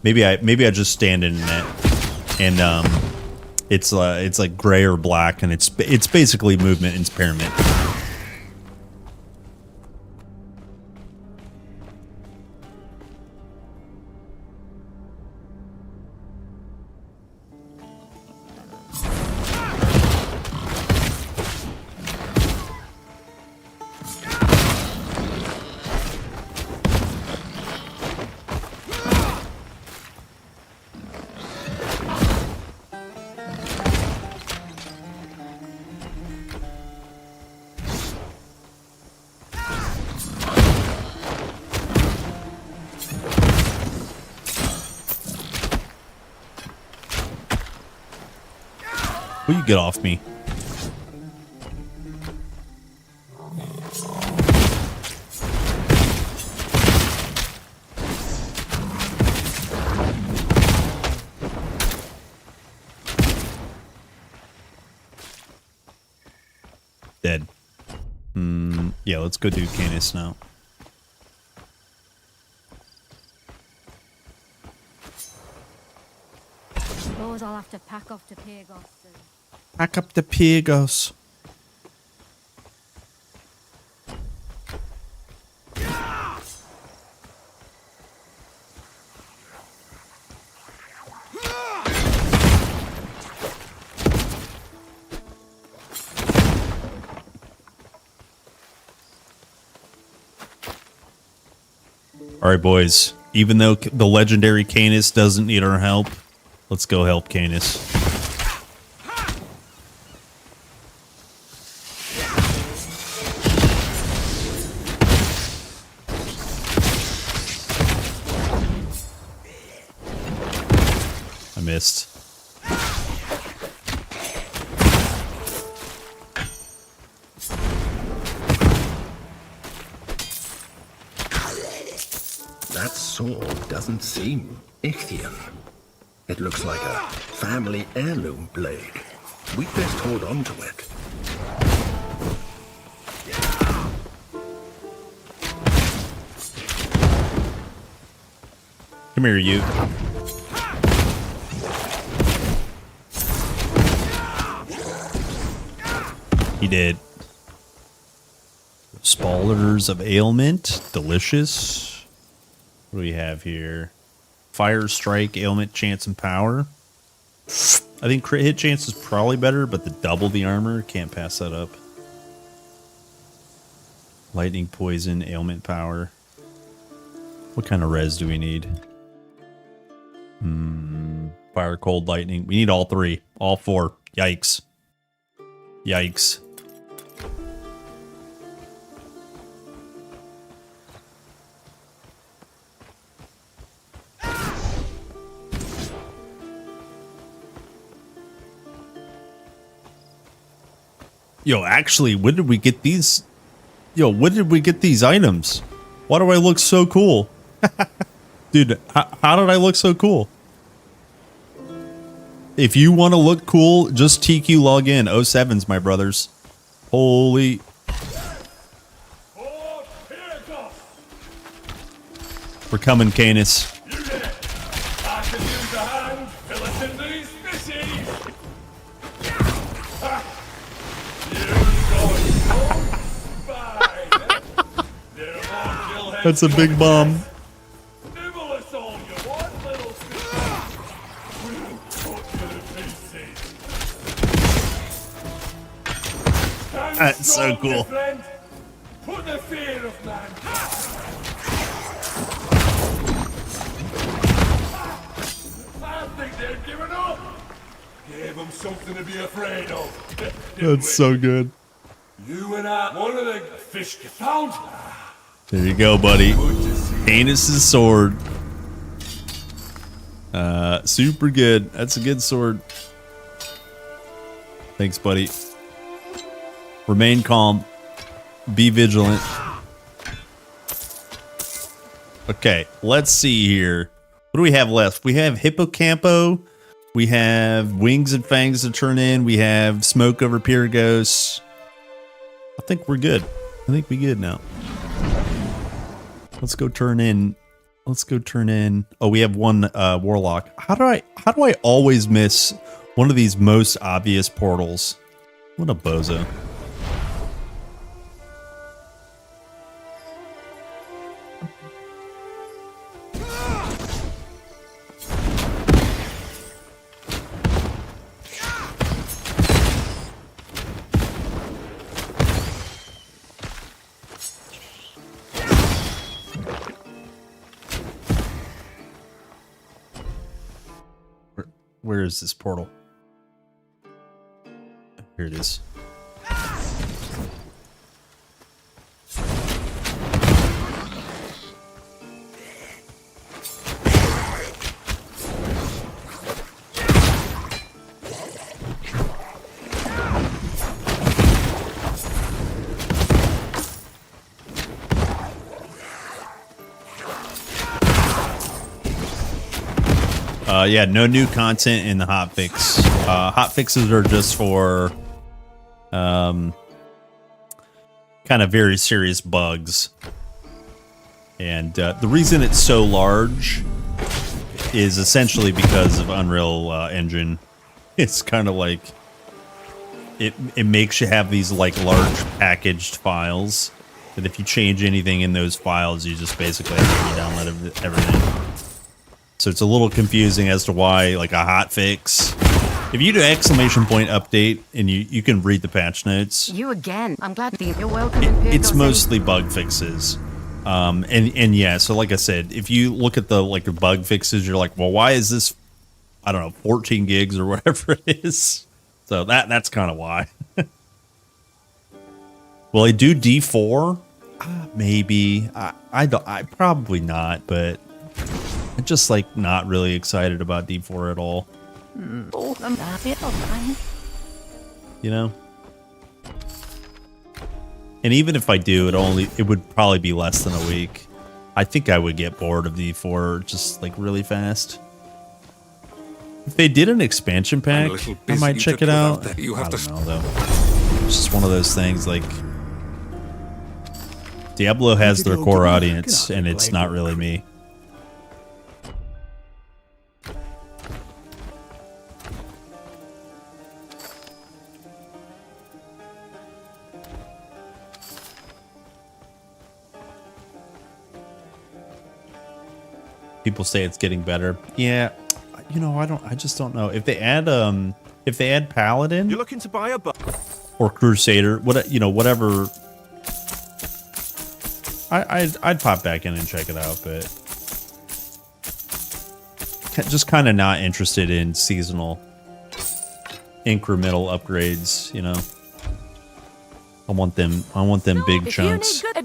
Maybe I just stand in net, and it's like gray or black, and it's basically movement impairment. Will you get off me? Dead. Yeah, let's go do Canis now. Suppose I'll have to pack off to Pyrgos soon. Pack up the Pyrgos. All right, boys. Even though the legendary Canis doesn't need our help, let's go help Canis. I missed. That sword doesn't seem Ichthian. It looks like a family heirloom blade. We'd best hold on to it. Come here, you. He did. Spallers of ailment. Delicious. What do we have here? Fire strike, ailment, chance, and power. I think crit hit chance is probably better, but the double the armor, can't pass that up. Lightning, poison, ailment, power. What kind of res do we need? Fire, cold, lightning. We need all three. All four. Yikes. Yikes. Yo, actually, when did we get these? Yo, when did we get these items? Why do I look so cool? Dude, how did I look so cool? If you want to look cool, just TQ log in. 07s, my brothers. Holy. We're coming, Canis. That's a big bomb. so cool. Put the fear of man. I think they've given up. Gave them something to be afraid of. That's so good. You and I, one of the fish you found. There you go, buddy. Anus's sword. Super good. That's a good sword. Thanks, buddy. Remain calm. Be vigilant. Okay, let's see here. What do we have left? We have Hippocampo. We have Wings and Fangs to turn in. We have Smoke over Pyrgos. I think we're good. I think we good now. Let's go turn in. Let's go turn in. Oh, we have one Warlock. How do I always miss one of these most obvious portals? What a bozo. Where is this portal? Here it is. Yeah, no new content in the hotfix. Hotfixes are just for kind of very serious bugs. And the reason it's so large is essentially because of Unreal Engine. It's kind of like it makes you have these like large packaged files that if you change anything in those files, you just basically have to re-download everything. So it's a little confusing as to why, like, a hotfix. If you do exclamation point update and you can read the patch notes. You again. I'm glad you're welcome. It's mostly bug fixes. And yeah, so like I said, if you look at the bug fixes, you're like, well, why is this, I don't know, 14 gigs or whatever it is. So that's kind of why. Will I do D4? Maybe. I probably not, but I'm just like not really excited about D4 at all. You know? And even if I do, it would probably be less than a week. I think I would get bored of D4 just like really fast. If they did an expansion pack, I might check it out. I don't know though. It's just one of those things like Diablo has their core audience and it's not really me. People say it's getting better. Yeah, you know, I just don't know. If they add Paladin, you're looking to buy a or Crusader, whatever. I'd pop back in and check it out, but just kind of not interested in seasonal incremental upgrades, you know. I want them big chunks. You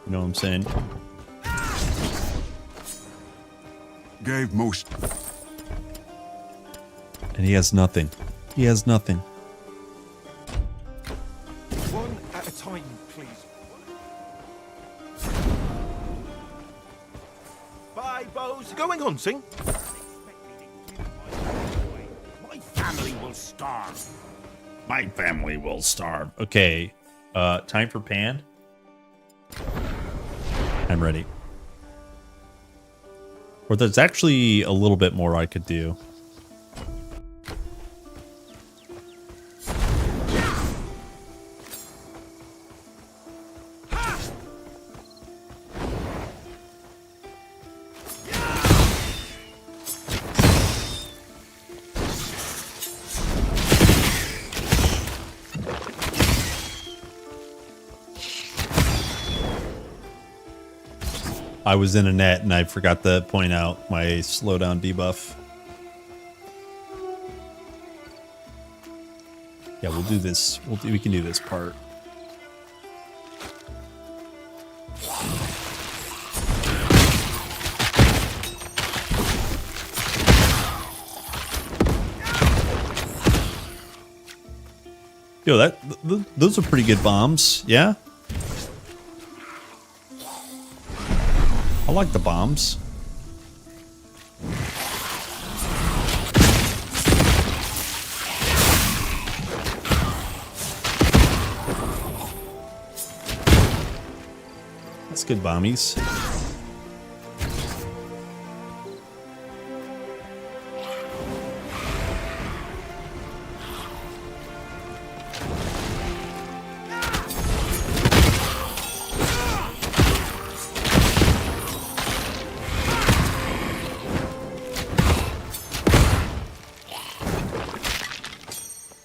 know what I'm saying? Gave most. And he has nothing. He has nothing. One at a time, please. Bye, bows. Going hunting? My family will starve. My family will starve. Okay. Time for Pan. I'm ready. Or there's actually a little bit more I could do. I was in a net and I forgot to point out my slowdown debuff. Yeah, we'll do this. We can do this part. Yo, those are pretty good bombs. Yeah. I like the bombs. That's good bombies.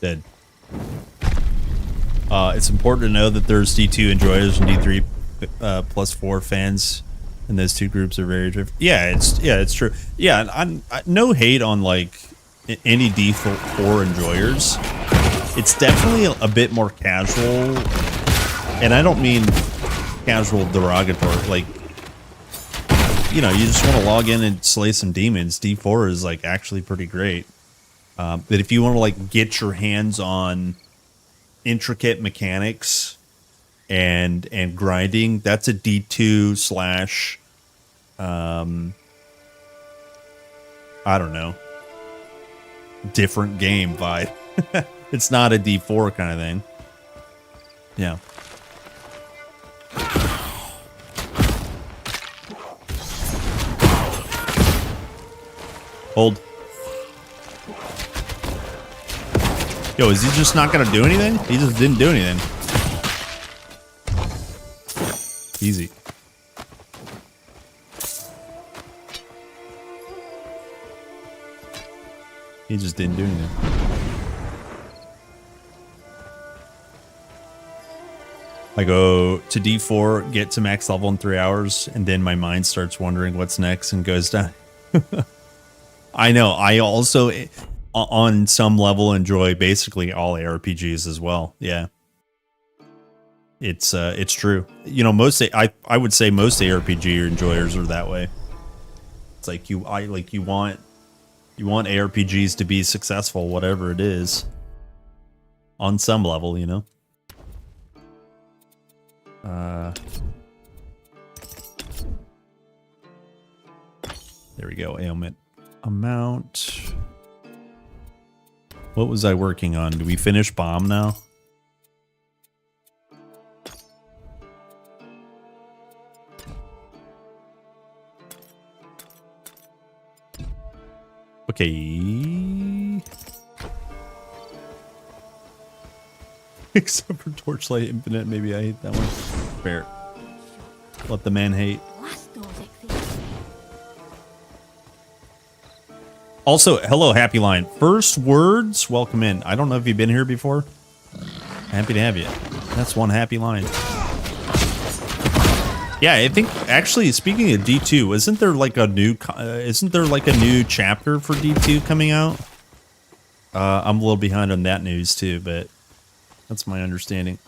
Dead. It's important to know that there's D2 enjoyers and D3 +4 fans, and those two groups are very different. Yeah, it's true. Yeah, I'm no hate on like any D4 enjoyers. It's definitely a bit more casual, and I don't mean casual derogatory. Like, you know, you just want to log in and slay some demons. D4 is like actually pretty great. That if you want to like get your hands on intricate mechanics and grinding, that's a D2 slash I don't know, different game vibe. It's not a D4 kind of thing. Yeah. Hold. Yo, is he just not gonna do anything? He just didn't do anything. Easy. He just didn't do anything. I go to D4, get to max level in 3 hours, and then my mind starts wondering what's next and goes down. I know. I also, on some level, enjoy basically all ARPGs as well. Yeah. It's true. You know, I would say most ARPG enjoyers are that way. It's like you want ARPGs to be successful, whatever it is, on some level, you know. There we go. Ailment amount. What was I working on? Do we finish bomb now? Okay. Except for Torchlight Infinite, maybe I hate that one. Fair. Let the man hate. Also, hello, Happy Line. First words, welcome in. I don't know if you've been here before. Happy to have you. That's one Happy Line. Yeah, I think actually speaking of D2, isn't there like a new chapter for D2 coming out? I'm a little behind on that news too, but that's my understanding.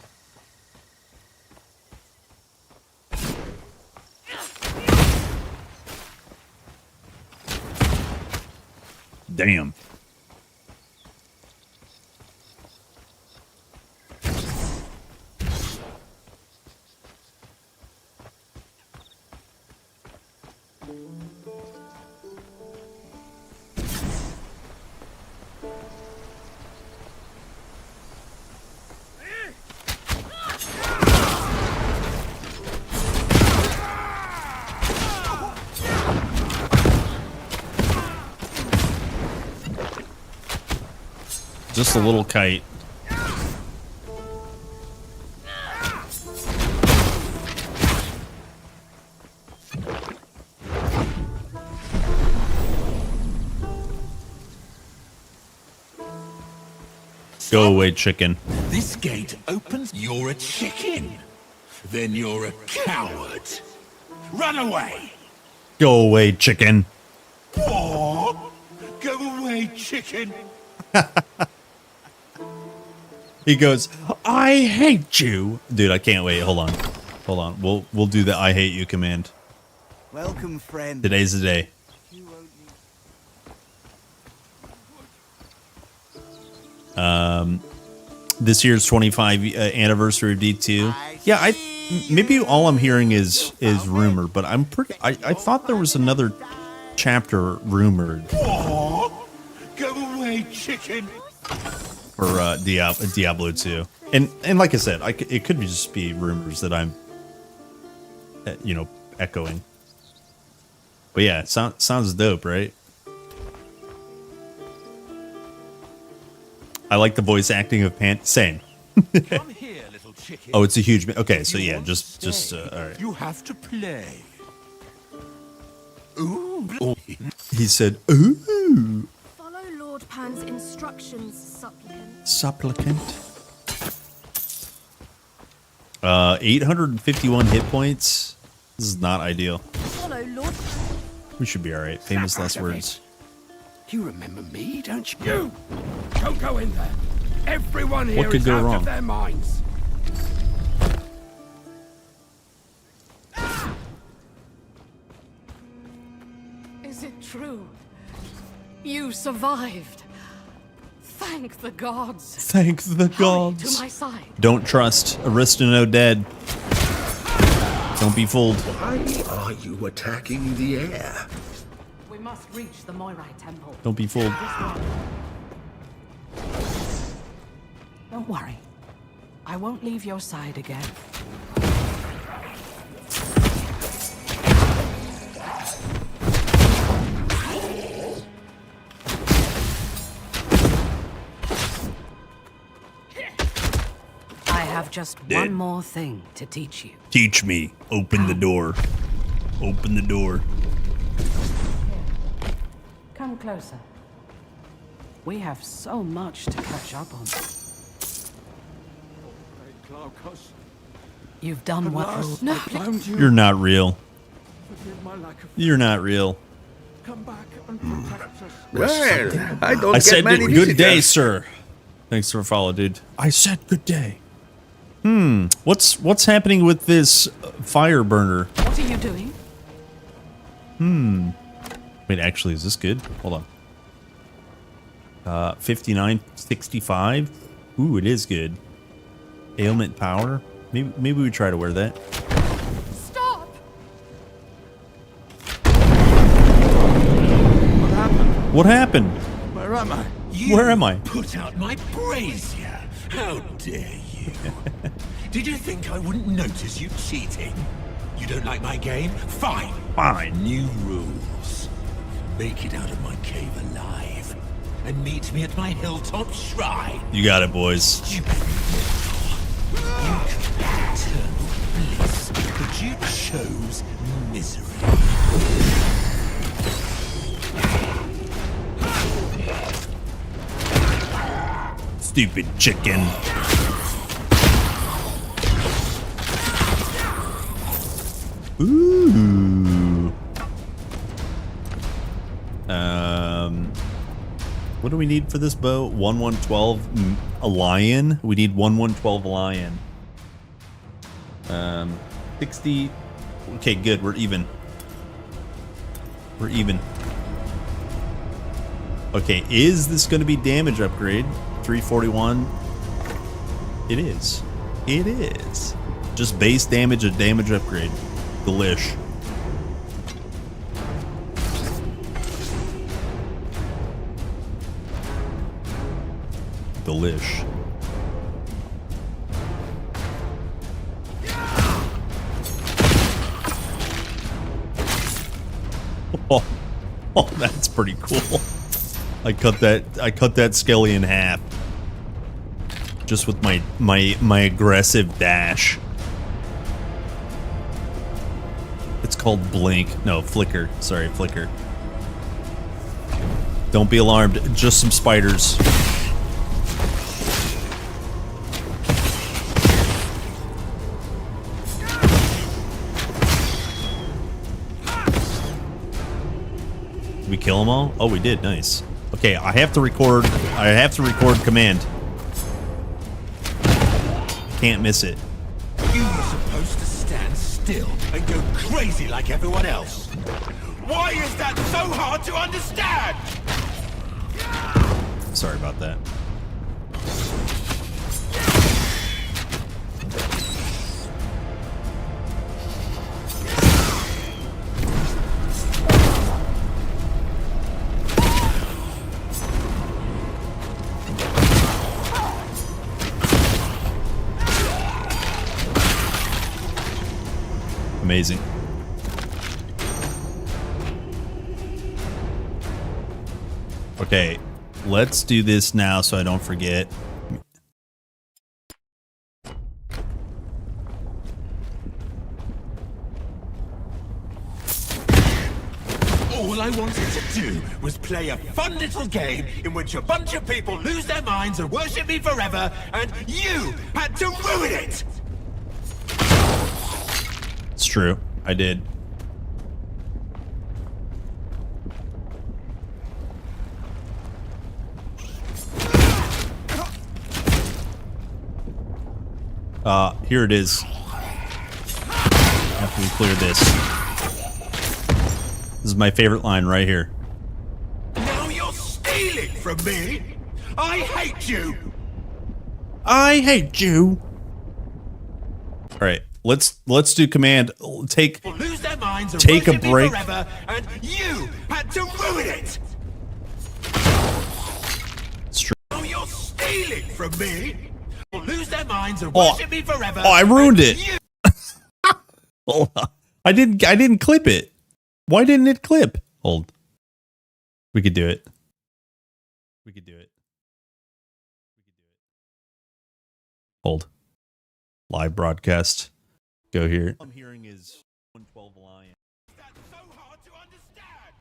Damn. Just a little kite. Go away, chicken. This gate opens. You're a chicken. Then you're a coward. Run away! Go away, chicken. What? Go away, chicken! He goes, I hate you. Dude, I can't wait. Hold on. Hold on. We'll do the I hate you command. Welcome, friend. Today's the day. This year's 25 anniversary of D2. Yeah, maybe all I'm hearing is rumor, but I thought there was another chapter rumored. What? Go away, chicken! For Diablo 2. And like I said, it could just be rumors that I'm echoing. But yeah, it sounds dope, right? I like the voice acting of Same. Come here, little chicken. Oh, it's a huge... Okay, so yeah, just all right. You have to play. Ooh. He said, ooh. Follow Lord Pan's instructions, supplicant. Supplicant. 851 hit points. This is not ideal. Follow Lord. We should be all right. Famous last words. You remember me, don't you? You! Don't go in there. Everyone here What could is go out wrong? of their minds. Is it true? You survived. Thank the gods. Thank the Hurry gods. to my side. Don't trust. Arista no dead. Don't be fooled. Why are you attacking the air? We must reach the Moirai temple. Don't be fooled. Don't worry. I won't leave your side again. I have just one more thing to teach you. Teach me. Open the door. Open the door. Come closer. We have so much to catch up on. You've done what? No, You're not real. You're not real. Come back and protect us. Well, I don't I get said many good day, visitors. sir. Thanks for follow, dude. I said good day. What's happening with this fire burner? What are you doing? Wait, actually, is this good? Hold on. 5965. Ooh, it is good. Ailment power. Maybe we try to wear that. Stop! What happened? Where am I? Where am I? Put out my brazier. How dare you? Did you think I wouldn't notice you cheating? You don't like my game? Fine. Fine. New rules. Make it out of my cave alive. And meet me at my hilltop shrine. You got it, boys. Stupid mortal. You could have eternal bliss, but you chose misery. Stupid chicken. Ooh. What do we need for this bow? 1112 a lion. We need 1112 lion. 60. Okay, good. We're even. We're even. Okay, is this going to be damage upgrade? 341. It is. It is. Just base damage, a damage upgrade. Delish. Delish. Oh, that's pretty cool. I cut that skelly in half. Just with my aggressive dash. It's called blink. No, flicker. Sorry, flicker. Don't be alarmed. Just some spiders. Did we kill them all? Oh, we did. Nice. Okay, I have to record command. Can't miss it. You were supposed to stand still and go crazy like everyone else. Why is that so hard to understand? Sorry about that. Amazing. Okay, let's do this now so I don't forget. All I wanted to do was play a fun little game in which a bunch of people lose their minds and worship me forever, and you had to ruin it! It's true. I did. Here it is. After we clear this. This is my favorite line right here. Now you're stealing from me! I hate you! I hate you! Alright, let's do command. Take a break. Forever, and you had to ruin it! Now you're stealing from me! Lose their minds and worship me forever. Oh, I ruined it. Hold on. I didn't clip it. Why didn't it clip? Hold. We could do it. We could do it. Hold. Live broadcast. Go here. All I'm hearing is 112 Lion. That's so hard to understand.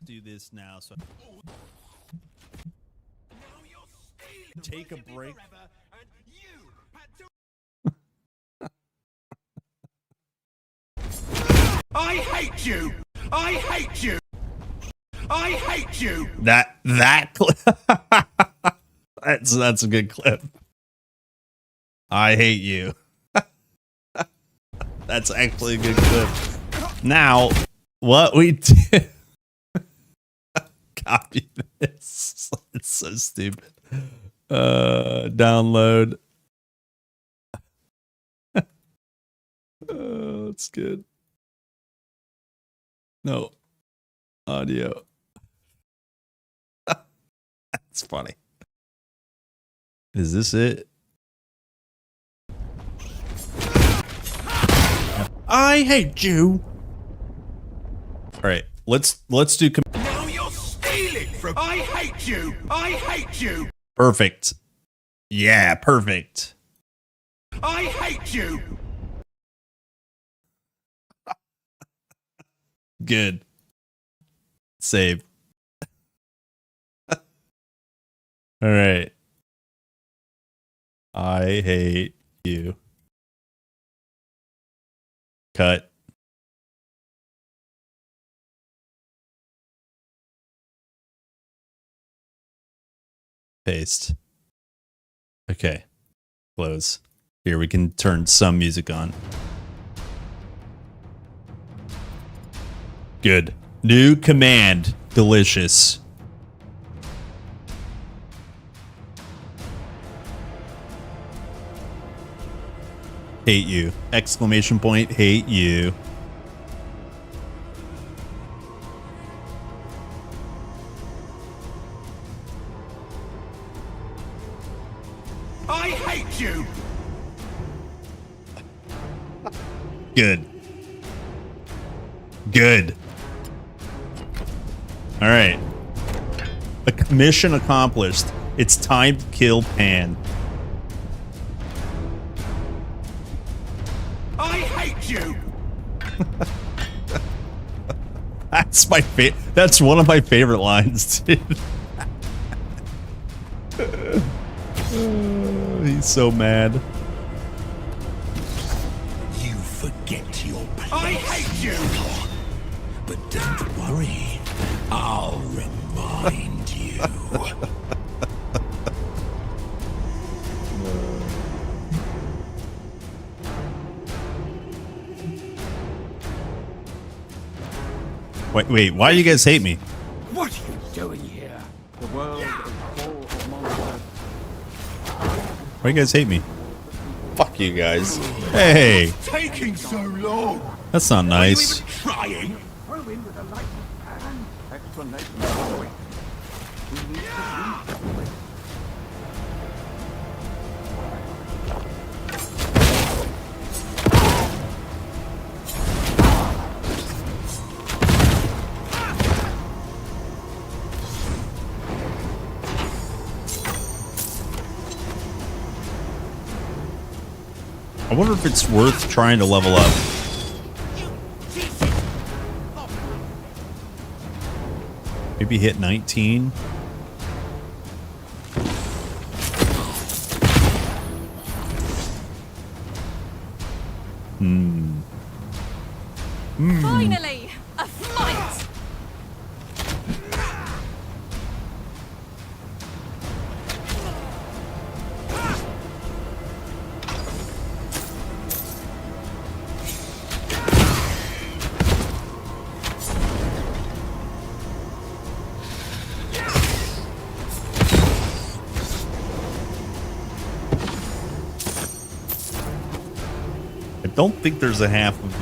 Do this now so take a break. I hate you. I hate you. I hate you. That clip. That's a good clip. I hate you. That's actually a good clip. Now, what we did. Copy this. It's so stupid. Download. That's good. No. Audio. That's funny. Is this it? I hate you. All right, let's do. Now you're stealing from. I hate you. I hate you. Perfect. Yeah, perfect. I hate you. Good. Save. All right. I hate you. Cut. Paste. Okay. Close. Here we can turn some music on. Good. New command. Delicious. Hate you. Exclamation point. Hate you. I hate you. Good. Good. All right. A mission accomplished. It's time to kill Pan. I hate you. That's my that's one of my favorite lines, dude. He's so mad. You forget your place. I hate you. But don't agree, I'll remind you. Wait, why do you guys hate me? What are you doing here? The world is full of monsters. Why you guys hate me? Fuck you guys. Hey, Taking so long. that's not nice. Trying. Throw in with a light pan. Explanation following. We need to leave the place. I wonder if it's worth trying to level up. Maybe hit 19. Finally, a fight! I don't think there's a half of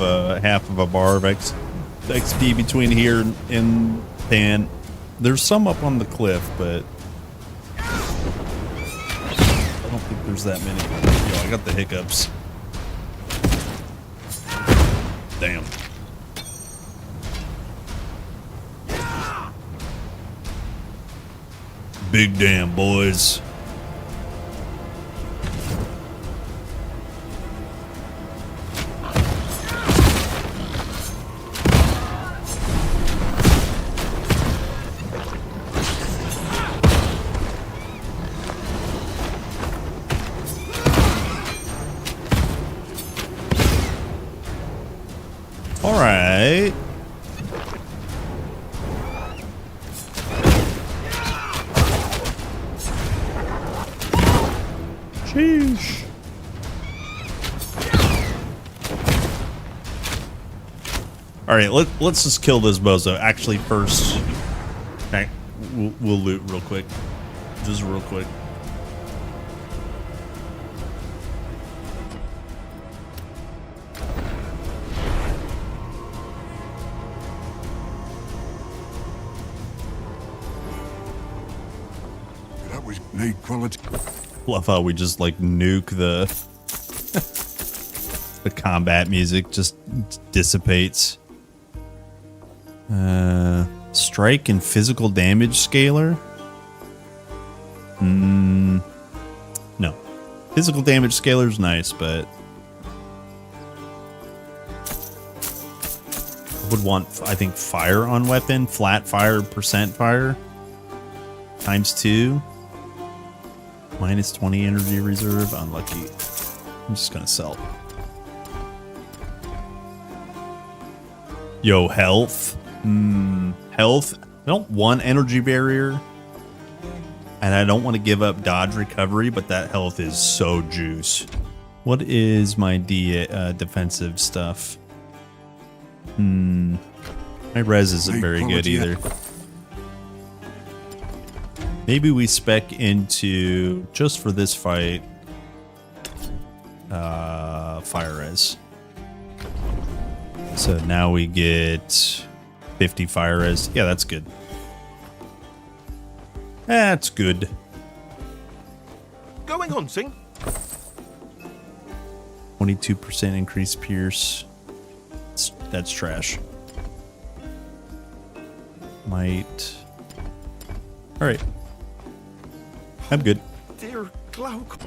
a bar of XP between here and Pan. There's some up on the cliff, but I don't think there's that many. Yo, I got the hiccups. Damn. Big damn, boys. All right. Sheesh. All right, let's just kill this bozo. Actually, first, okay, we'll loot real quick, just real quick. That was neat quality. Love how we just like nuke the the combat music just dissipates. Strike and physical damage scaler. No, physical damage scaler's nice, but I would want, I think, fire on weapon, flat fire, percent fire, ×2. Minus 20 energy reserve. Unlucky. I'm just gonna sell. Yo, health. Health. I don't want energy barrier. And I don't want to give up dodge recovery, but that health is so juice. What is my defensive stuff? My res isn't very good either. Maybe we spec into, just for this fight, fire res. So now we get 50 fire res. Yeah, that's good. That's good. Going hunting? 22% increased pierce. That's trash. Might. All right. I'm good. Dear Glauk.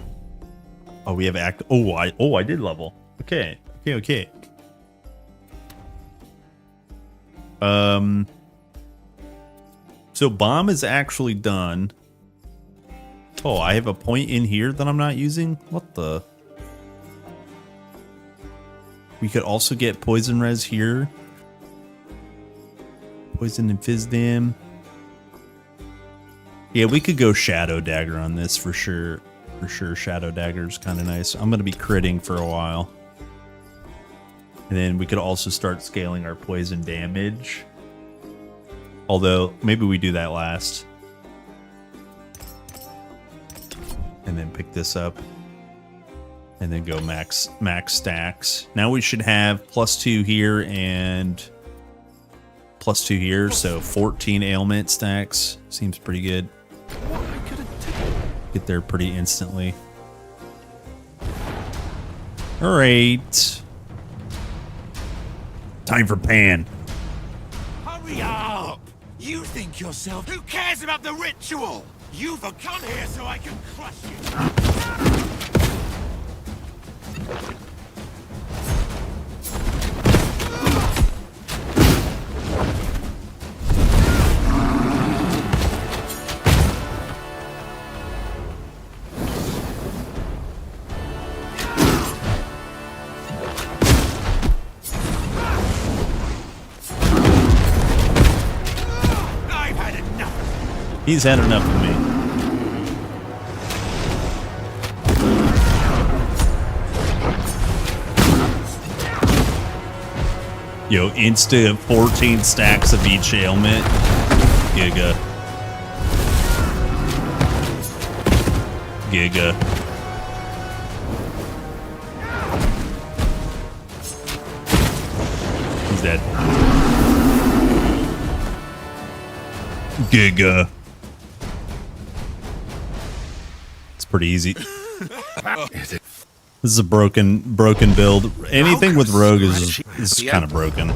Oh, we have act. Oh, I did level. Okay. Okay. So bomb is actually done. Oh, I have a point in here that I'm not using. What the? We could also get poison res here. Poison and Fizz Dam. Yeah, we could go Shadow Dagger on this for sure. For sure, Shadow Dagger's kind of nice. I'm going to be critting for a while. And then we could also start scaling our poison damage. Although, maybe we do that last. And then pick this up. And then go max stacks. Now we should have +2 here and +2 here. So 14 ailment stacks. Seems pretty good. Get there pretty instantly. All right. Time for Pan. Hurry up! You think yourself, who cares about the ritual? You've come here so I can crush you. He's had enough of me. Yo, insta 14 stacks of each ailment. Giga. Giga. He's dead. Giga. Pretty easy. This is a broken build. Anything with rogue is kind of broken.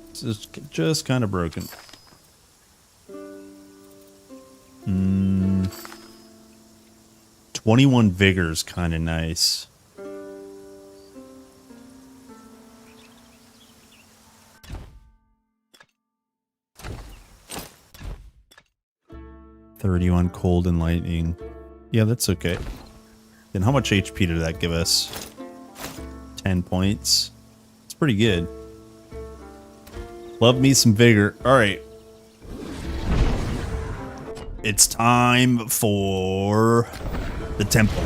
It's just kind of broken. 21 vigor is kind of nice. On cold and lightning. Yeah, that's okay. Then how much HP did that give us? 10 points. It's pretty good. Love me some vigor. All right. It's time for the temple.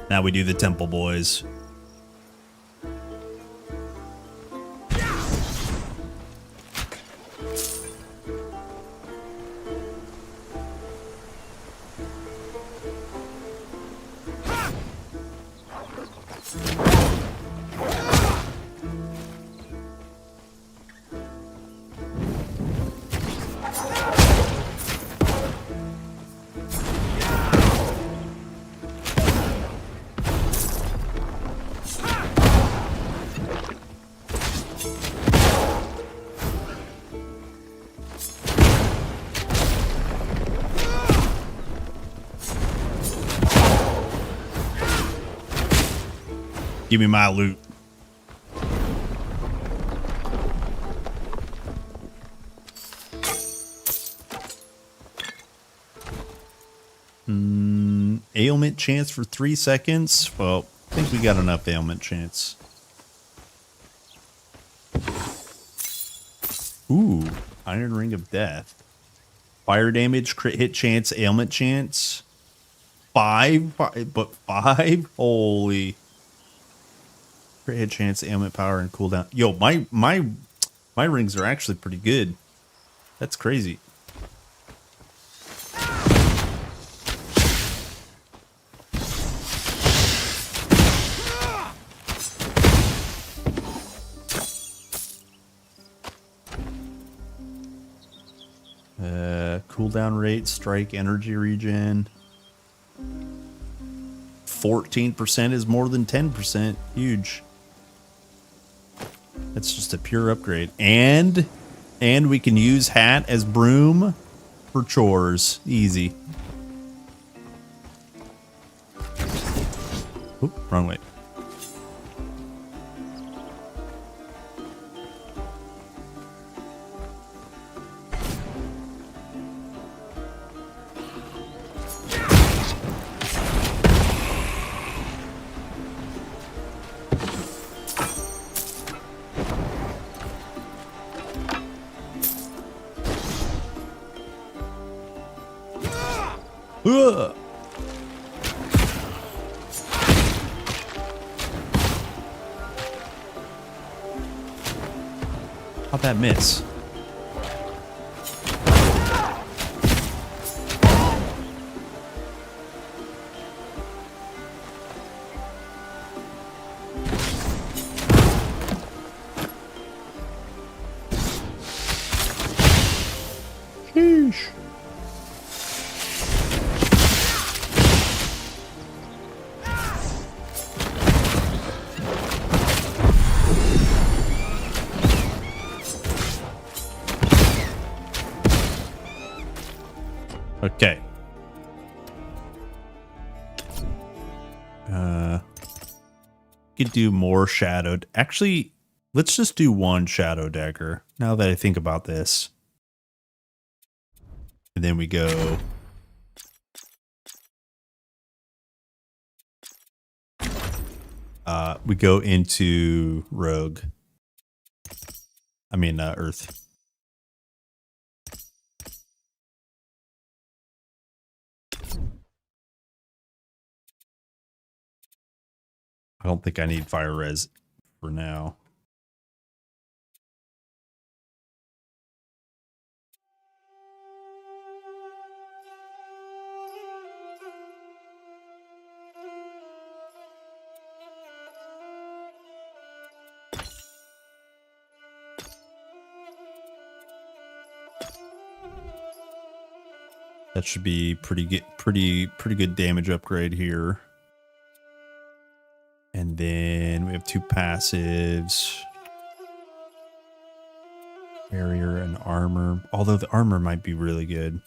Now we do the temple, boys. Give me my loot. Ailment chance for 3 seconds. Well, I think we got enough ailment chance. Ooh, Iron Ring of Death. Fire damage, crit hit chance, ailment chance. 5, but 5? Holy. Crit hit chance, ailment power, and cooldown. Yo, my rings are actually pretty good. That's crazy. Cooldown rate, strike, energy regen. 14% is more than 10%. Huge. That's just a pure upgrade. And we can use hat as broom for chores. Easy. Oop, wrong way. Ugh. How'd that miss? Sheesh. Okay. Could do more shadowed. Actually, let's just do one shadow dagger. Now that I think about this. And then we go. We go into rogue. I mean, earth. I don't think I need fire res for now. That should be pretty good damage upgrade here. And then we have 2 passives. Barrier and armor. Although the armor might be really good.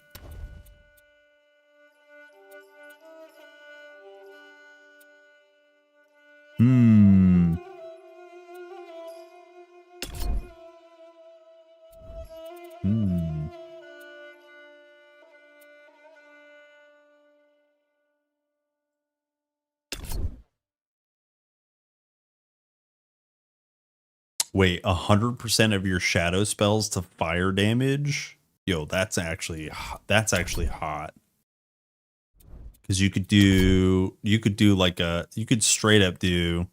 Wait, 100% of your shadow spells to fire damage? Yo, that's actually hot. Because you could do like you could straight up do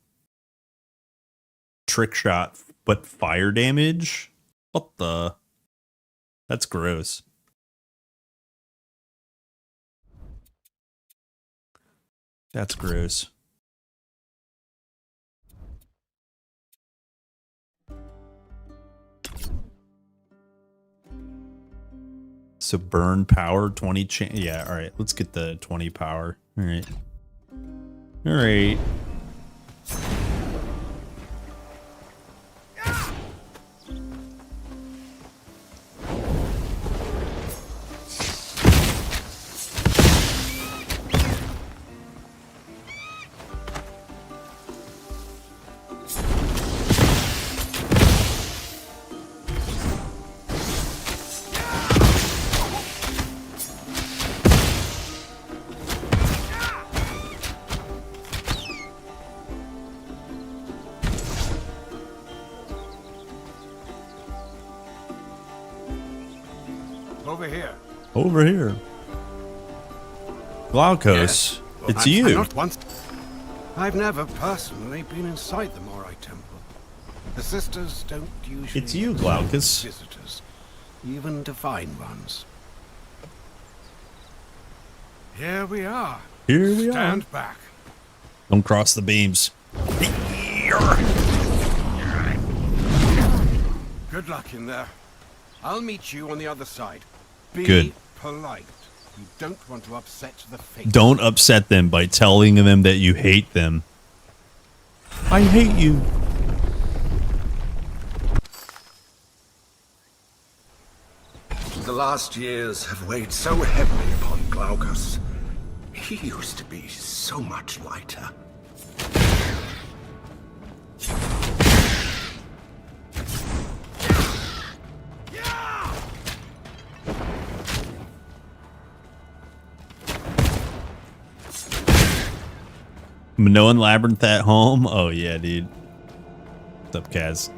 trick shot, but fire damage? What the? That's gross. That's gross. So burn power 20 yeah, all right, let's get the 20 power. All right. All right. Over here. Over here. Glaukos, Yes. it's I you. not once. I've never personally been inside the Morai Temple. The sisters don't usually. It's you, Glaucus. Visitors, even divine ones. Here we are. Here we are. Stand back. Don't cross the beams. Good luck in there. I'll meet you on the other side. Be Good. polite. You don't want to upset the faith. Don't upset them by telling them that you hate them. I hate you. The last years have weighed so heavily upon Glaucus. He used to be so much lighter. Minoan Labyrinth at home? Oh yeah, dude. What's up, Kaz?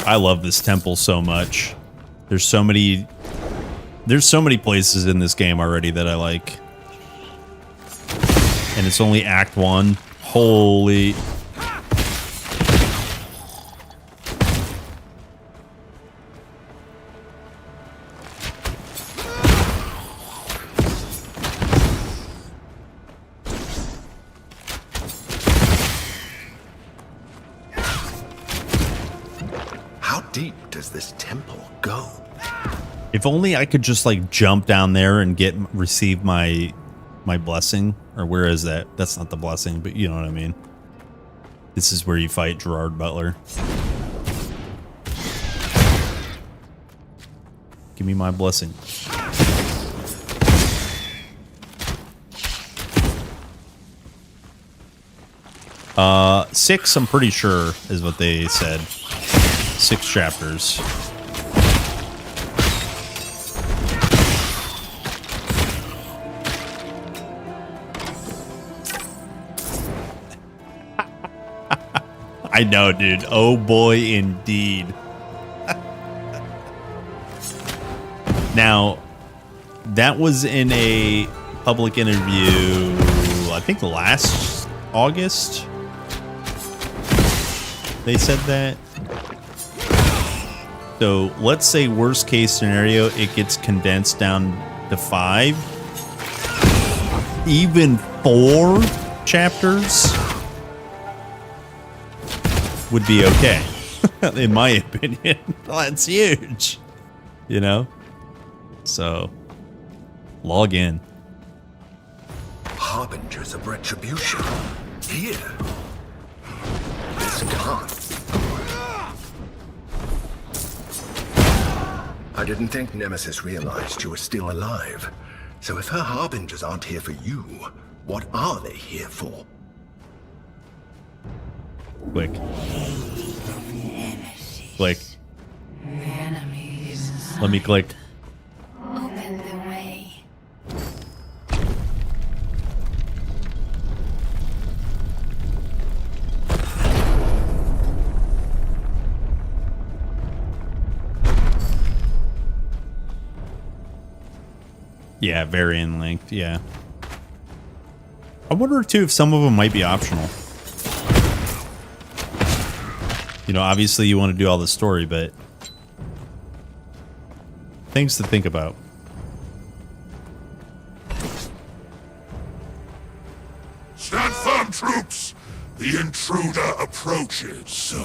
I love this temple so much. There's so many places in this game already that I like. And it's only Act 1. Holy... How deep does this temple go? If only I could just like jump down there and receive my blessing. Or where is that? That's not the blessing, but you know what I mean. This is where you fight Gerard Butler. Give me my blessing. Six, I'm pretty sure, is what they said. 6 chapters. I know, dude. Oh boy, indeed. Now, that was in a public interview, I think last August. They said that. So let's say worst case scenario, it gets condensed down to 5. Even 4 chapters would be okay, in my opinion. That's huge, you know? So, log in. Harbingers of retribution. Here. This can't. I didn't think Nemesis realized you were still alive. So if her harbingers aren't here for you, what are they here for? Click. Click. Let me click. Open the way. Yeah, varying length, yeah. I wonder too if some of them might be optional. You know, obviously you want to do all the story, but things to think about. Stand firm, troops! The intruder approaches, so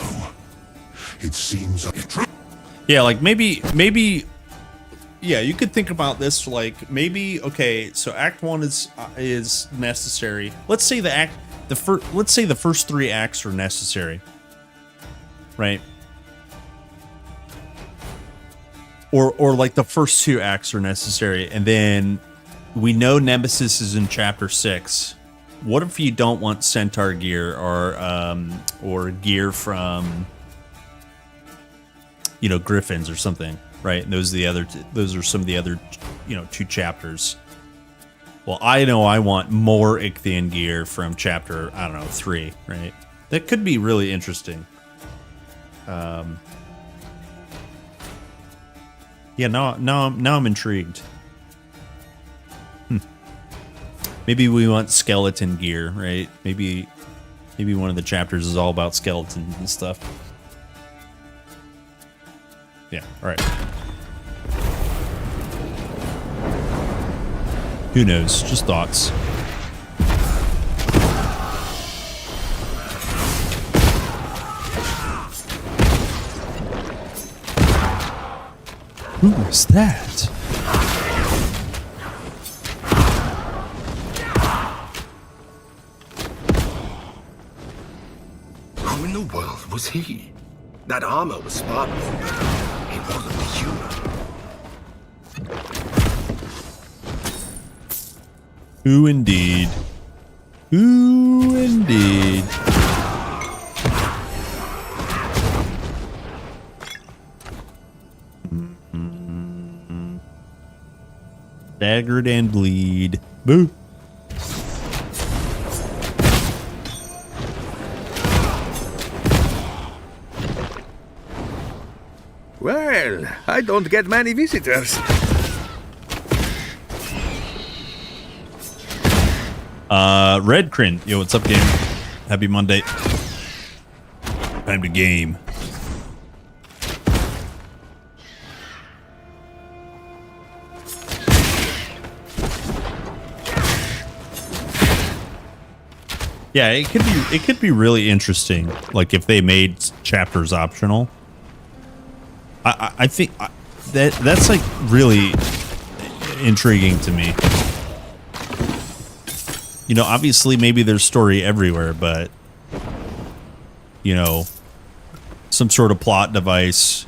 it seems like Yeah, like maybe yeah, you could think about this like maybe okay, so Act 1 is necessary. Let's say let's say the first 3 acts are necessary. Right? Or like the first 2 acts are necessary, and then we know Nemesis is in chapter 6. What if you don't want centaur gear or gear from, you know, griffins or something, right? And those are some of the other, you know, 2 chapters. Well, I know I want more Ichthian gear from chapter, I don't know, 3, right? That could be really interesting. Yeah, now I'm intrigued. Maybe we want skeleton gear, right? Maybe one of the chapters is all about skeletons and stuff. Yeah, all right. Who knows? Just thoughts. Who is that? Who in the world was he? That armor was sparkling, but he wasn't human. Who indeed? Who indeed? Staggered and bleed. Boo. Well, I don't get many visitors. Red Crin. Yo, what's up, game? Happy Monday. Time to game. Yeah, it could be really interesting, like if they made chapters optional. I think that's like really intriguing to me. You know, obviously maybe there's story everywhere, but you know, some sort of plot device.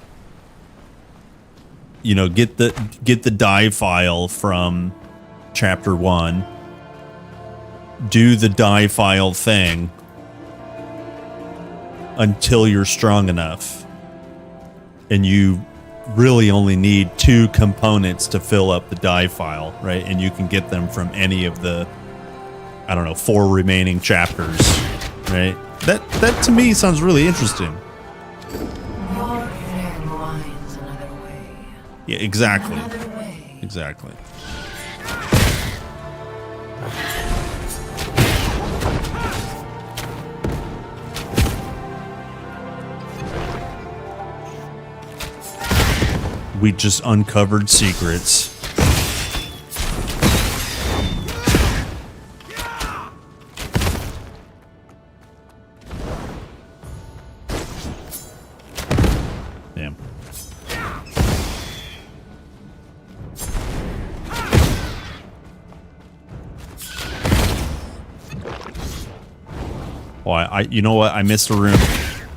You know, get the die file from chapter 1. Do the die file thing until you're strong enough. And you really only need 2 components to fill up the die file, right? And you can get them from any of the, I don't know, 4 remaining chapters, right? That to me sounds really interesting. Your friend winds another way. Yeah, exactly. Another way. Exactly. We just uncovered secrets. Damn. Oh, you know what? I missed a room.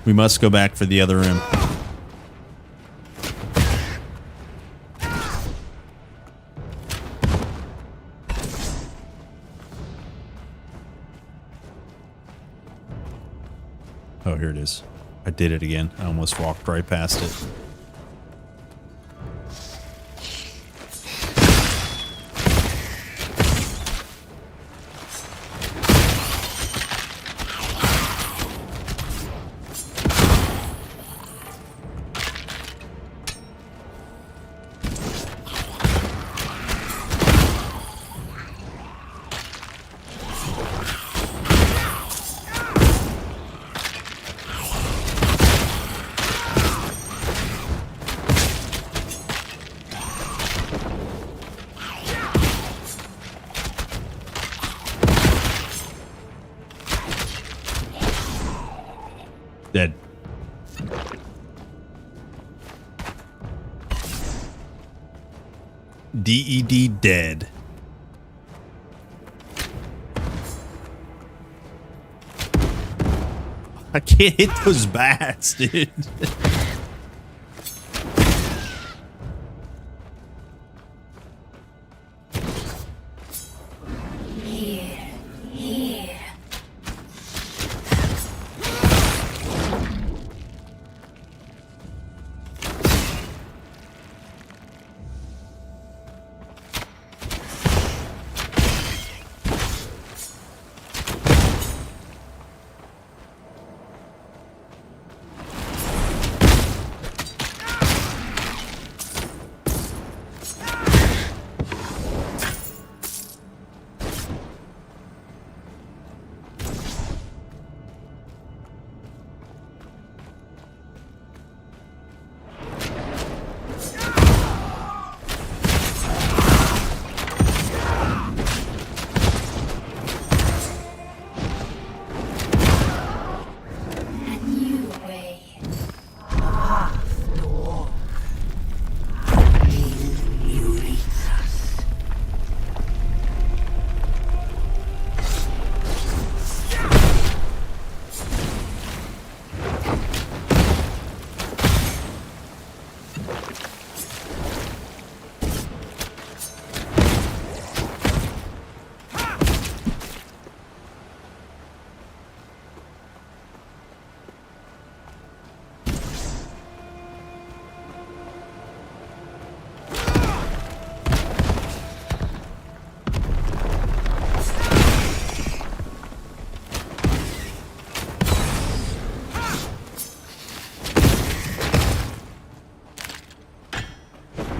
We must go back for the other room. Oh, here it is. I did it again. I almost walked right past it. Dead. DED dead. I can't hit those bats, dude.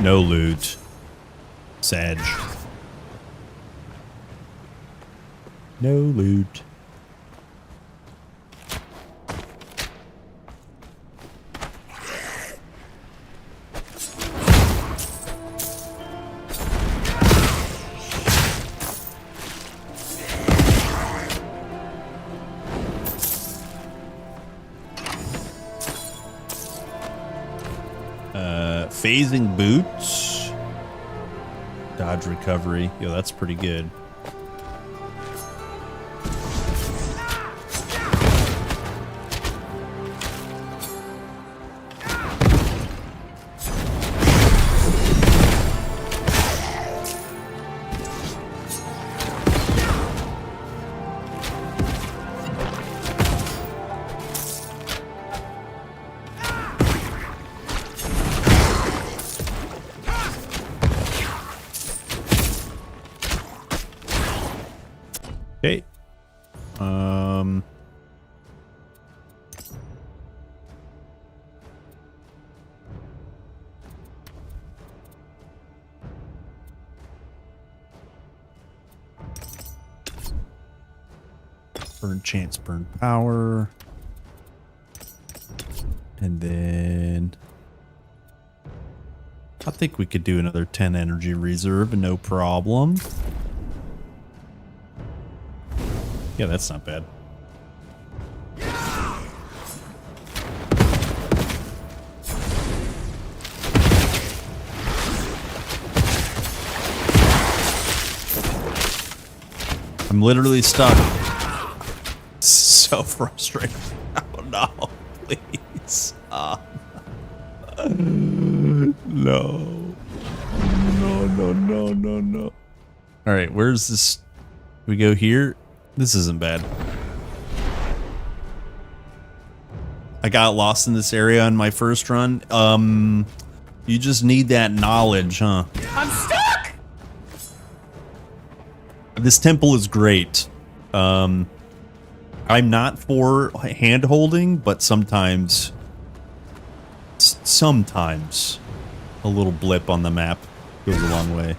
No loot. Sag. No loot. Phasing boots. Dodge recovery. Yo, that's pretty good. Okay. Burn chance, burn power. And then I think we could do another 10 energy reserve, no problem. Yeah, that's not bad. I'm literally stuck. So frustrating. Oh no, please. No. No. All right, where's this? We go here. This isn't bad. I got lost in this area on my first run. You just need that knowledge, huh? I'm stuck! This temple is great. I'm not for hand holding, but sometimes a little blip on the map goes a long way.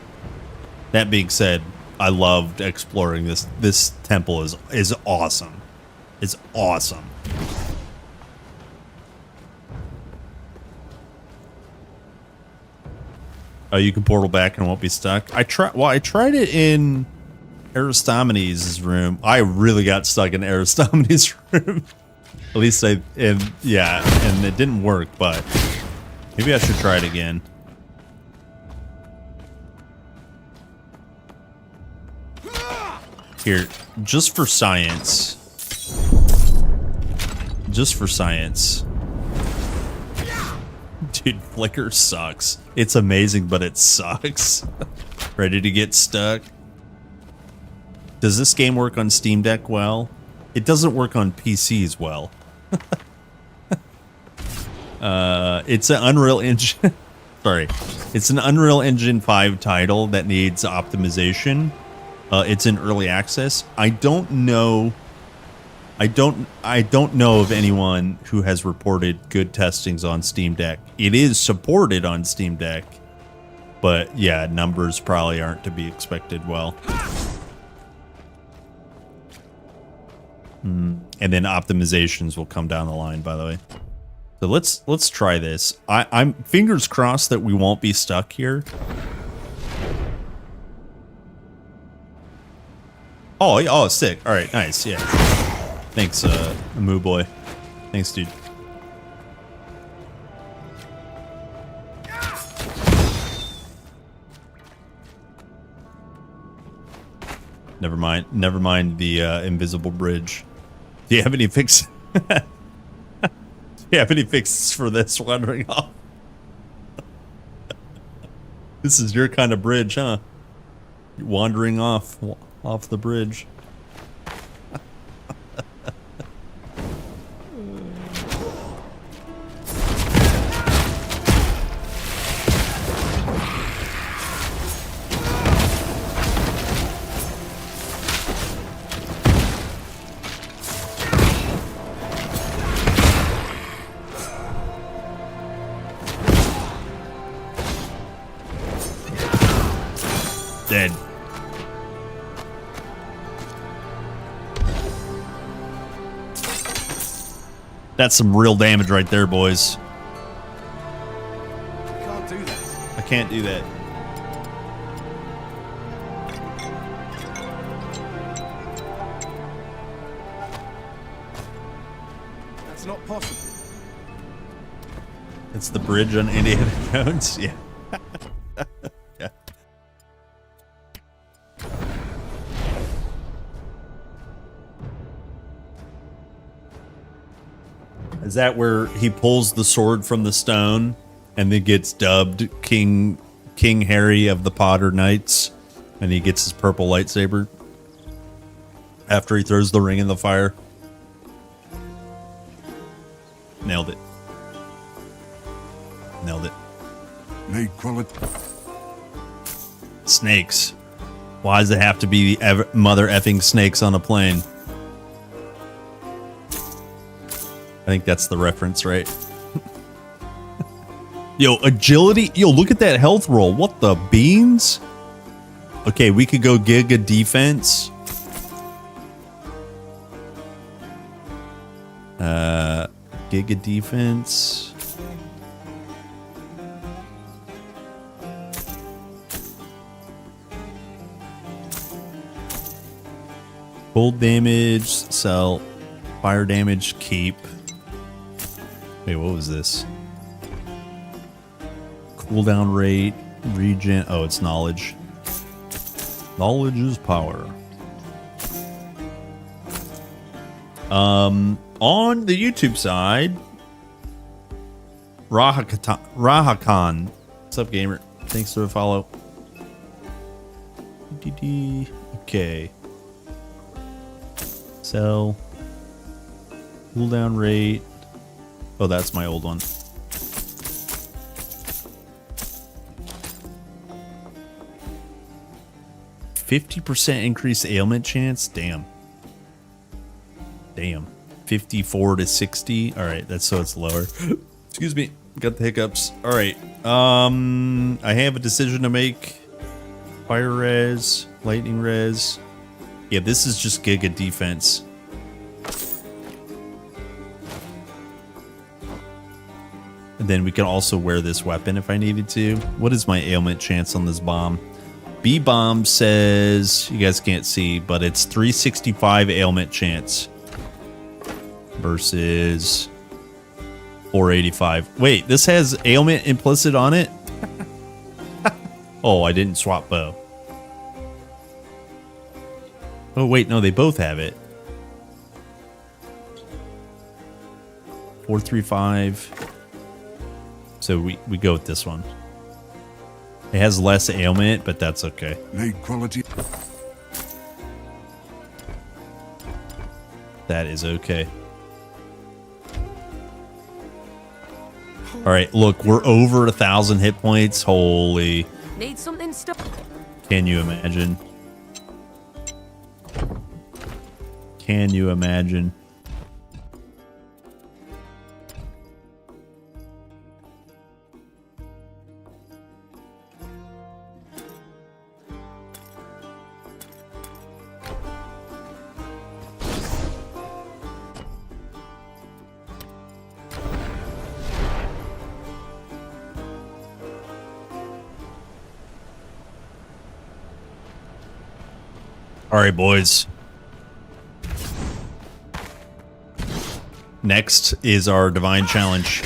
That being said, I loved exploring this. This temple is awesome. It's awesome. Oh, you can portal back and won't be stuck. I tried it in Aristomenes' room. I really got stuck in Aristomenes' room. At least and it didn't work, but maybe I should try it again. Here, just for science. Just for science. Dude, Flicker sucks. It's amazing, but it sucks. Ready to get stuck? Does this game work on Steam Deck well? It doesn't work on PCs well. It's an Unreal Engine... Sorry. It's an Unreal Engine 5 title that needs optimization. It's in early access. I don't know of anyone who has reported good testings on Steam Deck. It is supported on Steam Deck, but yeah, numbers probably aren't to be expected well. And then optimizations will come down the line, by the way. So let's try this. I'm fingers crossed that we won't be stuck here. Oh, sick. All right, nice. Yeah. Thanks, Moo Boy. Thanks, dude. Never mind the invisible bridge. Do you have any fix? Do you have any fixes for this wandering off? This is your kind of bridge, huh? You're wandering off the bridge. Dead. That's some real damage right there, boys. You can't do that. I can't do that. That's not possible. It's the bridge on Indiana Jones. Yeah. Yeah. Is that where he pulls the sword from the stone and then gets dubbed King Harry of the Potter Knights, and he gets his purple lightsaber after he throws the ring in the fire? Nailed it. Nailed it. Snakes. Why does it have to be the mother effing snakes on a plane? I think that's the reference, right? Yo, agility. Yo, look at that health roll. What the beans? Okay, we could go Giga defense. Giga defense. Cold damage, sell. Fire damage, keep. Wait, what was this? Cooldown rate, regen. Oh, it's knowledge. Knowledge is power. On the YouTube side, Rahakan. What's up, gamer? Thanks for the follow. Okay. Sell. Cooldown rate. Oh, that's my old one. %50 increased ailment chance? Damn. Damn. 54 to 60. All right, that's so it's lower. Excuse me. Got the hiccups. All right. I have a decision to make. Fire res, lightning res. Yeah, this is just Giga defense. And then we can also wear this weapon if I needed to. What is my ailment chance on this bomb? B-bomb says, you guys can't see, but it's 365 ailment chance versus 485. Wait, this has ailment implicit on it? Oh, I didn't swap bow. Oh, wait, no, they both have it. 435. So we go with this one. It has less ailment, but that's okay. Lead quality. That is okay. All right, look, we're over 1,000 hit points. Holy. Need something stuck. Can you imagine? Can you imagine? All right, boys. Next is our divine challenge.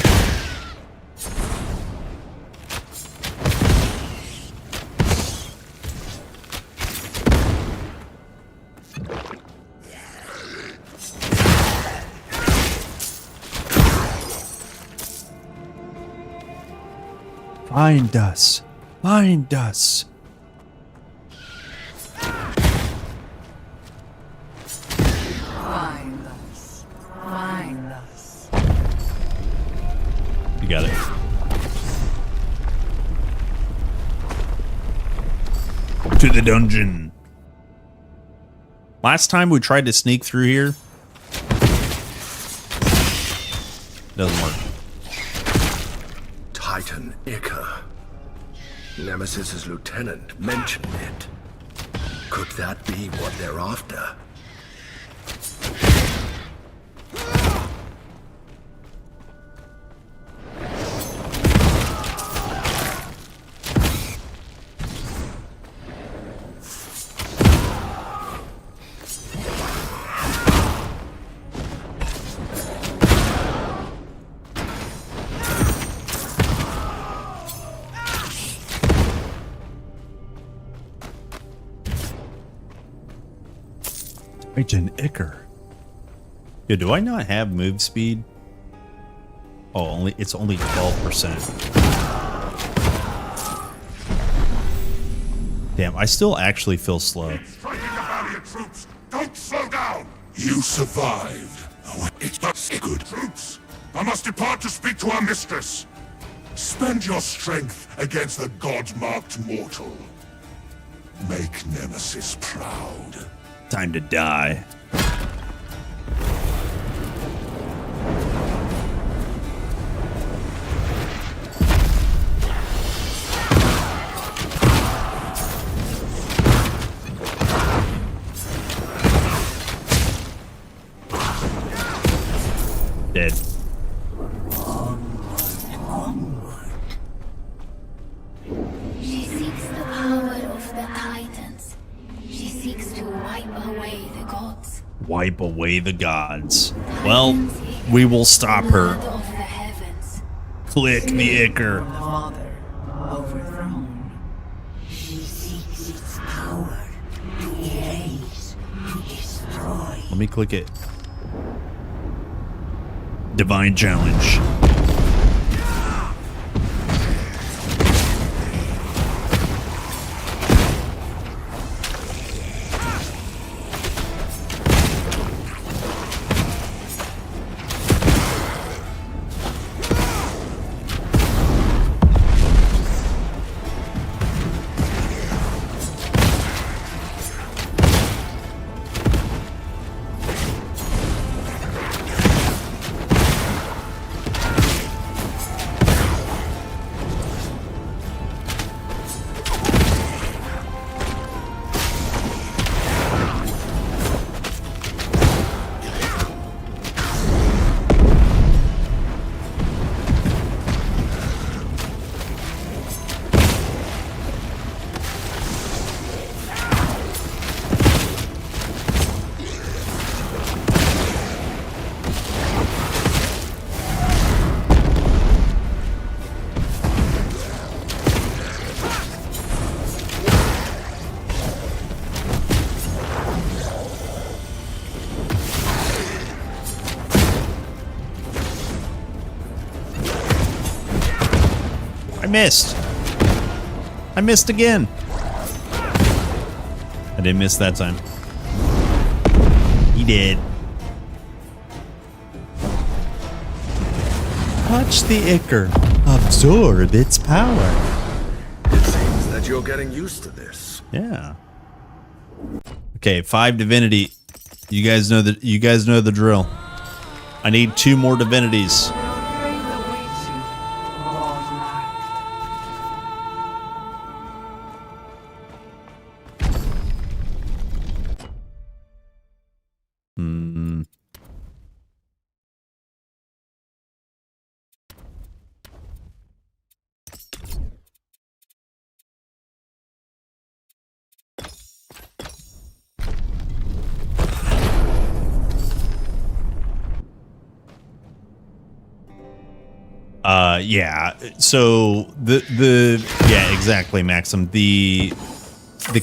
Find us. Find us. Find us. You got it. To the dungeon. Last time we tried to sneak through here. Doesn't work. Titan Ica. Nemesis's lieutenant mentioned it. Could that be what they're after? Agent Icker. Yeah, do I not have move speed? Oh, it's only 12%. Damn, I still actually feel slow. Striking the barrier, troops! Don't slow down! You survived. Oh, it's not good. Troops, I must depart to speak to our mistress. Spend your strength against the god-marked mortal. Make Nemesis proud. Time to die. Dead. She seeks the power of the Titans. She seeks to wipe away the gods. Wipe away the gods. Well, we will stop her. Blood of the heavens. Click the Icker. Father, overthrown. She seeks its power to erase, to destroy. Let me click it. Divine challenge. I missed. I missed again. I didn't miss that time. He did. Touch the Icker. Absorb its power. It seems that you're getting used to this. Yeah. Okay, 5 divinity. You guys know the drill. I need 2 more divinities. Yeah. So yeah, exactly, Maxim. The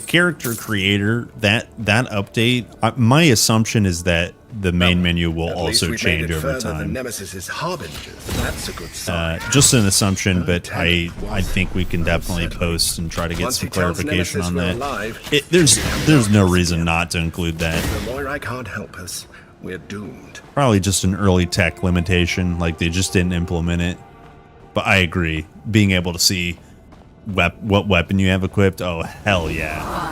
character creator, that update, my assumption is that the main menu will also change over time. Nemesis's harbingers. That's a good sign. Just an assumption, but I think we can definitely post and try to get some clarification on that. There's no reason not to include that. The Moirai can't help us. We're doomed. Probably just an early tech limitation, like they just didn't implement it. But I agree, being able to see what weapon you have equipped, oh hell yeah.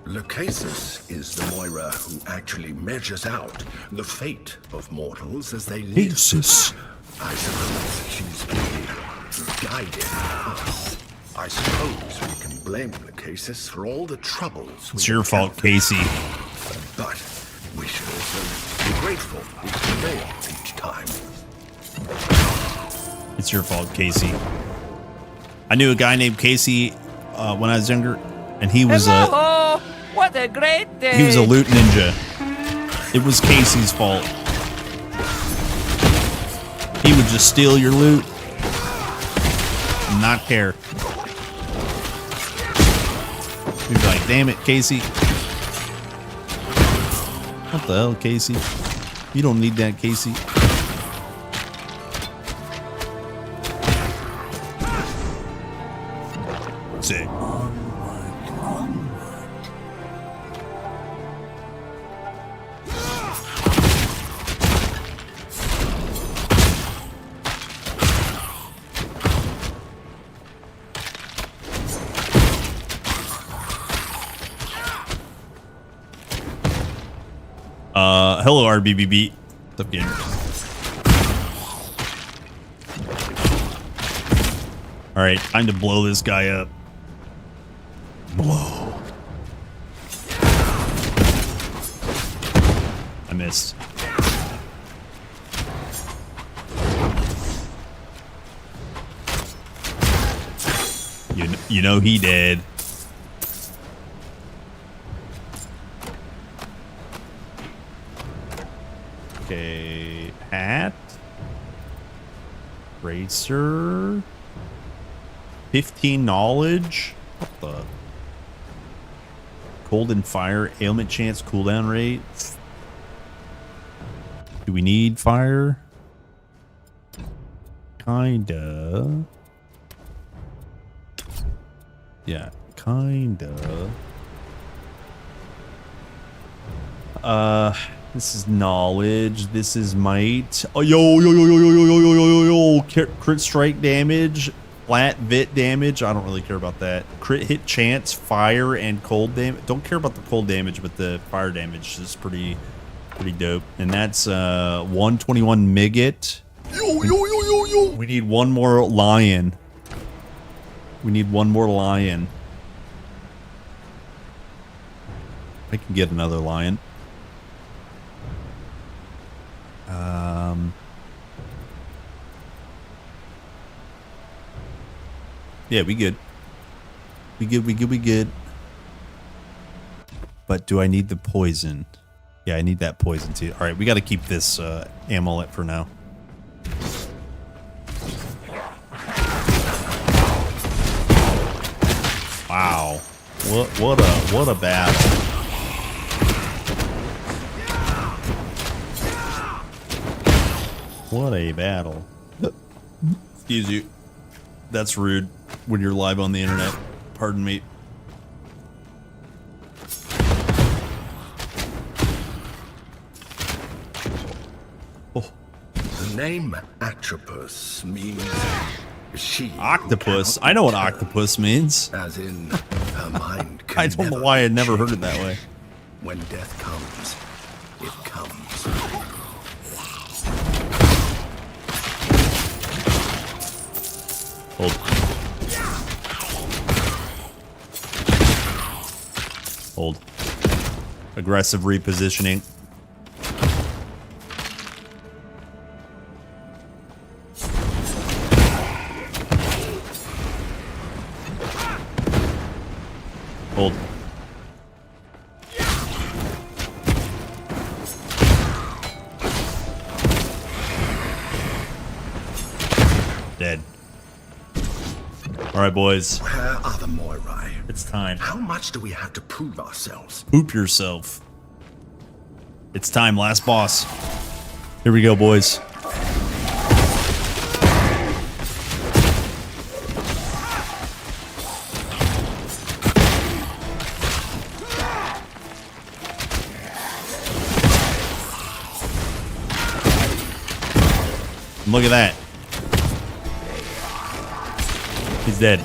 Lucasus is the Moira who actually measures out the fate of mortals as they live. Jesus. I suppose she's been guiding us. I suppose we can blame Lucasus for all the troubles. It's your fault, Casey. But we should also be grateful we prevailed each time. It's your fault, Casey. I knew a guy named Casey when I was younger, and he was Hello! What a great day! he was a loot ninja. It was Casey's fault. He would just steal your loot and not care. He'd be like, damn it, Casey. What the hell, Casey? You don't need that, Casey. Sick. Hello, RBBB. What's up, gamer? All right, time to blow this guy up. Blow. I missed. You know he did. Okay, hat, racer, 15 knowledge. What the? Cold and fire, ailment chance, cooldown rate. Do we need fire? Kinda. Yeah, kinda. This is knowledge. This is might. Oh, yo. Crit strike damage, flat vit damage. I don't really care about that. Crit hit chance, fire, and cold damage. Don't care about the cold damage, but the fire damage is pretty dope. And that's 121 Miggit. Yo. We need one more lion. We need one more lion. I can get another lion. Yeah, we good. We good. But do I need the poison? Yeah, I need that poison too. All right, we got to keep this amulet for now. Wow. What a battle. What a battle. Excuse you. That's rude when you're live on the internet. Pardon me. Oh. The name Atropus means she. Octopus? I know what octopus means. As in, her mind can I don't know why I'd never heard it that way. When death comes, it comes. Hold. Hold. Aggressive repositioning. Hold. Dead. All right, boys. Where are the Moirai? It's time. How much do we have to prove ourselves? Poop yourself. It's time, last boss. Here we go, boys. Look at that. He's dead.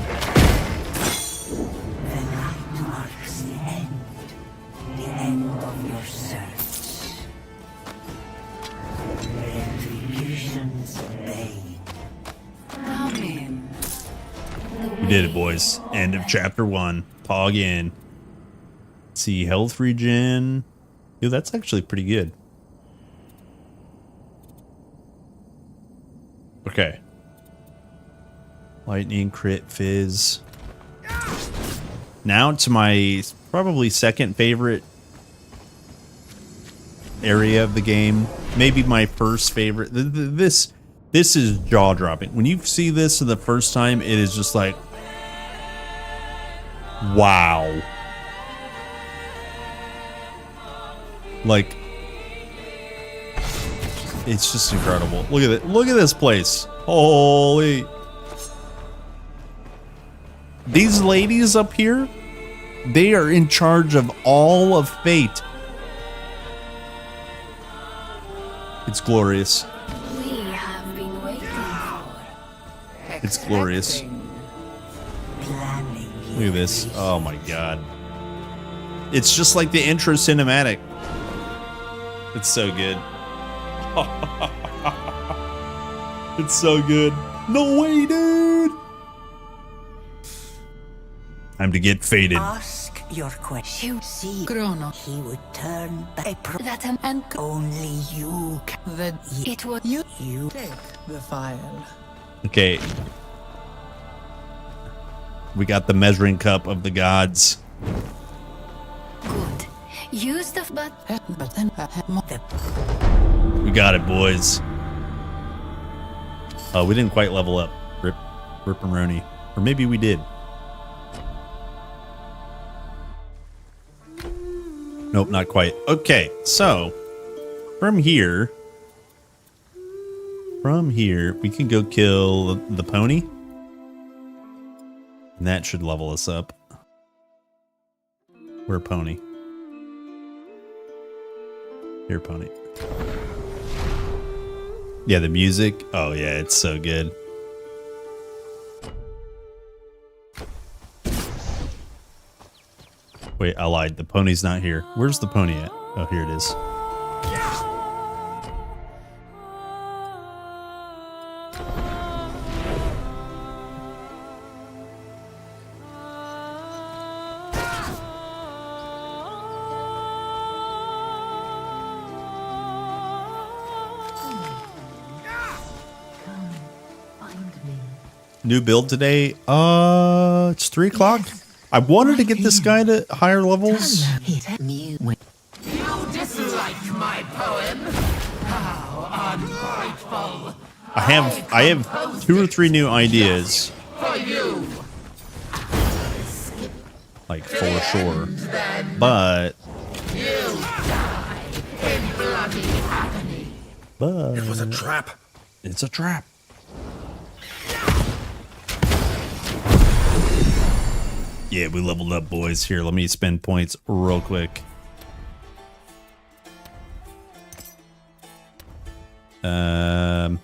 did it, boys. End of chapter 1. Pog in. Let's see, health regen. Yo, that's actually pretty good. Okay. Lightning, crit, fizz. Now to my probably second favorite area of the game. Maybe my first favorite. This is jaw-dropping. When you see this for the first time, it is just like, wow. Like, it's just incredible. Look at it. Look at this place. Holy. These ladies up here, they are in charge of all of fate. It's glorious. We have been waiting for. It's glorious. Look at this. Oh my god. It's just like the intro cinematic. It's so good. It's so good. No way, dude. Time to get faded. Ask your question. See, Chrono. He would turn back. And only you can. It was you. You take the file. Okay. We got the measuring cup of the gods. Good. Use the but then We got it, boys. Oh, we didn't quite level up. Rip-a-roni. Or maybe we did. Nope, not quite. Okay, so from here, we can go kill the pony. And that should level us up. Where pony? Here, pony. Yeah, the music. Oh, yeah, it's so good. Wait, I lied. The pony's not here. Where's the pony at? Oh, here it is. New build today? It's 3 o'clock. I wanted to get this guy to higher levels. You dislike my poem? How ungrateful! I have 2 or 3 new ideas. For you. Like for sure. But You die in bloody agony. It was a trap. It's a trap. Yeah, we leveled up, boys. Here, let me spend points real quick. I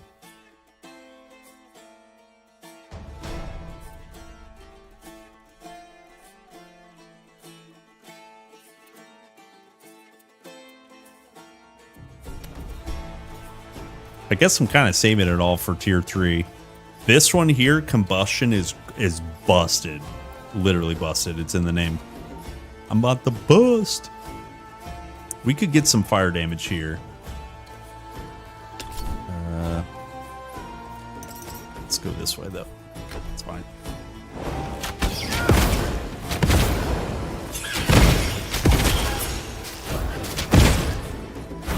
guess I'm kind of saving it all for tier 3. This one here, combustion, is busted. Literally busted. It's in the name. I'm about to bust. We could get some fire damage here. Let's go this way, though. It's fine.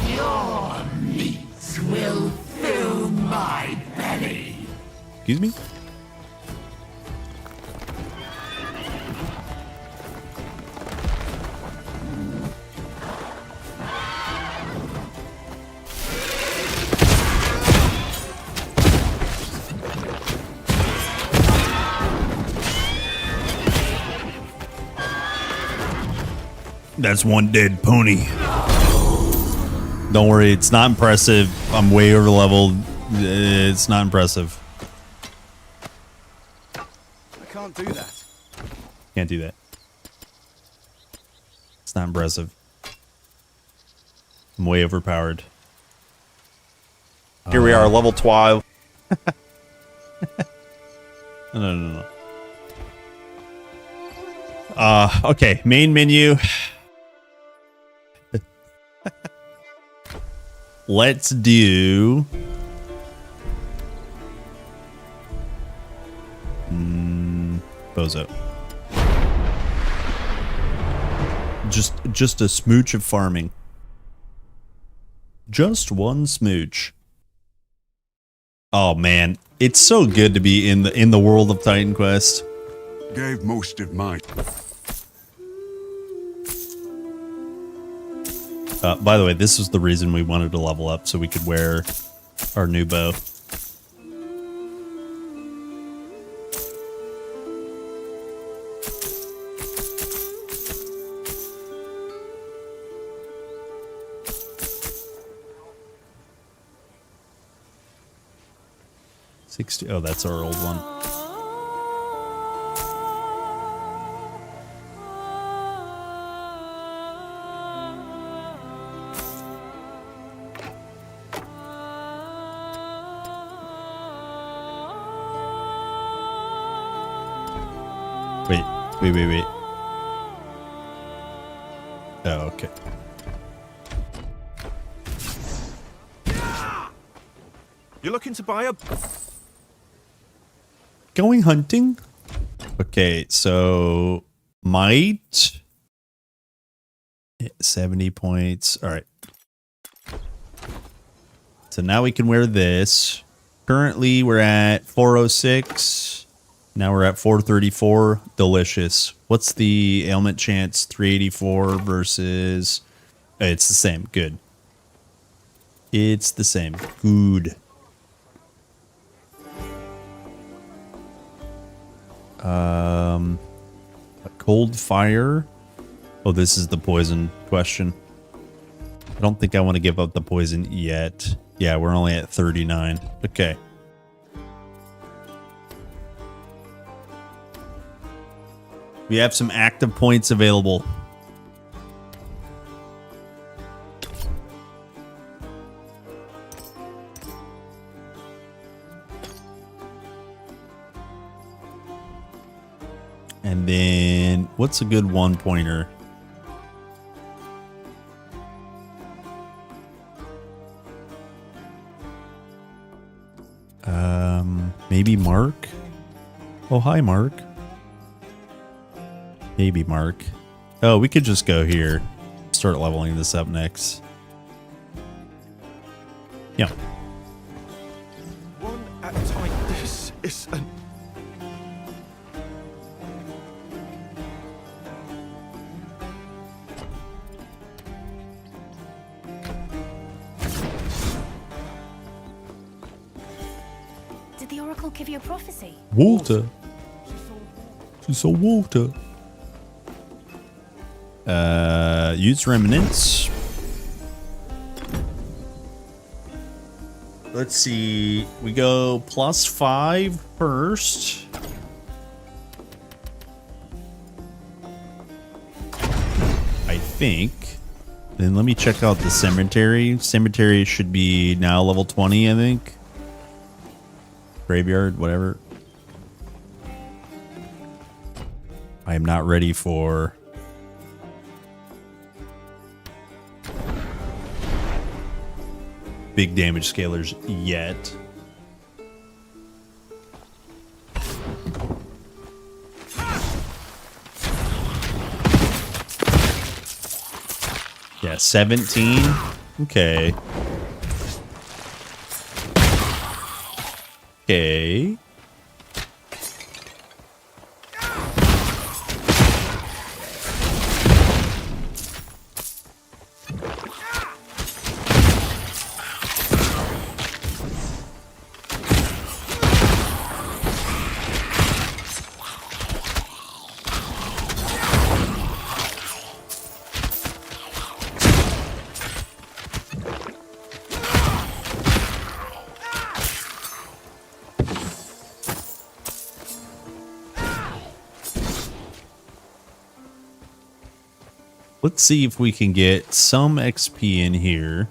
Your meats will fill my belly. Excuse me? That's one dead pony. Don't worry, it's not impressive. I'm way over leveled. It's not impressive. I can't do that. Can't do that. It's not impressive. I'm way overpowered. Here we are, level 12. No. Okay, main menu. Let's do Bozo. Just a smooch of farming. Just one smooch. Oh man, it's so good to be in the world of Titan Quest. Gave most of my... By the way, this was the reason we wanted to level up, so we could wear our new bow. Oh, that's our old one. Wait. Oh, okay. You're looking to buy a... Going hunting? Okay, so might 70 points. All right. So now we can wear this. Currently we're at 406. Now we're at 434. Delicious. What's the ailment chance? 384 versus... It's the same. Good. It's the same. Good. Cold fire. Oh, this is the poison question. I don't think I want to give up the poison yet. Yeah, we're only at 39. Okay. We have some active points available. And then, what's a good one-pointer? Maybe Mark? Oh, hi, Mark. Maybe Mark. Oh, we could just go here. Start leveling this up next. Yeah. One at a time. This is an... Did the Oracle give you a prophecy? Water. She saw water. Use remnants. Let's see. We go +5 first. I think. Then let me check out the cemetery. Cemetery should be now level 20, I think. Graveyard, whatever. I am not ready for... big damage scalers yet. Yeah, 17. Okay. Okay. Let's see if we can get some XP in here.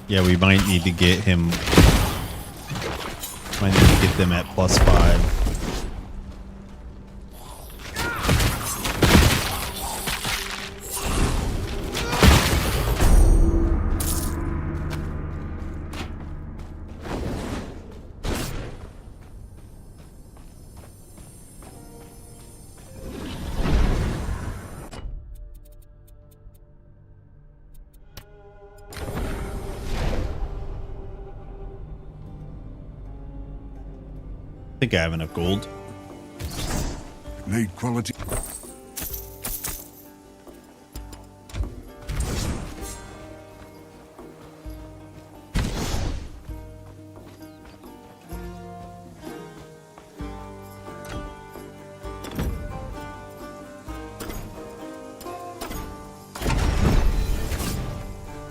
Yeah, we might need to get him. Might need to get them at +5. I think I have enough gold. Need quality.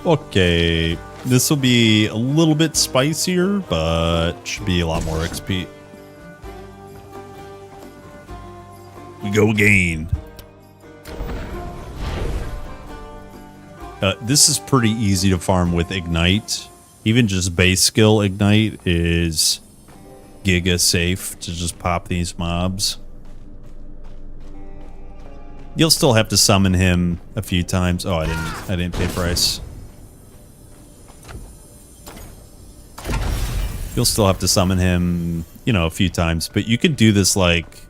Okay, this will be a little bit spicier, but should be a lot more XP. We go again. This is pretty easy to farm with Ignite. Even just base skill Ignite is giga safe to just pop these mobs. You'll still have to summon him a few times. Oh, I didn't pay price. You'll still have to summon him, you know, a few times, but you could do this like,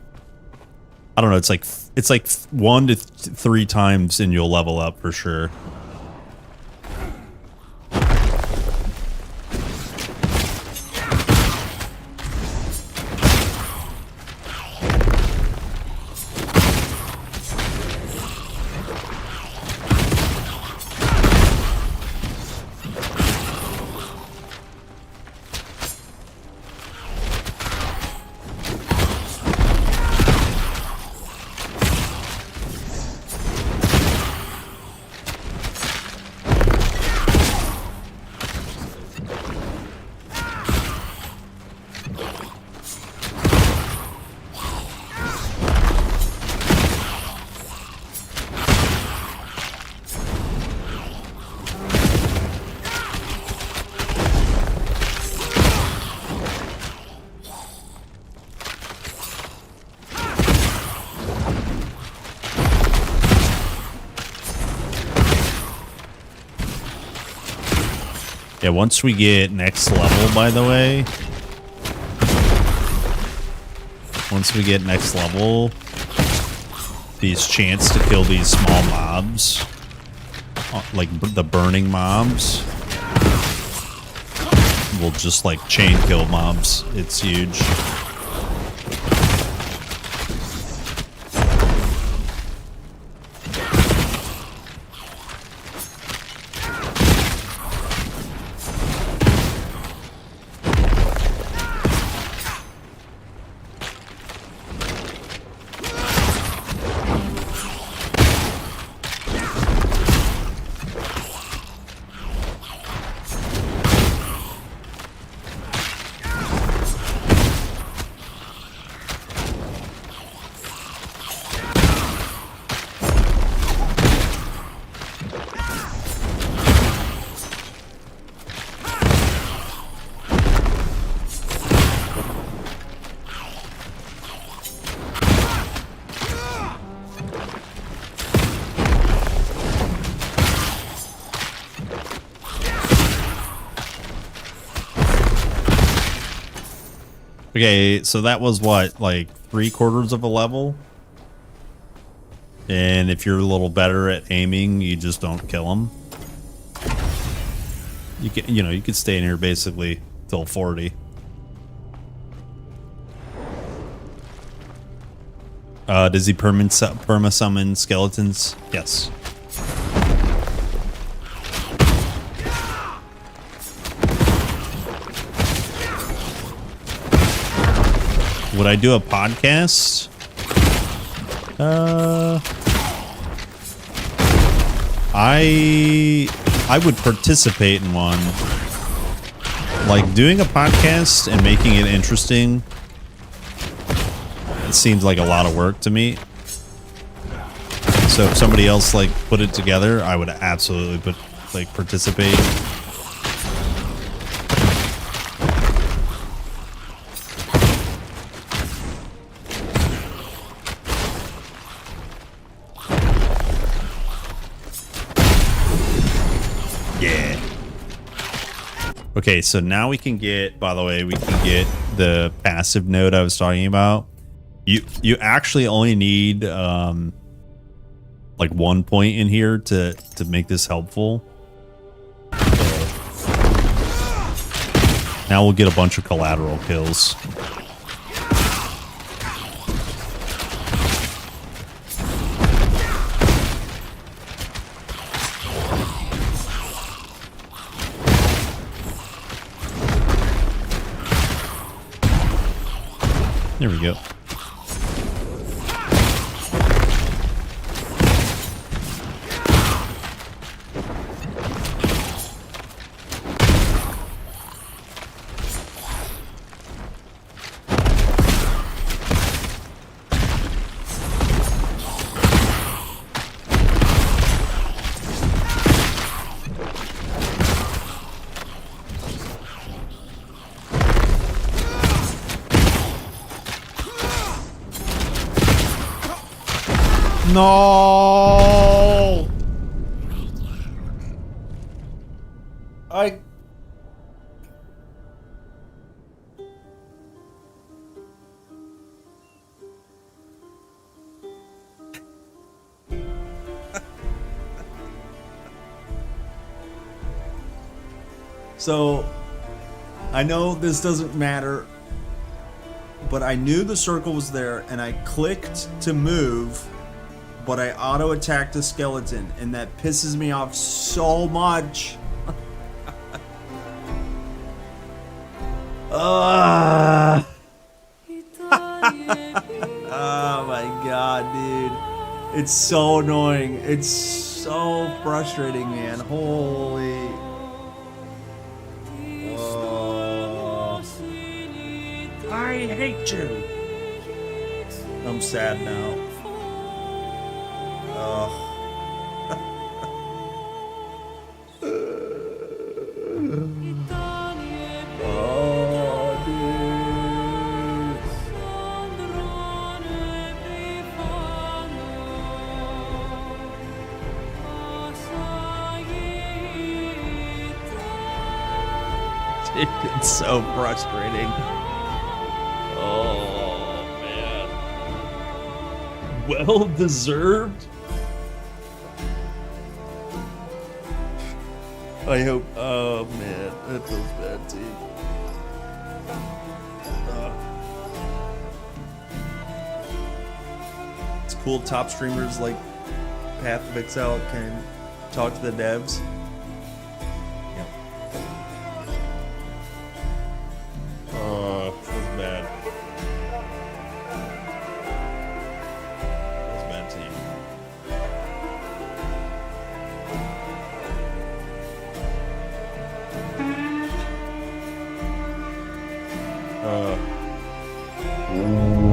I don't know, it's like 1 to 3 times and you'll level up for sure. Yeah, once we get next level, by the way, once we get next level, these chance to kill these small mobs, like the burning mobs, will just like chain kill mobs. It's huge. Okay, so that was what, like 3/4 of a level? And if you're a little better at aiming, you just don't kill them. You can, you know, you could stay in here basically till 40. Does he perma summon skeletons? Yes. Would I do a podcast? I would participate in one. Like doing a podcast and making it interesting, it seems like a lot of work to me. So if somebody else like put it together, I would absolutely participate. Okay, so now we can get, by the way, we can get the passive node I was talking about. You actually only need like 1 point in here to make this helpful. Now we'll get a bunch of collateral kills. There we go. No! I... So, I know this doesn't matter, but I knew the circle was there and I clicked to move, but I auto-attacked a skeleton, and that pisses me off so much. Oh my god, dude. It's so annoying. It's so frustrating, man. Holy... Oh. I hate you. I'm sad now. It's so frustrating. Oh, man. Well deserved. I hope. Oh, man. That feels bad, too. It's cool top streamers like Path of Excel can talk to the devs. Feels bad. Feels bad to you.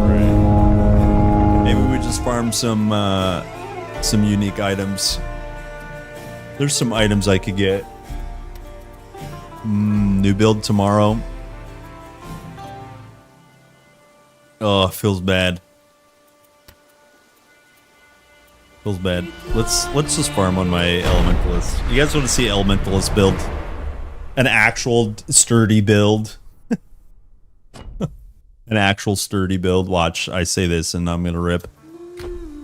Right. Maybe we just farm some unique items. There's some items I could get. New build tomorrow. Oh, feels bad. Feels bad. Let's just farm on my elementalist. You guys want to see elementalist build? An actual sturdy build. An actual sturdy build. Watch, I say this and I'm gonna rip.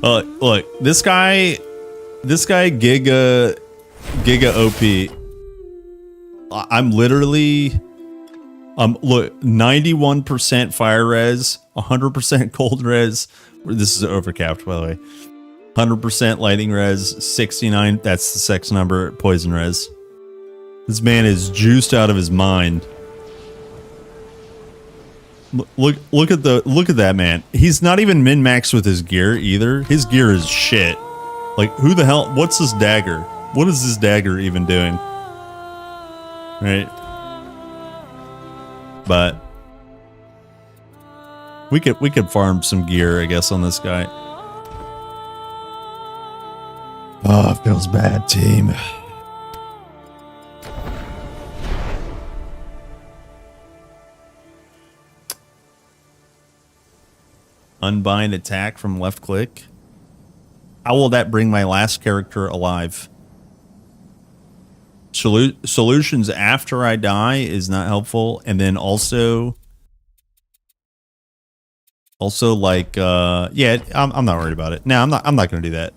Look, this guy Giga OP. I'm literally look, 91% fire res, 100% cold res. This is overcapped, by the way. 100% lightning res, 69. That's the sex number. Poison res. This man is juiced out of his mind. Look at that man. He's not even min-maxed with his gear either. His gear is shit. Like, who the hell? What's this dagger? What is this dagger even doing? Right. But we could farm some gear, I guess, on this guy. Oh, it feels bad, team. Unbind attack from left click. How will that bring my last character alive? Solutions after I die is not helpful, and then also like yeah, I'm not worried about it. No, I'm not gonna do that.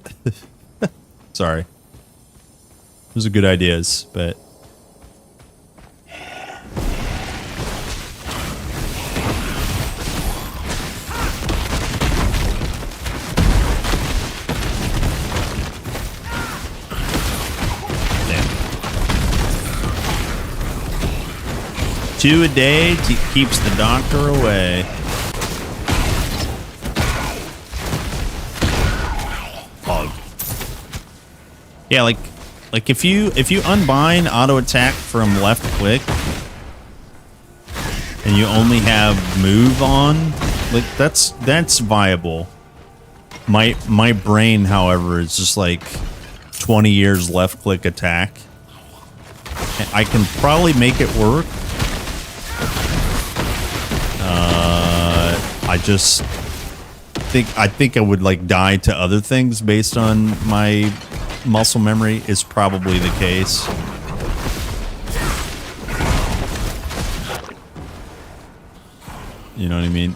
Sorry. Those are good ideas, but two a day keeps the doctor away. Hog. Yeah, like if you unbind auto attack from left click and you only have move on, like that's viable. My brain, however, is just like 20 years left click attack. And I can probably make it work. I think I would like die to other things based on my muscle memory is probably the case. You know what I mean?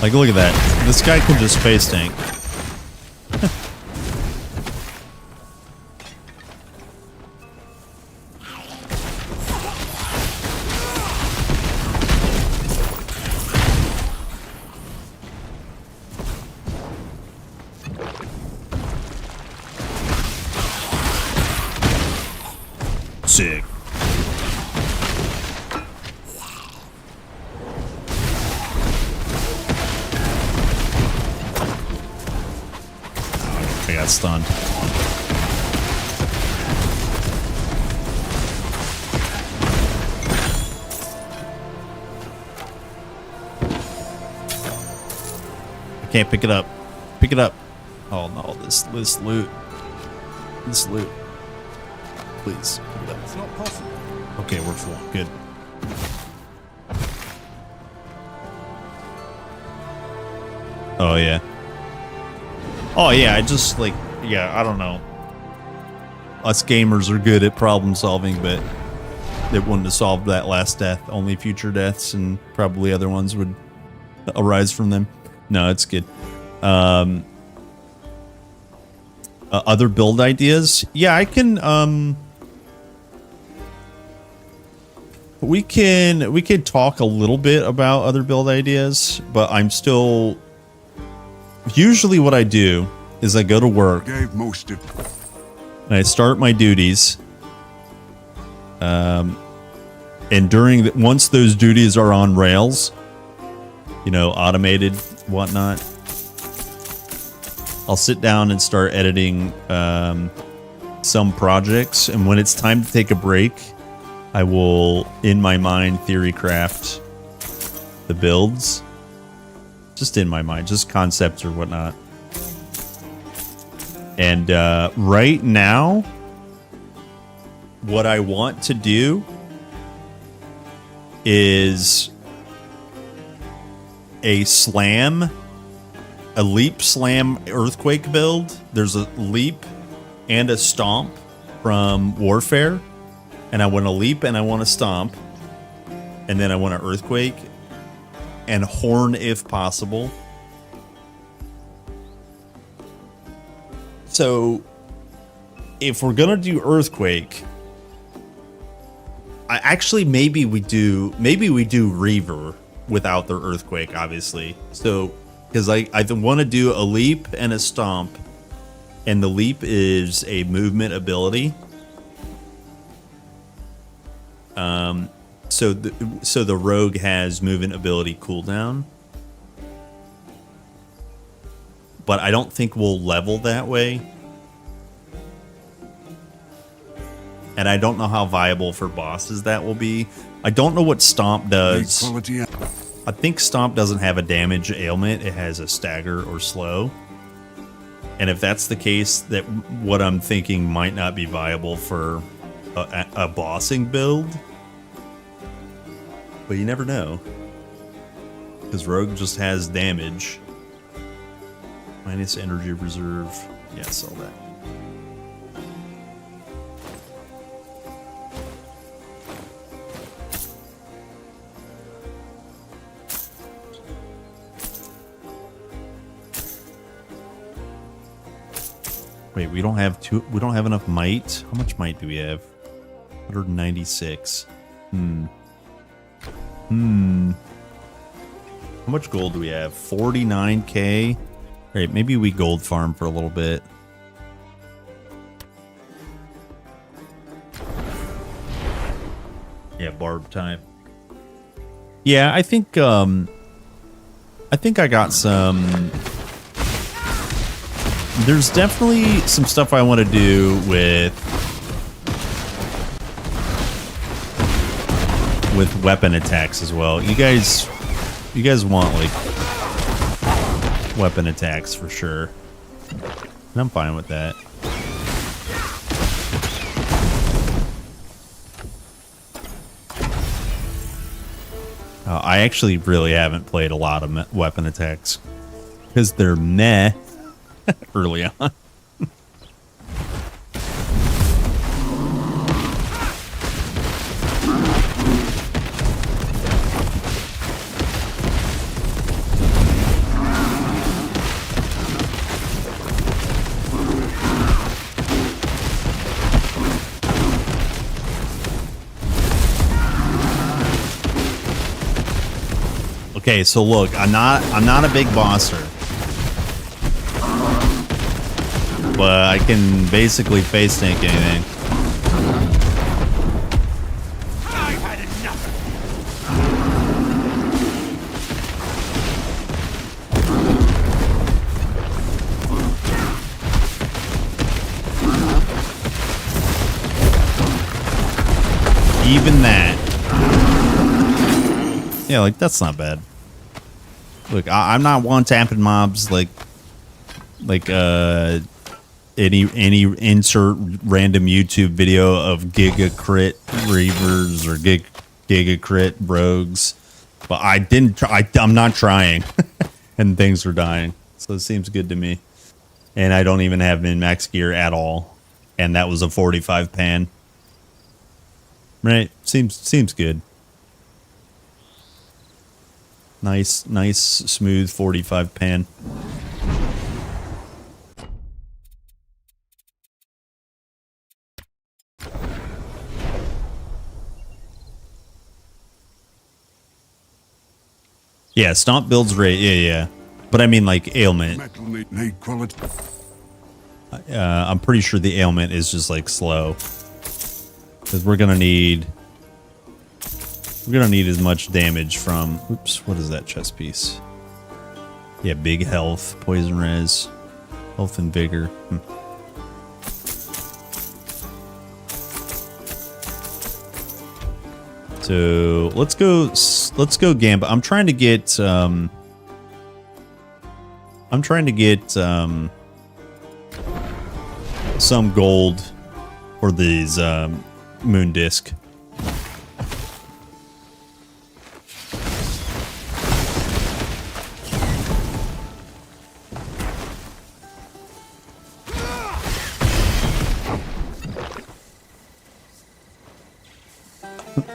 Like, look at that. This guy can just space tank. Sick. I got stunned. I can't pick it up. Pick it up. Oh no, this loot. This loot. Please. It's not possible. Okay, we're full. Good. Oh yeah. Oh yeah, I just like, yeah, I don't know. Us gamers are good at problem solving, but it wouldn't have solved that last death. Only future deaths and probably other ones would arise from them. No, it's good. Other build ideas? Yeah, I can we can talk a little bit about other build ideas, but I'm still usually what I do is I go to work and I start my duties. And once those duties are on rails, you know, automated, whatnot, I'll sit down and start editing some projects. And when it's time to take a break, I will, in my mind, theory craft the builds. Just in my mind, just concepts or whatnot. And right now, what I want to do is a leap slam earthquake build. There's a leap and a stomp from Warfare. And I want to leap and I want to stomp. And then I want to earthquake and horn if possible. So if we're going to do earthquake, maybe we do Reaver without the earthquake, obviously. So because I want to do a leap and a stomp, and the leap is a movement ability. So the rogue has movement ability cooldown, but I don't think we'll level that way, and I don't know how viable for bosses that will be. I don't know what Stomp does. I think Stomp doesn't have a damage ailment. It has a stagger or slow. And if that's the case, that what I'm thinking might not be viable for a bossing build. But you never know. Because Rogue just has damage. Minus energy reserve. Yeah, sell that. Wait, we don't have enough might? How much might do we have? 196. How much gold do we have? 49k. Alright, maybe we gold farm for a little bit. Yeah, barb time. Yeah, I think I got some. There's definitely some stuff I want to do with weapon attacks as well. You guys want like weapon attacks for sure. And I'm fine with that. I actually really haven't played a lot of weapon attacks because they're meh early on. Okay, so look, I'm not a big bosser, but I can basically face tank anything. I've had enough. Even that. Yeah, like that's not bad. Look, I'm not one-tapping mobs like any insert random YouTube video of Giga Crit Reavers or Giga Crit Rogues, but I'm not trying, and things are dying, so it seems good to me. And I don't even have min-max gear at all, and that was a 45 pan. Right? Seems good. Nice, smooth 45 pan. Yeah, stomp builds rate. Yeah. But I mean, like, ailment. I'm pretty sure the ailment is just, like, slow. Because we're gonna need as much damage from... Oops, what is that chest piece? Yeah, big health, poison res, health and vigor. So let's go Gamba. I'm trying to get some gold for these moon disc.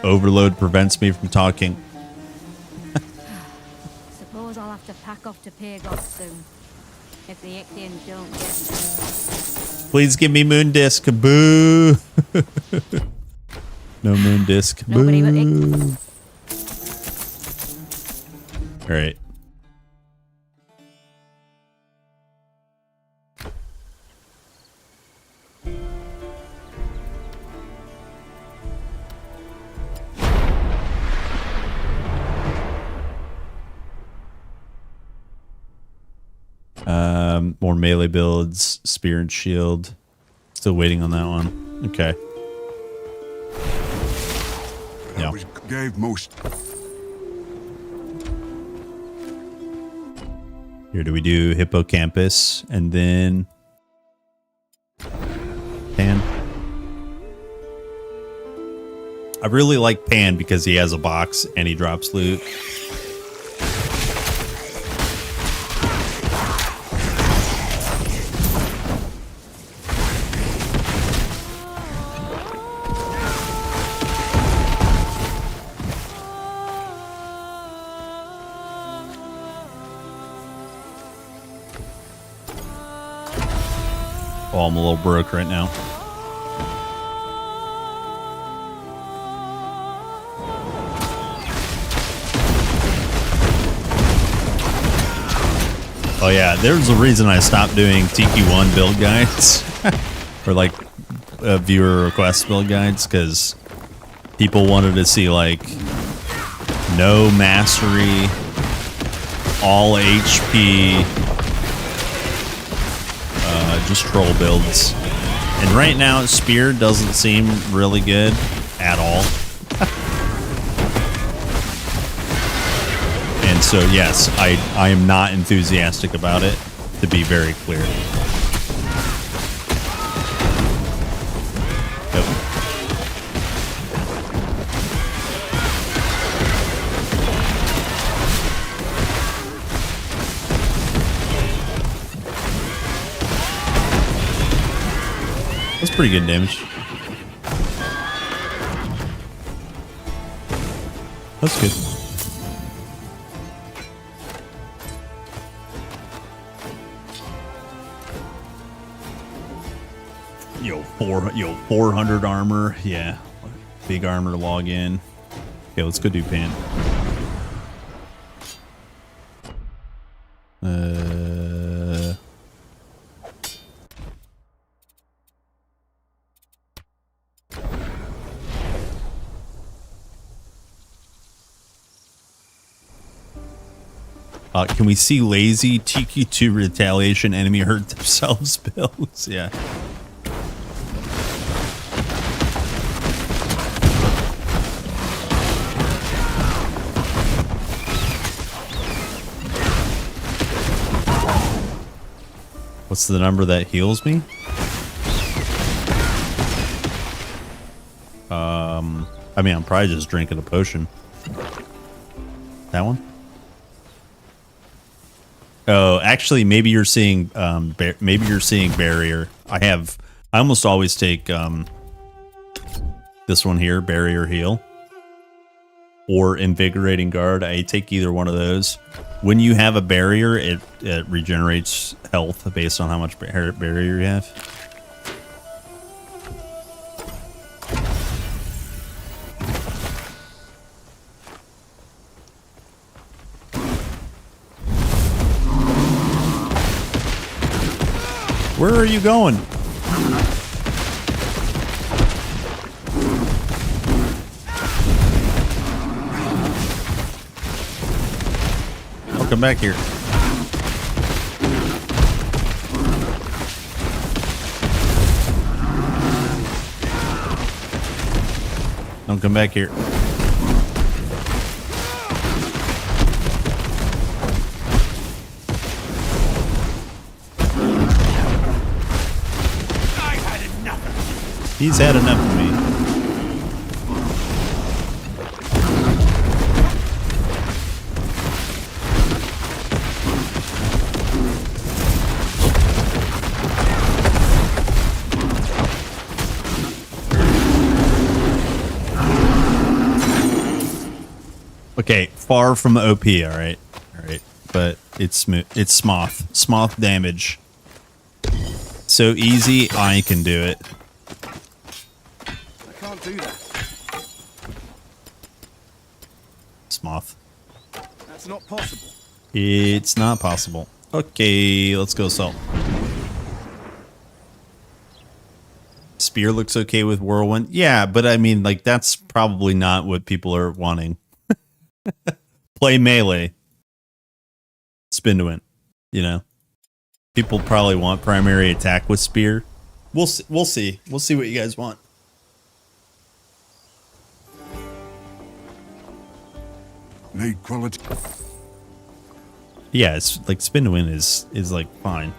Overload prevents me from talking. Suppose I'll have to pack off to Pagos soon. If the Ichthians don't get... Please give me moon disc. Boo. No moon disc. Nobody but Boo. All right. More melee builds, spear and shield. Still waiting on that one. Okay. Yeah. Gave most. Here, do we do hippocampus and then Pan? I really like Pan because he has a box and he drops loot. Oh, I'm a little broke right now. Oh yeah, there's a reason I stopped doing TQ1 build guides. Or like viewer request build guides, because people wanted to see like no mastery, all HP, just troll builds. And right now, Spear doesn't seem really good at all. And so, yes, I am not enthusiastic about it, to be very clear. That's pretty good damage. That's good. Yo, 400 armor. Yeah. Big armor log in. Okay, let's go do pan. Can we see lazy TQ2 retaliation enemy hurt themselves builds? Yeah. What's the number that heals me? I mean, I'm probably just drinking a potion. That one? Oh, actually, maybe you're seeing barrier. I almost always take this one here, barrier heal, or invigorating guard. I take either one of those. When you have a barrier, it regenerates health based on how much barrier you have. Where are you going? I'll come back here. Don't come back here. He's had enough of me. Okay, far from OP, alright. Alright. But it's smooth. It's Smoth damage. So easy, I can do it. Do that. Smoth. That's not possible. It's not possible. Okay, let's go salt. Spear looks okay with Whirlwind. Yeah, but I mean, like, that's probably not what people are wanting. Play melee. Spin to win. You know? People probably want primary attack with Spear. We'll see. We'll see. We'll see what you guys want. Need quality. Yeah, it's like spin to win is like fine.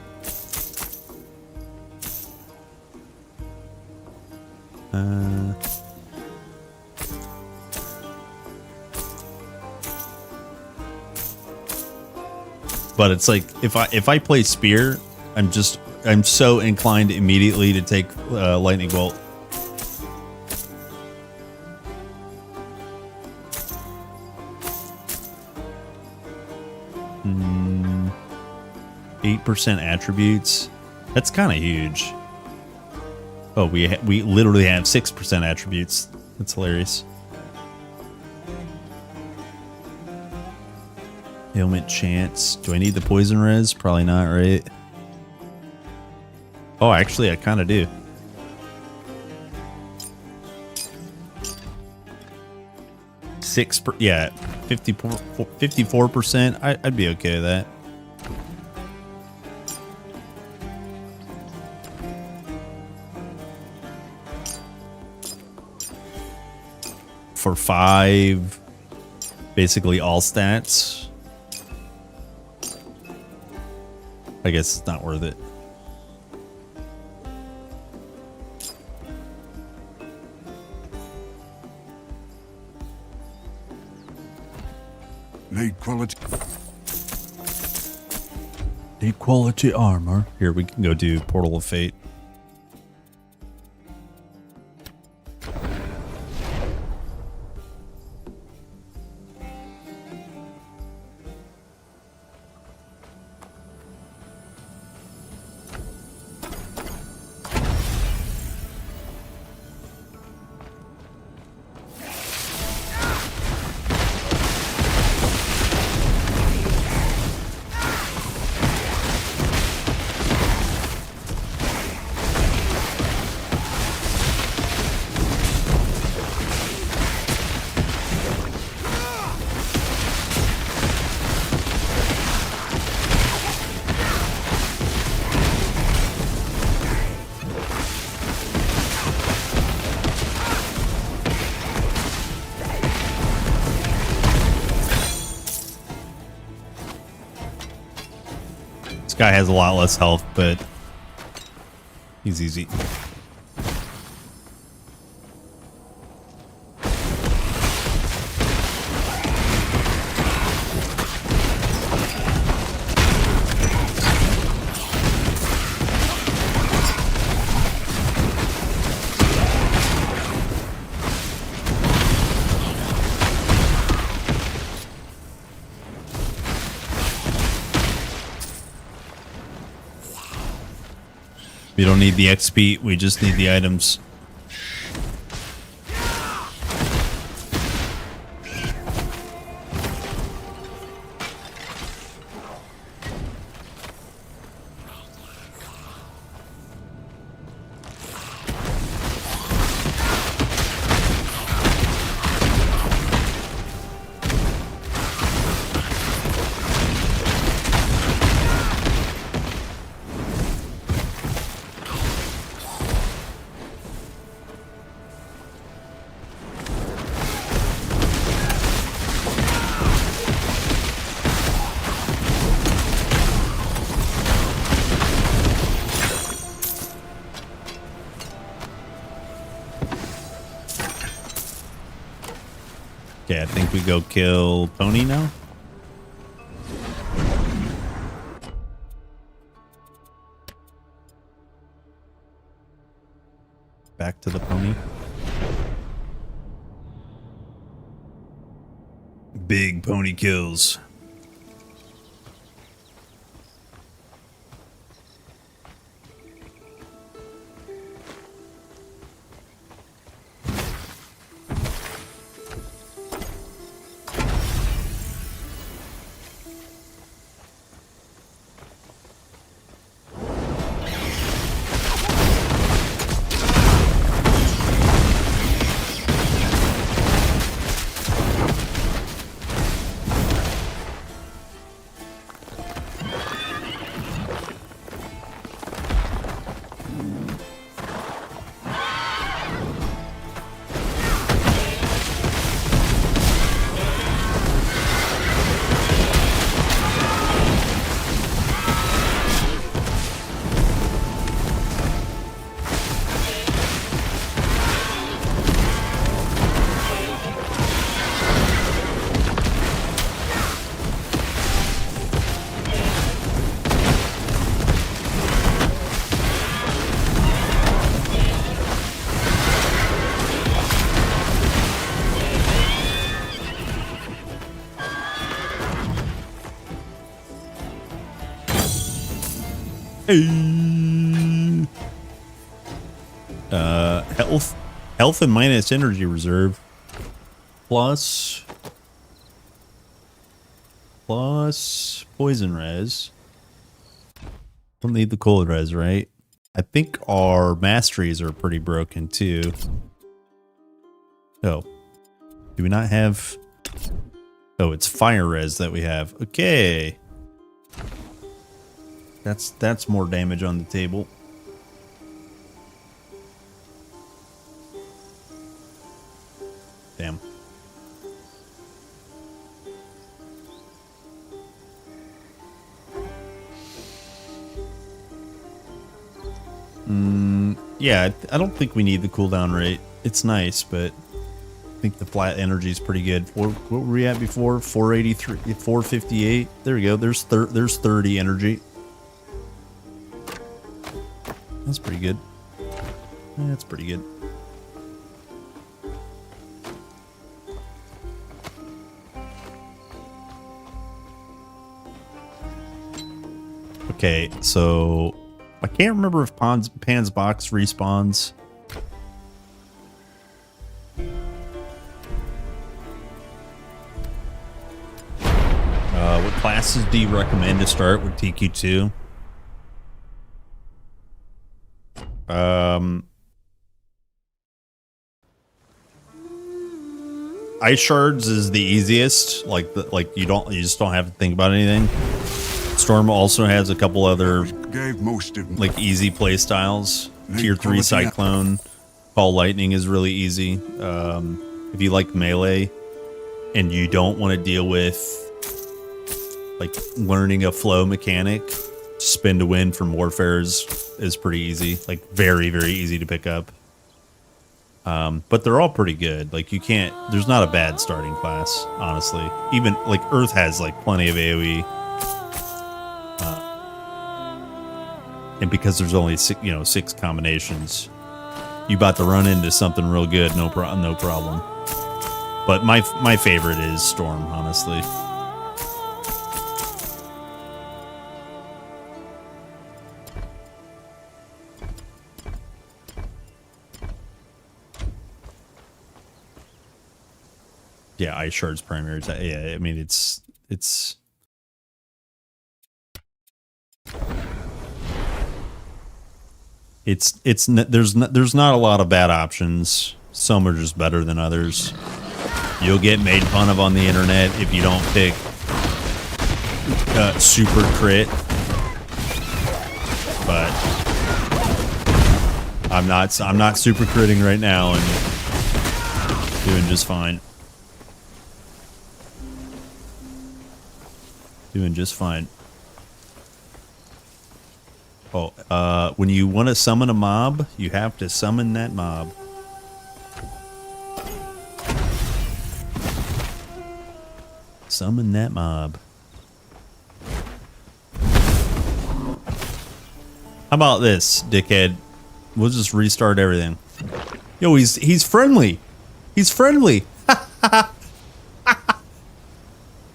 But it's like if I play Spear, I'm so inclined immediately to take Lightning Bolt. 8% attributes. That's kind of huge. Oh, we literally have 6% attributes. That's hilarious. Ailment chance. Do I need the poison res? Probably not, right? Oh, actually, I kind of do. Yeah, 54%. I'd be okay with that. For 5, basically all stats. I guess it's not worth it. Need quality. Need quality armor. Here, we can go do Portal of Fate. Guy has a lot less health, but he's easy. We don't need the XP, we just need the items. Okay, I think we go kill Pony now. Back to the Pony. Big Pony kills. Health and minus energy reserve. Plus poison res. Don't need the cold res, right? I think our masteries are pretty broken too. Oh. Do we not have... Oh, it's fire res that we have. Okay. That's more damage on the table. Damn. Yeah, I don't think we need the cooldown rate. It's nice, but I think the flat energy is pretty good. What were we at before? 483, 458. There we go. There's 30 energy. That's pretty good. That's pretty good. Okay, so I can't remember if Pan's box respawns. What classes do you recommend to start with TQ2? Ice shards is the easiest. Like you just don't have to think about anything. Storm also has a couple other like easy play styles. Tier 3 Cyclone, Ball Lightning is really easy. If you like melee and you don't want to deal with like learning a flow mechanic, spin to win from Warfare is pretty easy. Like very, very easy to pick up. But they're all pretty good. Like there's not a bad starting class, honestly. Even like Earth has like plenty of AoE. And because there's only 6 combinations, you about to run into something real good, no problem. But my favorite is Storm, honestly. Yeah, Ice Shard's primary. Yeah, I mean it's there's not a lot of bad options. Some are just better than others. You'll get made fun of on the internet if you don't pick super crit, but I'm not super critting right now and doing just fine. Doing just fine. Oh, when you want to summon a mob, you have to summon that mob. Summon that mob. How about this, dickhead? We'll just restart everything. Yo, he's friendly. He's friendly.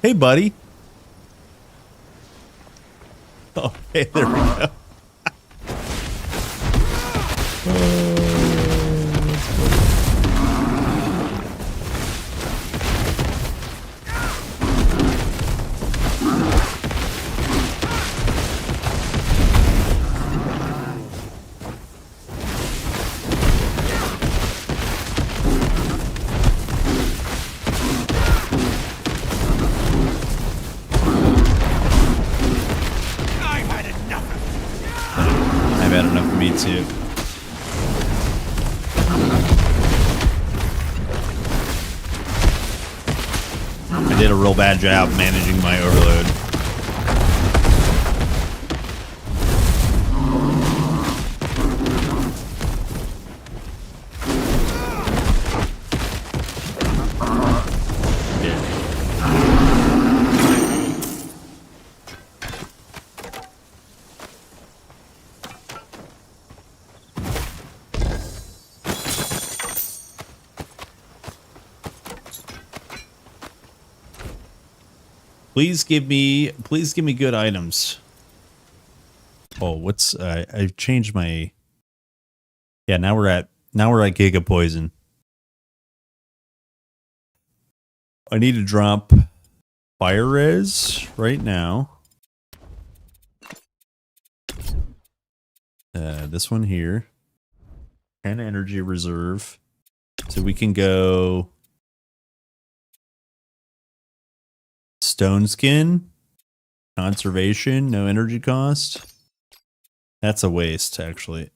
Hey, buddy. Okay, there we go. Too. I did a real bad job managing my overload. Please give me good items. Oh, I've changed my Yeah, now we're at Giga Poison. I need to drop Fire Res right now. This one here. 10 energy reserve. So we can go Stone Skin. Conservation, no energy cost. That's a waste, actually.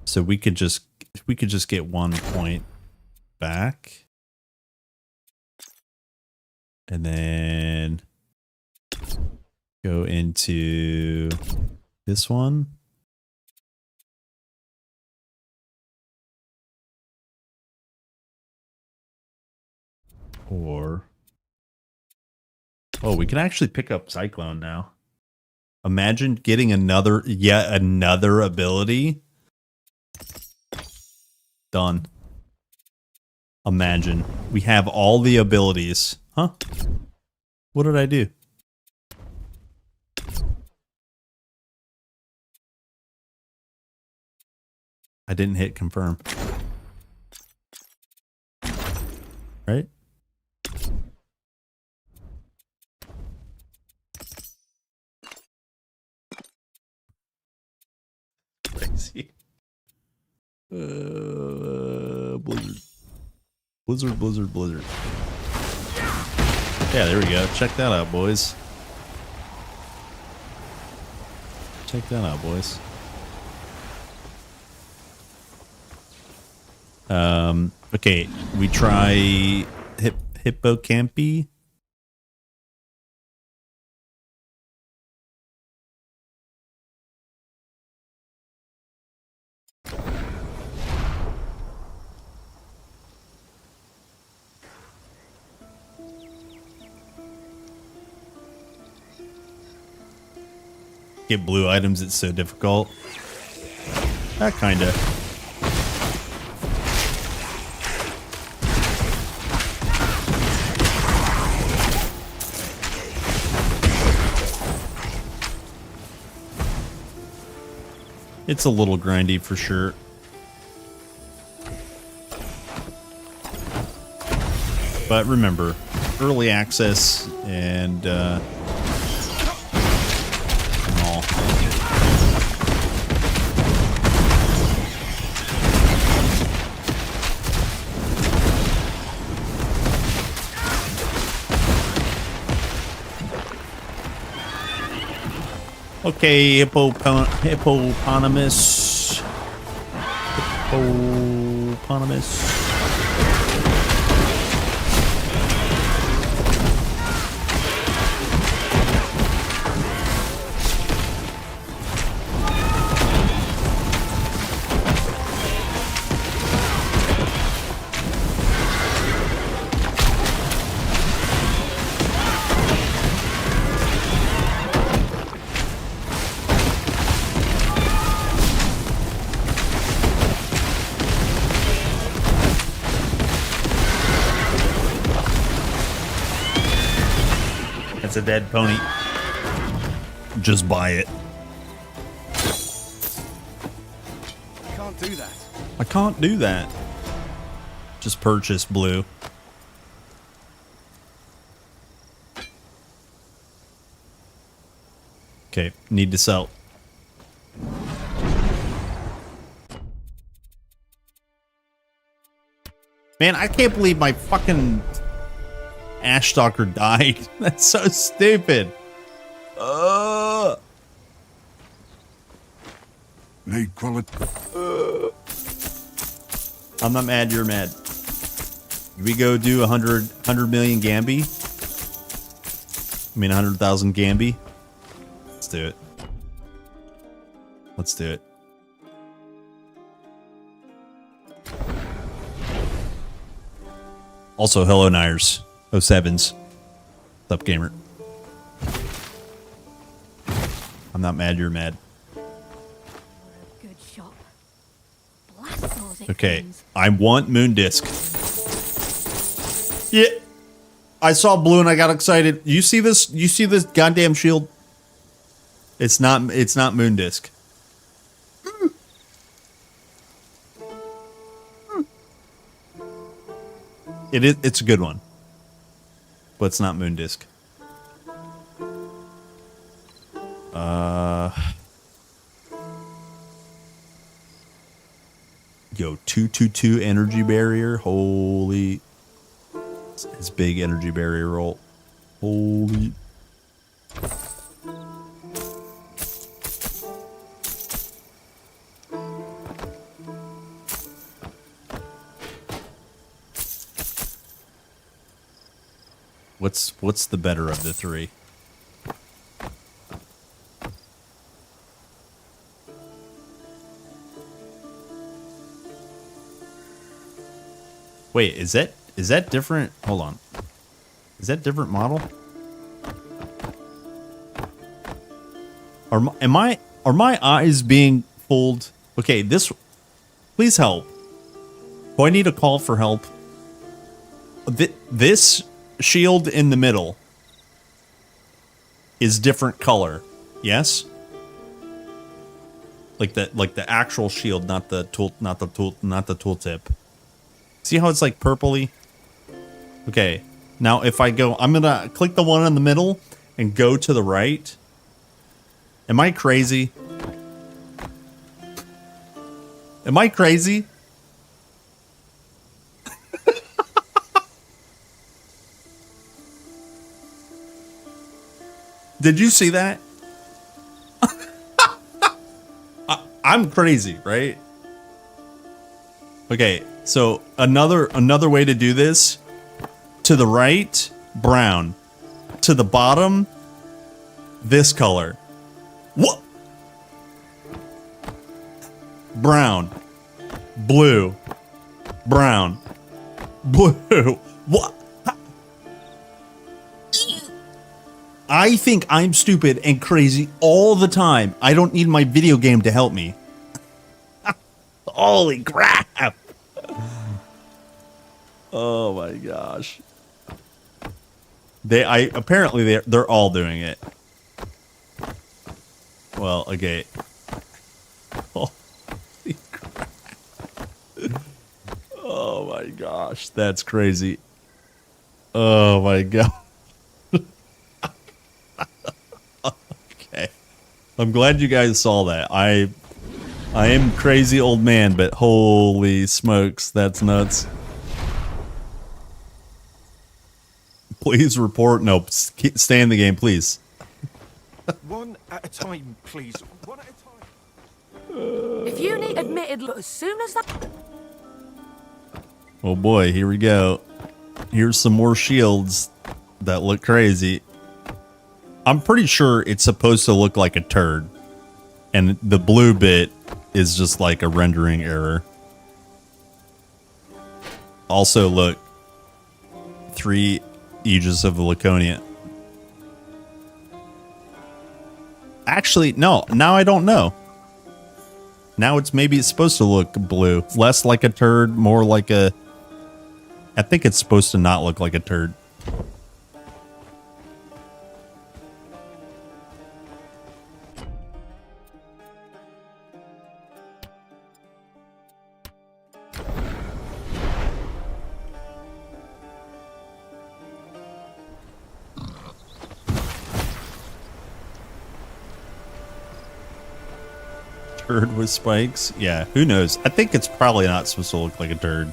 So we could just get 1 point back. And then go into this one. Or oh, we can actually pick up Cyclone now. Imagine getting yet another ability. Done. Imagine. We have all the abilities. Huh? What did I do? I didn't hit confirm. Right? Crazy. Blizzard. Yeah, there we go. Check that out, boys. Okay, we try Hippocampy. Get blue items, it's so difficult. That kinda. It's a little grindy for sure. But remember, early access and all. Okay, hippopotamus. It's a dead pony. Just buy it. I can't do that. I can't do that. Just purchase blue. Okay, need to sell. Man, I can't believe my fucking Ashstalker died. That's so stupid. I'm not mad, you're mad. We go do 100 million Gambi. I mean 100,000 Gambi. Let's do it. Let's do it. Also, hello Nyers. 07s. What's up, gamer? I'm not mad, you're mad. Good shot. Blast those Okay, I want Moon Disc. Yeah. I saw blue and I got excited. You see this? You see this goddamn shield? It's not Moon Disc. It's a good one, but it's not Moondisk. Yo, 222 energy barrier. Holy, his big energy barrier roll. Holy. What's the better of the three? Wait, is that different? Hold on. Is that different model? Are my eyes being fooled? Okay, this, please help. Do I need a call for help? This shield in the middle is different color. Yes? Like the actual shield, not the tooltip. See how it's like purpley? Okay. Now if I go, I'm gonna click the one in the middle and go to the right. Am I crazy? Am I crazy? Did you see that? I'm crazy, right? Okay, so another way to do this. To the right, brown. To the bottom, this color. What? Brown. Blue. Brown. Blue. What? I think I'm stupid and crazy all the time. I don't need my video game to help me. Holy crap. Oh my gosh. Apparently they're all doing it. Well, okay. Holy crap. Oh my gosh, that's crazy. Oh my god. Okay. I'm glad you guys saw that. I am crazy old man, but holy smokes, that's nuts. Please report. No, stay in the game, please. One at a time, please. One at a time. If you need admitted, look, as soon as that... Oh boy, here we go. Here's some more shields that look crazy. I'm pretty sure it's supposed to look like a turd. And the blue bit is just like a rendering error. Also, look. 3 Aegis of the Laconia. Actually, no. Now I don't know. Now it's supposed to look blue. Less like a turd, more like a... I think it's supposed to not look like a turd. Turd with spikes? Yeah, who knows? I think it's probably not supposed to look like a turd.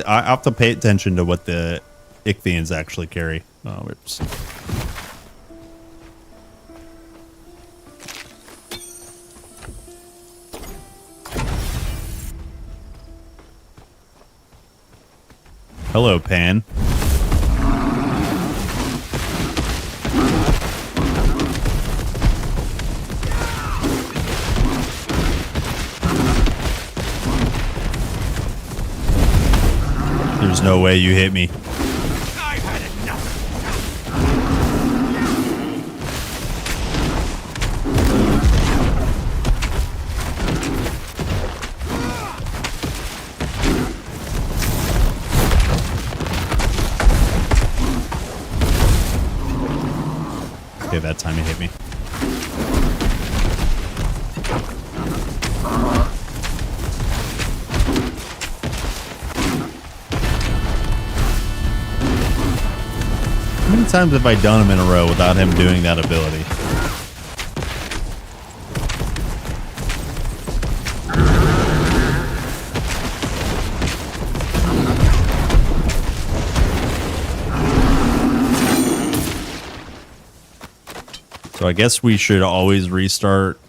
I have to pay attention to what the Ichthyans actually carry. Oh, oops. Hello, Pan. There's no way you hit me. I've had enough. Okay, that time you hit me. times have I done him in a row without him doing that ability? So I guess we should always restart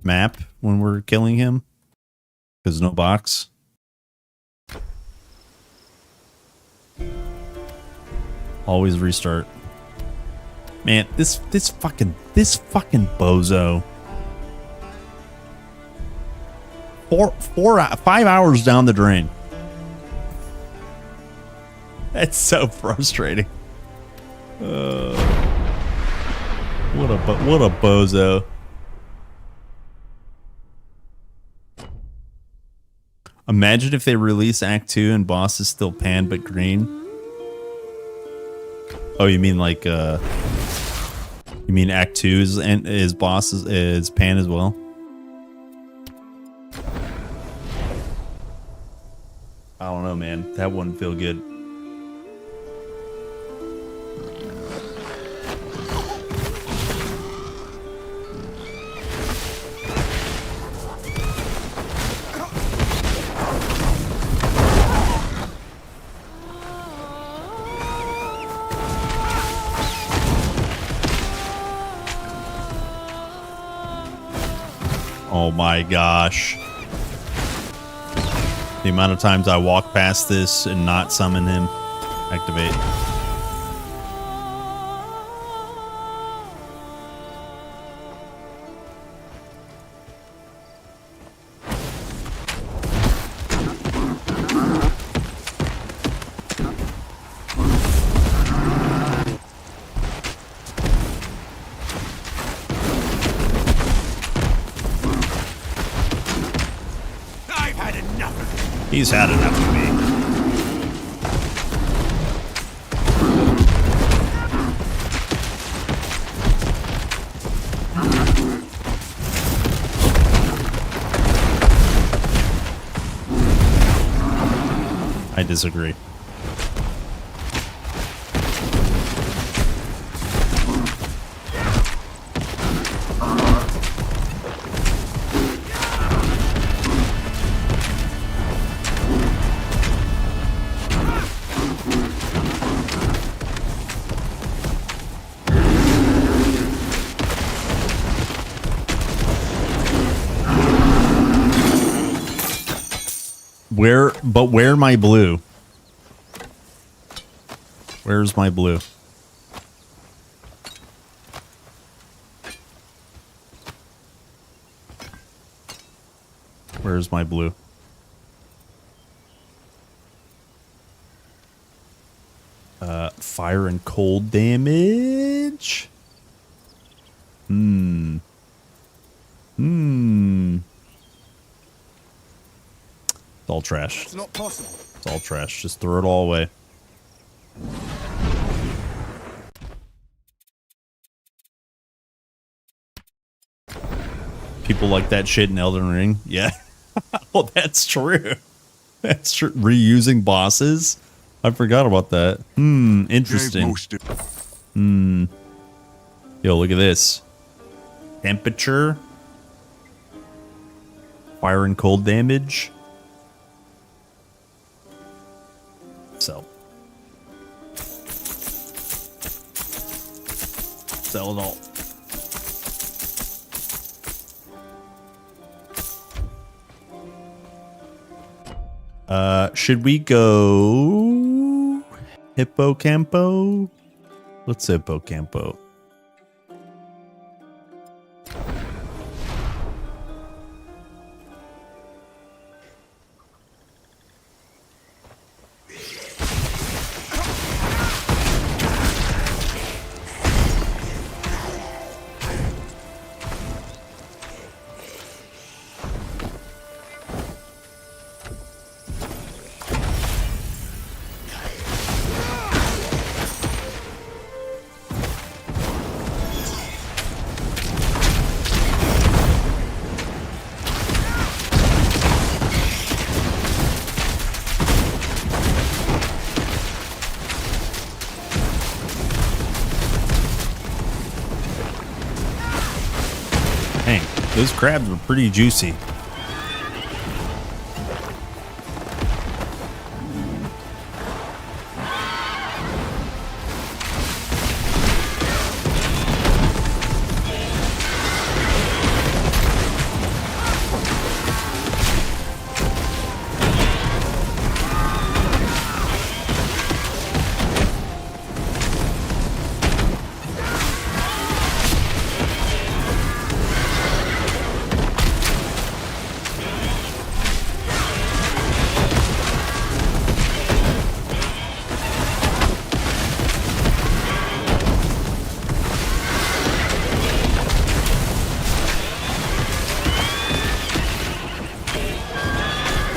map when we're killing him. Because no box. Always restart. Man, this fucking bozo. 5 hours down the drain. That's so frustrating. What a bozo. Imagine if they release Act 2 and boss is still pan but green. Oh, you mean like you mean Act 2 is boss is pan as well? I don't know, man. That wouldn't feel good. Oh my gosh. The amount of times I walk past this and not summon him. Activate. He's had enough of me. I disagree. Where my blue? Where's my blue? Where's my blue? Fire and cold damage? It's all trash. It's not possible. It's all trash. Just throw it all away. People like that shit in Elden Ring. Yeah. Oh, that's true. That's true. Reusing bosses? I forgot about that. Interesting. Yo, look at this. Temperature. Fire and cold damage. Sell. Sell it all. Should we go Hippocampo? Let's Hippocampo. Those crabs were pretty juicy.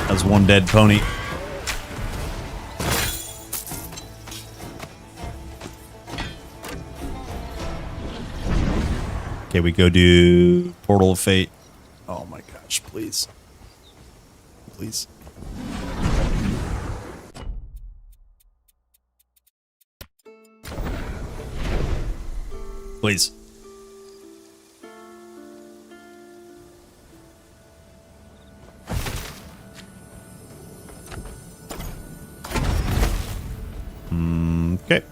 That's one dead pony. Okay, we go do Portal of Fate. Oh my gosh, please. Please. Please. Okay.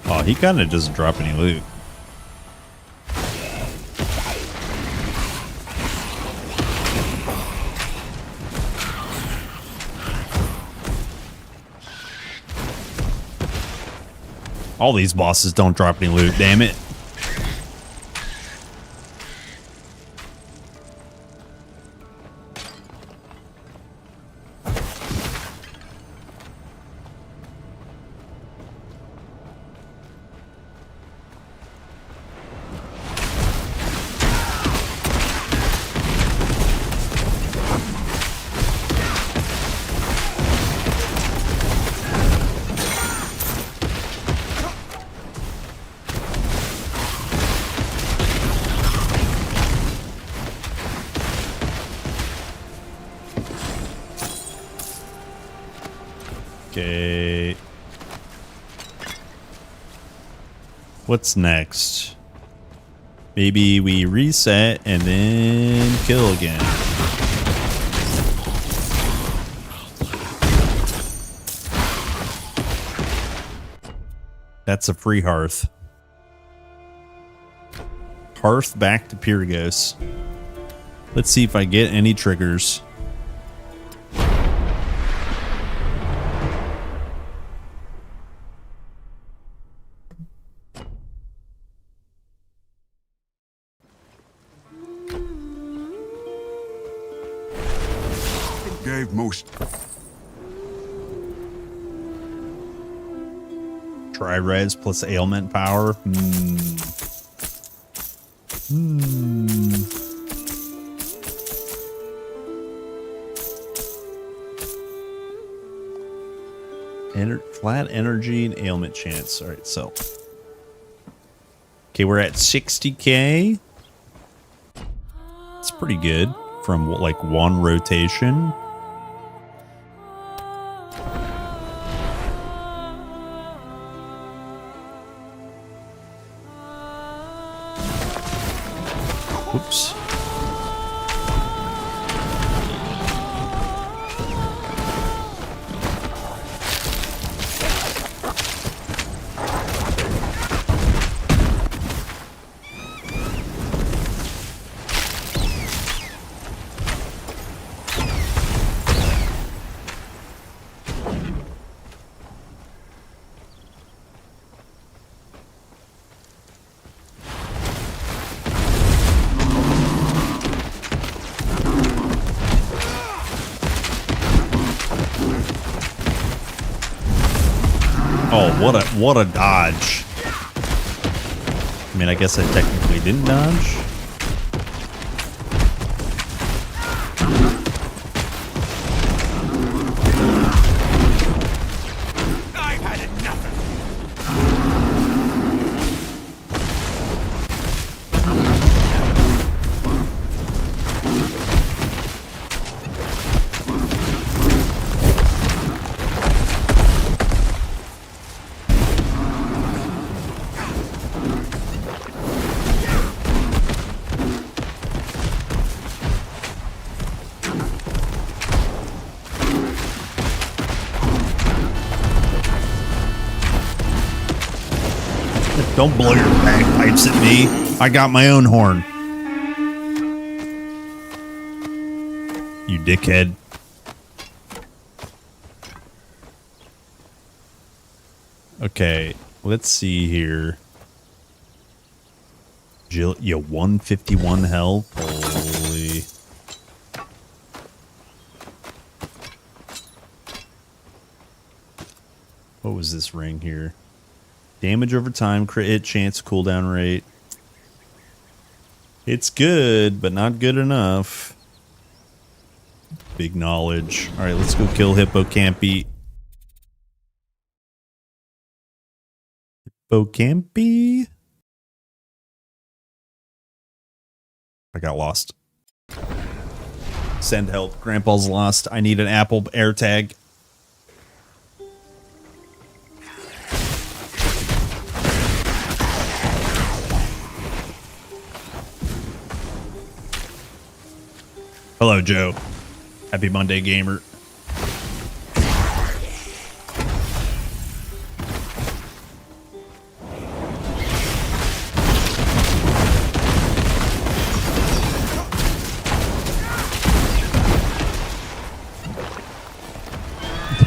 Oh, he kind of doesn't drop any loot. All these bosses don't drop any loot, damn it. Okay. What's next? Maybe we reset and then kill again. That's a free hearth. Hearth back to Pyrgos. Let's see if I get any triggers. Gave most. Tri-res plus ailment power. Flat energy and ailment chance. All right, so. Okay, we're at 60k. It's pretty good from like one rotation. Whoops. Oh, what a dodge. I mean, I guess I technically didn't dodge. I've had enough of Don't blow your bagpipes at me. I got my own horn. You dickhead. Okay, let's see here. Jill, you 151 health. Holy. What was this ring here? Damage over time, crit hit chance, cooldown rate. It's good, but not good enough. Big knowledge. All right, let's go kill Hippocampi. Hippocampi? I got lost. Send help. Grandpa's lost. I need an Apple AirTag. Hello, Joe. Happy Monday, gamer.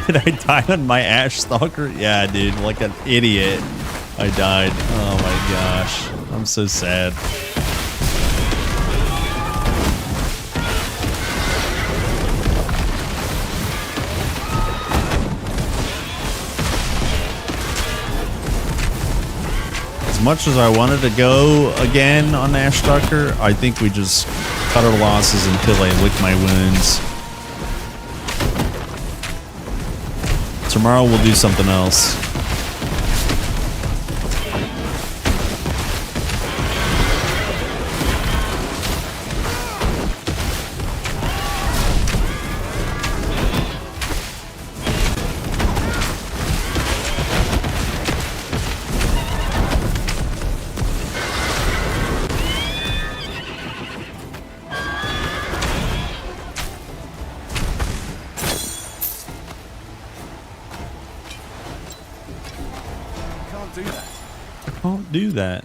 Did I die on my Ashstalker? Yeah, dude, like an idiot. I died. Oh my gosh. I'm so sad. As much as I wanted to go again on Ashstalker, I think we just cut our losses until I lick my wounds. Tomorrow we'll do something else. Do that.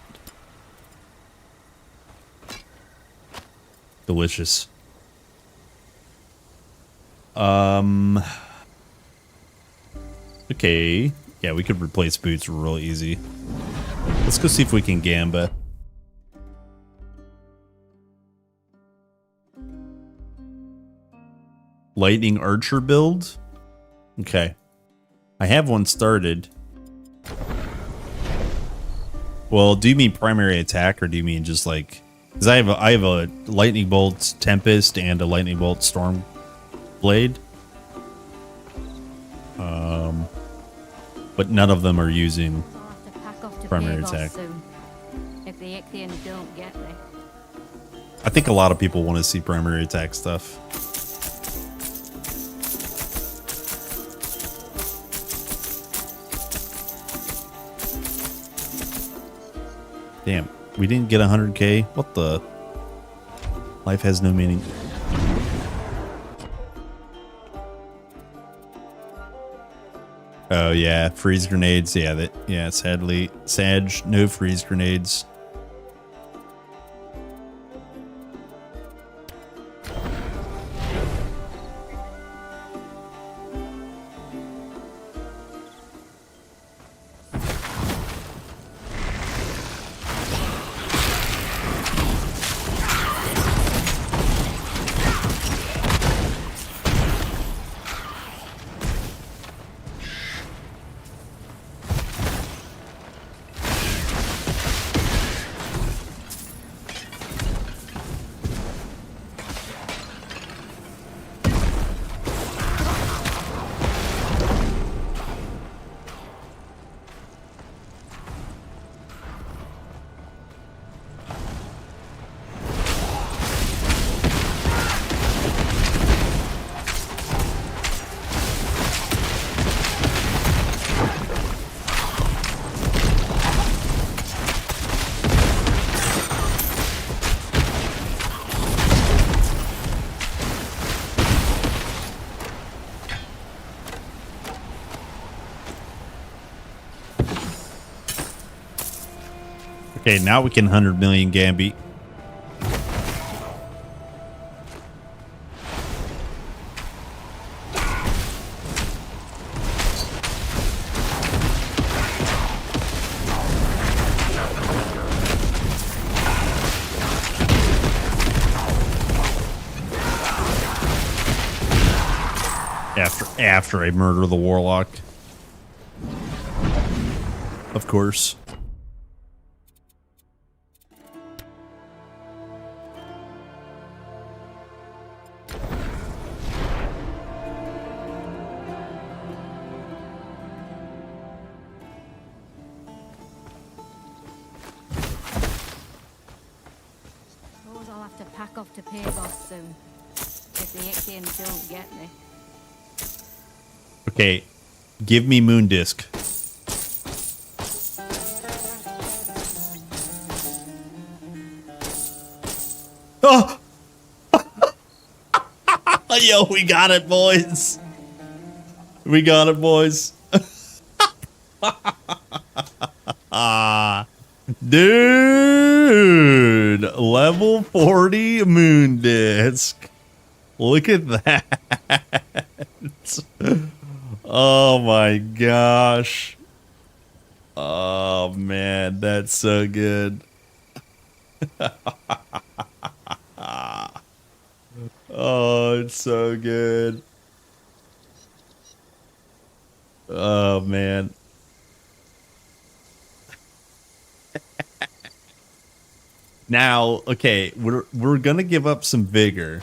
Delicious. Okay. Yeah, we could replace boots real easy. Let's go see if we can gamba. Lightning archer build? Okay. I have one started. Well, do you mean primary attack, or do you mean just like... Because I have a lightning bolt tempest and a lightning bolt storm blade. But none of them are using primary attack. If the Ichthyans don't get me. I think a lot of people want to see primary attack stuff. Damn, we didn't get 100k? What the? Life has no meaning. Oh yeah, freeze grenades. Yeah, sadly, Sag, no freeze grenades. Okay, now we can 100 million Gambit. After I murder the warlock. Of course. Suppose I'll have to pack off to Pagos soon, if the Ixians don't get me. Okay, give me Moon Disc. Oh! Yo, we got it, boys. We got it, boys. Dude, level 40 Moon Disc. Look at that. Oh my gosh. Oh man, that's so good. Oh, it's so good. Oh man. Now, okay, we're gonna give up some vigor,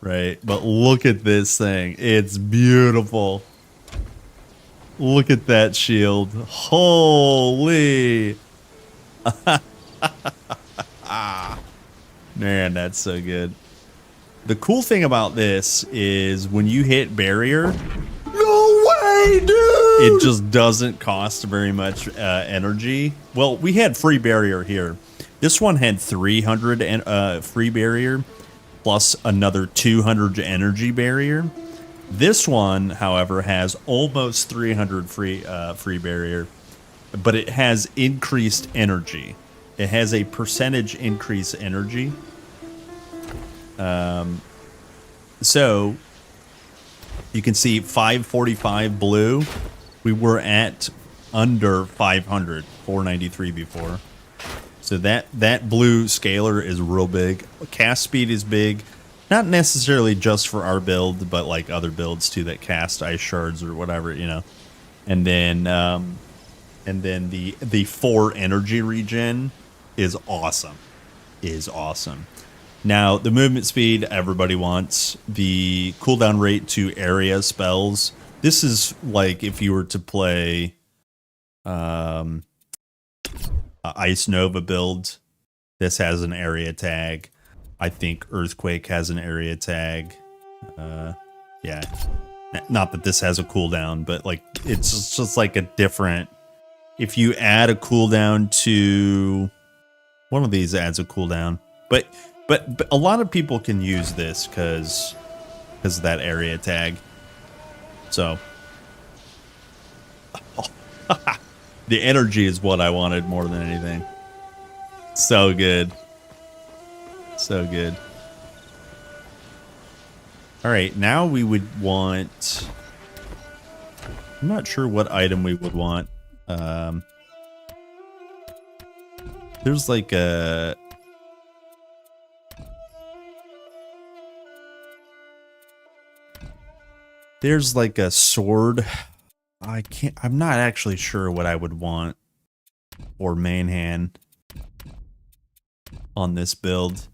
right? But look at this thing. It's beautiful. Look at that shield. Holy. Man, that's so good. The cool thing about this is when you hit barrier, No way, dude! it just doesn't cost very much energy. Well, we had free barrier here. This one had 300 free barrier plus another 200 energy barrier. This one, however, has almost 300 free barrier, but it has increased energy. It has a percentage increase energy. So you can see 545 blue. We were at under 500, 493 before. So that blue scalar is real big. Cast speed is big. Not necessarily just for our build, but like other builds too that cast ice shards or whatever, you know. And then the 4 energy regen is awesome. Now the movement speed everybody wants. The cooldown rate to area spells. This is like if you were to play Ice Nova build. This has an area tag. I think Earthquake has an area tag. Yeah. Not that this has a cooldown, but like it's just like a different. If you add a cooldown to one of these, adds a cooldown. But a lot of people can use this because of that area tag. So the energy is what I wanted more than anything. So good. So good. All right, now we would want... I'm not sure what item we would want. There's like a... There's like a sword. I'm not actually sure what I would want for main hand on this build.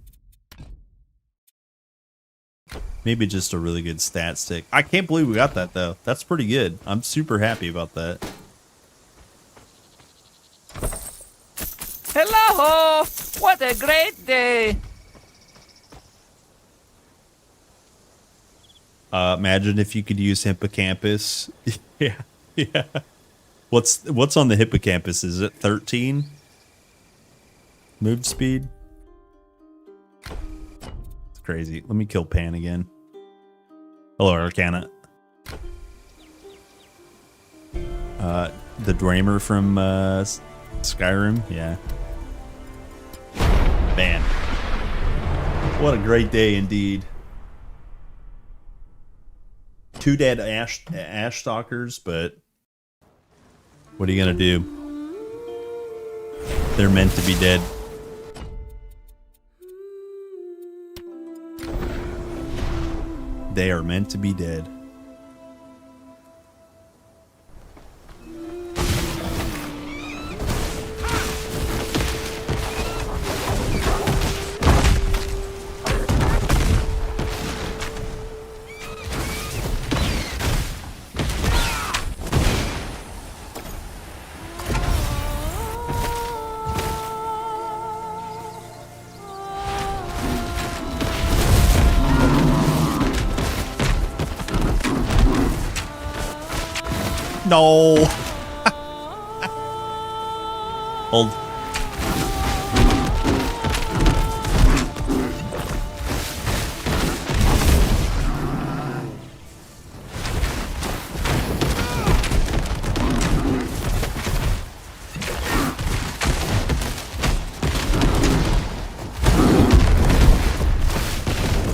Maybe just a really good stat stick. I can't believe we got that though. That's pretty good. I'm super happy about that. Hello! What a great day! Imagine if you could use hippocampus. Yeah. What's on the hippocampus? Is it 13? Move speed? It's crazy. Let me kill Pan again. Hello, Arcana. The Dwemer from Skyrim? Yeah. What a great day indeed. 2 dead Ashstalkers, but what are you gonna do? They're meant to be dead. They are meant to be dead. No. Hold.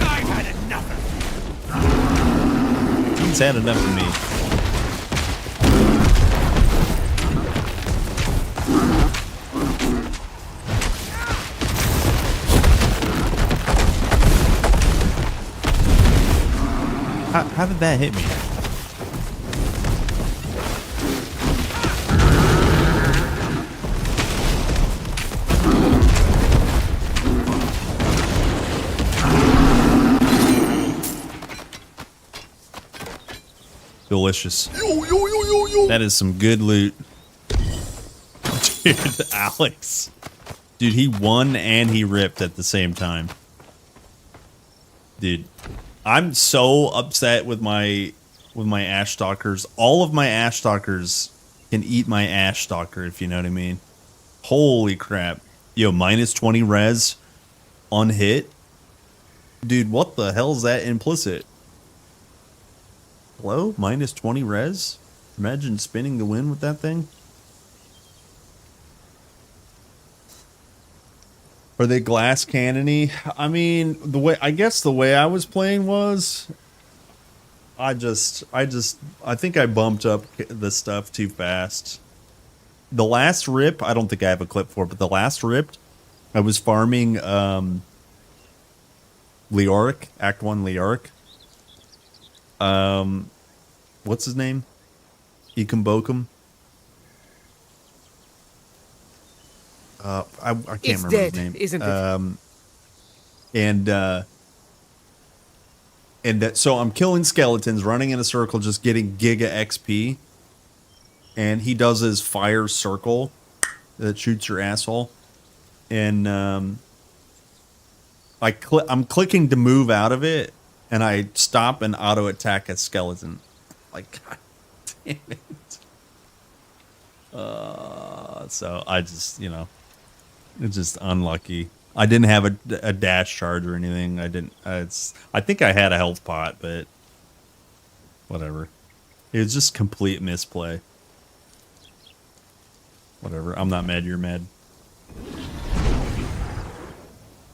I've had enough of He's had enough of me. How did that hit me? Delicious. That is some good loot. Dude, Alex. Dude, he won and he ripped at the same time. Dude. I'm so upset with my Ashstalkers. All of my Ashstalkers can eat my Ashstalker, if you know what I mean. Holy crap. Yo, minus 20 res on hit. Dude, what the hell is that implicit? Hello? Minus 20 res? Imagine spinning the win with that thing. Are they glass cannony? I mean, I guess the way I was playing was I think I bumped up the stuff too fast. The last rip, I don't think I have a clip for, but the last rip, I was farming Leoric, Act 1 Leoric. What's his name? Ekumbokum. I can't remember his name. Isn't it? So I'm killing skeletons, running in a circle, just getting Giga XP. And he does his fire circle that shoots your asshole. And I'm clicking to move out of it, and I stop and auto attack a skeleton. Like, god damn it. So I just, it's just unlucky. I didn't have a dash charge or anything. I think I had a health pot, but whatever. It was just complete misplay. Whatever. I'm not mad. You're mad.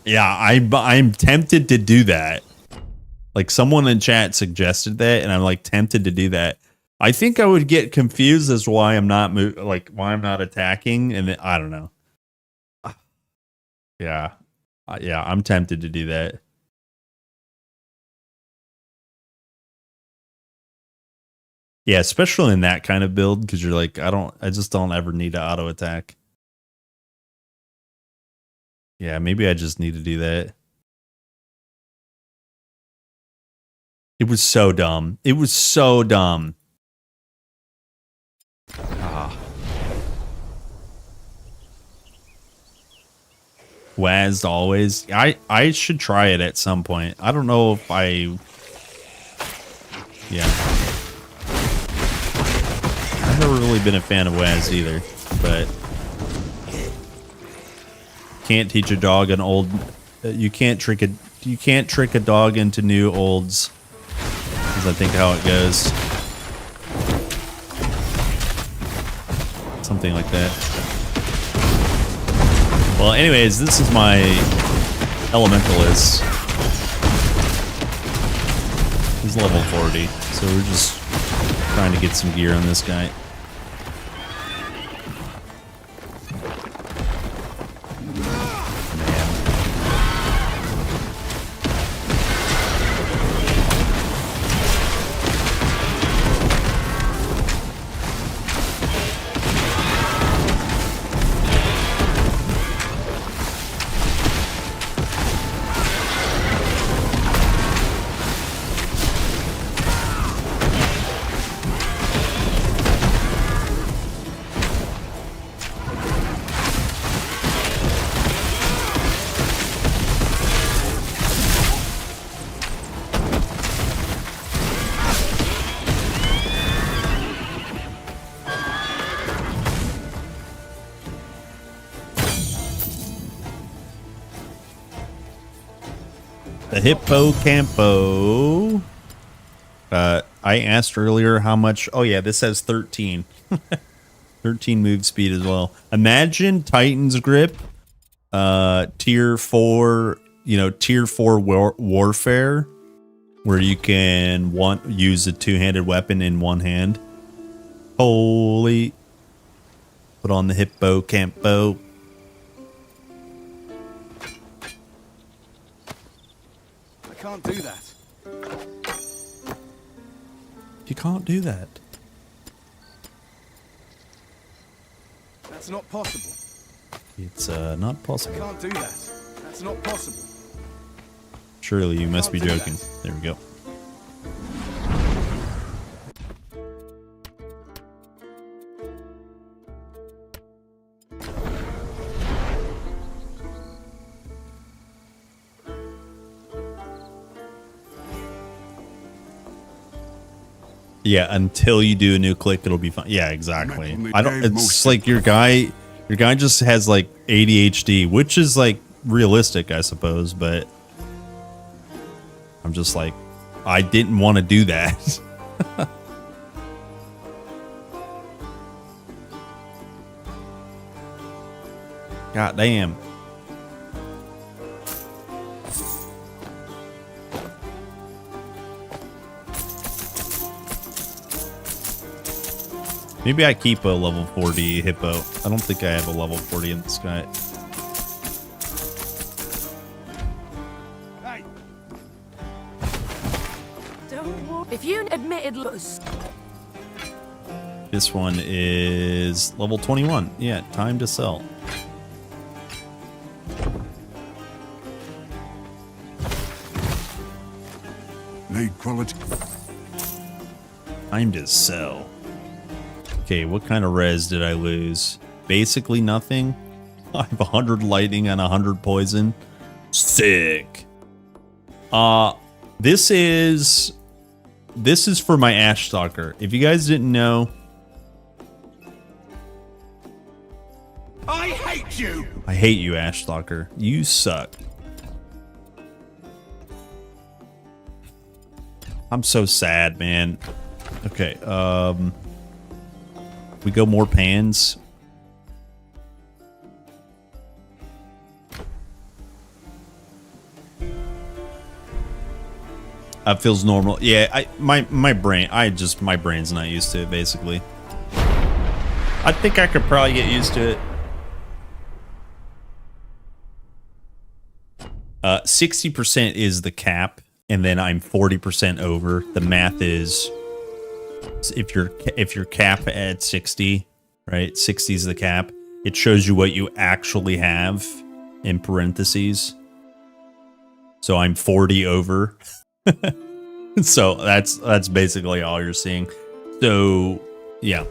Yeah, I'm tempted to do that. Like, someone in chat suggested that, and I'm like tempted to do that. I think I would get confused as to why I'm not why I'm not attacking, and I don't know. Yeah, I'm tempted to do that. Yeah, especially in that kind of build, because you're like, I just don't ever need to auto attack. Yeah, maybe I just need to do that. It was so dumb. It was so dumb. Ah. Waz always. I should try it at some point. I don't know if yeah. I've never really been a fan of Waz either, but can't teach a dog an old. You can't trick a dog into new olds. Is I think how it goes. Something like that. Well, anyways, this is my Elementalist. He's level 40, so we're just trying to get some gear on this guy. The Hippo Campo. I asked earlier how much. Oh yeah, this has 13. 13 move speed as well. Imagine Titan's Grip, tier 4, tier 4 warfare, where you can use a two-handed weapon in one hand. Holy. Put on the Hippo Campo. I can't do that. You can't do that. That's not possible. It's not I possible. can't do that. That's not possible. Surely you must be joking. There we go. Yeah, until you do a new click, it'll be fine. Yeah, exactly. It's like your guy just has like ADHD, which is like realistic, I suppose, but I'm just like, I didn't want to do that. God damn. Maybe I keep a level 40 Hippo. I don't think I have a level 40 in this guy. Hey. If you admitted loss. This one is level 21. Yeah, time to sell. Need quality. Time to sell. Okay, what kind of res did I lose? Basically nothing. I have 100 lightning and 100 poison. Sick. This is for my Ashstalker. If you guys didn't know, I hate you. I hate you, Ashstalker. You suck. I'm so sad, man. Okay, we go more pans. That feels normal. Yeah, my brain's not used to it, basically. I think I could probably get used to it. 60% is the cap, and then I'm 40% over. The math is if you're cap at 60, right? 60 is the cap. It shows you what you actually have in parentheses. So I'm 40 over. So that's basically all you're seeing. So yeah.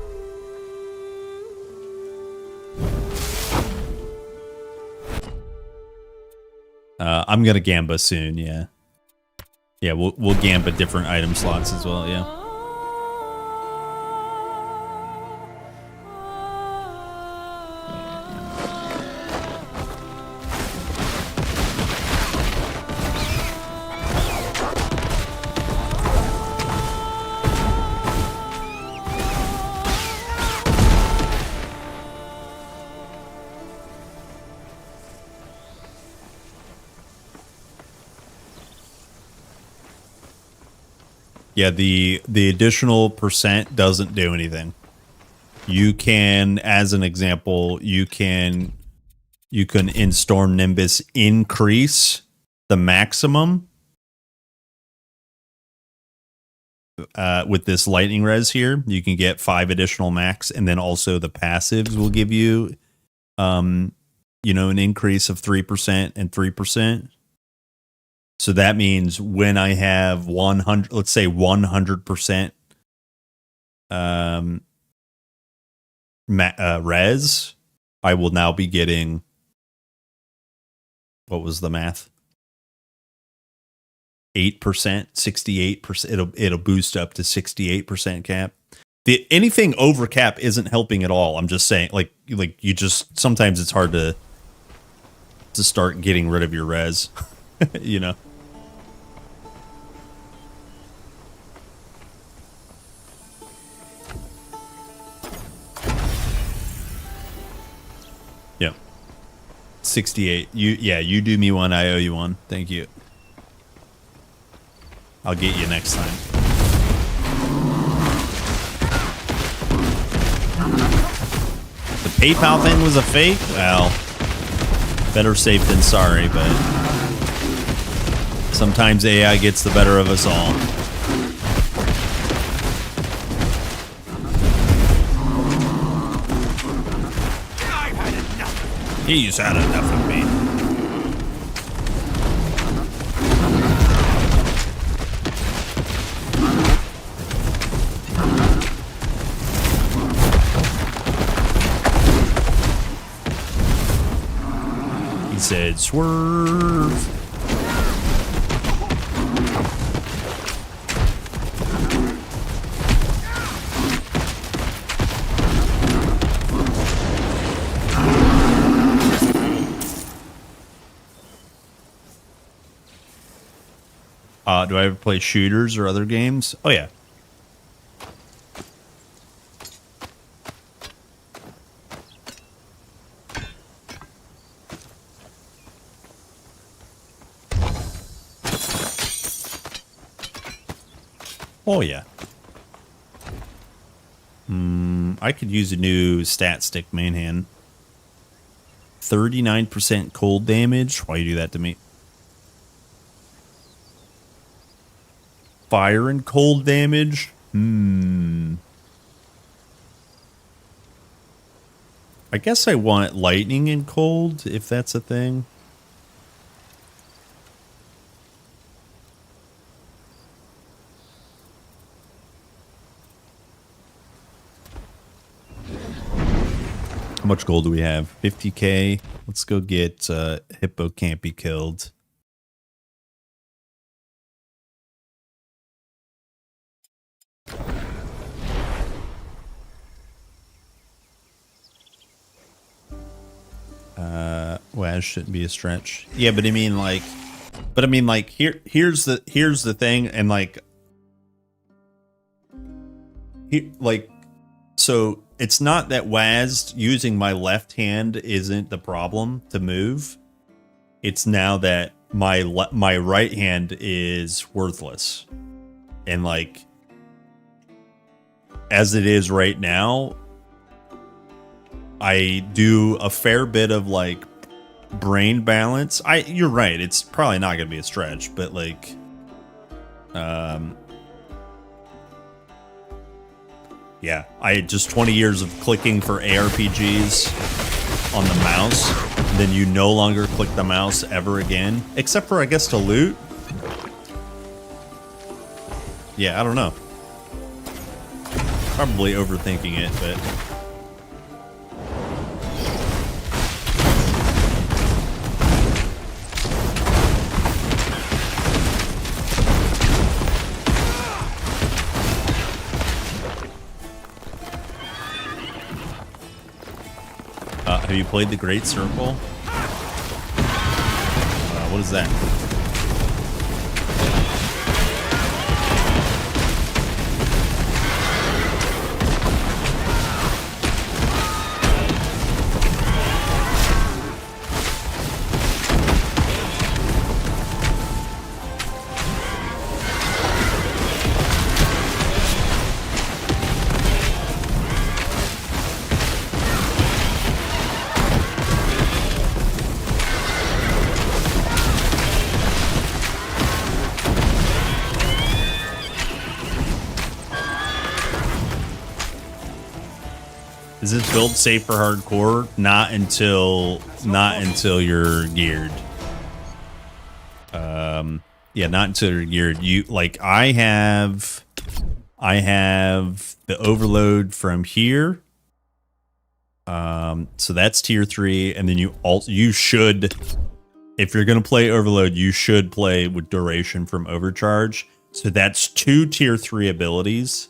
I'm gonna Gamba soon, yeah. Yeah, we'll Gamba different item slots as well, yeah. Yeah, the additional percent doesn't do anything. You can, as an example, you can in Storm Nimbus increase the maximum with this lightning res here. You can get 5 additional max, and then also the passives will give you you know, an increase of 3% and 3%. So that means when I have 100, let's say 100% res, I will now be getting, what was the math? 8%, 68%. It'll boost up to 68% cap. Anything over cap isn't helping at all. I'm just saying, like you just, sometimes it's hard to start getting rid of your res, you know. Yeah. 68. You do me one, I owe you one. Thank you. I'll get you next time. The PayPal thing was a fake? Well, better safe than sorry, but sometimes AI gets the better of us all. He's had enough of me. He said, swerve. Do I ever play shooters or other games? Oh, yeah. Oh, yeah. I could use a new stat stick main hand. 39% cold damage. Why you do that to me? Fire and cold damage. I guess I want lightning and cold, if that's a thing. How much gold do we have? 50k. Let's go get Hippo Can't Be Killed. Waz shouldn't be a stretch. Yeah, but I mean like here's the thing, and so it's not that Waz using my left hand isn't the problem to move. It's now that my right hand is worthless. And like as it is right now, I do a fair bit of like brain balance. You're right, it's probably not gonna be a stretch, but like yeah, I just 20 years of clicking for ARPGs on the mouse, then you no longer click the mouse ever again, except for I guess to loot. Yeah, I don't know. Probably overthinking it, but have you played The Great Circle? What is that? Is this build safe for hardcore? Not until you're geared. Yeah, not until you're geared. You like I have the overload from here. So that's tier 3, and then you should, if you're gonna play overload, you should play with duration from overcharge. So that's 2 tier 3 abilities.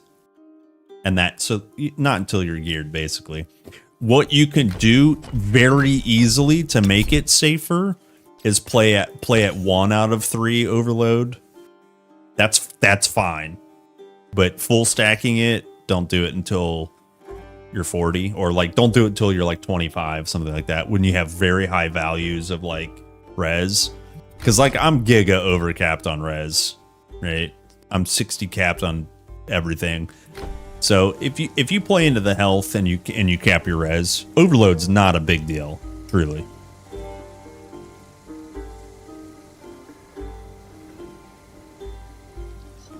And so not until you're geared, basically. What you can do very easily to make it safer is play at 1 out of 3 overload. That's fine. But full stacking it, don't do it until you're 40, or like don't do it until you're like 25, something like that, when you have very high values of like res. Because like I'm giga overcapped on res, right? I'm 60 capped on everything. So if you play into the health and you cap your res, overload's not a big deal, truly.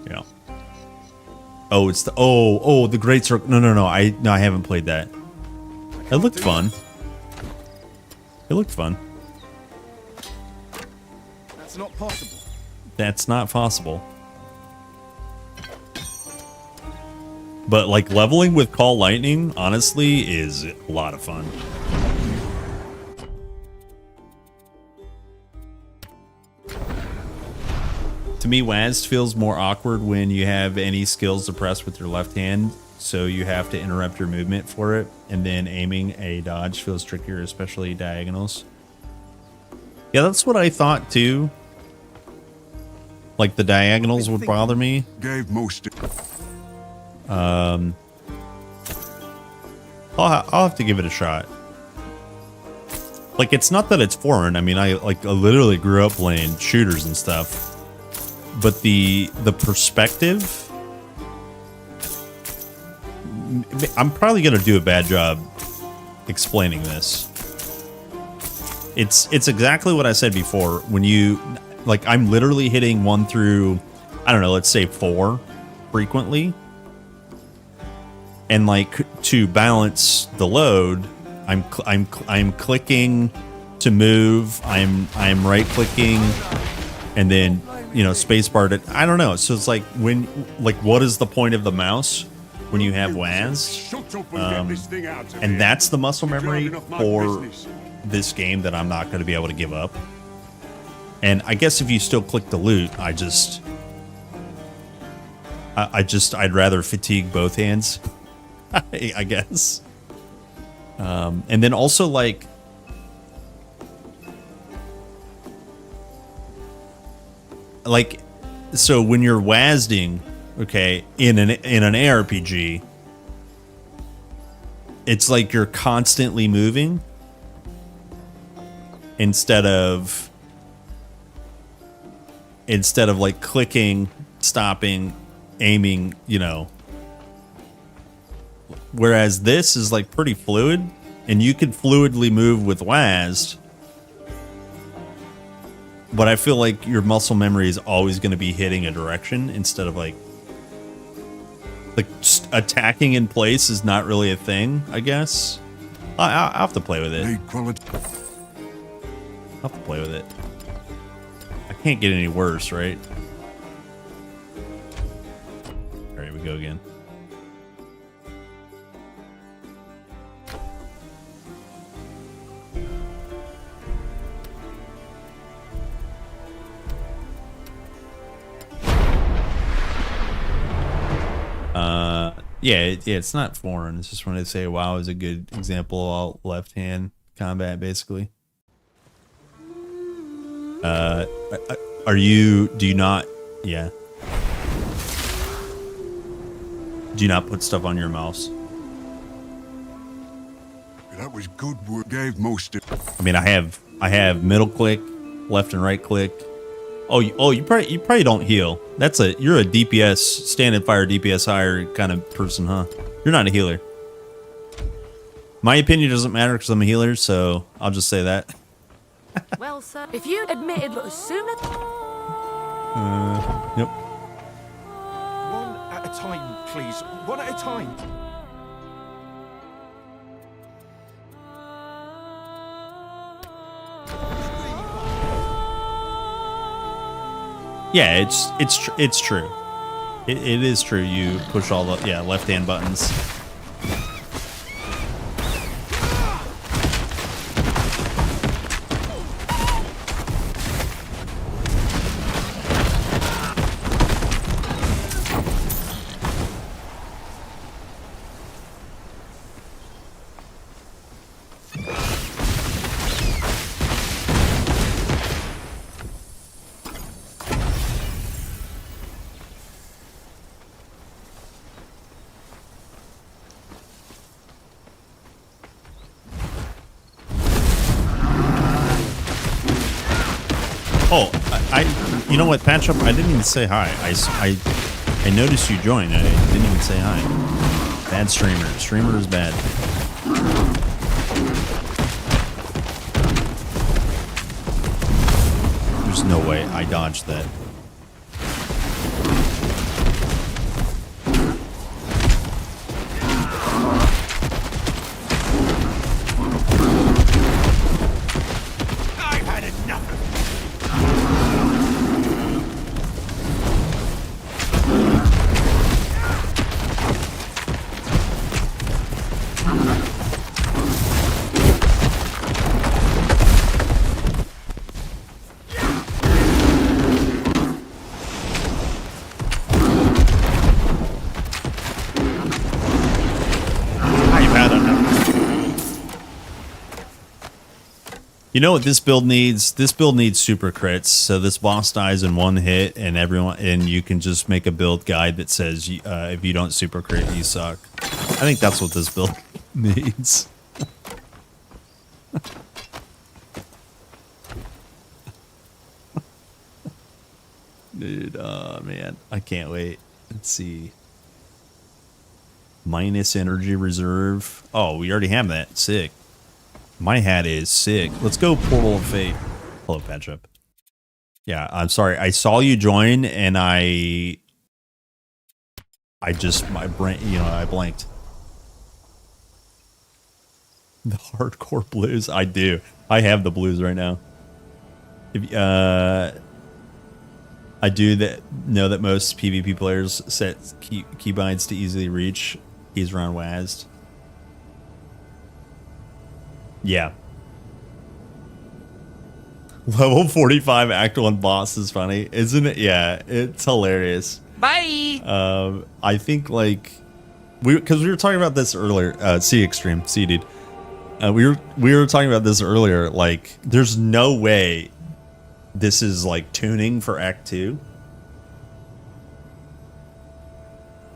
Yeah. Oh, it's the the Great Circle. No. I haven't played that. It looked fun. It looked fun. That's not possible. That's not possible. But like leveling with Call Lightning, honestly, is a lot of fun. To me, WASD feels more awkward when you have any skills to press with your left hand, so you have to interrupt your movement for it, and then aiming a dodge feels trickier, especially diagonals. Yeah, that's what I thought too. Like the diagonals would bother me. Gave most. I'll have to give it a shot. Like, it's not that it's foreign. I mean, I literally grew up playing shooters and stuff, but the perspective, I'm probably gonna do a bad job explaining this. It's exactly what I said before. When you like, I'm literally hitting 1 through, I don't know, let's say 4 frequently. And like, to balance the load, I'm clicking to move. I'm right clicking, and then spacebar to, I don't know. So it's like what is the point of the mouse when you have WAS? And that's the muscle memory for this game that I'm not going to be able to give up. And I guess if you still click the loot, I'd rather fatigue both hands. I guess. And then also like so when you're WASDing, okay, in an ARPG, it's like you're constantly moving instead of like clicking, stopping, aiming, whereas this is like pretty fluid, and you can fluidly move with WASD, but I feel like your muscle memory is always going to be hitting a direction instead of like just attacking in place is not really a thing, I guess. I'll have to play with it. I'll have to play with it. I can't get any worse, right? All right, we go again. Yeah, it's not foreign. It's just when I say WoW is a good example of all left-hand combat, basically. Do you not put stuff on your mouse? That was good work. Gave most of. I mean, I have middle click, left and right click. Oh, you probably don't heal. You're a DPS, stand and fire DPS higher kind of person, huh? You're not a healer. My opinion doesn't matter because I'm a healer, so I'll just say that. Well, sir, if you admitted as soon as... Yep. One at a time, please. One at a time. Yeah, it's true. It is true. You push all the left-hand buttons. Oh, you know what, Patch Up? I didn't even say hi. I noticed you joined. I didn't even say hi. Bad streamer. Streamer is bad. There's no way I dodged that. I've had enough of You know what this build needs? This build needs super crits. So this boss dies in one hit, and you can just make a build guide that says if you don't super crit, you suck. I think that's what this build needs. Dude, oh man, I can't wait. Let's see. Minus energy reserve. Oh, we already have that. Sick. My hat is sick. Let's go Portal of Fate. Hello, Patch Up. Yeah, I'm sorry. I saw you join and my brain, I blanked. The hardcore blues. I do. I have the blues right now. If, I do know that most PvP players set keybinds to easily reach keys around WASD. Yeah. Level 45 Act 1 boss is funny, isn't it? Yeah, it's hilarious. Bye. I think because we were talking about this earlier. See Extreme, see dude. We were talking about this earlier. Like, there's no way this is like tuning for Act 2.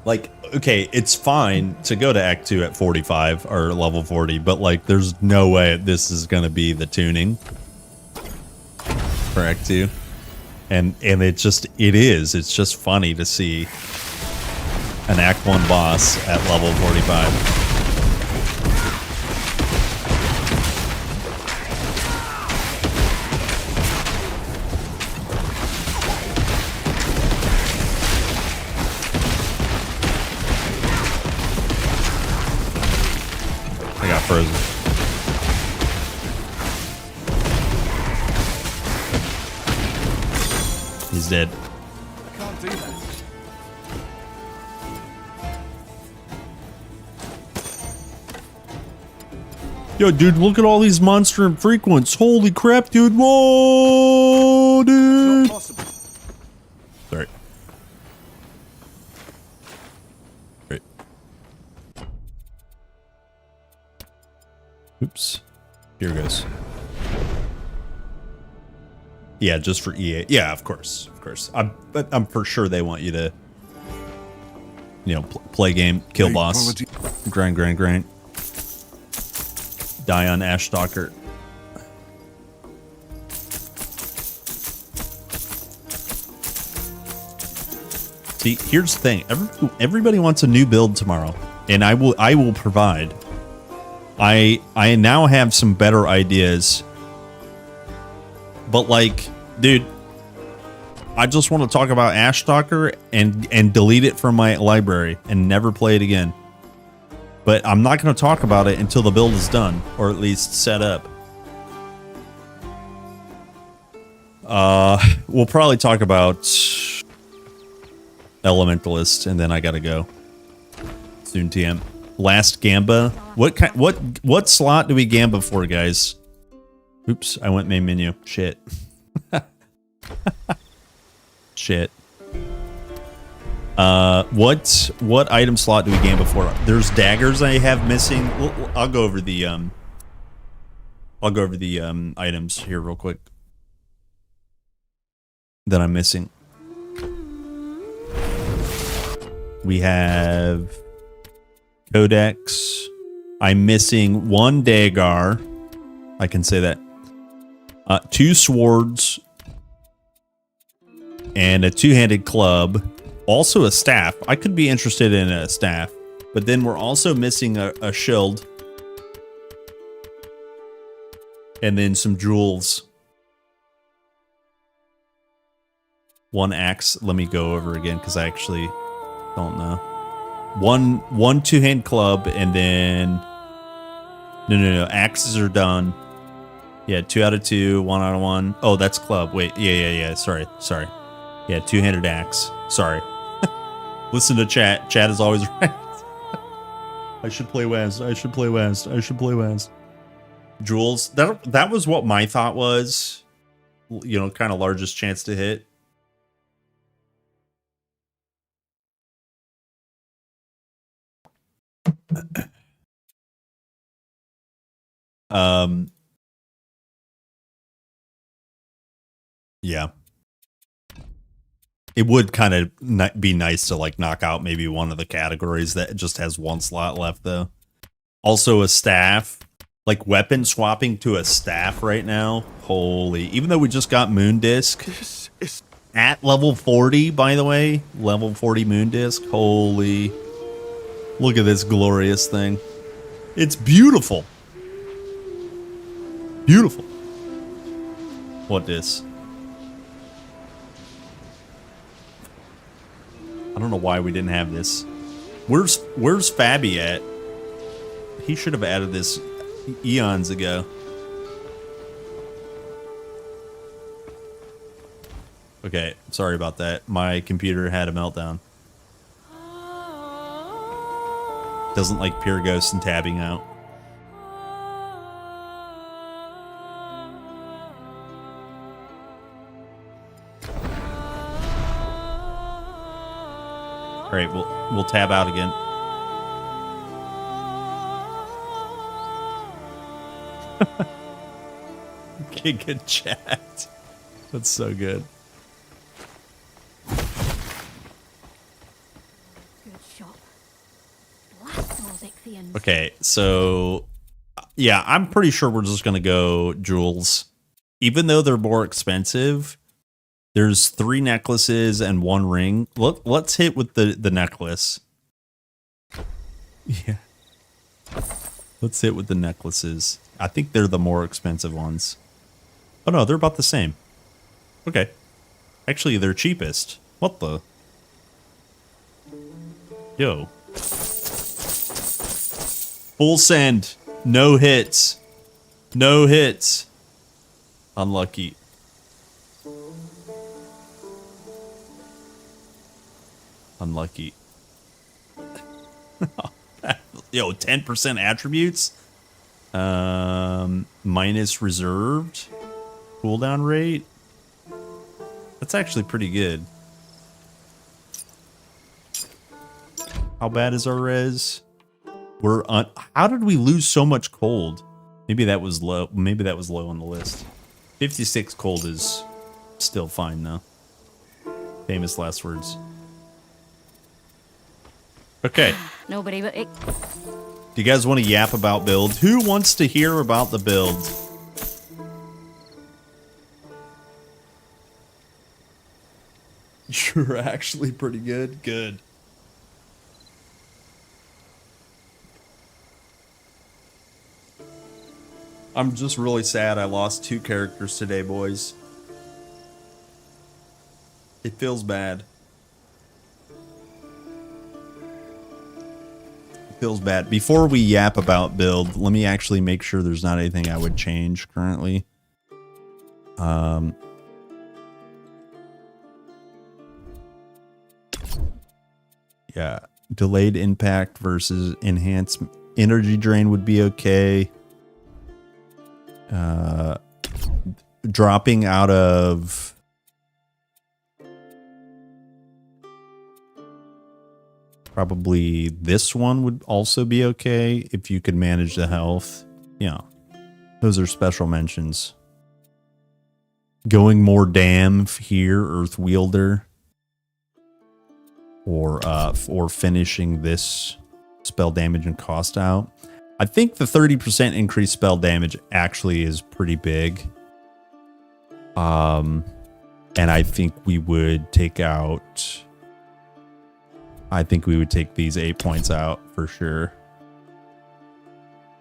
Like, okay, it's fine to go to Act 2 at 45 or level 40, but like, there's no way this is gonna be the tuning for Act 2. And it is. It's just funny to see an Act 1 boss at level 45. I got frozen. He's dead. I can't do that. Yo, dude, look at all these monster and frequents. Holy crap, dude. Whoa, dude. Sorry. Right. Oops. Here goes. Yeah, just for EA. Yeah, of course. Of course. I'm for sure they want you to, play game, kill boss, grind. Die on Ashstalker. See, here's the thing. Everybody wants a new build tomorrow, and I will provide. I now have some better ideas. But like, dude, I just want to talk about Ashstalker and delete it from my library and never play it again. But I'm not going to talk about it until the build is done, or at least set up. We'll probably talk about Elementalist, and then I gotta go. Soon TM. Last Gamba. What slot do we Gamba for, guys? Oops, I went main menu. Shit. Shit. What item slot do we Gamba for? There's daggers I have missing. I'll go over the items here real quick that I'm missing. We have Codex. I'm missing 1 Dagar. I can say that. 2 swords. And a 2-handed club. Also a staff. I could be interested in a staff. But then we're also missing a shield. And then some jewels. 1 axe. Let me go over again because I actually don't know. One 2-hand club, and then no. Axes are done. Yeah, 2 out of 2, 1 out of 1. Oh, that's club. Wait, yeah. Sorry. Yeah, 2-handed axe. Sorry. Listen to chat. Chat is always right. I should play West. Jewels. That was what my thought was. You know, kind of largest chance to hit. Yeah. It would kind of be nice to like knock out maybe one of the categories that just has 1 slot left though. Also a staff, like weapon swapping to a staff right now. Holy, even though we just got Moon Disc at level 40, by the way, level 40 Moon Disc. Holy, look at this glorious thing. It's beautiful. Beautiful. What this? I don't know why we didn't have this. Where's Fabi at? He should have added this eons ago. Okay, sorry about that. My computer had a meltdown. Doesn't like Pure Ghost and tabbing out. All right, we'll tab out again. Okay, good chat. That's so good. Good shot. Blast those Ichthians. Okay, so yeah, I'm pretty sure we're just gonna go jewels. Even though they're more expensive, there's 3 necklaces and 1 ring. Let's hit with the necklace. Yeah. Let's hit with the necklaces. I think they're the more expensive ones. Oh no, they're about the same. Okay. Actually, they're cheapest. What the? Yo. Full send. No hits. No hits. Unlucky. Unlucky. Yo, 10% attributes. Minus reserved. Cooldown rate. That's actually pretty good. How bad is our res? We're on. How did we lose so much cold? Maybe that was low. Maybe that was low on the list. 56 cold is still fine though. Famous last words. Okay. Nobody but it. Do you guys want to yap about build? Who wants to hear about the build? You're actually pretty good. Good. I'm just really sad I lost 2 characters today, boys. It feels bad. Feels bad. Before we yap about build, let me actually make sure there's not anything I would change currently. Yeah. Delayed impact versus enhanced energy drain would be okay. Dropping out of probably this one would also be okay if you could manage the health. Yeah. Those are special mentions. Going more dam here, Earth Wielder. Or finishing this spell damage and cost out. I think the 30% increased spell damage actually is pretty big. And I think we would take out... I think we would take these 8 points out for sure.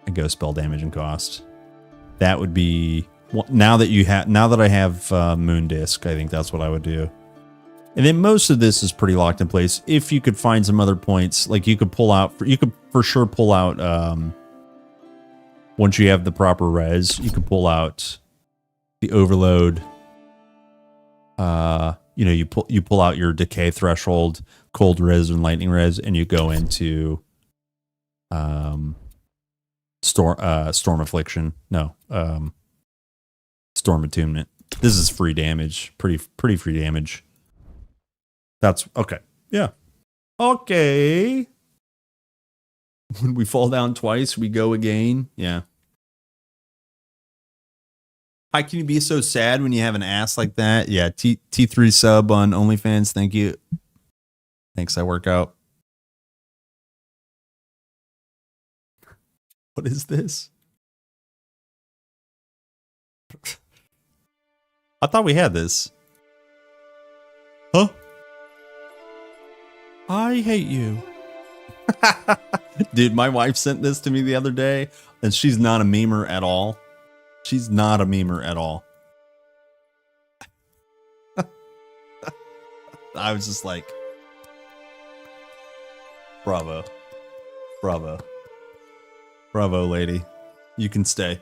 And go spell damage and cost. That would be... Now that I have Moon Disc, I think that's what I would do. And then most of this is pretty locked in place. If you could find some other points, like you could pull out, you could for sure pull out, once you have the proper res, you could pull out the overload. You know, you pull out your decay threshold, cold res and lightning res, and you go into storm affliction. No, storm attunement. This is free damage, pretty free damage. That's okay. Yeah. Okay. When we fall down twice, we go again. Yeah. How can you be so sad when you have an ass like that? Yeah. T3 sub on OnlyFans. Thank you. Thanks. I work out. What is this? I thought we had this. Huh? I hate you. Dude, my wife sent this to me the other day, and she's not a memer at all. She's not a memer at all. I was just like, bravo. Bravo. Bravo, lady. You can stay.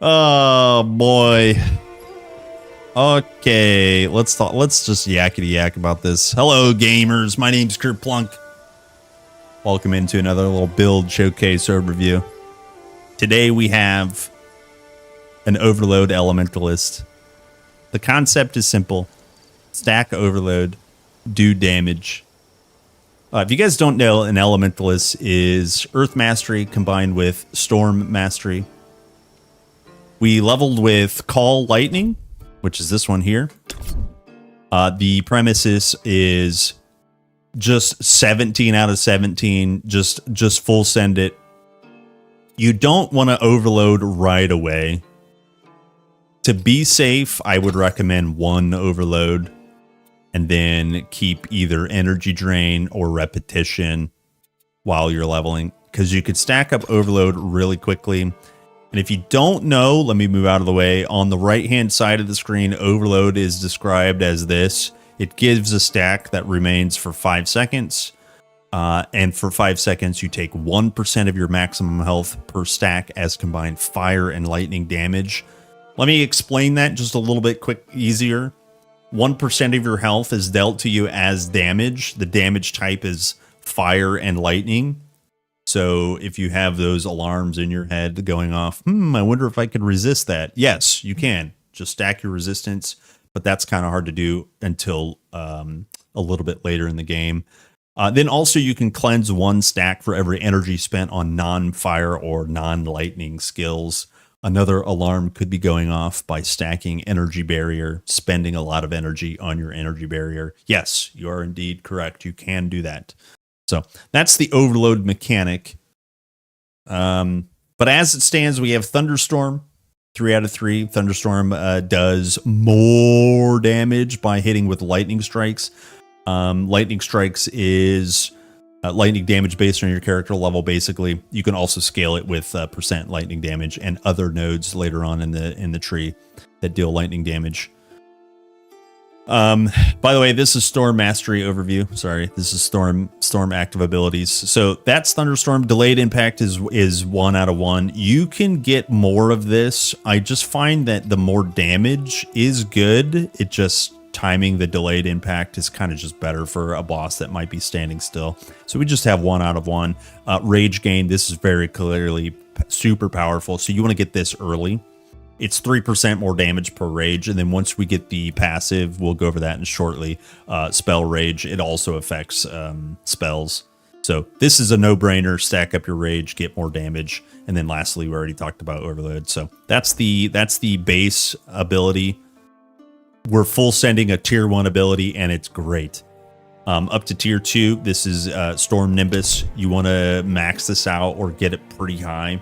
Oh, boy. Okay, let's talk. Let's just yakety yak about this. Hello, gamers. My name's Kurt Plunk. Welcome into another little build showcase overview. Today we have an overload elementalist. The concept is simple: stack overload, do damage. If you guys don't know, an elementalist is Earth Mastery combined with Storm Mastery. We leveled with Call Lightning, which is this one here. The premises is just 17 out of 17. Just full send it. You don't want to overload right away. To be safe, I would recommend one overload and then keep either energy drain or repetition while you're leveling, because you could stack up overload really quickly. And if you don't know, let me move out of the way. On the right-hand side of the screen, overload is described as this. It gives a stack that remains for 5 seconds. And for 5 seconds, you take 1% of your maximum health per stack as combined fire and lightning damage. Let me explain that just a little bit easier. 1% of your health is dealt to you as damage. The damage type is fire and lightning. So if you have those alarms in your head going off, I wonder if I could resist that. Yes, you can. Just stack your resistance, but that's kind of hard to do until a little bit later in the game. Then also you can cleanse one stack for every energy spent on non-fire or non-lightning skills. Another alarm could be going off by stacking energy barrier, spending a lot of energy on your energy barrier. Yes, you are indeed correct. You can do that. So that's the overload mechanic. But as it stands, we have Thunderstorm, 3 out of 3. Thunderstorm does more damage by hitting with lightning strikes. Lightning strikes is lightning damage based on your character level. Basically, you can also scale it with percent lightning damage and other nodes later on in the tree that deal lightning damage. By the way, this is Storm Mastery overview. Sorry, this is Storm active abilities. So that's Thunderstorm. Delayed impact is 1 out of 1. You can get more of this. I just find that the more damage is good. It just timing the delayed impact is kind of just better for a boss that might be standing still. So we just have 1 out of 1. Rage gain, this is very clearly super powerful. So you want to get this early. It's 3% more damage per rage. And then once we get the passive, we'll go over that in shortly. Spell rage, it also affects spells. So this is a no-brainer. Stack up your rage, get more damage. And then lastly, we already talked about overload. So that's the base ability. We're full sending a tier 1 ability, and it's great. Up to tier 2, this is Storm Nimbus. You want to max this out or get it pretty high.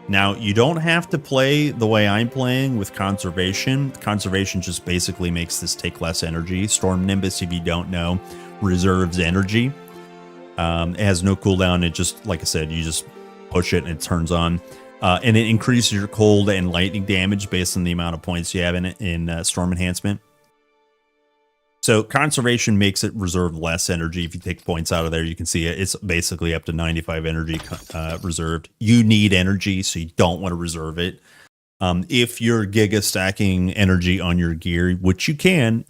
Now, you don't have to play the way I'm playing with Conservation. Conservation just basically makes this take less energy. Storm Nimbus, if you don't know, reserves energy. It has no cooldown. It just, like I said, you just push it and it turns on. And it increases your cold and lightning damage based on the amount of points you have in it in Storm Enhancement. So Conservation makes it reserve less energy. If you take points out of there, you can see it's basically up to 95 energy reserved. You need energy, so you don't want to reserve it. If you're giga stacking energy on your gear, which you can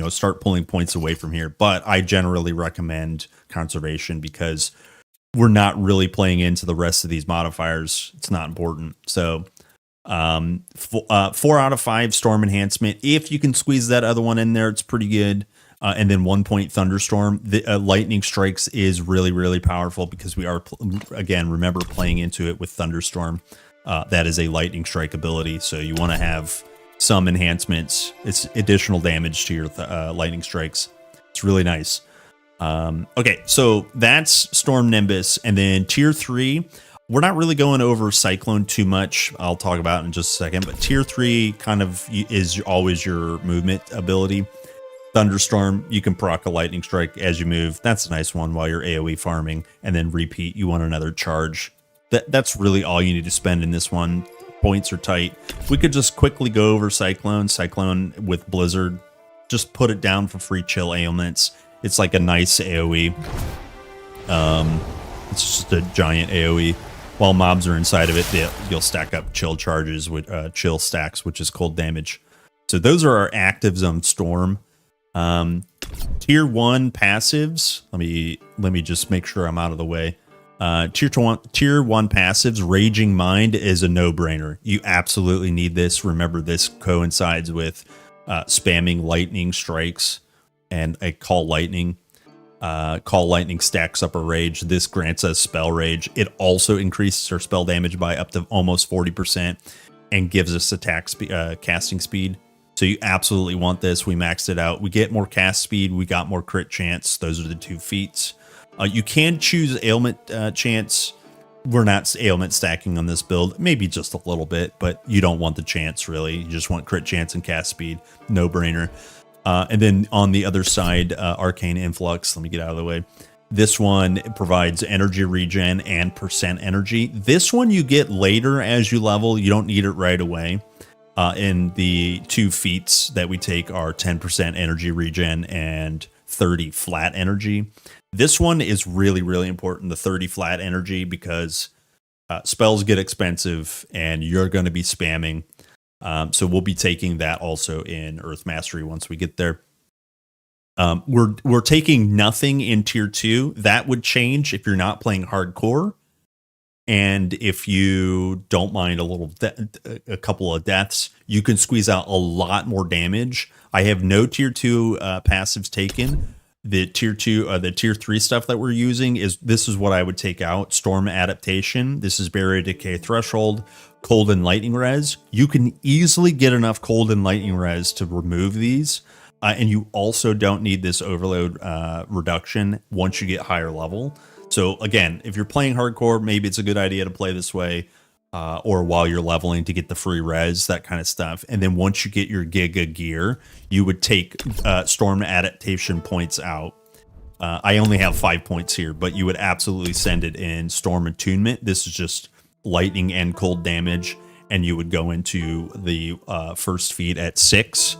start pulling points away from here. But I generally recommend Conservation because we're not really playing into the rest of these modifiers. It's not important. So 4 out of 5 Storm Enhancement. If you can squeeze that other one in there, it's pretty good. And then 1 point Thunderstorm. The Lightning Strikes is really, really powerful because we are, again, remember playing into it with Thunderstorm. That is a Lightning Strike ability. So you want to have some enhancements. It's additional damage to your Lightning Strikes. It's really nice. Okay, so that's Storm Nimbus. And then tier 3. We're not really going over Cyclone too much. I'll talk about it in just a second. But tier 3 kind of is always your movement ability. Thunderstorm, you can proc a Lightning Strike as you move. That's a nice one while you're AoE farming. And then repeat, you want another charge. That's really all you need to spend in this one. Points are tight. We could just quickly go over Cyclone. Cyclone with Blizzard. Just put it down for free chill ailments. It's like a nice AoE. It's just a giant AoE. While mobs are inside of it, you'll stack up chill charges with chill stacks, which is cold damage. So those are our actives on Storm. Tier 1 passives. Let me just make sure I'm out of the way. Tier 1 passives. Raging Mind is a no-brainer. You absolutely need this. Remember, this coincides with spamming Lightning Strikes and a Call Lightning. Call Lightning stacks up a rage. This grants us spell rage. It also increases our spell damage by up to almost 40% and gives us attack casting speed. So you absolutely want this. We maxed it out. We get more cast speed. We got more crit chance. Those are the 2 feats. You can choose ailment chance. We're not ailment stacking on this build. Maybe just a little bit, but you don't want the chance really. You just want crit chance and cast speed. No brainer. And then on the other side, Arcane Influx. Let me get out of the way. This one provides energy regen and percent energy. This one you get later as you level. You don't need it right away. And the 2 feats that we take are 10% energy regen and 30 flat energy. This one is really, really important, the 30 flat energy, because spells get expensive and you're going to be spamming. So we'll be taking that also in Earth Mastery once we get there. We're taking nothing in tier 2. That would change if you're not playing hardcore, and if you don't mind a couple of deaths, you can squeeze out a lot more damage. I have no tier 2 passives taken. The tier 3 stuff that we're using this is what I would take out. Storm Adaptation. This is Barrier Decay Threshold. Cold and Lightning Res. You can easily get enough Cold and Lightning Res to remove these. And you also don't need this overload reduction once you get higher level. So again, if you're playing hardcore, maybe it's a good idea to play this way, or while you're leveling to get the free res, that kind of stuff. And then once you get your Giga gear, you would take Storm Adaptation points out. I only have 5 points here, but you would absolutely send it in Storm Attunement. This is just lightning and cold damage, and you would go into the first feat at 6.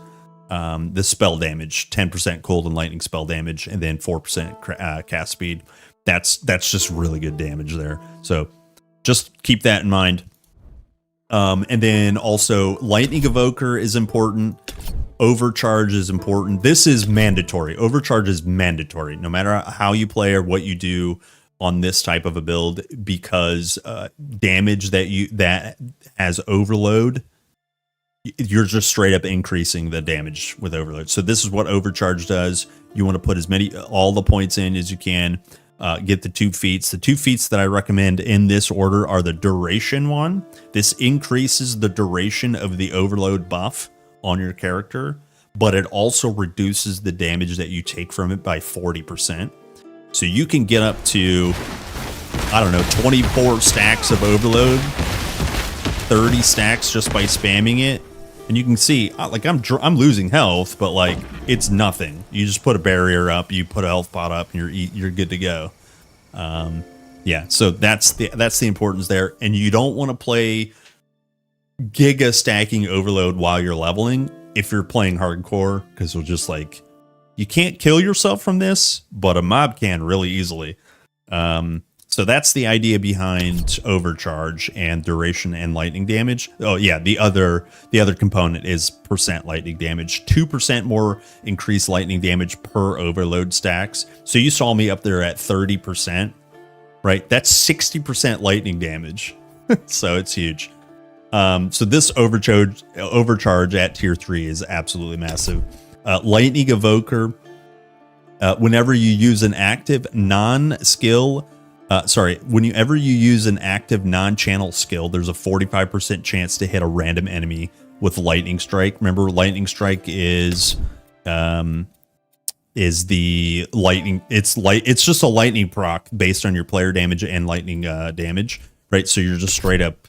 The spell damage, 10% cold and lightning spell damage, and then 4% cast speed. That's just really good damage there. So just keep that in mind. And then also Lightning Evoker is important. Overcharge is important. This is mandatory. Overcharge is mandatory, no matter how you play or what you do on this type of a build, because damage that has overload, you're just straight up increasing the damage with overload. So this is what overcharge does. You want to put all the points in as you can. Get the 2 feats. The 2 feats that I recommend in this order are the duration one. This increases the duration of the overload buff on your character, but it also reduces the damage that you take from it by 40%. So you can get up to, I don't know, 24 stacks of overload, 30 stacks just by spamming it. And you can see, like, I'm losing health, but like it's nothing. You just put a barrier up, you put a health pot up, and you're good to go. Yeah, so that's the importance there. And you don't want to play giga stacking overload while you're leveling if you're playing hardcore, because it'll just like, you can't kill yourself from this, but a mob can really easily. So that's the idea behind overcharge and duration and lightning damage. Oh yeah, the other component is percent lightning damage. 2% more increased lightning damage per overload stacks. So you saw me up there at 30%, right? That's 60% lightning damage. So it's huge. So this overcharge at tier 3 is absolutely massive. Lightning Evoker, whenever you use an active non-skill, whenever you use an active non-channel skill, there's a 45% chance to hit a random enemy with Lightning Strike. Remember, Lightning Strike is the lightning. It's just a lightning proc based on your player damage and lightning damage, right? So you're just straight up.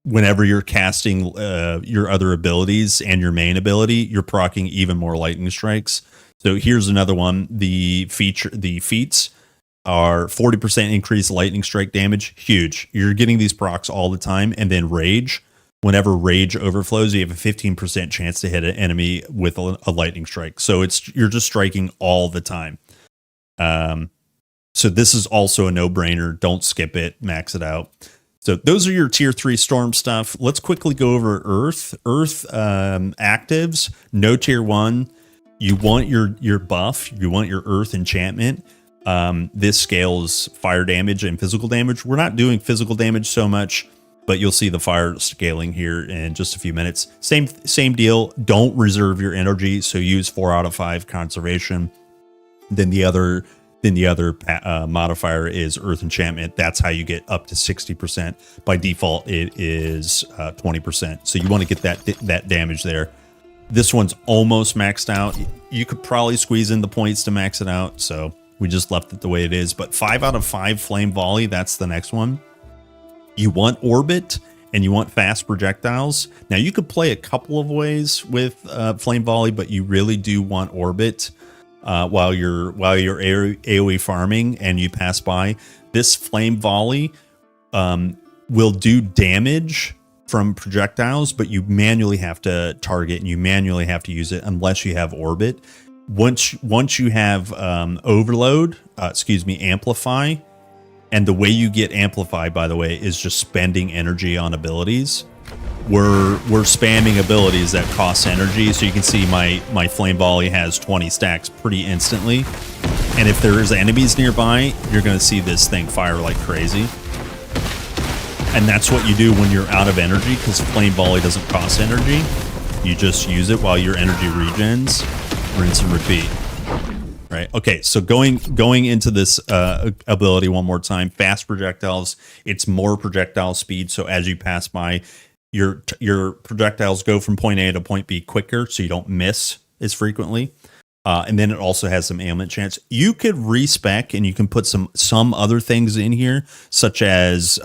Whenever you're casting your other abilities and your main ability, you're proccing even more lightning strikes. So here's another one. The feats are 40% increased lightning strike damage. Huge. You're getting these procs all the time. And then rage. Whenever rage overflows, you have a 15% chance to hit an enemy with a lightning strike. So you're just striking all the time. So this is also a no-brainer. Don't skip it. Max it out. So those are your tier 3 storm stuff. Let's quickly go over Earth. Earth actives, no tier 1. You want your buff. You want your Earth enchantment. This scales fire damage and physical damage. We're not doing physical damage so much, but you'll see the fire scaling here in just a few minutes. Same deal. Don't reserve your energy. So use 4 out of 5 conservation. Then the other modifier is Earth Enchantment. That's how you get up to 60%. By default, it is 20%. So you want to get that damage there. This one's almost maxed out. You could probably squeeze in the points to max it out. So we just left it the way it is. But 5 out of 5 Flame Volley, that's the next one. You want Orbit and you want fast projectiles. Now you could play a couple of ways with Flame Volley, but you really do want Orbit. While you're AoE farming and you pass by, this Flame Volley will do damage from projectiles, but you manually have to target and you manually have to use it unless you have Orbit. Once you have Amplify, and the way you get Amplify, by the way, is just spending energy on abilities. We're spamming abilities that cost energy, so you can see my Flame Volley has 20 stacks pretty instantly. And if there is enemies nearby, you're going to see this thing fire like crazy. And that's what you do when you're out of energy, because Flame Volley doesn't cost energy. You just use it while your energy regens. Rinse and repeat. Right. Okay. So going into this ability one more time, fast projectiles. It's more projectile speed. So as you pass by, your projectiles go from point A to point B quicker, so you don't miss as frequently. And then it also has some ailment chance. You could respec and you can put some other things in here, such as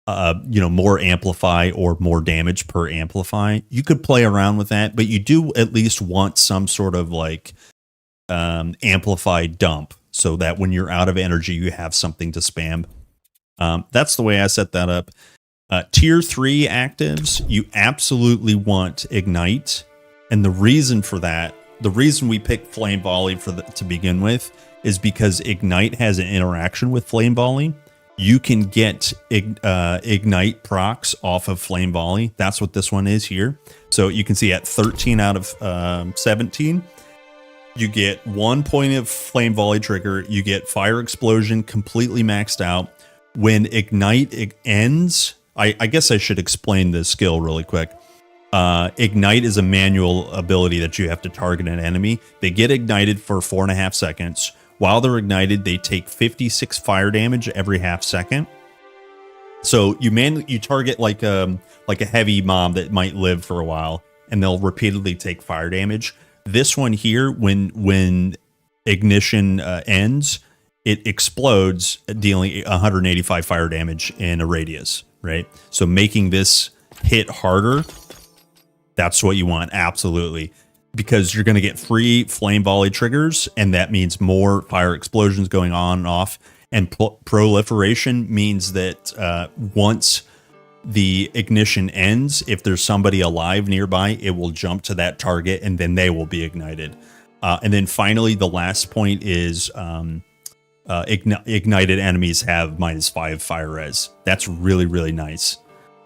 more amplify or more damage per amplify. You could play around with that, but you do at least want some sort of like amplify dump, so that when you're out of energy, you have something to spam. That's the way I set that up. Tier 3 actives, you absolutely want Ignite. And the reason for that, the reason we picked Flame Volley to begin with, is because Ignite has an interaction with Flame Volley. you can get ignite procs off of flame volley. That's what this one is here. So you can see at 13 out of 17, you get 1 point of flame volley trigger. You get fire explosion completely maxed out. When ignite ends, I guess I should explain the skill really quick. Ignite is a manual ability that you have to target an enemy. They get ignited for 4.5 seconds. While they're ignited, they take 56 fire damage every half second. So you target like a heavy mob that might live for a while, and they'll repeatedly take fire damage. This one here, when ignition ends, it explodes, dealing 185 fire damage in a radius, right? So making this hit harder, that's what you want, absolutely. Because you're going to get free flame volley triggers, and that means more fire explosions going on and off. And proliferation means that once the ignition ends, if there's somebody alive nearby, it will jump to that target, and then they will be ignited. And then finally, the last point is ignited enemies have -5 fire res. That's really, really nice.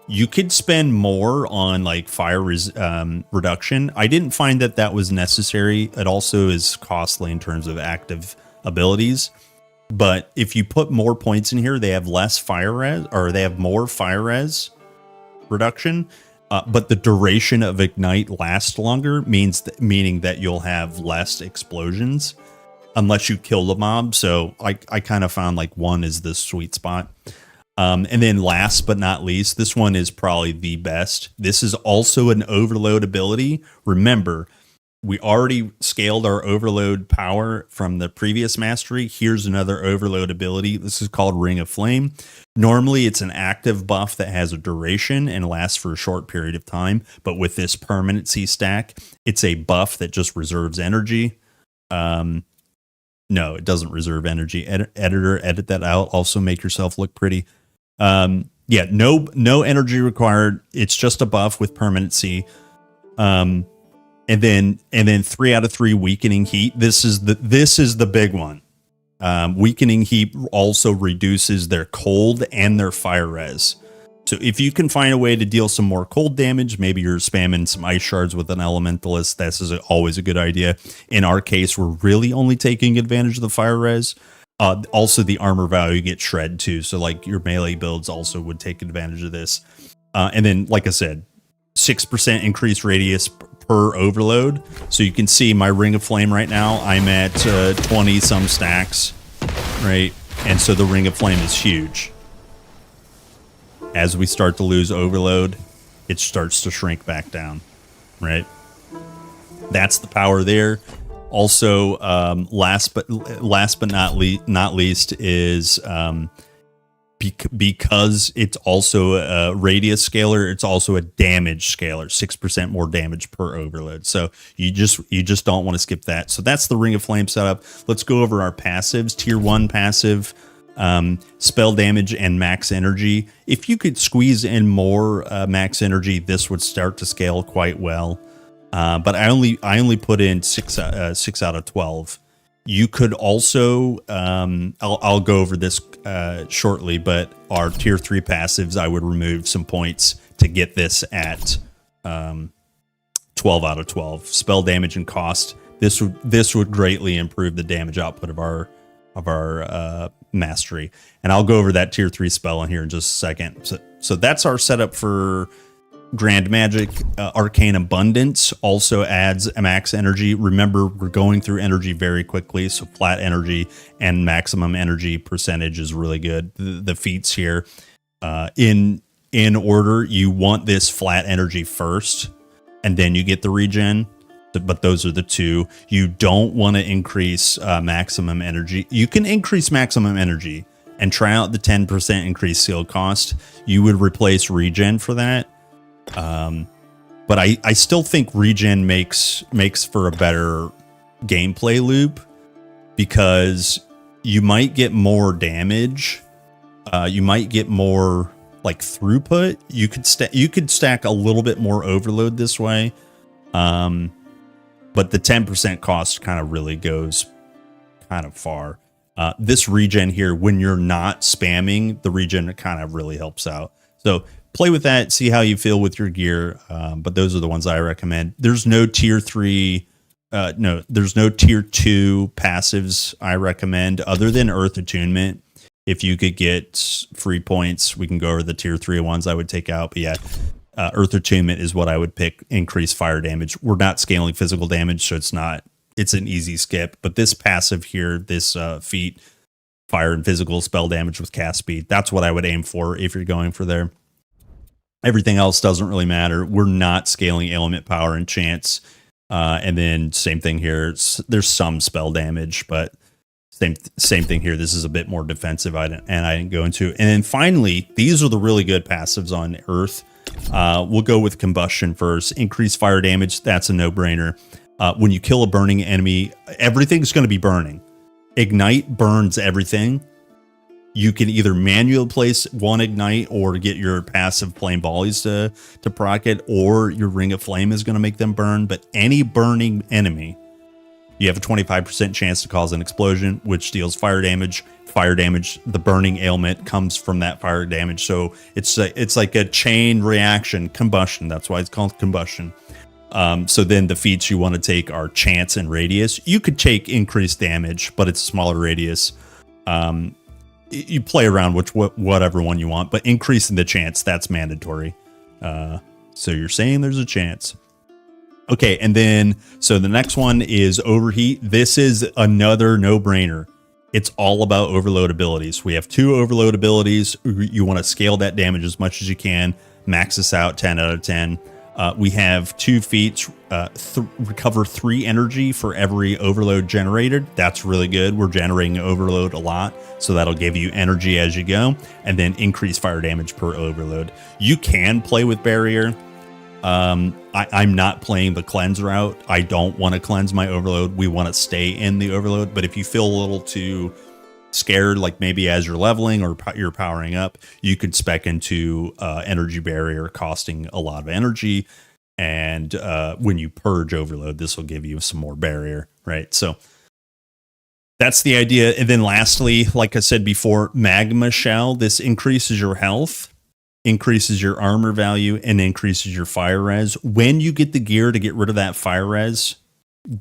You could spend more on like fire reduction. I didn't find that was necessary. It also is costly in terms of active abilities. But if you put more points in here, they have less fire res, or they have more fire res reduction. But the duration of ignite lasts longer, meaning that you'll have less explosions unless you kill the mob. So I kind of found like 1 is the sweet spot. And then last but not least, this one is probably the best. This is also an overload ability. Remember, we already scaled our overload power from the previous mastery. Here's another overload ability. This is called Ring of Flame. Normally, it's an active buff that has a duration and lasts for a short period of time. But with this permanency stack, it's a buff that just reserves energy. No, it doesn't reserve energy. Editor, edit that out. Also make yourself look pretty. Yeah, no energy required. It's just a buff with permanency. And then 3 out of 3 weakening heat. This is the big one. Weakening heat also reduces their cold and their fire res. So if you can find a way to deal some more cold damage, maybe you're spamming some ice shards with an elementalist, this is always a good idea. In our case, we're really only taking advantage of the fire res. Also, the armor value gets shred too, so like your melee builds also would take advantage of this. And then, like I said, 6% increased radius per overload. So you can see my Ring of Flame right now, I'm at 20 some stacks, right? And so the Ring of Flame is huge. As we start to lose overload, it starts to shrink back down, right? That's the power there. Also, last but not least is because it's also a radius scaler, it's also a damage scaler, 6% more damage per overload. So you just don't want to skip that. So that's the Ring of Flame setup. Let's go over our passives. Tier 1 passive, spell damage and max energy. If you could squeeze in more max energy, this would start to scale quite well. But I only put in 6 out of 12. You could also, I'll go over this shortly, but our tier 3 passives, I would remove some points to get this at 12 out of 12. Spell damage and cost. This would greatly improve the damage output of our mastery. And I'll go over that tier 3 spell in here in just a second. So that's our setup for Grand Magic. Arcane Abundance also adds a max energy. Remember, we're going through energy very quickly, so flat energy and maximum energy percentage is really good. The feats here, in order, you want this flat energy first, and then you get the regen. But those are the two. You don't want to increase maximum energy. You can increase maximum energy and try out the 10% increased skill cost. You would replace regen for that. But I still think regen makes for a better gameplay loop, because you might get more damage. You might get more like throughput. You could stack a little bit more overload this way. But the 10% cost kind of really goes kind of far. This regen here, when you're not spamming, the regen kind of really helps out. So play with that, see how you feel with your gear. But those are the ones I recommend. There's no tier 3, there's no tier 2 passives I recommend other than Earth Attunement. If you could get free points, we can go over the tier 3 ones I would take out. But yeah, Earth Attunement is what I would pick. Increase fire damage. We're not scaling physical damage, so it's an easy skip. But this passive here, this feat, fire and physical spell damage with cast speed, that's what I would aim for if you're going for there. Everything else doesn't really matter. We're not scaling ailment power and chance. And then same thing here. There's some spell damage, but same thing here. This is a bit more defensive, and I didn't go into. And then finally, these are the really good passives on Earth. We'll go with combustion first. Increase fire damage. That's a no-brainer. When you kill a burning enemy, everything's going to be burning. Ignite burns everything. You can either manually place one ignite or get your passive flame volleys to proc it, or your ring of flame is going to make them burn. But any burning enemy, you have a 25% chance to cause an explosion, which deals fire damage. Fire damage, the burning ailment comes from that fire damage. So it's like a chain reaction, combustion. That's why it's called combustion. So then the feats you want to take are chance and radius. You could take increased damage, but it's a smaller radius. You play around with whatever one you want, but increasing the chance, that's mandatory. So you're saying there's a chance. Okay, and then, so the next one is Overheat. This is another no-brainer. It's all about overload abilities. We have 2 overload abilities. You want to scale that damage as much as you can. Max this out, 10 out of 10. We have 2 feats, recover 3 energy for every overload generated. That's really good. We're generating overload a lot, so that'll give you energy as you go. And then increase fire damage per overload. You can play with barrier. I'm not playing the cleanse route. I don't want to cleanse my overload. We want to stay in the overload. But if you feel a little too scared, like maybe as you're leveling or you're powering up, you could spec into energy barrier, costing a lot of energy. And when you purge overload, this will give you some more barrier, right? So that's the idea. And then lastly, like I said before, Magma Shell. This increases your health, increases your armor value, and increases your fire res. When you get the gear to get rid of that fire res,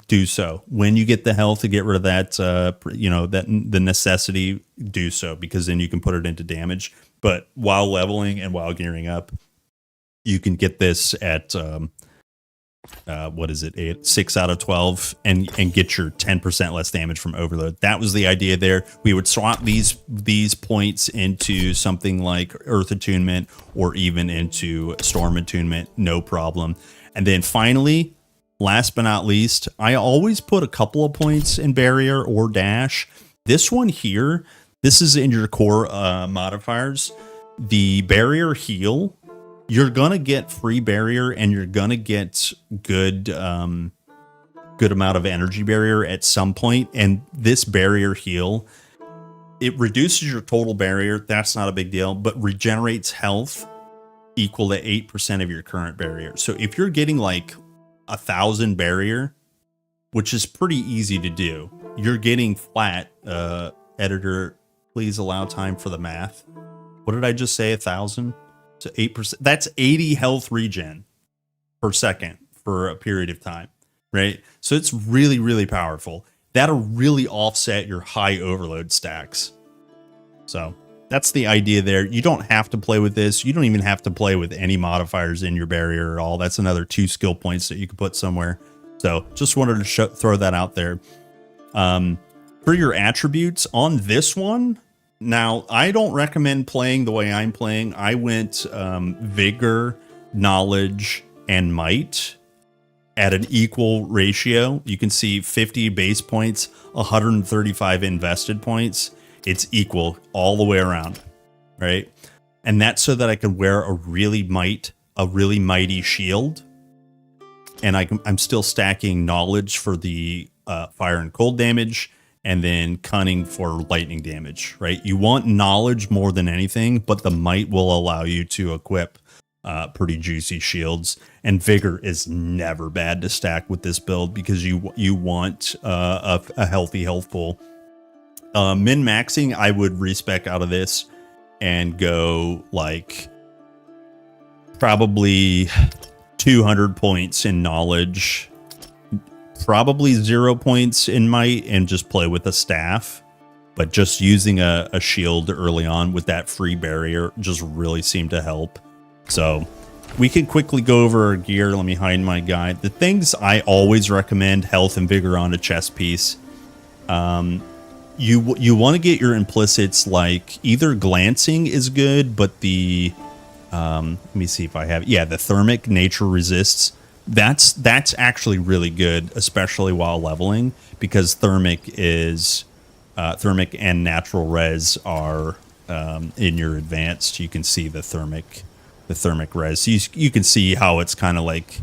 do so. When you get the health to get rid of that, that the necessity, do so, because then you can put it into damage. But while leveling and while gearing up, you can get this at 6 out of 12 and get your 10% less damage from overload. That was the idea there. We would swap these points into something like Earth Attunement or even into Storm Attunement, no problem. And then finally, last but not least, I always put a couple of points in barrier or dash. This one here, this is in your core modifiers. The barrier heal, you're gonna get free barrier and you're gonna get good amount of energy barrier at some point. And this barrier heal, it reduces your total barrier. That's not a big deal, but regenerates health equal to 8% of your current barrier. So if you're getting like 1,000 barrier, which is pretty easy to do, you're getting flat. Editor, please allow time for the math. What did I just say? 1,000 to 8%. That's 80 health regen per second for a period of time, right? So it's really, really powerful. That'll really offset your high overload stacks. So that's the idea there. You don't have to play with this. You don't even have to play with any modifiers in your barrier at all. That's another 2 skill points that you could put somewhere. So just wanted to throw that out there. For your attributes on this one, now I don't recommend playing the way I'm playing. I went vigor, knowledge, and might at an equal ratio. You can see 50 base points, 135 invested points. It's equal all the way around, right? And that's so that I can wear a really mighty shield. And I'm still stacking knowledge for the fire and cold damage, and then cunning for lightning damage, right? You want knowledge more than anything, but the might will allow you to equip pretty juicy shields. And vigor is never bad to stack with this build because you want a healthy health pool. Min-maxing, I would respec out of this and go like probably 200 points in knowledge, probably 0 points in might, and just play with a staff. But just using a shield early on with that free barrier just really seemed to help. So we can quickly go over our gear. Let me hide my guide. The things I always recommend: health and vigor on a chest piece. You want to get your implicits, like either glancing is good, but the let me see if I have, yeah, the thermic nature resists. That's actually really good, especially while leveling, because thermic is thermic and natural res are in your advanced. You can see the thermic res. So you can see how it's kind of like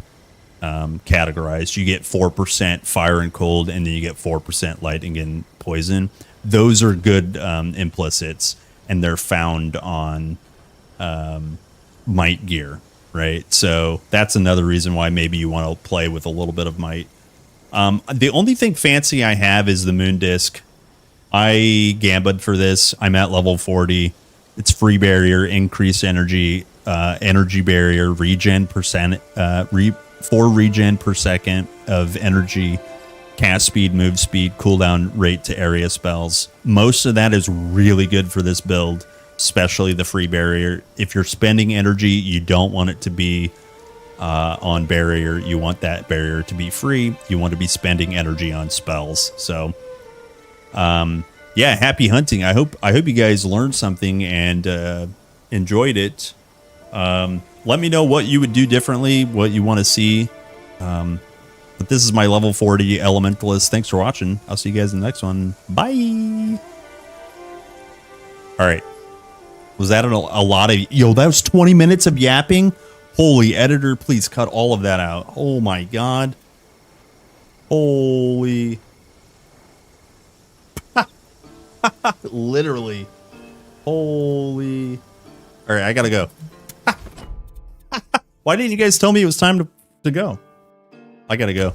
categorized. You get 4% fire and cold, and then you get 4% lightning and poison. Those are good implicits, and they're found on might gear, right? So that's another reason why maybe you want to play with a little bit of might. The only thing fancy I have is the moon disc. I gambit for this. I'm at level 40. It's free barrier, increase energy, energy barrier, regen percent, 4 regen per second of energy, cast speed, move speed, cooldown rate to area spells. Most of that is really good for this build, especially the free barrier. If you're spending energy, you don't want it to be on barrier. You want that barrier to be free. You want to be spending energy on spells. So yeah, happy hunting. I hope you guys learned something and enjoyed it. Let me know what you would do differently, what you want to see. But this is my level 40 elementalist. Thanks for watching. I'll see you guys in the next one. Bye. All right. Was that a lot of... Yo, that was 20 minutes of yapping? Holy, editor, please cut all of that out. Oh my God. Holy... Literally. Holy... All right, I gotta go. Why didn't you guys tell me it was time to go? I gotta go.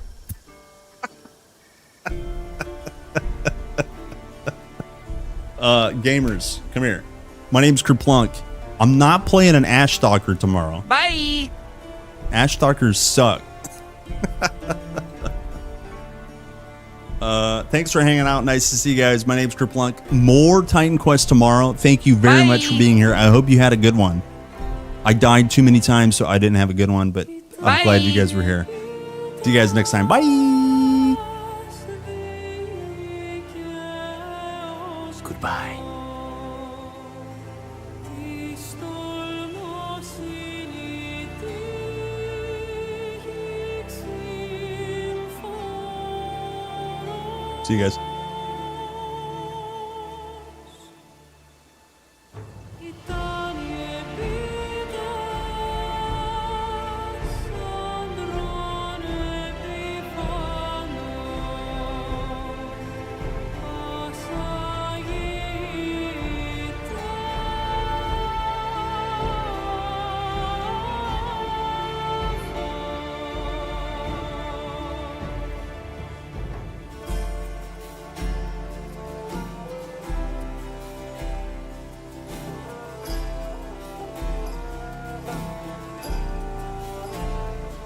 Gamers, come here. My name's Kerplunk. I'm not playing an Ashstalker tomorrow. Bye. Ashstalkers suck. Thanks for hanging out. Nice to see you guys. My name's Kerplunk. More Titan Quest tomorrow. Thank you very much for being here. I hope you had a good one. I died too many times, so I didn't have a good one, but I'm glad you guys were here. See you guys next time. Bye. Goodbye. See you guys.